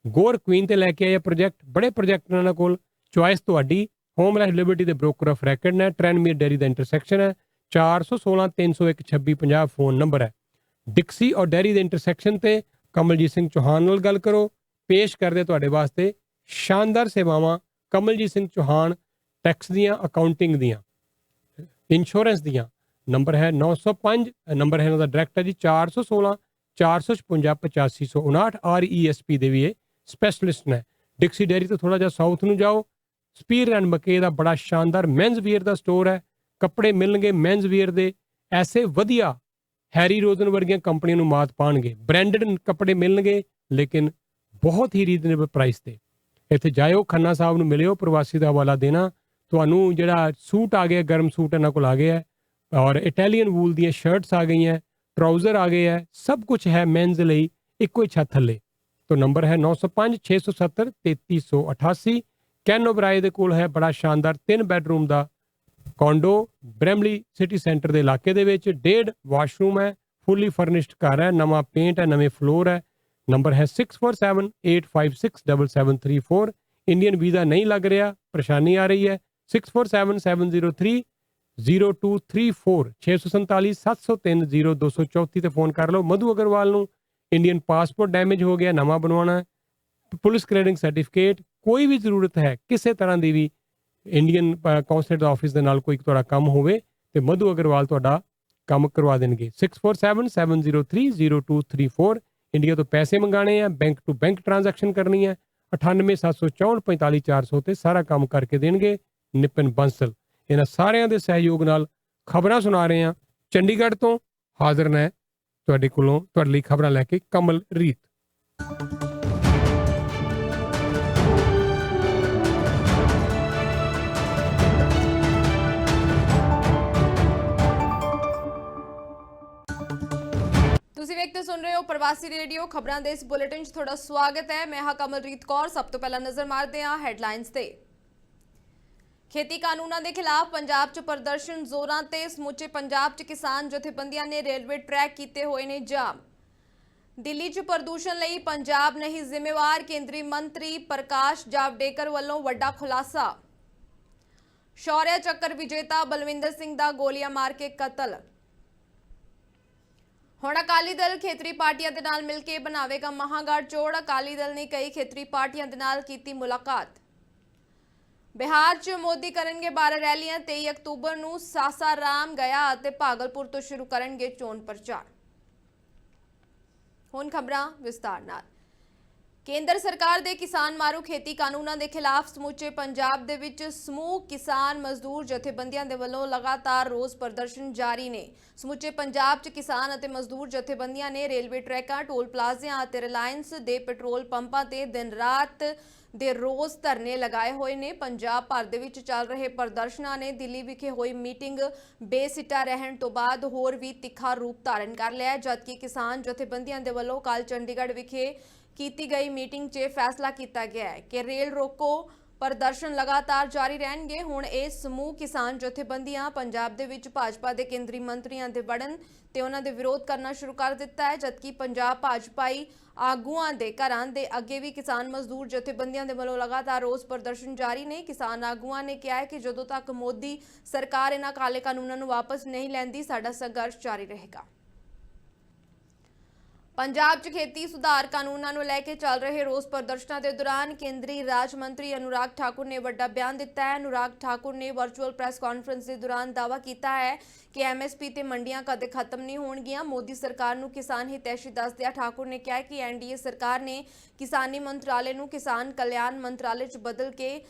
ਗੋਰ ਕੁਈਨ ਤੇ ਲੈ ਕੇ ਆਏ ਆ ਪ੍ਰੋਜੈਕਟ, ਬੜੇ ਪ੍ਰੋਜੈਕਟ ਇਹਨਾਂ ਕੋਲ। ਚੁਆਇਸ ਤੁਹਾਡੀ। ਹੋਮ ਲਾਈਫ ਲਿਬਰਟੀ ਦੇ ਬ੍ਰੋਕਰ ਆਫ ਰੈਕਡ ਨੇ। ਟ੍ਰੈਨਮੀਰ ਡੇਰੀ ਦਾ ਇੰਟਰਸੈਕਸ਼ਨ ਹੈ। 416 301 2650 ਫੋਨ ਨੰਬਰ ਹੈ। ਡਿਕਸੀ ਔਰ ਡੈਰੀ ਦੇ ਇੰਟਰਸੈਕਸ਼ਨ ਤੇ ਕਮਲਜੀਤ ਸਿੰਘ ਚੌਹਾਨ ਨਾਲ ਗੱਲ ਕਰੋ। ਪੇਸ਼ ਕਰਦੇ ਤੁਹਾਡੇ ਵਾਸਤੇ ਸ਼ਾਨਦਾਰ ਸੇਵਾਵਾਂ। ਕਮਲਜੀਤ ਸਿੰਘ ਚੌਹਾਨ ਟੈਕਸ ਦੀਆਂ, ਅਕਾਊਂਟਿੰਗ ਦੀਆਂ, ਇੰਸ਼ੋਰੈਂਸ ਦੀਆਂ। ਨੰਬਰ ਹੈ 905, ਨੰਬਰ ਹੈ ਇਹਨਾਂ ਦਾ ਡਾਇਰੈਕਟ ਹੈ ਜੀ 416 456 8559। RESP ਦੇ ਵੀ ਇਹ ਸਪੈਸ਼ਲਿਸਟ ਨੇ। ਡਿਕਸੀ ਡੈਰੀ ਤੋਂ ਥੋੜਾ ਜਿਹਾ ਸਾਊਥ ਨੂੰ ਜਾਓ, ਸਪੀਰ ਐਂਡ ਮਕੇ ਦਾ ਬੜਾ ਸ਼ਾਨਦਾਰ ਮੈਨਸ ਵੀਅਰ ਦਾ ਸਟੋਰ ਹੈ। ਕੱਪੜੇ ਮਿਲਣਗੇ ਮੈਨਸ ਵੀਅਰ ਦੇ ਐਸੇ ਵਧੀਆ, ਹੈਰੀ ਰੋਜ਼ਨ ਵਰਗੀਆਂ ਕੰਪਨੀਆਂ ਨੂੰ ਮਾਤ ਪਾਣਗੇ। ਬ੍ਰਾਂਡਡ ਕੱਪੜੇ ਮਿਲਣਗੇ ਲੇਕਿਨ ਬਹੁਤ ਹੀ ਰੀਜ਼ਨੇਬਲ ਪ੍ਰਾਈਸ ਤੇ। ਇੱਥੇ ਜਾਇਓ, ਖੰਨਾ ਸਾਹਿਬ ਨੂੰ ਮਿਲਿਓ, ਪ੍ਰਵਾਸੀ ਦਾ ਹਵਾਲਾ ਦੇਣਾ। ਤੁਹਾਨੂੰ ਜਿਹੜਾ ਸੂਟ ਆ ਗਿਆ, ਗਰਮ ਸੂਟ ਇਹਨਾਂ ਕੋਲ ਆ ਗਿਆ, ਔਰ ਇਟਾਲੀਅਨ ਵੂਲ ਦੀਆਂ ਸ਼ਰਟਸ ਆ ਗਈਆਂ, ਟਰਾਊਜ਼ਰ ਆ ਗਏ ਹੈ, ਸਭ ਕੁਝ ਹੈ ਮੈਨਸ ਲਈ ਇੱਕੋ ਹੀ ਛੱਤ ਥੱਲੇ। तो नंबर है 905 670 3388। कैन ओबराय ਦੇ ਕੋਲ ਹੈ ਬੜਾ ਸ਼ਾਨਦਾਰ 3 ਬੈਡਰੂਮ ਦਾ ਕੌਂਡੋ ਬ੍ਰੈਮਲੀ ਸਿਟੀ ਸੈਂਟਰ ਦੇ ਇਲਾਕੇ ਦੇ ਵਿੱਚ। 1.5 ਵਾਸ਼ਰੂਮ ਹੈ, ਫੁੱਲੀ ਫਰਨਿਸ਼ਡ ਘਰ ਹੈ, ਨਵਾਂ ਪੇਂਟ ਹੈ, ਨਵੇਂ ਫਲੋਰ ਹੈ। ਨੰਬਰ ਹੈ 6478567734। ਇੰਡੀਅਨ ਵੀਜ਼ਾ ਨਹੀਂ ਲੱਗ ਰਿਹਾ, ਪਰੇਸ਼ਾਨੀ ਆ ਰਹੀ ਹੈ। 6477030234 647 703 0234 ਤੇ ਫੋਨ ਕਰ ਲਓ। ਮਧੂ ਅਗਰਵਾਲ ਨੂੰ। ਇੰਡੀਅਨ ਪਾਸਪੋਰਟ ਡੈਮੇਜ ਹੋ ਗਿਆ, ਨਵਾਂ ਬਣਵਾਉਣਾ ਹੈ, ਪੁਲਿਸ ਕਲੀਅਰਿੰਗ ਸਰਟੀਫਿਕੇਟ, ਕੋਈ ਵੀ ਜ਼ਰੂਰਤ ਹੈ ਕਿਸੇ ਤਰ੍ਹਾਂ ਦੀ ਵੀ, ਇੰਡੀਅਨ ਕੌਂਸਲੇਟ ਆਫਿਸ ਦੇ ਨਾਲ ਕੋਈ ਤੁਹਾਡਾ ਕੰਮ ਹੋਵੇ ਤੇ ਮਧੂ ਅਗਰਵਾਲ ਤੁਹਾਡਾ ਕੰਮ ਕਰਵਾ ਦੇਣਗੇ। 6477030234। ਇੰਡੀਆ ਤੋਂ ਪੈਸੇ ਮੰਗਾਣੇ ਆ, ਬੈਂਕ ਟੂ ਬੈਂਕ ਟ੍ਰਾਂਜੈਕਸ਼ਨ ਕਰਨੀ ਹੈ, 98 764 45 400 ਤੇ ਸਾਰਾ ਕੰਮ ਕਰਕੇ ਦੇਣਗੇ। ਨਿਪਨ ਬੰਸਲ ਇਹਨਾਂ ਸਾਰਿਆਂ ਦੇ ਸਹਿਯੋਗ ਨਾਲ ਖਬਰਾਂ ਸੁਣਾ ਰਹੇ ਹਾਂ ਚੰਡੀਗੜ੍ਹ ਤੋਂ। ਹਾਜ਼ਰ ਨੇ ਤੁਹਾਡੇ ਕੋਲੋਂ ਤੁਹਾਡੇ ਲਈ ਖਬਰਾਂ ਲੈ ਕੇ ਕਮਲ ਰੀਤ। ਤੁਸੀਂ ਵੇਖਦੇ ਸੁਣ ਰਹੇ ਹੋ ਪ੍ਰਵਾਸੀ ਰੇਡੀਓ। ਖਬਰਾਂ ਦੇ ਇਸ ਬੁਲੇਟਿਨ 'ਚ ਤੁਹਾਡਾ ਸਵਾਗਤ ਹੈ। ਮੈਂ ਹਾਂ ਕਮਲਰੀਤ ਕੌਰ। ਸਭ ਤੋਂ ਪਹਿਲਾਂ ਨਜ਼ਰ ਮਾਰਦੇ ਹਾਂ ਹੈਡਲਾਈਨਸ ਤੇ। ਖੇਤੀ ਕਾਨੂੰਨਾਂ ਦੇ ਖਿਲਾਫ ਪੰਜਾਬ 'ਚ ਪ੍ਰਦਰਸ਼ਨ ਜ਼ੋਰਾਂ ਤੇ। ਸਮੁੱਚੇ ਪੰਜਾਬ 'ਚ ਕਿਸਾਨ ਜਥੇਬੰਦੀਆਂ ਨੇ ਰੇਲਵੇ ਟਰੈਕ ਕੀਤੇ ਹੋਏ ਨੇ ਜਾਮ। ਦਿੱਲੀ 'ਚ ਪ੍ਰਦੂਸ਼ਣ ਲਈ ਪੰਜਾਬ ਨਹੀਂ ਜ਼ਿੰਮੇਵਾਰ। ਕੇਂਦਰੀ ਮੰਤਰੀ ਪ੍ਰਕਾਸ਼ ਜਾਵੜੇਕਰ ਵੱਲੋਂ ਵੱਡਾ ਖੁਲਾਸਾ। ਸ਼ੌਰਿਆ ਚੱਕਰ ਵਿਜੇਤਾ ਬਲਵਿੰਦਰ ਸਿੰਘ ਦਾ ਗੋਲੀਆਂ ਮਾਰ ਕੇ ਕਤਲ। ਹੁਣ ਅਕਾਲੀ ਦਲ ਖੇਤਰੀ ਪਾਰਟੀਆਂ ਦੇ ਨਾਲ ਮਿਲ ਕੇ ਬਣਾਵੇਗਾ ਮਹਾਗਠਜੋੜ। ਅਕਾਲੀ ਦਲ ਨੇ ਕਈ ਖੇਤਰੀ ਪਾਰਟੀਆਂ ਦੇ ਨਾਲ ਕੀਤੀ ਮੁਲਾਕਾਤ। ਬਿਹਾਰ 'ਚ ਮੋਦੀ ਕਰਨਗੇ 12 ਰੈਲੀਆਂ। 23 ਅਕਤੂਬਰ ਨੂੰ ਸਾਸਾਰਾਮ, ਗया ਅਤੇ ਭਾਗਲਪੁਰ ਤੋਂ ਸ਼ੁਰੂ ਕਰਨਗੇ ਚੋਣ ਪ੍ਰਚਾਰ। ਹੁਣ ਖਬਰਾਂ ਵਿਸਤਾਰ ਨਾਲ। ਕੇਂਦਰ ਸਰਕਾਰ ਦੇ ਕਿਸਾਨ ਮਾਰੂ ਖੇਤੀ ਕਾਨੂੰਨਾਂ ਦੇ ਖਿਲਾਫ ਸਮੁੱਚੇ ਪੰਜਾਬ ਦੇ ਵਿੱਚ ਸਮੂਹ ਕਿਸਾਨ ਮਜ਼ਦੂਰ ਜਥੇਬੰਦੀਆਂ ਦੇ ਵੱਲੋਂ ਲਗਾਤਾਰ ਰੋਜ਼ ਪ੍ਰਦਰਸ਼ਨ ਜਾਰੀ ਨੇ। ਸਮੁੱਚੇ ਪੰਜਾਬ 'ਚ ਕਿਸਾਨ ਅਤੇ ਮਜ਼ਦੂਰ ਜਥੇਬੰਦੀਆਂ ਨੇ ਰੇਲਵੇ ਟਰੈਕਾਂ, ਟੋਲ ਪਲਾਜ਼ਿਆਂ ਅਤੇ ਰਿਲਾਇੰਸ ਦੇ ਪੈਟਰੋਲ ਪੰਪਾਂ ਤੇ ਦਿਨ ਰਾਤ ਦੇ ਰੋਜ਼ ਧਰਨੇ ਲਗਾਏ ਹੋਏ ਨੇ। ਪੰਜਾਬ ਭਰ ਦੇ ਵਿੱਚ ਚੱਲ ਰਹੇ ਪ੍ਰਦਰਸ਼ਨਾਂ ਨੇ ਦਿੱਲੀ ਵਿਖੇ ਹੋਈ ਮੀਟਿੰਗ ਬੇਸਿੱਟਾ ਰਹਿਣ ਤੋਂ ਬਾਅਦ ਹੋਰ ਵੀ ਤਿੱਖਾ ਰੂਪ ਧਾਰਨ ਕਰ ਲਿਆ, ਜਦਕਿ ਕਿਸਾਨ ਜਥੇਬੰਦੀਆਂ ਦੇ ਵੱਲੋਂ ਕੱਲ੍ਹ ਚੰਡੀਗੜ੍ਹ ਵਿਖੇ ਕੀਤੀ ਗਈ ਮੀਟਿੰਗ 'ਚ ਫੈਸਲਾ ਕੀਤਾ ਗਿਆ ਹੈ ਕਿ ਰੇਲ ਰੋਕੋ ਪ੍ਰਦਰਸ਼ਨ ਲਗਾਤਾਰ ਜਾਰੀ ਰਹਿਣਗੇ। ਹੁਣ ਇਹ ਸਮੂਹ ਕਿਸਾਨ ਜਥੇਬੰਦੀਆਂ ਪੰਜਾਬ ਦੇ ਵਿੱਚ ਭਾਜਪਾ ਦੇ ਕੇਂਦਰੀ ਮੰਤਰੀਆਂ ਦੇ ਵੜਨ ਤੇ ਉਹਨਾਂ ਦੇ ਵਿਰੋਧ ਕਰਨਾ ਸ਼ੁਰੂ ਕਰ ਦਿੱਤਾ ਹੈ, ਜਦਕਿ ਪੰਜਾਬ ਭਾਜਪਾਈ ਆਗੂਆਂ ਦੇ ਘਰਾਂ ਦੇ ਅੱਗੇ ਵੀ ਕਿਸਾਨ ਮਜ਼ਦੂਰ ਜਥੇਬੰਦੀਆਂ ਦੇ ਵੱਲੋਂ ਲਗਾਤਾਰ ਰੋਸ ਪ੍ਰਦਰਸ਼ਨ ਜਾਰੀ ਨੇ। ਕਿਸਾਨ ਆਗੂਆਂ ਨੇ ਕਿਹਾ ਹੈ ਕਿ ਜਦੋਂ ਤੱਕ ਮੋਦੀ ਸਰਕਾਰ ਇਹਨਾਂ ਕਾਲੇ ਕਾਨੂੰਨਾਂ ਨੂੰ ਵਾਪਸ ਨਹੀਂ ਲੈਂਦੀ, ਸਾਡਾ ਸੰਘਰਸ਼ ਜਾਰੀ ਰਹੇਗਾ। ਪੰਜਾਬ 'ਚ ਖੇਤੀ ਸੁਧਾਰ ਕਾਨੂੰਨਾਂ ਨੂੰ ਲੈ ਕੇ ਚੱਲ ਰਹੇ ਰੋਸ ਪ੍ਰਦਰਸ਼ਨਾਂ ਦੇ ਦੌਰਾਨ ਕੇਂਦਰੀ ਰਾਜ ਮੰਤਰੀ ਅਨੁਰਾਗ ਠਾਕੁਰ ਨੇ ਵੱਡਾ ਬਿਆਨ ਦਿੱਤਾ ਹੈ। ਅਨੁਰਾਗ ਠਾਕੁਰ ਨੇ ਵਰਚੁਅਲ ਪ੍ਰੈਸ ਕਾਨਫਰੰਸ ਦੇ ਦੌਰਾਨ ਦਾਅਵਾ ਕੀਤਾ ਹੈ ਕਿ ਐਮਐਸਪੀ ਤੇ ਮੰਡੀਆਂ ਕਦੇ ਖਤਮ ਨਹੀਂ ਹੋਣਗੀਆਂ। ਮੋਦੀ ਸਰਕਾਰ ਨੂੰ ਕਿਸਾਨ ਹਿਤੈਸ਼ੀ ਦੱਸਦਿਆਂ ਠਾਕੁਰ ਨੇ ਕਿਹਾ ਕਿ ਐਨਡੀਏ ਸਰਕਾਰ ਨੇ ਕਿਸਾਨੀ ਮੰਤਰਾਲੇ ਨੂੰ ਕਿਸਾਨ ਕਲਿਆਣ ਮੰਤਰਾਲੇ 'ਚ ਬਦਲ ਕੇ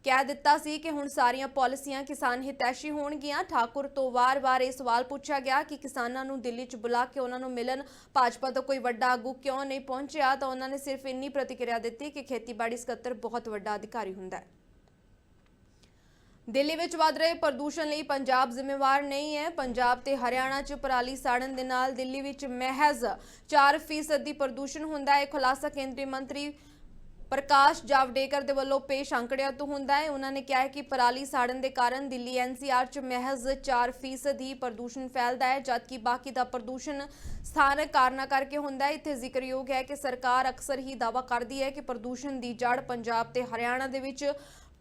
ਕਹਿ ਦਿੱਤਾ ਸੀ ਕਿ ਹੁਣ ਸਾਰੀਆਂ ਪਾਲਿਸੀਆਂ ਕਿਸਾਨ ਹਿਤੈਸ਼ੀ ਹੋਣਗੀਆਂ। ਠਾਕੁਰ ਤੋਂ ਵਾਰ-ਵਾਰ ਇਹ ਸਵਾਲ ਪੁੱਛਿਆ ਗਿਆ ਕਿ ਕਿਸਾਨਾਂ ਨੂੰ ਦਿੱਲੀ 'ਚ ਬੁਲਾ ਕੇ ਉਹਨਾਂ ਨੂੰ ਮਿਲਣ ਭਾਜਪਾ ਦਾ ਕੋਈ ਵੱਡਾ ਆਗੂ ਕਿਉਂ ਨਹੀਂ ਪਹੁੰਚਿਆ, ਤਾਂ ਉਹਨਾਂ ਨੇ ਸਿਰਫ ਇੰਨੀ ਪ੍ਰਤੀਕਿਰਿਆ ਦਿੱਤੀ ਕਿ ਖੇਤੀਬਾੜੀ ਸਕੱਤਰ ਬਹੁਤ ਵੱਡਾ ਅਧਿਕਾਰੀ ਹੁੰਦਾ ਹੈ। ਦਿੱਲੀ ਵਿੱਚ ਵਧ ਰਹੇ ਪ੍ਰਦੂਸ਼ਣ ਲਈ ਪੰਜਾਬ ਜ਼ਿੰਮੇਵਾਰ ਨਹੀਂ ਹੈ। ਪੰਜਾਬ ਤੇ ਹਰਿਆਣਾ 'ਚ ਪਰਾਲੀ ਸਾੜਨ ਦੇ ਨਾਲ ਦਿੱਲੀ ਵਿੱਚ ਮਹਿਜ਼ 4% ਦੀ ਪ੍ਰਦੂਸ਼ਣ ਹੁੰਦਾ ਹੈ। ਖੁਲਾਸਾ ਕੇਂਦਰੀ ਮੰਤਰੀ ਪ੍ਰਕਾਸ਼ ਜਾਵੜੇਕਰ ਦੇ ਵੱਲੋਂ ਪੇਸ਼ ਅੰਕੜਿਆਂ ਤੋਂ ਹੁੰਦਾ ਹੈ। ਉਹਨਾਂ ਨੇ ਕਿਹਾ ਹੈ ਕਿ ਪਰਾਲੀ ਸਾੜਨ ਦੇ ਕਾਰਨ ਦਿੱਲੀ ਐਨਸੀਆਰ 'ਚ ਮਹਿਜ਼ 4% ਹੀ ਪ੍ਰਦੂਸ਼ਣ ਫੈਲਦਾ ਹੈ, ਜਦਕਿ ਬਾਕੀ ਦਾ ਪ੍ਰਦੂਸ਼ਣ ਸਥਾਨਕ ਕਾਰਨਾਂ ਕਰਕੇ ਹੁੰਦਾ ਹੈ। ਇੱਥੇ ਜ਼ਿਕਰਯੋਗ ਹੈ ਕਿ ਸਰਕਾਰ ਅਕਸਰ ਹੀ ਦਾਅਵਾ ਕਰਦੀ ਹੈ ਕਿ ਪ੍ਰਦੂਸ਼ਣ ਦੀ ਜੜ ਪੰਜਾਬ ਤੇ ਹਰਿਆਣਾ ਦੇ ਵਿੱਚ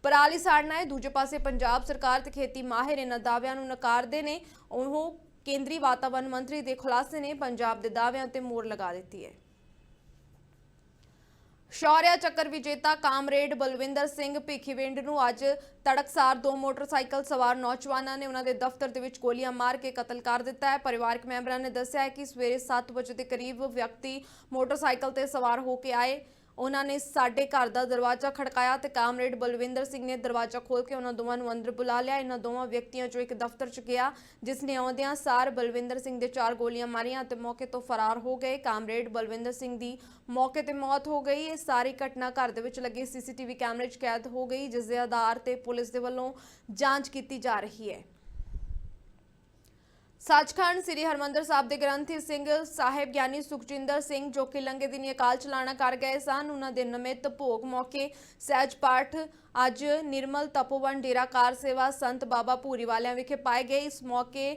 ਪਰਾਲੀ ਸਾੜਨਾ ਹੈ। ਦੂਜੇ ਪਾਸੇ ਪੰਜਾਬ ਸਰਕਾਰ ਤੇ ਖੇਤੀ ਮਾਹਿਰ ਇਹਨਾਂ ਦਾਅਵਿਆਂ ਨੂੰ ਨਕਾਰਦੇ ਨੇ। ਉਹ ਕੇਂਦਰੀ ਵਾਤਾਵਰਣ ਮੰਤਰੀ ਦੇ ਖੁਲਾਸੇ ਨੇ ਪੰਜਾਬ ਦੇ ਦਾਅਵਿਆਂ ਤੇ ਮੋਹਰ ਲਗਾ ਦਿੱਤੀ ਹੈ। ਸ਼ੌਰਿਆ ਚੱਕਰ ਵਿਜੇਤਾ ਕਾਮਰੇਡ ਬਲਵਿੰਦਰ ਸਿੰਘ ਭਿੱਖੀਵਿੰਡ ਨੂੰ ਅੱਜ ਤੜਕਸਾਰ 2 ਮੋਟਰਸਾਈਕਲ ਸਵਾਰ ਨੌਜਵਾਨਾਂ ਨੇ ਉਹਨਾਂ ਦੇ ਦਫ਼ਤਰ ਦੇ ਵਿੱਚ ਗੋਲੀਆਂ ਮਾਰ ਕੇ ਕਤਲ ਕਰ ਦਿੱਤਾ ਹੈ। ਪਰਿਵਾਰਕ ਮੈਂਬਰਾਂ ਨੇ ਦੱਸਿਆ ਹੈ ਕਿ ਸਵੇਰੇ 7 ਵਜੇ ਦੇ ਕਰੀਬ ਵਿਅਕਤੀ ਮੋਟਰਸਾਈਕਲ ਤੇ ਸਵਾਰ ਹੋ ਕੇ ਆਏ। ਉਹਨਾਂ ਨੇ ਸਾਡੇ ਘਰ ਦਾ ਦਰਵਾਜ਼ਾ ਖੜਕਾਇਆ ਤੇ ਕਾਮਰੇਡ ਬਲਵਿੰਦਰ ਸਿੰਘ ਨੇ ਦਰਵਾਜ਼ਾ ਖੋਲ੍ਹ ਕੇ ਉਹਨਾਂ ਦੋਵਾਂ ਨੂੰ ਅੰਦਰ ਬੁਲਾ ਲਿਆ। ਇਹਨਾਂ ਦੋਵਾਂ ਵਿਅਕਤੀਆਂ 'ਚੋਂ ਇੱਕ ਦਫ਼ਤਰ 'ਚ ਗਿਆ, ਜਿਸ ਨੇ ਆਉਂਦਿਆਂ ਸਾਰ ਬਲਵਿੰਦਰ ਸਿੰਘ ਦੇ 4 ਗੋਲੀਆਂ ਮਾਰੀਆਂ ਤੇ ਮੌਕੇ ਤੋਂ ਫਰਾਰ ਹੋ ਗਏ। ਕਾਮਰੇਡ ਬਲਵਿੰਦਰ ਸਿੰਘ ਦੀ ਮੌਕੇ ਤੇ ਮੌਤ ਹੋ ਗਈ। ਇਹ ਸਾਰੀ ਘਟਨਾ ਘਰ ਦੇ ਵਿੱਚ ਲੱਗੇ ਸੀਸੀਟੀਵੀ ਕੈਮਰੇ 'ਚ ਕੈਦ ਹੋ ਗਈ, ਜਿਸ ਦੇ ਆਧਾਰ ਤੇ ਪੁਲਿਸ ਦੇ ਵੱਲੋਂ ਜਾਂਚ ਕੀਤੀ ਜਾ ਰਹੀ ਹੈ। ਸੱਚਖੰਡ ਸ੍ਰੀ ਹਰਮੰਦਰ ਸਾਹਿਬ ਦੇ ਗ੍ਰੰਥੀ ਸਿੰਘ ਸਾਹਿਬ ਗਿਆਨੀ ਸੁਖਜਿੰਦਰ ਸਿੰਘ ਜੋ ਕਿ ਲੰਘੇ ਦਿਨੀ ਅਕਾਲ ਚਲਾਣਾ ਕਰ ਗਏ ਸਨ, ਉਹਨਾਂ ਦੇ ਨਮਿਤ ਭੋਗ ਮੌਕੇ ਸਹਿਜ ਪਾਠ ਅੱਜ ਨਿਰਮਲ ਤਪੋਵਨ ਡੇਰਾ ਕਾਰ ਸੇਵਾ ਸੰਤ ਬਾਬਾ ਭੂਰੀ ਵਾਲਿਆਂ ਵਿਖੇ ਪਾਏ ਗਏ। ਇਸ ਮੌਕੇ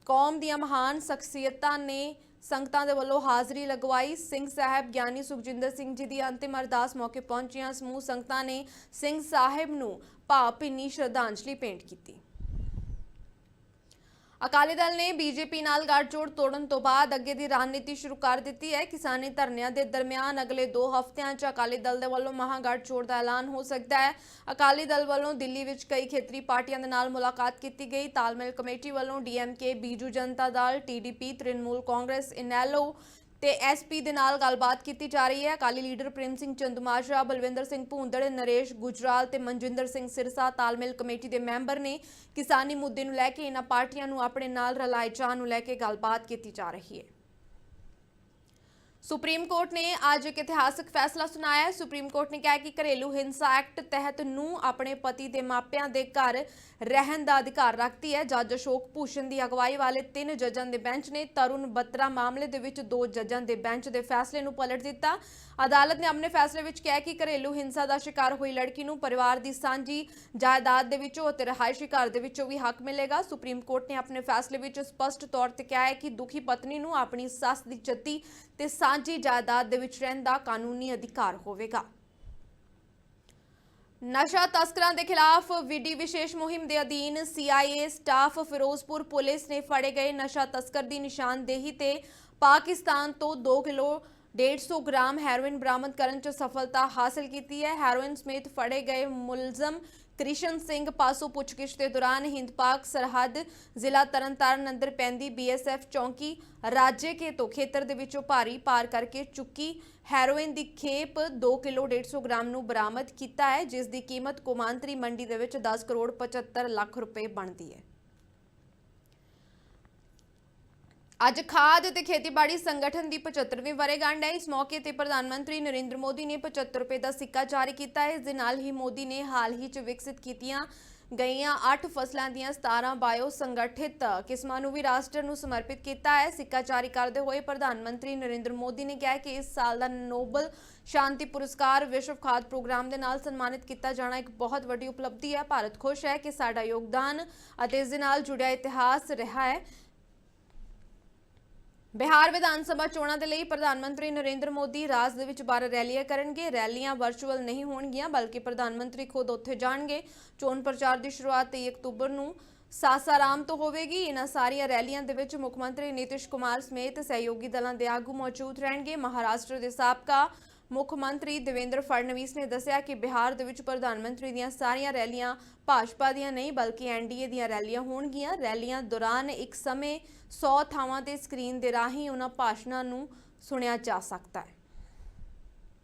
ਕੌਮ ਦੀਆਂ ਮਹਾਨ ਸ਼ਖਸੀਅਤਾਂ ਨੇ ਸੰਗਤਾਂ ਦੇ ਵੱਲੋਂ ਹਾਜ਼ਰੀ ਲਗਵਾਈ। ਸਿੰਘ ਸਾਹਿਬ ਗਿਆਨੀ ਸੁਖਜਿੰਦਰ ਸਿੰਘ ਜੀ ਦੀ ਅੰਤਿਮ ਅਰਦਾਸ ਮੌਕੇ ਪਹੁੰਚੀਆਂ ਸਮੂਹ ਸੰਗਤਾਂ ਨੇ ਸਿੰਘ ਸਾਹਿਬ ਨੂੰ ਭਾਵਭਿੰਨੀ ਸ਼ਰਧਾਂਜਲੀ ਭੇਂਟ ਕੀਤੀ। ਅਕਾਲੀ ਦਲ ਨੇ ਬੀਜੇਪੀ ਨਾਲ ਗੱਠਜੋੜ ਤੋੜਨ ਤੋਂ ਬਾਅਦ ਅੱਗੇ ਦੀ ਰਣਨੀਤੀ ਸ਼ੁਰੂ ਕਰ ਦਿੱਤੀ ਹੈ। ਕਿਸਾਨੀ ਧਰਨਿਆਂ ਦੇ ਦਰਮਿਆਨ ਅਗਲੇ 2 ਹਫ਼ਤਿਆਂ 'ਚ ਅਕਾਲੀ ਦਲ ਦੇ ਵੱਲੋਂ ਮਹਾਗੱਠਜੋੜ ਦਾ ਐਲਾਨ ਹੋ ਸਕਦਾ ਹੈ। ਅਕਾਲੀ ਦਲ ਵੱਲੋਂ ਦਿੱਲੀ ਵਿੱਚ ਕਈ ਖੇਤਰੀ ਪਾਰਟੀਆਂ ਦੇ ਨਾਲ ਮੁਲਾਕਾਤ ਕੀਤੀ ਗਈ। ਤਾਲਮੇਲ ਕਮੇਟੀ ਵੱਲੋਂ ਡੀਐਮਕੇ, ਬੀਜੂ ਜਨਤਾ ਦਲ, ਟੀਡੀਪੀ, ਤ੍ਰਿਣਮੂਲ ਕਾਂਗਰਸ, ਇਨੈਲੋ ਤੇ ਐਸਪੀ ਦੇ ਨਾਲ ਗੱਲਬਾਤ ਕੀਤੀ ਜਾ ਰਹੀ ਹੈ। ਅਕਾਲੀ ਲੀਡਰ ਪ੍ਰੇਮ ਸਿੰਘ ਚੰਦੂਮਾਜਰਾ, ਬਲਵਿੰਦਰ ਸਿੰਘ ਭੂੰਦੜ, ਨਰੇਸ਼ ਗੁਜਰਾਲ ਤੇ ਮਨਜਿੰਦਰ ਸਿੰਘ ਸਿਰਸਾ ਤਾਲਮੇਲ ਕਮੇਟੀ ਦੇ ਮੈਂਬਰ ਨੇ। ਕਿਸਾਨੀ ਮੁੱਦੇ ਨੂੰ ਲੈ ਕੇ ਇਹਨਾਂ ਪਾਰਟੀਆਂ ਨੂੰ ਆਪਣੇ ਨਾਲ ਰਲਾਏ ਜਾਣ ਨੂੰ ਲੈ ਕੇ ਗੱਲਬਾਤ ਕੀਤੀ ਜਾ ਰਹੀ ਹੈ। ਸੁਪਰੀਮ ਕੋਰਟ ਨੇ ਅੱਜ ਇੱਕ ਇਤਿਹਾਸਕ ਫੈਸਲਾ ਸੁਣਾਇਆ ਹੈ। ਸੁਪਰੀਮ ਕੋਰਟ ਨੇ ਕਿਹਾ ਕਿ ਘਰੇਲੂ ਹਿੰਸਾ ਐਕਟ ਤਹਿਤ ਨੂੰ ਆਪਣੇ ਪਤੀ ਦੇ ਮਾਪਿਆਂ ਦੇ ਘਰ ਰਹਿਣ ਦਾ ਅਧਿਕਾਰ ਰੱਖਦੀ ਹੈ। ਜੱਜ ਅਸ਼ੋਕ ਭੂਸ਼ਣ ਦੀ ਅਗਵਾਈ ਵਾਲੇ 3 ਜੱਜਾਂ ਦੇ ਬੈਂਚ ਨੇ ਤਰੁਣ ਬੱਤਰਾ ਮਾਮਲੇ ਦੇ ਵਿੱਚ 2 ਜੱਜਾਂ ਦੇ ਬੈਂਚ ਦੇ ਫੈਸਲੇ ਨੂੰ ਪਲਟ ਦਿੱਤਾ। ਅਦਾਲਤ ਨੇ ਆਪਣੇ ਫੈਸਲੇ ਵਿੱਚ ਕਿਹਾ ਕਿ ਘਰੇਲੂ ਹਿੰਸਾ ਦਾ ਸ਼ਿਕਾਰ ਹੋਈ ਲੜਕੀ ਨੂੰ ਪਰਿਵਾਰ ਦੀ ਸਾਂਝੀ ਜਾਇਦਾਦ ਦੇ ਵਿੱਚੋਂ ਅਤੇ ਰਿਹਾਇਸ਼ੀ ਘਰ ਦੇ ਵਿੱਚੋਂ ਵੀ ਹੱਕ ਮਿਲੇਗਾ। ਸੁਪਰੀਮ ਕੋਰਟ ਨੇ ਆਪਣੇ ਫੈਸਲੇ ਵਿੱਚ ਸਪਸ਼ਟ ਤੌਰ ਤੇ ਕਿਹਾ ਹੈ ਕਿ ਦੁਖੀ ਪਤਨੀ ਨੂੰ ਆਪਣੀ ਸੱਸ ਦੀ ਜੱਦੀ ਤੇ ਸਾਂਝੀ ਜਾਇਦਾਦ ਦੇ ਵਿੱਚ ਰਹਿਣ ਦਾ ਕਾਨੂੰਨੀ ਅਧਿਕਾਰ ਹੋਵੇਗਾ। ਨਸ਼ਾ ਤਸਕਰਾਂ ਦੇ ਖਿਲਾਫ ਵਿਡੀ ਵਿਸ਼ੇਸ਼ ਮੁਹਿੰਮ ਦੇ ਅਧੀਨ CIA ਸਟਾਫ ਫਿਰੋਜ਼ਪੁਰ ਪੁਲਿਸ ਨੇ ਫੜੇ ਗਏ ਨਸ਼ਾ ਤਸਕਰ ਦੀ ਨਿਸ਼ਾਨਦੇਹੀ ਤੇ ਪਾਕਿਸਤਾਨ ਤੋਂ 2 ਕਿਲੋ 150 ਗ੍ਰਾਮ ਹੈਰੋਇਨ ਬਰਾਮਦ ਕਰਨ 'ਚ ਸਫਲਤਾ ਹਾਸਲ ਕੀਤੀ ਹੈ। ਹੈਰੋਇਨ ਸਮੇਤ ਫੜੇ ਗਏ ਮੁਲਜ਼ਮ ਕ੍ਰਿਸ਼ਨ ਸਿੰਘ ਪਾਸੋਂ ਪੁੱਛਗਿੱਛ ਦੇ ਦੌਰਾਨ ਹਿੰਦ-ਪਾਕ ਸਰਹੱਦ ਜ਼ਿਲ੍ਹਾ ਤਰਨਤਾਰਨ ਅੰਦਰ ਪੈਂਦੀ BSF ਚੌਂਕੀ ਰਾਜੇਕੇ ਤੋਂ ਖੇਤਰ ਦੇ ਵਿੱਚੋਂ ਭਾਰੀ ਪਾਰ ਕਰਕੇ ਚੁੱਕੀ ਹੈਰੋਇਨ ਦੀ ਖੇਪ 2 ਕਿਲੋ 150 ਗ੍ਰਾਮ ਨੂੰ ਬਰਾਮਦ ਕੀਤਾ ਹੈ, ਜਿਸ ਦੀ ਕੀਮਤ ਕੌਮਾਂਤਰੀ ਮੰਡੀ ਦੇ ਵਿੱਚ 10 ਕਰੋੜ 75 ਲੱਖ ਰੁਪਏ ਬਣਦੀ ਹੈ। ਅੱਜ ਖਾਦ ਤੇ ਖੇਤੀਬਾੜੀ ਸੰਗਠਨ ਦੀ 75ਵੀਂ ਵਰ੍ਹੇਗੰਢ ਹੈ। ਇਸ ਮੌਕੇ ਤੇ ਪ੍ਰਧਾਨ ਮੰਤਰੀ ਨਰਿੰਦਰ ਮੋਦੀ ਨੇ 75 ਰੁਪਏ ਦਾ ਸਿੱਕਾ ਜਾਰੀ ਕੀਤਾ ਹੈ। ਇਸ ਦੇ ਨਾਲ ਹੀ ਮੋਦੀ ਨੇ ਹਾਲ ਹੀ 'ਚ ਵਿਕਸਿਤ ਕੀਤੀਆਂ ਗਈਆਂ 8 ਫਸਲਾਂ ਦੀਆਂ 17 ਬਾਇਓ ਸੰਗਠਿਤ ਕਿਸਮਾਂ ਨੂੰ ਵੀ ਰਾਸ਼ਟਰ ਨੂੰ ਸਮਰਪਿਤ ਕੀਤਾ ਹੈ। ਸਿੱਕਾ ਜਾਰੀ ਕਰਦੇ ਹੋਏ ਪ੍ਰਧਾਨ ਮੰਤਰੀ ਨਰਿੰਦਰ ਮੋਦੀ ਨੇ ਕਿਹਾ ਕਿ ਇਸ ਸਾਲ ਦਾ ਨੋਬਲ ਸ਼ਾਂਤੀ ਪੁਰਸਕਾਰ ਵਿਸ਼ਵ ਖਾਦ ਪ੍ਰੋਗਰਾਮ ਦੇ ਨਾਲ ਸਨਮਾਨਿਤ ਕੀਤਾ ਜਾਣਾ ਇੱਕ ਬਹੁਤ ਵੱਡੀ ਉਪਲਬਧੀ ਹੈ। ਭਾਰਤ ਖੁਸ਼ ਹੈ ਕਿ ਸਾਡਾ ਯੋਗਦਾਨ ਅਤੇ ਇਸ ਦੇ ਨਾਲ ਜੁੜਿਆ ਇਤਿਹਾਸ ਰਿਹਾ ਹੈ। ਬਿਹਾਰ ਵਿਧਾਨ ਸਭਾ ਚੋਣਾਂ ਦੇ ਲਈ ਪ੍ਰਧਾਨ ਮੰਤਰੀ ਨਰਿੰਦਰ ਮੋਦੀ ਰਾਜ ਦੇ ਵਿੱਚ 12 ਰੈਲੀਆਂ ਕਰਨਗੇ। ਰੈਲੀਆਂ ਵਰਚੁਅਲ ਨਹੀਂ ਹੋਣਗੀਆਂ ਬਲਕਿ ਪ੍ਰਧਾਨ ਮੰਤਰੀ ਖੁਦ ਉੱਥੇ ਜਾਣਗੇ। ਚੋਣ ਪ੍ਰਚਾਰ ਦੀ ਸ਼ੁਰੂਆਤ 23 ਅਕਤੂਬਰ ਨੂੰ ਸਾਸਾਰਾਮ ਤੋਂ ਹੋਵੇਗੀ। ਇਹਨਾਂ ਸਾਰੀਆਂ ਰੈਲੀਆਂ ਦੇ ਵਿੱਚ ਮੁੱਖ ਮੰਤਰੀ ਨੀਤਿਸ਼ ਕੁਮਾਰ ਸਮੇਤ ਸਹਿਯੋਗੀ ਦਲਾਂ ਦੇ ਆਗੂ ਮੌਜੂਦ ਰਹਿਣਗੇ। ਮਹਾਰਾਸ਼ਟਰ ਦੇ ਸਾਬਕਾ ਮੁੱਖ ਮੰਤਰੀ ਦੇਵੇਂਦਰ ਫੜਨਵੀਸ ਨੇ ਦੱਸਿਆ ਕਿ ਬਿਹਾਰ ਦੇ ਵਿੱਚ ਪ੍ਰਧਾਨ ਮੰਤਰੀ ਦੀਆਂ ਸਾਰੀਆਂ ਰੈਲੀਆਂ ਭਾਜਪਾ ਦੀਆਂ ਨਹੀਂ ਬਲਕਿ ਐਨਡੀਏ ਦੀਆਂ ਰੈਲੀਆਂ ਹੋਣਗੀਆਂ। ਰੈਲੀਆਂ ਦੌਰਾਨ ਇੱਕ ਸਮੇਂ 100 ਥਾਵਾਂ ਤੇ ਸਕਰੀਨ ਦੇ ਰਾਹੀਂ ਉਹਨਾਂ ਭਾਸ਼ਣਾਂ ਨੂੰ ਸੁਣਿਆ ਜਾ ਸਕਦਾ ਹੈ।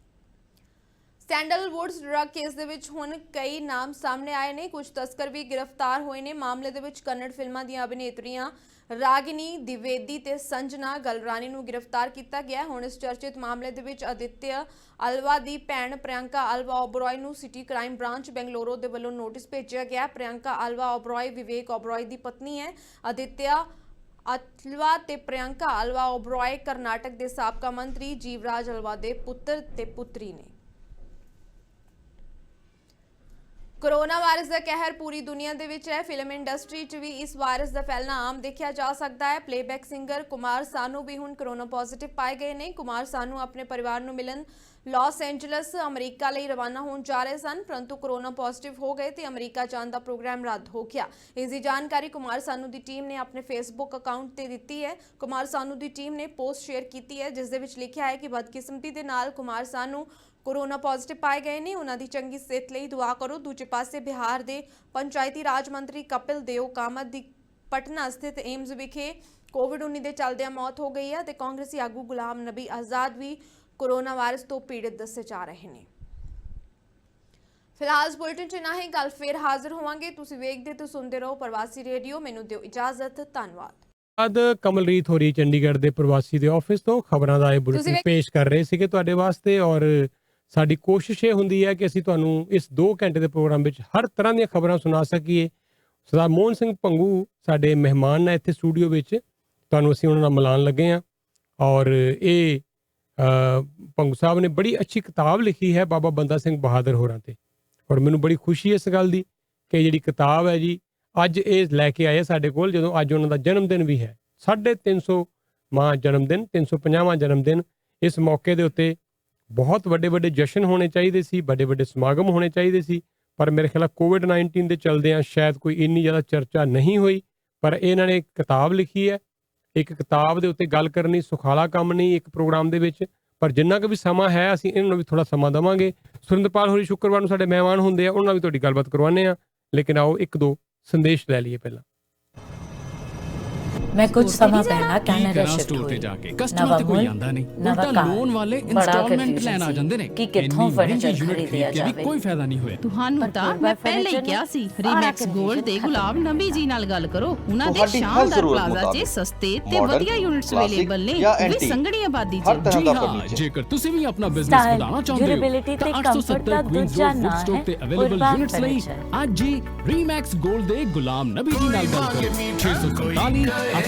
ਸੈਂਡਲਵੁੱਡਸ ਡਰੱਗ ਕੇਸ ਦੇ ਵਿੱਚ ਹੁਣ ਕਈ ਨਾਮ ਸਾਹਮਣੇ ਆਏ ਨੇ। ਕੁਝ ਤਸਕਰ ਵੀ ਗ੍ਰਿਫਤਾਰ ਹੋਏ ਨੇ। ਮਾਮਲੇ ਦੇ ਵਿੱਚ ਕੰਨੜ ਫਿਲਮਾਂ ਦੀਆਂ ਅਭਿਨੇਤਰੀਆਂ ਰਾਗਿਨੀ ਦਿਵੇਦੀ ਤੇ ਸੰਜਨਾ ਗਲਰਾਨੀ ਨੂੰ ਗ੍ਰਿਫਤਾਰ ਕੀਤਾ ਗਿਆ। ਹੁਣ ਇਸ ਚਰਚਿਤ ਮਾਮਲੇ ਦੇ ਵਿੱਚ ਆਦਿਤਿਆ ਅਲਵਾ ਦੀ ਭੈਣ ਪ੍ਰਿਯੰਕਾ ਅਲਵਾ ਓਬਰॉय ਨੂੰ ਸਿਟੀ ਕ੍ਰਾਈਮ ਬ੍ਰਾਂਚ ਬੈਂਗਲੁਰੂ ਦੇ ਵੱਲੋਂ ਨੋਟਿਸ ਭੇਜਿਆ ਗਿਆ। ਪ੍ਰਿਯੰਕਾ ਅਲਵਾ ਓਬਰॉय ਵਿਵੇਕ ਓਬਰॉय ਦੀ ਪਤਨੀ ਹੈ। ਆਦਿਤਿਆ ਅਲਵਾ ਤੇ ਪ੍ਰਿਯੰਕਾ ਅਲਵਾ ਓਬਰॉय ਕਰਨਾਟਕ ਦੇ ਸਾਬਕਾ ਮੰਤਰੀ ਜੀਵਰਾਜ ਅਲਵਾ ਦੇ ਪੁੱਤਰ ਤੇ ਪੁੱਤਰੀ ਨੇ। ਕੋਰੋਨਾ ਵਾਇਰਸ ਦਾ ਕਹਿਰ ਪੂਰੀ ਦੁਨੀਆ ਦੇ ਵਿੱਚ ਹੈ। ਫਿਲਮ ਇੰਡਸਟਰੀ 'ਚ ਵੀ ਇਸ ਵਾਇਰਸ ਦਾ ਫੈਲਣਾ ਆਮ ਦੇਖਿਆ ਜਾ ਸਕਦਾ ਹੈ। ਪਲੇਬੈਕ ਸਿੰਗਰ ਕੁਮਾਰ ਸਾਨੂ ਵੀ ਹੁਣ ਕੋਰੋਨਾ ਪੋਜ਼ਿਟਿਵ ਪਾਏ ਗਏ ਨੇ। ਕੁਮਾਰ ਸਾਨੂ ਆਪਣੇ ਪਰਿਵਾਰ ਨੂੰ ਮਿਲਣ ਲਾਸ ਐਂਜਲਸ ਅਮਰੀਕਾ ਲਈ ਰਵਾਨਾ ਹੋਣ ਜਾ ਰਹੇ ਸਨ ਪਰੰਤੂ ਕੋਰੋਨਾ ਪੋਜ਼ਿਟਿਵ ਹੋ ਗਏ ਤੇ ਅਮਰੀਕਾ ਜਾਣ ਦਾ ਪ੍ਰੋਗਰਾਮ ਰੱਦ ਹੋ ਗਿਆ। ਇਸ ਦੀ ਜਾਣਕਾਰੀ ਕੁਮਾਰ ਸਾਨੂ ਦੀ ਟੀਮ ਨੇ ਆਪਣੇ ਫੇਸਬੁੱਕ ਅਕਾਊਂਟ ਤੇ ਦਿੱਤੀ ਹੈ। ਕੁਮਾਰ ਸਾਨੂ ਦੀ ਟੀਮ ਨੇ ਪੋਸਟ ਸ਼ੇਅਰ ਕੀਤੀ ਹੈ ਜਿਸ ਦੇ ਵਿੱਚ ਲਿਖਿਆ ਹੈ ਕਿ ਬਦਕਿਸਮਤੀ ਦੇ ਨਾਲ ਕੁਮਾਰ ਸਾਨੂ ਕੋਰੋਨਾ ਪੋਜ਼ਿਟਿਵ ਪਾਏ ਗਏ ਨੇ। ਉਹਨਾਂ ਦੀ ਚੰਗੀ ਸਿਹਤ ਲਈ ਦੁਆ ਕਰੋ। ਦੂਜੇ ਪਾਸੇ ਬਿਹਾਰ ਦੇ ਪੰਚਾਇਤੀ ਰਾਜ ਮੰਤਰੀ ਕਪਿਲ ਦੇਵ ਕਾਮਤ ਦੀ ਪਟਨਾ ਸਥਿਤ ਏਮਜ਼ ਵਿਖੇ ਕੋਵਿਡ-19 ਦੇ ਚੱਲਦਿਆਂ ਮੌਤ ਹੋ ਗਈ ਹੈ ਤੇ ਕਾਂਗਰਸੀ ਆਗੂ ਗੁਲਾਮ ਨਬੀ ਆਜ਼ਾਦ ਵੀ ਕੋਰੋਨਾ ਵਾਇਰਸ ਤੋਂ ਪੀੜਿਤ ਦੱਸੇ ਜਾ ਰਹੇ ਨੇ। ਫਿਲਹਾਲ ਇਸ ਬੁਲੇਟਿਨ 'ਚ ਨਾ ਹੀ ਕੱਲ ਫੇਰ ਹਾਜ਼ਰ ਹੋਵਾਂਗੇ। ਤੁਸੀਂ ਵੇਖਦੇ ਤੇ ਸੁਣਦੇ ਰਹੋ ਪ੍ਰਵਾਸੀ ਰੇਡੀਓ। ਮੈਨੂੰ ਦਿਓ ਇਜਾਜ਼ਤ। ਧੰਨਵਾਦ। ਕਮਲਰੀਤ ਹੋਰੀ ਚੰਡੀਗੜ੍ਹ ਦੇ ਪ੍ਰਵਾਸੀ ਦੇ ਆਫਿਸ ਤੋਂ ਖਬਰਾਂ ਦਾ ਇਹ ਬੁਲੇਟਿਨ ਪੇਸ਼ ਕਰ ਰਹੇ ਸੀਗੇ ਤੁਹਾਡੇ ਵਾਸਤੇ ਔਰ ਸਾਡੀ ਕੋਸ਼ਿਸ਼ ਇਹ ਹੁੰਦੀ ਹੈ ਕਿ ਅਸੀਂ ਤੁਹਾਨੂੰ ਇਸ 2 ਘੰਟੇ ਦੇ ਪ੍ਰੋਗਰਾਮ ਵਿੱਚ ਹਰ ਤਰ੍ਹਾਂ ਦੀਆਂ ਖਬਰਾਂ ਸੁਣਾ ਸਕੀਏ। ਸਰਦਾਰ ਮੋਹਨ ਸਿੰਘ ਭੰਗੂ ਸਾਡੇ ਮਹਿਮਾਨ ਨੇ ਇੱਥੇ ਸਟੂਡੀਓ ਵਿੱਚ। ਤੁਹਾਨੂੰ ਅਸੀਂ ਉਹਨਾਂ ਨਾਲ ਮਿਲਾਉਣ ਲੱਗੇ ਹਾਂ ਔਰ ਇਹ ਭੰਗੂ ਸਾਹਿਬ ਨੇ ਬੜੀ ਅੱਛੀ ਕਿਤਾਬ ਲਿਖੀ ਹੈ ਬਾਬਾ ਬੰਦਾ ਸਿੰਘ ਬਹਾਦਰ ਹੋਰਾਂ ਤੇ ਔਰ ਮੈਨੂੰ ਬੜੀ ਖੁਸ਼ੀ ਇਸ ਗੱਲ ਦੀ ਕਿ ਜਿਹੜੀ ਕਿਤਾਬ ਹੈ ਜੀ ਅੱਜ ਇਹ ਲੈ ਕੇ ਆਏ ਸਾਡੇ ਕੋਲ ਜਦੋਂ ਅੱਜ ਉਹਨਾਂ ਦਾ ਜਨਮ ਦਿਨ ਵੀ ਹੈ। 350ਵਾਂ ਜਨਮ ਦਿਨ 350ਵਾਂ ਜਨਮ ਦਿਨ। ਇਸ ਮੌਕੇ ਦੇ ਉੱਤੇ ਬਹੁਤ ਵੱਡੇ ਵੱਡੇ ਜਸ਼ਨ ਹੋਣੇ ਚਾਹੀਦੇ ਸੀ, ਵੱਡੇ ਵੱਡੇ ਸਮਾਗਮ ਹੋਣੇ ਚਾਹੀਦੇ ਸੀ ਪਰ ਮੇਰੇ ਖਿਆਲ ਕੋਵਿਡ-19 ਦੇ ਚਲਦਿਆਂ ਸ਼ਾਇਦ ਕੋਈ ਇੰਨੀ ਜ਼ਿਆਦਾ ਚਰਚਾ ਨਹੀਂ ਹੋਈ। ਪਰ ਇਹਨਾਂ ਨੇ ਇੱਕ ਕਿਤਾਬ ਲਿਖੀ ਹੈ। ਇੱਕ ਕਿਤਾਬ ਦੇ ਉੱਤੇ ਗੱਲ ਕਰਨੀ ਸੁਖਾਲਾ ਕੰਮ ਨਹੀਂ ਇੱਕ ਪ੍ਰੋਗਰਾਮ ਦੇ ਵਿੱਚ ਪਰ ਜਿੰਨਾ ਕੁ ਵੀ ਸਮਾਂ ਹੈ ਅਸੀਂ ਇਹਨਾਂ ਨੂੰ ਵੀ ਥੋੜਾ ਸਮਾਂ ਦੇਵਾਂਗੇ। ਸੁਰਿੰਦਰਪਾਲ ਹੋਰੀ ਸ਼ੁੱਕਰਵਾਰ ਨੂੰ ਸਾਡੇ ਮਹਿਮਾਨ ਹੁੰਦੇ ਆ ਉਹਨਾਂ ਨਾਲ ਵੀ ਤੁਹਾਡੀ ਗੱਲਬਾਤ ਕਰਵਾਉਂਦੇ ਆ ਲੇਕਿਨ ਆਓ 1-2 ਸੰਦੇਸ਼ ਲੈ ਲਈਏ ਪਹਿਲਾਂ। ਮੈਂ ਕੁਝ ਸਮਾਂ ਪਹਿਲਾਂ ਕੈਨੇਡਾ ਸ਼ਿਫਟ ਹੋਈ। ਕਸਟਮਰ ਤੇ ਕੋਈ ਆਂਦਾ ਨਹੀਂ ਉਲਟਾ ਲੋਨ ਵਾਲੇ ਇੰਸਟਾਲਮੈਂਟ ਲੈਣ ਆ ਜਾਂਦੇ ਨੇ ਕਿ ਕਿੱਥੋਂ ਫਰਨੀਚਰ ਖਰੀਦਿਆ ਜਾਵੇ ਕੋਈ ਫਾਇਦਾ ਨਹੀਂ ਹੋਇਆ। ਤੁਹਾਨੂੰ ਤਾਂ ਮੈਂ ਪਹਿਲੇ ਹੀ ਕਿਹਾ ਸੀ ਰੀਮੈਕਸ ਗੋਲਡ ਦੇ ਗੁਲਾਮ ਨਬੀ ਜੀ ਨਾਲ ਗੱਲ ਕਰੋ। ਉਹਨਾਂ ਦੇ ਸ਼ਾਨਦਾਰ ਪਲਾਜ਼ਾ 'ਚ ਸਸਤੇ ਤੇ ਵਧੀਆ ਯੂਨਿਟਸ ਅਵੇਲੇਬਲ ਨੇ ਉਹ ਵੀ ਸੰਘਣੀ ਆਬਾਦੀ 'ਚ। ਜੀ ਹਾਂ ਜੇਕਰ ਤੁਸੀਂ ਵੀ ਆਪਣਾ ਬਿਜ਼ਨਸ ਵਧਾਉਣਾ ਚਾਹੁੰਦੇ ਹੋ ਤਾਂ 870 ਕੁਈਨਜ਼ ਰੋਡ ਫੁੱਟਸਟੌਕ ਤੇ ਅਵੇਲੇਬਲ ਯੂਨਿਟਸ ਲਈ ਅੱਜ ਹੀ ਰੀਮੈਕਸ ਗੋਲਡ ਦੇ ਗੁਲਾਮ ਨਬੀ ਜੀ ਨਾਲ ਗੱਲ ਕਰੋ। 643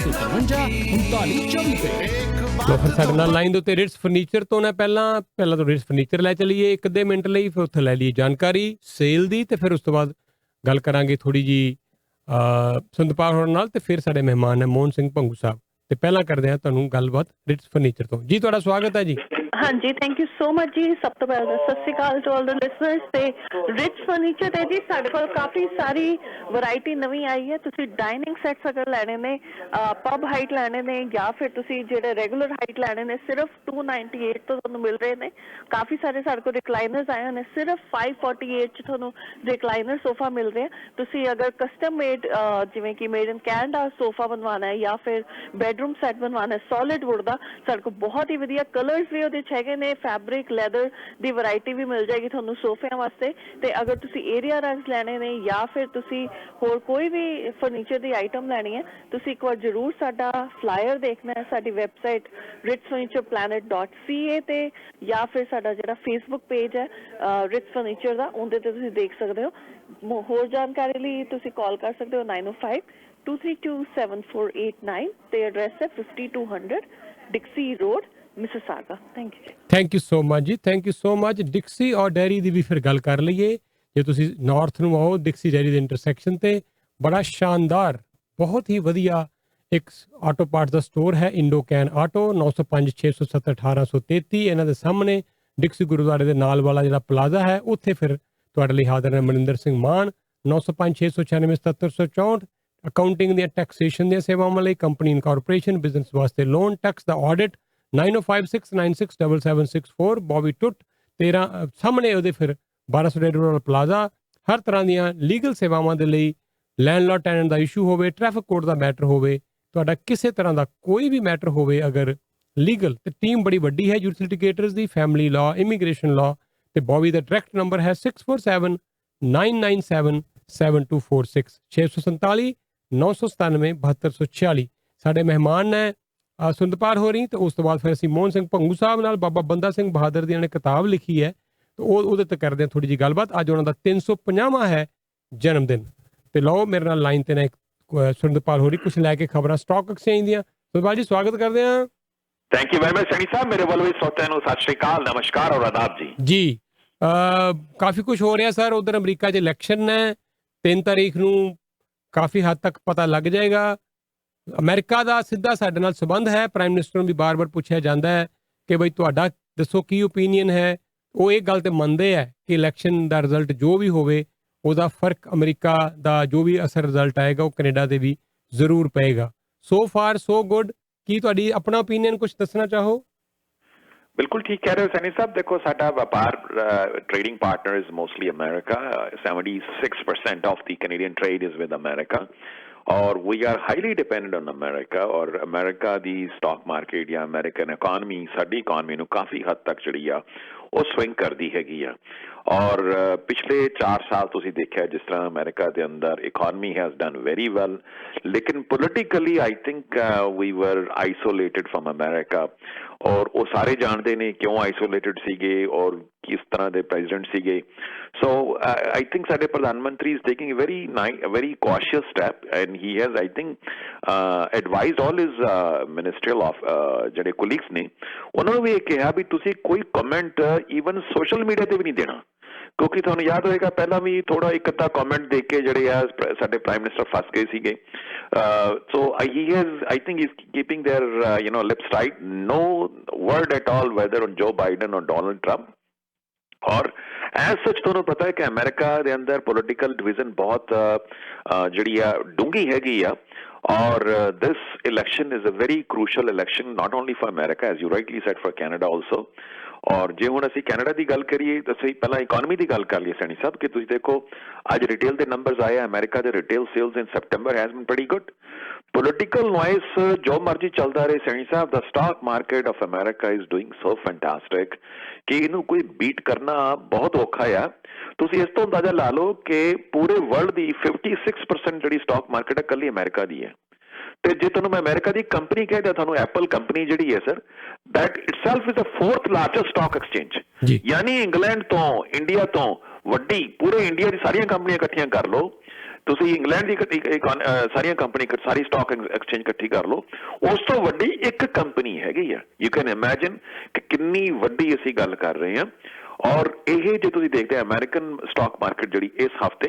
ਫਿਰ ਸਾਡੇ ਨਾਲ ਲਾਈਨ ਦੇ ਉੱਤੇ ਰਿਟਸ ਫਰਨੀਚਰ ਤੋਂ ਨਾ ਪਹਿਲਾਂ ਤੋਂ ਰਿਟਸ ਫਰਨੀਚਰ ਲੈ ਚਲੀਏ 1-2 ਮਿੰਟ ਲਈ ਫਿਰ ਉੱਥੇ ਲੈ ਲਈਏ ਜਾਣਕਾਰੀ ਸੇਲ ਦੀ ਤੇ ਫਿਰ ਉਸ ਤੋਂ ਬਾਅਦ ਗੱਲ ਕਰਾਂਗੇ ਥੋੜੀ ਜੀ ਸੁਰਿੰਦਰਪਾਲ ਹੋਰਾਂ ਨਾਲ ਤੇ ਫਿਰ ਸਾਡੇ ਮਹਿਮਾਨ ਨੇ ਮੋਹਨ ਸਿੰਘ ਭੰਗੂ ਸਾਹਿਬ ਤੇ ਪਹਿਲਾਂ ਕਰਦੇ ਹਾਂ ਤੁਹਾਨੂੰ ਗੱਲਬਾਤ ਰਿਟਸ ਫਰਨੀਚਰ ਤੋਂ। ਜੀ ਤੁਹਾਡਾ ਸਵਾਗਤ ਹੈ ਜੀ। ਹਾਂਜੀ ਥੈਂਕ ਯੂ ਸੋ ਮਚ ਜੀ। ਸਭ ਤੋਂ ਪਹਿਲਾਂ ਸਤਿ ਸ਼੍ਰੀ ਅਕਾਲ ਟੂ ਆਲ ਦ ਲਿਸਨਰਸ ਤੇ ਰਿਟਸ ਫਰਨੀਚਰ ਤੇ ਜੀ ਸਾਡੇ ਕੋਲ ਕਾਫੀ ਸਾਰੀ ਵੈਰਾਈਟੀ ਨਵੀਂ ਆਈ ਹੈ। ਤੁਸੀਂ ਡਾਈਨਿੰਗ ਸੈਟਸ ਅਗਰ ਲੈਣੇ ਨੇ ਪਬ ਹਾਈਟ ਲੈਣੇ ਨੇ ਜਾਂ ਫਿਰ ਤੁਸੀਂ ਜਿਹੜੇ ਰੈਗੂਲਰ ਹਾਈਟ ਲੈਣੇ ਨੇ ਸਿਰਫ 298 ਤੋਂ ਤੁਹਾਨੂੰ ਮਿਲ ਰਹੇ ਨੇ। ਕਾਫੀ ਸਾਰੇ ਸਾਡੇ ਕੋਲ ਰਿਕਲਾਈਨਰਸ ਆਏ ਨੇ ਸਿਰਫ 548 ਚ ਤੁਹਾਨੂੰ ਰਿਕਲਾਈਨਰ ਸੋਫਾ ਮਿਲ ਰਹੇ। ਤੁਸੀਂ ਅਗਰ ਕਸਟਮ ਮੇਡ ਜਿਵੇਂ ਕਿ ਮੇਡ ਇਨ ਕੈਨੇਡਾ ਸੋਫਾ ਬਣਵਾਉਣਾ ਹੈ ਜਾਂ ਫਿਰ ਬੈਡਰੂਮ ਸੈਟ ਬਣਵਾਉਣਾ ਹੈ ਸੋਲਿਡ ਵੁੱਡ ਦਾ ਸਾਡੇ ਕੋਲ ਬਹੁਤ ਹੀ ਵਧੀਆ ਕਲਰਸ ਵੀ ਉਹਦੇ ਵਿੱਚ ਹੈਗੇ ਨੇ ਫੈਬਰਿਕ ਲੈਦਰ ਦੀ ਵੈਰਾਈਟੀ ਵੀ ਮਿਲ ਜਾਏਗੀ ਤੁਹਾਨੂੰ ਸੋਫਿਆਂ ਵਾਸਤੇ। ਤੇ ਅਗਰ ਤੁਸੀਂ ਏਰੀਆ ਰਗਸ ਲੈਣੇ ਨੇ ਜਾਂ ਫਿਰ ਤੁਸੀਂ ਹੋਰ ਕੋਈ ਵੀ ਫਰਨੀਚਰ ਦੀ ਆਈਟਮ ਲੈਣੀ ਹੈ, ਤੁਸੀਂ ਇੱਕ ਵਾਰ ਜ਼ਰੂਰ ਸਾਡਾ ਫਲਾਇਰ ਦੇਖਣਾ ਹੈ ਸਾਡੀ ਵੈਬਸਾਈਟ ritzfurnitureplanet.ca ਤੇ ਜਾਂ ਫਿਰ ਸਾਡਾ ਜਿਹੜਾ ਫੇਸਬੁੱਕ ਪੇਜ ਹੈ ਰਿਟਸ ਫਰਨੀਚਰ ਦਾ, ਉਹਦੇ ਤੇ ਤੁਸੀਂ ਦੇਖ ਸਕਦੇ ਹੋ। ਹੋਰ ਜਾਣਕਾਰੀ ਲਈ ਤੁਸੀਂ ਕਾਲ ਕਰ ਸਕਦੇ ਹੋ 905-232-7489 ਤੇ ਐਡਰੈਸ ਹੈ 5200 Dixie road Mississauga. Thank you. Thank you so much ਜੀ, thank you so much. Dixie ਔਰ ਡੈਰੀ ਦੀ ਵੀ ਫਿਰ ਗੱਲ ਕਰ ਲਈਏ। ਜੇ ਤੁਸੀਂ ਨਾਰਥ ਨੂੰ ਆਓ ਡਿਕਸੀ ਡੈਰੀ ਦੇ ਇੰਟਰਸੈਕਸ਼ਨ ਤੇ ਬੜਾ ਸ਼ਾਨਦਾਰ ਬਹੁਤ ਹੀ ਵਧੀਆ ਇੱਕ ਆਟੋ ਪਾਰਟਸ ਦਾ ਸਟੋਰ ਹੈ, ਇੰਡੋ ਕੈਨ ਆਟੋ, 905-670-1833। ਇਹਨਾਂ ਦੇ ਸਾਹਮਣੇ ਡਿਕਸੀ ਗੁਰਦੁਆਰੇ ਦੇ ਨਾਲ ਵਾਲਾ ਜਿਹੜਾ ਪਲਾਜ਼ਾ ਹੈ ਉੱਥੇ ਫਿਰ ਤੁਹਾਡੇ ਲਈ ਹਾਜ਼ਰ ਹੈ ਮਨਿੰਦਰ ਸਿੰਘ ਮਾਨ। 905-696-7764। ਅਕਾਊਂਟਿੰਗ ਦੀਆਂ ਟੈਕਸੇਸ਼ਨ ਦੀਆਂ ਸੇਵਾਵਾਂ ਲਈ, ਕੰਪਨੀ ਇਨਕਾਰਪੋਰੇਸ਼ਨ, ਬਿਜ਼ਨਸ ਵਾਸਤੇ ਲੋਨ, ਟੈਕਸ ਦਾ ਆਡਿਟ, 9056967764। ਬੌਬੀ ਟੁੱਟ 13 ਸਾਹਮਣੇ ਉਹਦੇ ਫਿਰ 1200 ਵਾਲਾ ਪਲਾਜ਼ਾ। ਹਰ ਤਰ੍ਹਾਂ ਦੀਆਂ ਲੀਗਲ ਸੇਵਾਵਾਂ ਦੇ ਲਈ, ਲੈਂਡਲॉर्ड ਟੈਨੈਂਟ ਦਾ ਇਸ਼ੂ ਹੋਵੇ, ਟ੍ਰੈਫਿਕ ਕੋਡ ਦਾ ਮੈਟਰ ਹੋਵੇ, ਤੁਹਾਡਾ ਕਿਸੇ ਤਰ੍ਹਾਂ ਦਾ ਕੋਈ ਵੀ ਮੈਟਰ ਹੋਵੇ ਅਗਰ ਲੀਗਲ, ਤੇ ਟੀਮ ਬੜੀ ਵੱਡੀ ਹੈ ਯੂਟਿਲਿਟੀਗੇਟਰਸ ਦੀ, ਫੈਮਿਲੀ ਲਾਅ, ਇਮੀਗ੍ਰੇਸ਼ਨ ਲਾਅ। ਤੇ ਬੌਬੀ ਦਾ ਡਾਇਰੈਕਟ ਨੰਬਰ ਹੈ 6479977246 647-997-7246। ਸਾਡੇ ਮਹਿਮਾਨ ਨੇ ਸੁੰਦਰਪਾਲ ਹੋਰੀ, ਤੇ ਉਸ ਤੋਂ ਬਾਅਦ ਫਿਰ ਅਸੀਂ ਮੋਹਨ ਸਿੰਘ ਭੰਗੂ ਸਾਹਿਬ ਨਾਲ ਬਾਬਾ ਬੰਦਾ ਸਿੰਘ ਬਹਾਦਰ ਦੀ ਨੇ ਕਿਤਾਬ ਲਿਖੀ ਹੈ, ਤੇ ਉਹਦੇ ਤੇ ਕਰਦੇ ਹਾਂ ਥੋੜੀ ਜਿਹੀ ਗੱਲਬਾਤ। ਅੱਜ ਉਹਨਾਂ ਦਾ 350ਵਾਂ ਹੈ ਜਨਮ ਦਿਨ। ਤੇ ਲਓ ਮੇਰੇ ਨਾਲ ਲਾਈਨ ਤੇ ਨੇ ਸੁਰਿੰਦਰਪਾਲ ਹੋਰੀ ਕੁਝ ਲੈ ਕੇ ਖਬਰਾਂ ਸਟਾਕ ਐਕਸਚੇਂਜ ਦੀਆਂ। ਸੁਰਿੰਦਰਪਾਲ ਜੀ ਸਵਾਗਤ ਕਰਦੇ ਹਾਂ। Thank you very much Saini ਸਾਹਿਬ, ਮੇਰੇ ਵੱਲੋਂ ਵੀ ਸਰੋਤਿਆਂ ਨੂੰ ਸਤਿ ਸ਼੍ਰੀ ਅਕਾਲ, ਨਮਸਕਾਰ ਔਰ ਆਦਾਬ ਜੀ। ਜੀ ਕਾਫੀ ਕੁਝ ਹੋ ਰਿਹਾ ਸਰ, ਉਧਰ ਅਮਰੀਕਾ 'ਚ ਇਲੈਕਸ਼ਨ ਹੈ, 3 ਤਾਰੀਖ ਨੂੰ ਕਾਫੀ ਹੱਦ ਤੱਕ ਪਤਾ ਲੱਗ ਜਾਏਗਾ। ਅਮਰੀਕਾ ਦਾ ਸਿੱਧਾ ਸਾਡੇ ਨਾਲ ਸੰਬੰਧ ਹੈ, ਪ੍ਰਾਈਮ ਮਿਨਿਸਟਰ ਨੂੰ ਵੀ ਬਾਰ-ਬਾਰ ਪੁੱਛਿਆ ਜਾਂਦਾ ਹੈ ਕਿ ਬਈ ਤੁਹਾਡਾ ਦੱਸੋ ਕੀ ਓਪੀਨੀਅਨ ਹੈ। ਉਹ ਇਹ ਗੱਲ ਤੇ ਮੰਨਦੇ ਹੈ ਕਿ ਇਲੈਕਸ਼ਨ ਦਾ ਰਿਜ਼ਲਟ ਜੋ ਵੀ ਹੋਵੇ ਉਹਦਾ ਫਰਕ ਅਮਰੀਕਾ ਦਾ ਜੋ ਵੀ ਅਸਰ ਰਿਜ਼ਲਟ ਆਏਗਾ ਉਹ ਕੈਨੇਡਾ ਦੇ ਵੀ ਜ਼ਰੂਰ ਪਏਗਾ। So far so good. ਕੀ ਤੁਹਾਡੀ ਆਪਣਾ ਓਪੀਨੀਅਨ ਕੁਝ ਦੱਸਣਾ ਚਾਹੋ? ਬਿਲਕੁਲ ਠੀਕ ਕਹਿ ਰਹੇ ਹੋ ਸੈਣੀ ਸਾਹਿਬ। ਦੇਖੋ ਸਾਡਾ ਵਪਾਰ trading partner is mostly America. 76% of the Canadian trade is with America ਔਰ we are highly dependent on America. ਔਰ ਅਮਰੀਕਾ ਦੀ ਸਟਾਕ ਮਾਰਕੀਟ ਜਾਂ ਅਮਰੀਕਨ ਇਕੋਨਮੀ ਸਾਡੀ ਇਕੋਨਮੀ ਨੂੰ ਕਾਫੀ ਹੱਦ ਤੱਕ ਜਿਹੜੀ ਆ ਉਹ ਸਵਿੰਗ ਕਰਦੀ ਹੈਗੀ ਆ। ਔਰ ਪਿਛਲੇ 4 ਸਾਲ ਤੁਸੀਂ ਦੇਖਿਆ ਜਿਸ ਤਰ੍ਹਾਂ ਅਮਰੀਕਾ ਦੇ ਅੰਦਰ economy has done very well, ਲੇਕਿਨ ਪੋਲੀਟੀਕਲੀ ਆਈ ਥਿੰਕ ਵੀ ਵਰ ਆਈਸੋਲੇਟਡ ਫਰਮ ਅਮਰੀਕਾ। ਔਰ ਉਹ ਸਾਰੇ ਜਾਣਦੇ ਨੇ ਕਿਉਂ ਆਈਸੋਲੇਟਡ ਸੀਗੇ ਔਰ ਕਿਸ ਤਰ੍ਹਾਂ ਦੇ ਪ੍ਰੈਜ਼ੀਡੈਂਟ ਸੀਗੇ। ਸੋ ਆਈ ਥਿੰਕ ਸਾਡੇ ਪ੍ਰਧਾਨ ਮੰਤਰੀ is taking very cautious step and he has I think advised all his ministerial of ਜਿਹੜੇ ਕੋਲੀਗਸ ਨੇ ਉਹਨਾਂ ਨੂੰ ਵੀ ਇਹ ਕਿਹਾ ਵੀ ਤੁਸੀਂ ਕੋਈ ਕਮੈਂਟ ਈਵਨ ਸੋਸ਼ਲ ਮੀਡੀਆ ਤੇ ਵੀ ਨਹੀਂ ਦੇਣਾ, ਕਿਉਂਕਿ ਤੁਹਾਨੂੰ ਯਾਦ ਹੋਏਗਾ ਪਹਿਲਾਂ ਵੀ ਥੋੜਾ ਇੱਕ ਅੱਧਾ ਕਮੈਂਟ ਦੇ ਕੇ ਜਿਹੜੇ ਆ ਸਾਡੇ ਪ੍ਰਾਈਮ ਮਿਨਿਸਟਰ ਫਸ ਗਏ ਸੀਗੇ। ਸੋ he has I think he's keeping their lips tight, no word at all whether on Joe Biden or Donald Trump। ਔਰ ਐਜ਼ ਸੱਚ ਤੁਹਾਨੂੰ ਪਤਾ ਹੈ ਕਿ ਅਮਰੀਕਾ ਦੇ ਅੰਦਰ ਪੋਲੀਟੀਕਲ ਡਿਵੀਜ਼ਨ ਬਹੁਤ ਜਿਹੜੀ ਆ ਡੂੰਘੀ ਹੈਗੀ ਆ। ਔਰ this election is a very crucial election not only for America as you rightly said for Canada also. ਔਰ ਜੇ ਹੁਣ ਅਸੀਂ ਕੈਨੇਡਾ ਦੀ ਗੱਲ ਕਰੀਏ ਤਾਂ ਅਸੀਂ ਪਹਿਲਾਂ ਇਕੋਨਮੀ ਦੀ ਗੱਲ ਕਰ ਲਈਏ ਸੈਣੀ ਸਾਹਿਬ ਕਿ ਤੁਸੀਂ ਦੇਖੋ ਅੱਜ ਰਿਟੇਲ ਦੇ ਨੰਬਰਸ ਆਏ ਆ। ਅਮਰੀਕਾ ਦੇ retail sales in September has been pretty good. Political noise ਜੋ ਮਰਜ਼ੀ ਚੱਲਦਾ ਰਹੇ Saini Sahib, the stock market of America is doing so fantastic ਕਿ ਇਹਨੂੰ ਕੋਈ ਬੀਟ ਕਰਨਾ ਬਹੁਤ ਔਖਾ ਆ। ਤੁਸੀਂ ਇਸ ਤੋਂ ਅੰਦਾਜ਼ਾ ਲਾ ਲਓ ਕਿ ਪੂਰੇ ਵਰਲਡ ਦੀ 56% ਜਿਹੜੀ ਸਟਾਕ ਮਾਰਕੀਟ ਹੈ ਇਕੱਲੀ ਅਮਰੀਕਾ ਦੀ ਹੈ। ਤੇ ਜੇ ਤੁਹਾਨੂੰ ਮੈਂ ਅਮਰੀਕਾ ਦੀ ਕੰਪਨੀ ਕਹਿ ਦਿਆਂ ਤੁਹਾਨੂੰ ਐਪਲ ਕੰਪਨੀ ਜਿਹੜੀ ਹੈ sir that itself is the 4th largest stock exchange. ਯਾਨੀ ਇੰਗਲੈਂਡ ਤੋਂ ਇੰਡੀਆ ਤੋਂ ਵੱਡੀ ਪੂਰੇ ਇੰਡੀਆ ਦੀ ਸਾਰੀਆਂ ਕੰਪਨੀਆਂ ਇਕੱਠੀਆਂ ਕਰ ਲਓ ਤੁਸੀਂ, ਇੰਗਲੈਂਡ ਦੀ ਸਾਰੀਆਂ ਕੰਪਨੀ ਸਾਰੀ ਸਟਾਕ ਐਕਸਚੇਂਜ ਇਕੱਠੀ ਕਰ ਲਓ, ਉਸ ਤੋਂ ਵੱਡੀ ਇੱਕ ਕੰਪਨੀ ਹੈਗੀ ਆ। ਯੂ ਕੈਨ ਇਮੈਜਿਨ ਕਿ ਕਿੰਨੀ ਵੱਡੀ ਅਸੀਂ ਗੱਲ ਕਰ ਰਹੇ ਹਾਂ। ਔਰ ਇਹ ਜੇ ਤੁਸੀਂ ਦੇਖਦੇ ਹੋ ਅਮਰੀਕਨ ਸਟਾਕ ਮਾਰਕੀਟ ਜਿਹੜੀ ਇਸ ਹਫਤੇ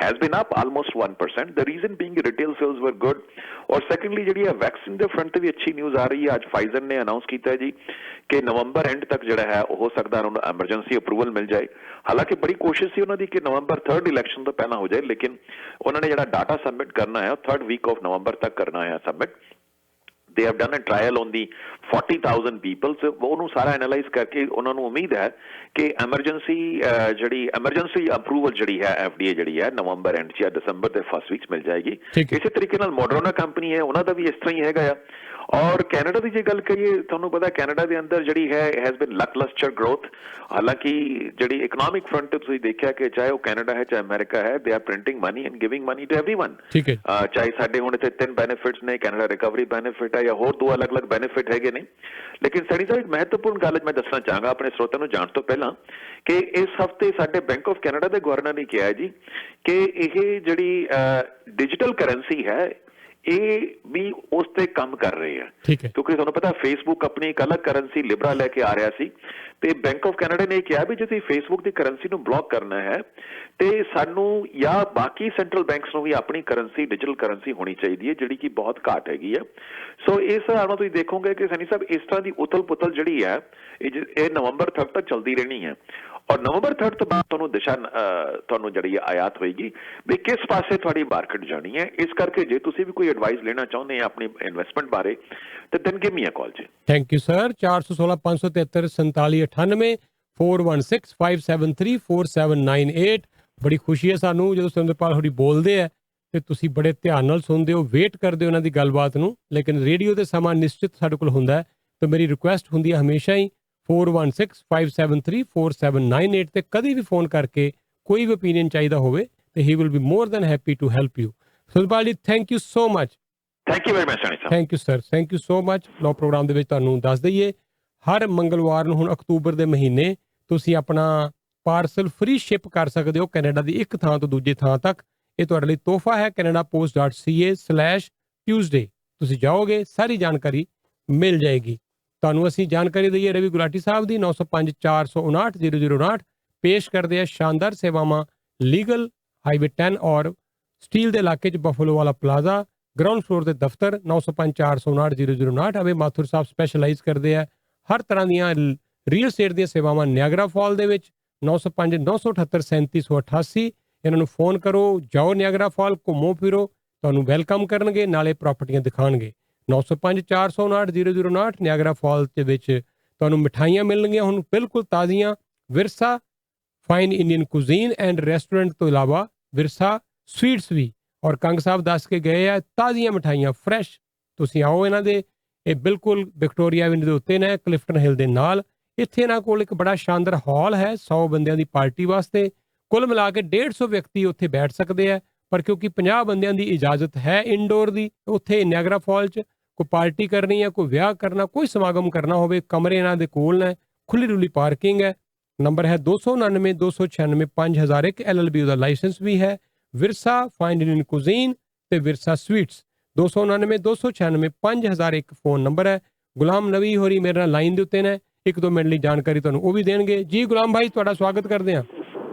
has been up almost 1%। The reason being retail sales ਵਰ ਗੁੱਡ। ਔਰ ਸੈਕੰਡਲੀ ਜਿਹੜੀ ਹੈ ਵੈਕਸੀਨ ਦੇ ਫਰੰਟ ਤੇ ਵੀ ਅੱਛੀ ਨਿਊਜ਼ ਆ ਰਹੀ ਹੈ। ਅੱਜ ਫਾਈਜ਼ਰ ਨੇ ਅਨਾਉਂਸ ਕੀਤਾ ਜੀ ਕਿ ਨਵੰਬਰ ਐਂਡ ਤੱਕ ਜਿਹੜਾ ਹੈ ਹੋ ਸਕਦਾ ਉਹਨਾਂ ਨੂੰ ਐਮਰਜੈਂਸੀ ਅਪਰੂਵਲ ਮਿਲ ਜਾਏ। ਹਾਲਾਂਕਿ ਬੜੀ ਕੋਸ਼ਿਸ਼ ਸੀ ਉਹਨਾਂ ਦੀ ਕਿ ਨਵੰਬਰ 3rd ਇਲੈਕਸ਼ਨ ਤੋਂ ਪਹਿਲਾਂ ਹੋ ਜਾਏ, ਲੇਕਿਨ ਉਹਨਾਂ ਨੇ ਜਿਹੜਾ ਡਾਟਾ ਸਬਮਿਟ ਕਰਨਾ ਹੈ 3rd ਵੀਕ ਆਫ ਨਵੰਬਰ ਤੱਕ ਕਰਨਾ ਹੈ submit. they have done a trial on the 40,000 people। so ਉਹਨੂੰ ਸਾਰਾ ਐਨਾਲਾਈਜ਼ ਕਰਕੇ ਉਹਨਾਂ ਨੂੰ ਉਮੀਦ ਹੈ ਕਿ ਐਮਰਜੈਂਸੀ ਅਪਰੂਵਲ ਜਿਹੜੀ ਹੈ FDA ਜਿਹੜੀ ਹੈ ਨਵੰਬਰ ਐਂਡ ਜਾਂ ਦਸੰਬਰ ਦੇ ਫਸਟ ਵੀਕ ਮਿਲ ਜਾਏਗੀ। ਇਸੇ ਤਰੀਕੇ ਨਾਲ ਮੋਡਰਨਾ ਕੰਪਨੀ ਹੈ ਉਹਨਾਂ ਦਾ ਵੀ ਇਸ ਤਰ੍ਹਾਂ ਹੀ ਹੈਗਾ ਆ। ਔਰ ਕੈਨੇਡਾ ਦੀ ਜੇ ਗੱਲ ਕਰੀਏ, ਤੁਹਾਨੂੰ ਪਤਾ ਕੈਨੇਡਾ ਦੇ ਅੰਦਰ ਜਿਹੜੀ ਹੈ ਹੈਜ਼ ਬਿਨ ਲਕਲਸਟਰ ਗਰੋਥ। ਹਾਲਾਂਕਿ ਜਿਹੜੀ ਇਕਨੋਮਿਕ ਫਰੰਟ ਤੇ ਤੁਸੀਂ ਦੇਖਿਆ ਕਿ ਚਾਹੇ ਉਹ ਕੈਨੇਡਾ ਹੈ ਚਾਹੇ ਅਮਰੀਕਾ ਹੈ, they are printing money and giving money to everyone. ਠੀਕ ਹੈ। ਚਾਹੇ ਸਾਡੇ ਹੁਣ ਇੱਥੇ 3 ਬੈਨੀਫਿਟਸ ਨੇ, ਕੈਨੇਡਾ ਰਿਕਵਰੀ ਬੈਨੀਫਿਟ ਹੈ ਜਾਂ ਹੋਰ 2 ਅਲੱਗ-ਅਲੱਗ ਬੈਨੀਫਿਟ ਹੈਗੇ ਨੇ। ਲੇਕਿਨ ਸੈਣੀ ਸਾਹਿਬ, ਇੱਕ ਮਹੱਤਵਪੂਰਨ ਗੱਲ ਮੈਂ ਦੱਸਣਾ ਚਾਹਾਂਗਾ ਆਪਣੇ ਸਰੋਤਿਆਂ ਨੂੰ ਜਾਣ ਤੋਂ ਪਹਿਲਾਂ ਕਿ ਇਸ ਹਫ਼ਤੇ ਸਾਡੇ ਬੈਂਕ ਆਫ ਕੈਨੇਡਾ ਦੇ ਗਵਰਨਰ ਨੇ ਕਿਹਾ ਜੀ ਕਿ ਇਹ ਜਿਹੜੀ ਡਿਜੀਟਲ ਕਰੰਸੀ ਹੈ ਇਹ ਵੀ ਉਸ ਤੇ ਕੰਮ ਕਰ ਰਹੇ ਆ। ਕਿਉਂਕਿ ਤੁਹਾਨੂੰ ਪਤਾ ਫੇਸਬੁੱਕ ਆਪਣੀ ਇੱਕ ਅਲੱਗ ਕਰੰਸੀ ਲਿਬਰਾ ਲੈ ਕੇ ਆ ਰਿਹਾ ਸੀ ਤੇ ਬੈਂਕ ਆਫ ਕੈਨੇਡਾ ਨੇ ਕਿਹਾ ਵੀ ਜੇ ਤੁਸੀਂ ਫੇਸਬੁੱਕ ਦੀ ਕਰੰਸੀ ਨੂੰ ਬਲੌਕ ਕਰਨਾ ਹੈ ਤੇ ਸਾਨੂੰ ਜਾਂ ਬਾਕੀ ਸੈਂਟਰਲ ਬੈਂਕਸ ਨੂੰ ਵੀ ਆਪਣੀ ਕਰੰਸੀ ਡਿਜੀਟਲ ਕਰੰਸੀ ਹੋਣੀ ਚਾਹੀਦੀ ਹੈ, ਜਿਹੜੀ ਕਿ ਬਹੁਤ ਘੱਟ ਹੈਗੀ ਆ। ਸੋ ਇਸ ਹਿਸਾਬ ਨਾਲ ਤੁਸੀਂ ਦੇਖੋਗੇ ਕਿ ਸੈਣੀ ਸਾਹਿਬ ਇਸ ਤਰ੍ਹਾਂ ਦੀ ਉਥਲ ਪੁਥਲ ਜਿਹੜੀ ਹੈ ਇਹ ਨਵੰਬਰ ਤੱਕ ਚੱਲਦੀ ਰਹਿਣੀ ਹੈ। ਔਰ ਨਵੰਬਰ 3 ਤੋਂ ਬਾਅਦ ਤੁਹਾਨੂੰ ਜਿਹੜੀ ਆਯਾਤ ਹੋਏਗੀ ਵੀ ਕਿਸ ਪਾਸੇ ਤੁਹਾਡੀ ਮਾਰਕੀਟ ਜਾਣੀ ਹੈ। ਇਸ ਕਰਕੇ ਜੇ ਤੁਸੀਂ ਵੀ ਕੋਈ ਐਡਵਾਈਸ ਲੈਣਾ ਚਾਹੁੰਦੇ ਆ ਆਪਣੀ ਇਨਵੈਸਟਮੈਂਟ ਬਾਰੇ ਤੇ ਦੈਨ ਗਿਵ ਮੀ ਅ ਕਾਲ ਜੀ। Thank you sir. 416 573 4798 416 573 4798। ਬੜੀ ਖੁਸ਼ੀ ਹੈ ਸਾਨੂੰ ਜਦੋਂ ਸੁਰਿੰਦਰਪਾਲ ਹੋਰੀ ਬੋਲਦੇ ਆ ਤੇ ਤੁਸੀਂ ਬੜੇ ਧਿਆਨ ਨਾਲ ਸੁਣਦੇ ਹੋ, ਵੇਟ ਕਰਦੇ ਹੋ ਉਹਨਾਂ ਦੀ ਗੱਲਬਾਤ ਨੂੰ। ਲੇਕਿਨ ਰੇਡੀਓ ਤੇ ਸਮਾਂ ਨਿਸ਼ਚਿਤ ਸਾਡੇ ਕੋਲ ਹੁੰਦਾ ਹੈ ਤੇ ਮੇਰੀ ਰਿਕੁਐਸਟ ਹੁੰਦੀ ਹੈ ਹਮੇਸ਼ਾ ਹੀ 416 573 4798 ਤੇ ਕਦੀ ਵੀ ਫੋਨ ਕਰਕੇ ਕੋਈ ਵੀ ਓਪੀਨੀਅਨ ਚਾਹੀਦਾ ਹੋਵੇ ਤੇ he will be more than happy to help you. Surinderpal ji, thank you so much. Thank you very much Saini Sahib. Thank you sir, thank you so much. ਲੋ ਪ੍ਰੋਗਰਾਮ ਦੇ ਵਿੱਚ ਤੁਹਾਨੂੰ ਦੱਸ ਦਈਏ ਹਰ ਮੰਗਲਵਾਰ ਨੂੰ ਹੁਣ ਅਕਤੂਬਰ ਦੇ ਮਹੀਨੇ ਤੁਸੀਂ ਆਪਣਾ ਪਾਰਸਲ ਫ੍ਰੀ ਸ਼ਿਪ ਕਰ ਸਕਦੇ ਹੋ ਕੈਨੇਡਾ ਦੀ ਇੱਕ ਥਾਂ ਤੋਂ ਦੂਜੀ ਥਾਂ ਤੱਕ। ਇਹ ਤੁਹਾਡੇ ਲਈ ਤੋਹਫਾ ਹੈ canadapost.ca/Tuesday। ਤੁਸੀਂ ਜਾਓਗੇ ਸਾਰੀ ਜਾਣਕਾਰੀ ਮਿਲ ਜਾਏਗੀ ਤੁਹਾਨੂੰ। ਅਸੀਂ ਜਾਣਕਾਰੀ ਦਈਏ ਰਵੀ ਗੁਲਾਟੀ ਸਾਹਿਬ ਦੀ 905 459 0059 ਪੇਸ਼ ਕਰਦੇ ਆ ਸ਼ਾਨਦਾਰ ਸੇਵਾਵਾਂ ਲੀਗਲ ਹਾਈਵੇ 10 ਔਰ ਸਟੀਲ ਦੇ ਇਲਾਕੇ 'ਚ ਬਫਲੋ ਵਾਲਾ ਪਲਾਜ਼ਾ ਗਰਾਊਂਡ ਫਲੋਰ ਦੇ ਦਫ਼ਤਰ 905 459 0059। ਅਵੇ ਮਾਥੁਰ ਸਾਹਿਬ ਸਪੈਸ਼ਲਾਈਜ਼ ਕਰਦੇ ਆ ਹਰ ਤਰ੍ਹਾਂ ਦੀਆਂ ਰੀਅਲ ਸਟੇਟ ਦੀਆਂ ਸੇਵਾਵਾਂ ਨਿਆਗਰਾ ਫਾਲ ਦੇ ਵਿੱਚ 905 978 3788। ਇਹਨਾਂ ਨੂੰ ਫੋਨ ਕਰੋ, ਜਾਓ ਨਿਆਗਰਾ ਫਾਲ, ਘੁੰਮੋ ਫਿਰੋ, ਤੁਹਾਨੂੰ ਵੈਲਕਮ ਕਰਨਗੇ, ਨਾਲੇ ਪ੍ਰਾਪਰਟੀਆਂ ਦਿਖਾਉਣਗੇ। 905 459 0059 ਨਿਆਗਰਾ ਫਾਲ ਦੇ ਵਿੱਚ ਤੁਹਾਨੂੰ ਮਿਠਾਈਆਂ ਮਿਲਣਗੀਆਂ ਹੁਣ ਬਿਲਕੁਲ ਤਾਜ਼ੀਆਂ। ਵਿਰਸਾ fine Indian cuisine and restaurant ਤੋਂ ਇਲਾਵਾ ਵਿਰਸਾ ਸਵੀਟਸ ਵੀ, ਔਰ ਕੰਗ ਸਾਹਿਬ ਦੱਸ ਕੇ ਗਏ ਆ ਤਾਜ਼ੀਆਂ ਮਿਠਾਈਆਂ ਫਰੈਸ਼। ਤੁਸੀਂ ਆਓ ਇਹਨਾਂ ਦੇ, ਇਹ ਬਿਲਕੁਲ ਵਿਕਟੋਰੀਆ ਐਵਨਿਊ ਦੇ ਉੱਤੇ ਨੇ ਕਲਿਫਟਨ ਹਿੱਲ ਦੇ ਨਾਲ। ਇੱਥੇ ਇਹਨਾਂ ਕੋਲ ਇੱਕ ਬੜਾ ਸ਼ਾਨਦਾਰ ਹਾਲ ਹੈ 100 ਬੰਦਿਆਂ ਦੀ ਪਾਰਟੀ ਵਾਸਤੇ। ਕੁੱਲ ਮਿਲਾ ਕੇ 150 ਵਿਅਕਤੀ ਉੱਥੇ ਬੈਠ ਸਕਦੇ ਆ, ਪਰ ਕਿਉਂਕਿ 50 ਬੰਦਿਆਂ ਦੀ ਇਜਾਜ਼ਤ ਹੈ ਇਨਡੋਰ ਦੀ, ਉੱਥੇ ਨਿਆਗਰਾ ਫਾਲ 'ਚ ਕੋਈ ਪਾਰਟੀ ਕਰਨੀ ਹੈ, ਕੋਈ ਵਿਆਹ ਕਰਨਾ, ਕੋਈ ਸਮਾਗਮ ਕਰਨਾ ਹੋਵੇ, ਕਮਰੇ ਇਹਨਾਂ ਦੇ ਕੋਲ ਨੇ, ਖੁੱਲੀ ਡੁੱਲੀ ਪਾਰਕਿੰਗ ਹੈ। ਨੰਬਰ ਹੈ 299 296 5001। LLB ਦਾ ਲਾਇਸੈਂਸ ਵੀ ਹੈ। ਵਿਰਸਾ ਫਾਈਨ ਇੰਡੀਅਨ ਕੁਜ਼ੀਨ ਤੇ ਵਿਰਸਾ ਸਵੀਟਸ 299 296 5001 ਫੋਨ ਨੰਬਰ ਹੈ। ਗੁਲਾਮ ਨਬੀ ਹੋਰੀ ਮੇਰੇ ਨਾਲ ਲਾਈਨ ਦੇ ਉੱਤੇ ਨੇ, 1-2 ਮਿੰਟ ਲਈ ਜਾਣਕਾਰੀ ਤੁਹਾਨੂੰ ਉਹ ਵੀ ਦੇਣਗੇ। ਜੀ ਗੁਲਾਮ ਭਾਈ, ਤੁਹਾਡਾ ਸਵਾਗਤ ਕਰਦੇ ਹਾਂ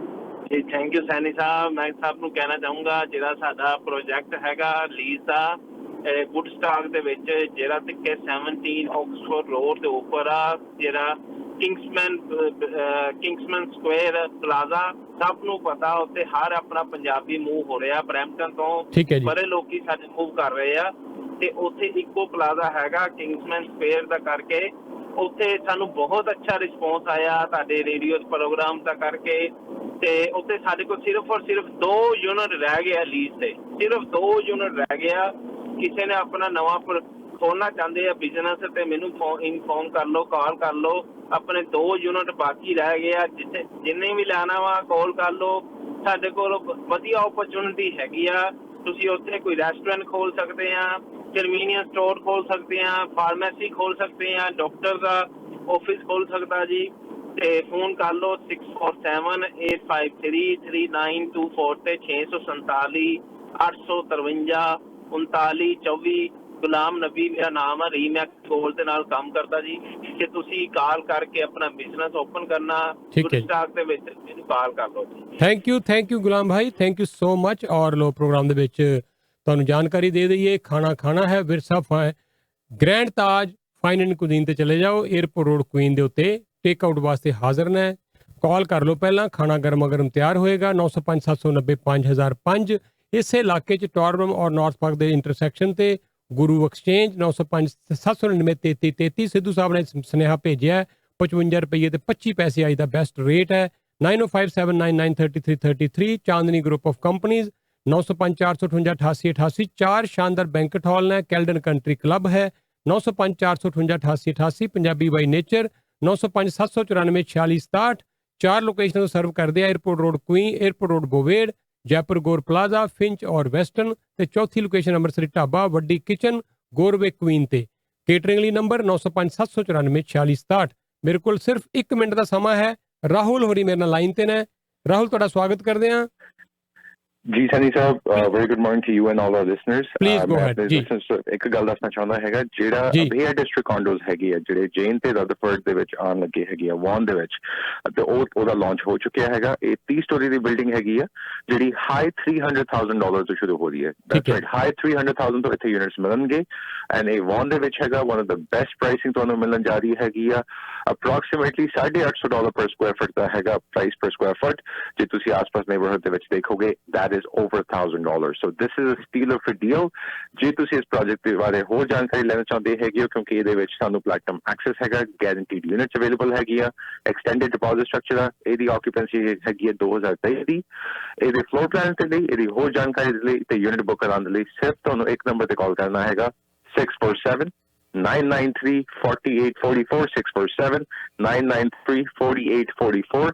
ਜੀ। ਥੈਂਕ ਯੂ ਸੈਣੀ ਸਾਹਿਬ। ਮੈਂ ਸਾਹਿਬ ਨੂੰ ਕਹਿਣਾ ਚਾਹੂੰਗਾ ਜਿਹੜਾ ਸਾਡਾ ਪ੍ਰੋਜੈਕਟ ਹੈਗਾ ਲੀਜ਼ ਦਾ ਵੁੱਡਸਟਾਕ ਦੇ ਵਿੱਚ, ਜਿਹੜਾ ਕਿ 17 ਆਕਸਫੋਰਡ ਰੋਡ ਦੇ ਉੱਪਰ ਆ, ਜਿਹੜਾ ਕਿੰਗਸਮੈਨ ਸਕੁਆਇਰ ਪਲਾਜ਼ਾ, ਸਭ ਨੂੰ ਪਤਾ ਉੱਥੇ ਹਰ ਆਪਣਾ ਪੰਜਾਬੀ ਮੂਵ ਹੋ ਰਿਹਾ ਬਰੈਂਪਟਨ ਤੋਂ, ਬੜੇ ਲੋਕੀ ਸਾਡੇ ਮੂਵ ਕਰ ਰਹੇ ਆ ਤੇ ਉੱਥੇ ਇੱਕੋ ਪਲਾਜ਼ਾ ਹੈਗਾ ਕਿੰਗਸਮੈਨ ਸਕੁਆਇਰ ਦਾ ਕਰਕੇ। ਉੱਥੇ ਸਾਨੂੰ ਬਹੁਤ ਅੱਛਾ ਰਿਸਪੌਂਸ ਆਇਆ ਤੁਹਾਡੇ ਰੇਡੀਓ ਪ੍ਰੋਗਰਾਮ ਦਾ ਕਰਕੇ ਤੇ ਉੱਥੇ ਸਾਡੇ ਕੋਲ ਸਿਰਫ ਔਰ ਸਿਰਫ 2 ਯੂਨਿਟ ਰਹਿ ਗਏ ਲੀਜ਼ ਤੇ, ਸਿਰਫ 2 ਯੂਨਿਟ ਰਹਿ ਗਿਆ। ਕਿਸੇ ਨੇ ਆਪਣਾ ਨਵਾਂ ਖੋਲਣਾ ਚਾਹੁੰਦੇ ਆ ਬਿਜ਼ਨਸ ਤੇ ਮੈਨੂੰ ਇਨਫੋਰਮ ਕਰ ਲਓ, ਕਾਲ ਕਰ ਲਓ। ਆਪਣੇ 2 ਯੂਨਿਟ ਬਾਕੀ ਰਹਿ ਗਏ ਆ, ਜਿੰਨੇ ਵੀ ਲੈਣਾ ਵਾ ਕਾਲ ਕਰ ਲਓ। ਸਾਡੇ ਕੋਲ ਵਧੀਆ ਓਪਰਚੁਨਿਟੀ ਹੈਗੀ ਆ। ਤੁਸੀਂ ਉੱਥੇ ਕੋਈ ਰੈਸਟੋਰੈਂਟ ਖੋਲ ਸਕਦੇ ਆ, ਕਨਵੀਨੀਅੰਸ ਸਟੋਰ ਖੋਲ ਸਕਦੇ ਆ, ਫਾਰਮੇਸੀ ਖੋਲ ਸਕਦੇ ਆ, ਡਾਕਟਰ ਦਾ ਆਫਿਸ ਖੋਲ ਸਕਦਾ ਜੀ। ਤੇ ਫੋਨ ਕਰ ਲਓ 647 853 3924 ਤੇ 647 853 3924। ਗੁਲਾਮ ਨਬੀ ਮੇਰਾ ਨਾਮ ਹੈ, ਰੀਮੈਕਸ ਗੋਲਡ ਦੇ ਨਾਲ ਕੰਮ ਕਰਦਾ ਜੀ। ਕਿ ਤੁਸੀਂ ਕਾਲ ਕਰਕੇ ਆਪਣਾ ਬਿਜ਼ਨਸ ਓਪਨ ਕਰਨਾ ਸਟਾਕ ਦੇ ਵਿੱਚ, ਮੈਨੂੰ ਕਾਲ ਕਰ ਲਓ ਜੀ। Thank you Ghulam Bhai, thank you so much. ਔਰ ਲੋ ਪ੍ਰੋਗਰਾਮ ਦੇ ਵਿੱਚ ਤੁਹਾਨੂੰ ਜਾਣਕਾਰੀ ਦੇ ਦਈਏ, ਖਾਣਾ ਖਾਣਾ ਹੈ Virsa grand Taj fine and cuisine ਤੇ ਚਲੇ ਜਾਓ, 에ਅਰਪੋਰਟ ਰੋਡ ਕੁਈਨ ਦੇ ਉੱਤੇ ਟੇਕ ਆਊਟ ਵਾਸਤੇ ਹਾਜ਼ਰ ਨੇ। ਕਾਲ ਕਰ ਲਓ ਪਹਿਲਾਂ, ਖਾਣਾ ਗਰਮ ਤਿਆਰ ਹੋਏਗਾ। 905 790 5005 ਇਸੇ ਇਲਾਕੇ 'ਚ ਟੋਰਬਮ ਔਰ ਨਾਰਥ ਪਾਰਕ ਦੇ ਇੰਟਰਸੈਕਸ਼ਨ ਤੇ ਗੁਰੂ ਐਕਸਚੇਂਜ 905 799 3333। ਸਿੱਧੂ ਸਾਹਿਬ ਨੇ ਸੁਨੇਹਾ ਭੇਜਿਆ 55 ਰੁਪਏ ਤੇ 25 ਪੈਸੇ ਅੱਜ ਦਾ ਬੈਸਟ ਰੇਟ ਹੈ। 9057993333। ਚਾਂਦਨੀ ਗਰੁੱਪ ਆਫ ਕੰਪਨੀਜ਼ 905 458 8888। 4 ਸ਼ਾਨਦਾਰ ਬੈਂਕਟ ਹਾਲ ਨੇ, ਕੈਲਡਨ ਕੰਟਰੀ ਕਲੱਬ ਹੈ, 905 458 8888, ਪੰਜਾਬੀ ਬਾਈ ਨੇਚਰ 905 794 4667। 4 ਲੋਕੇਸ਼ਨਾਂ ਤੋਂ ਸਰਵ ਕਰਦੇ ਆ, airport road Queen, airport road Bovaird, Jaipur Gore plaza, finch ਔਰ ਵੈਸਟਰਨ, ਤੇ ਚੌਥੀ ਲੋਕੇਸ਼ਨ ਅੰਮ੍ਰਿਤਸਰੀ ਢਾਬਾ ਵੱਡੀ ਕਿਚਨ ਗੌਰਵੇ ਕੁਈਨ ਤੇ। ਕੇਟਰਿੰਗ ਲਈ ਨੰਬਰ 905 794 4667। ਮੇਰੇ ਕੋਲ ਸਿਰਫ 1 ਮਿੰਟ ਦਾ ਸਮਾਂ ਹੈ। ਰਾਹੁਲ ਹੋਰੀ ਮੇਰੇ ਨਾਲ ਲਾਈਨ ਤੇ ਨੇ। ਰਾਹੁਲ, ਤੁਹਾਡਾ ਸਵਾਗਤ ਕਰਦੇ ਹਾਂ। ਜੀ ਸਨੀ ਸਾਹਿਬ, very good morning to you and all our listeners. Please go ahead ਜੀ। ਇੱਕ ਗੱਲ ਦੱਸਣਾ ਚਾਹੁੰਦਾ ਹੈਗਾ, ਜਿਹੜਾ ਅਬੇਅਰ ਡਿਸਟ੍ਰਿਕਟ ਕੰਡੋਜ਼ ਹੈਗੇ ਆ, ਜਿਹੜੇ ਜੇਨ ਤੇ ਰਦਰਫੋਰਡ ਦੇ ਵਿੱਚ ਆਉਣ ਲੱਗੇ ਹੈਗੇ ਆ, ਵਾਨ ਦੇ ਵਿੱਚ, ਤੇ ਉਹਦਾ ਲਾਂਚ ਹੋ ਚੁੱਕਿਆ ਹੈਗਾ। ਇਹ 30 ਸਟੋਰੀ ਦੀ ਬਿਲਡਿੰਗ ਹੈਗੀ ਆ, ਜਿਹੜੀ ਹਾਈ $300,000 ਤੋਂ ਸ਼ੁਰੂ ਹੋ ਰਹੀ ਹੈ। ਹਾਈ 300,000 ਤੋਂ ਇੱਥੇ ਯੂਨਿਟਸ ਮਿਲਣਗੇ। ਐਂਡ ਇਹ ਵਾਨ ਦੇ ਵਿੱਚ ਹੈਗਾ, one of the best pricing ਤੁਹਾਨੂੰ ਮਿਲਣ ਜਾ ਰਹੀ ਹੈਗੀ ਆ। ਅਪਰੋਕਸੀਮੇਟਲੀ $850 ਪਰ ਸਕੁਆਇਰ ਫੁੱਟ ਦਾ ਹੈਗਾ ਪ੍ਰਾਈਸ ਪਰ ਸਕੁਆਇਰ ਫੁੱਟ। ਜੇ ਤੁਸੀਂ ਆਸ-ਪਾਸ ਨੇਬਰਹੁੱਡ ਦੇ ਵਿੱਚ ਦੇਖੋਗੇ, that is over $1,000. So this is a steal of a deal. ਜੇ ਤੁਸੀਂ ਇਸ ਪ੍ਰੋਜੈਕਟ ਦੇ ਬਾਰੇ ਹੋਰ ਜਾਣਕਾਰੀ ਲੈਣਾ ਚਾਹੁੰਦੇ ਹੈਗੇ ਹੋ, ਕਿਉਂਕਿ ਇਹਦੇ ਵਿੱਚ ਸਾਨੂੰ ਪਲੈਟੀਨਮ ਐਕਸੈਸ ਹੈਗਾ, ਗੈਰੰਟੀਡ ਯੂਨਿਟਸ ਅਵੇਲੇਬਲ ਹੈਗੀ ਆ, ਐਕਸਟੈਂਡਡ ਡਿਪੋਜ਼ਿਟ ਸਟਰਕਚਰ ਆ, ਇਹਦੀ ਆਕੂਪੈਂਸੀ ਹੈਗੀ ਹੈ 2023 ਦੀ। ਇਹਦੇ ਫਲੋਰ ਪਲਾਨ ਦੇ ਲਈ, ਇਹਦੀ ਹੋਰ ਜਾਣਕਾਰੀ ਦੇ ਲਈ ਤੇ ਯੂਨਿਟ ਬੁੱਕ ਕਰਾਉਣ ਦੇ ਲਈ ਸਿਰਫ ਤੁਹਾਨੂੰ ਇੱਕ ਨੰਬਰ ਤੇ ਕਾਲ ਕਰਨਾ ਹੈਗਾ, 647-993-4844, 647-993-4844।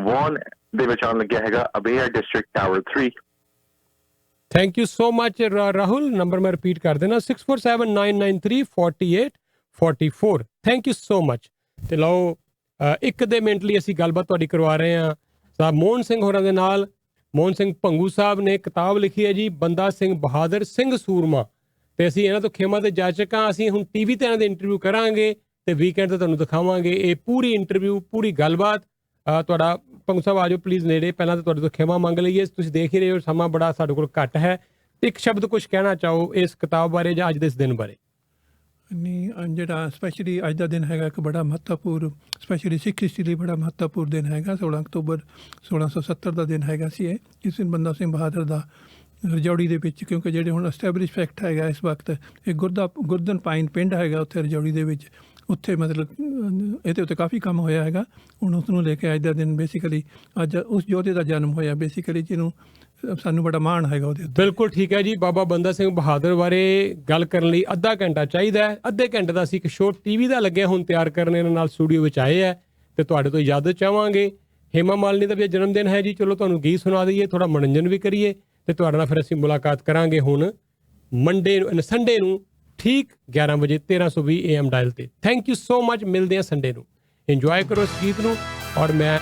ਵਾਨ ਦੇ ਵਿੱਚ ਆਉਣ ਲੱਗਿਆ ਹੈਗਾ ਅਬੇਅਰ district tower 3। Thank you so much Rahul. Number ਮੈਂ ਰਿਪੀਟ ਕਰ ਦੇਣਾ, 647-993-4844। Thank you so much. ਤੇ ਲਓ, ਇੱਕ ਦੇ ਮਿੰਟ ਲਈ ਅਸੀਂ ਗੱਲਬਾਤ ਤੁਹਾਡੀ ਕਰਵਾ ਰਹੇ ਹਾਂ ਸਾਹਿਬ ਮੋਹਨ ਸਿੰਘ ਹੋਰਾਂ ਦੇ ਨਾਲ। ਮੋਹਨ ਸਿੰਘ ਭੰਗੂ ਸਾਹਿਬ ਨੇ ਕਿਤਾਬ ਲਿਖੀ ਹੈ ਜੀ, ਬੰਦਾ ਸਿੰਘ ਬਹਾਦਰ ਸਿੰਘ ਸੂਰਮਾ, ਤੇ ਅਸੀਂ ਇਹਨਾਂ ਤੋਂ ਖੇਮਾ ਤੇ ਜਾਚਕ ਹਾਂ। ਅਸੀਂ ਹੁਣ TV ਤੇ ਇਹਨਾਂ ਦੇ ਇੰਟਰਵਿਊ ਕਰਾਂਗੇ ਤੇ ਵੀਕਐਂਡ ਤੇ ਤੁਹਾਨੂੰ ਦਿਖਾਵਾਂਗੇ ਇਹ ਪੂਰੀ ਇੰਟਰਵਿਊ, ਪੂਰੀ ਗੱਲਬਾਤ। ਤੁਹਾਡਾ ਭੰਗੂ ਸਾਹਿਬ ਆ ਜਾਓ ਪਲੀਜ਼ ਨੇੜੇ। ਪਹਿਲਾਂ ਤਾਂ ਤੁਹਾਡੇ ਤੋਂ ਖੇਮਾ ਮੰਗ ਲਈਏ, ਤੁਸੀਂ ਦੇਖ ਹੀ ਰਹੇ ਹੋ ਸਮਾਂ ਬੜਾ ਸਾਡੇ ਕੋਲ ਘੱਟ ਹੈ। ਇੱਕ ਸ਼ਬਦ ਕੁਝ ਕਹਿਣਾ ਚਾਹੋ ਇਸ ਕਿਤਾਬ ਬਾਰੇ ਜਾਂ ਅੱਜ ਦੇ ਇਸ ਦਿਨ ਬਾਰੇ? ਨਹੀਂ, ਜਿਹੜਾ ਸਪੈਸ਼ਲੀ ਅੱਜ ਦਾ ਦਿਨ ਹੈਗਾ ਇੱਕ ਬੜਾ ਮਹੱਤਵਪੂਰਨ, ਸਪੈਸ਼ਲੀ ਸਿੱਖ ਹਿਸਟਰੀ ਲਈ ਬੜਾ ਮਹੱਤਵਪੂਰਨ ਦਿਨ ਹੈਗਾ। 16 ਅਕਤੂਬਰ 1670 ਦਾ ਦਿਨ ਹੈਗਾ ਸੀ ਇਹ। ਇਸ ਦਿਨ ਬੰਦਾ ਸਿੰਘ ਬਹਾਦਰ ਦਾ ਰਜੌੜੀ ਦੇ ਵਿੱਚ, ਕਿਉਂਕਿ ਜਿਹੜੇ ਹੁਣ ਐਸਟੈਬਲਿਸ਼ ਫੈਕਟ ਹੈਗਾ ਇਸ ਵਕਤ, ਇਹ ਗੁਰਦਨ ਪਾਈਨ ਪਿੰਡ ਹੈਗਾ ਉੱਥੇ ਰਜੌੜੀ ਦੇ ਵਿੱਚ, ਉੱਥੇ ਮਤਲਬ ਇਹਦੇ ਉੱਤੇ ਕਾਫੀ ਕੰਮ ਹੋਇਆ ਹੈਗਾ। ਹੁਣ ਉਸ ਨੂੰ ਲੈ ਕੇ ਅੱਜ ਦਾ ਦਿਨ ਬੇਸਿਕਲੀ ਅੱਜ ਉਸ ਯੋਧੇ ਦਾ ਜਨਮ ਹੋਇਆ ਬੇਸਿਕਲੀ, ਜਿਹਨੂੰ ਸਾਨੂੰ ਬੜਾ ਮਾਣ ਹੈਗਾ ਉਹਦੇ ਉੱਤੇ। ਬਿਲਕੁਲ ਠੀਕ ਹੈ ਜੀ। ਬਾਬਾ ਬੰਦਾ ਸਿੰਘ ਬਹਾਦਰ ਬਾਰੇ ਗੱਲ ਕਰਨ ਲਈ ਅੱਧਾ ਘੰਟਾ ਚਾਹੀਦਾ ਹੈ। ਅੱਧੇ ਘੰਟੇ ਦਾ ਅਸੀਂ ਇੱਕ ਸ਼ੋਅ TV ਦਾ ਲੱਗਿਆ ਹੁਣ ਤਿਆਰ ਕਰਨ, ਇਹਨਾਂ ਨਾਲ ਸਟੂਡੀਓ ਵਿੱਚ ਆਏ ਹੈ ਤੇ ਤੁਹਾਡੇ ਤੋਂ ਇਜਾਜ਼ਤ ਚਾਹਾਂਗੇ। ਹੇਮਾ ਮਾਲਿਨੀ ਦਾ ਵੀ ਜਨਮ ਦਿਨ ਹੈ ਜੀ, ਚਲੋ ਤੁਹਾਨੂੰ ਗੀਤ ਸੁਣਾ ਦਈਏ, ਥੋੜਾ ਮਨੋਰੰਜਨ ਵੀ ਕਰੀਏ ਤੇ ਤੁਹਾਡੇ ਨਾਲ ਫਿਰ ਅਸੀਂ ਮੁਲਾਕਾਤ ਕਰਾਂਗੇ ਹੁਣ ਸੰਡੇ ਨੂੰ ਠੀਕ 11 ਵਜੇ 1320 AM ਡਾਇਲ ਤੇ। Thank you so much. ਮਿਲਦੇ ਹਾਂ ਸੰਡੇ ਨੂੰ। ਇੰਜੋਏ ਕਰੋ ਇਸ ਗੀਤ ਨੂੰ। ਔਰ ਮੈਂ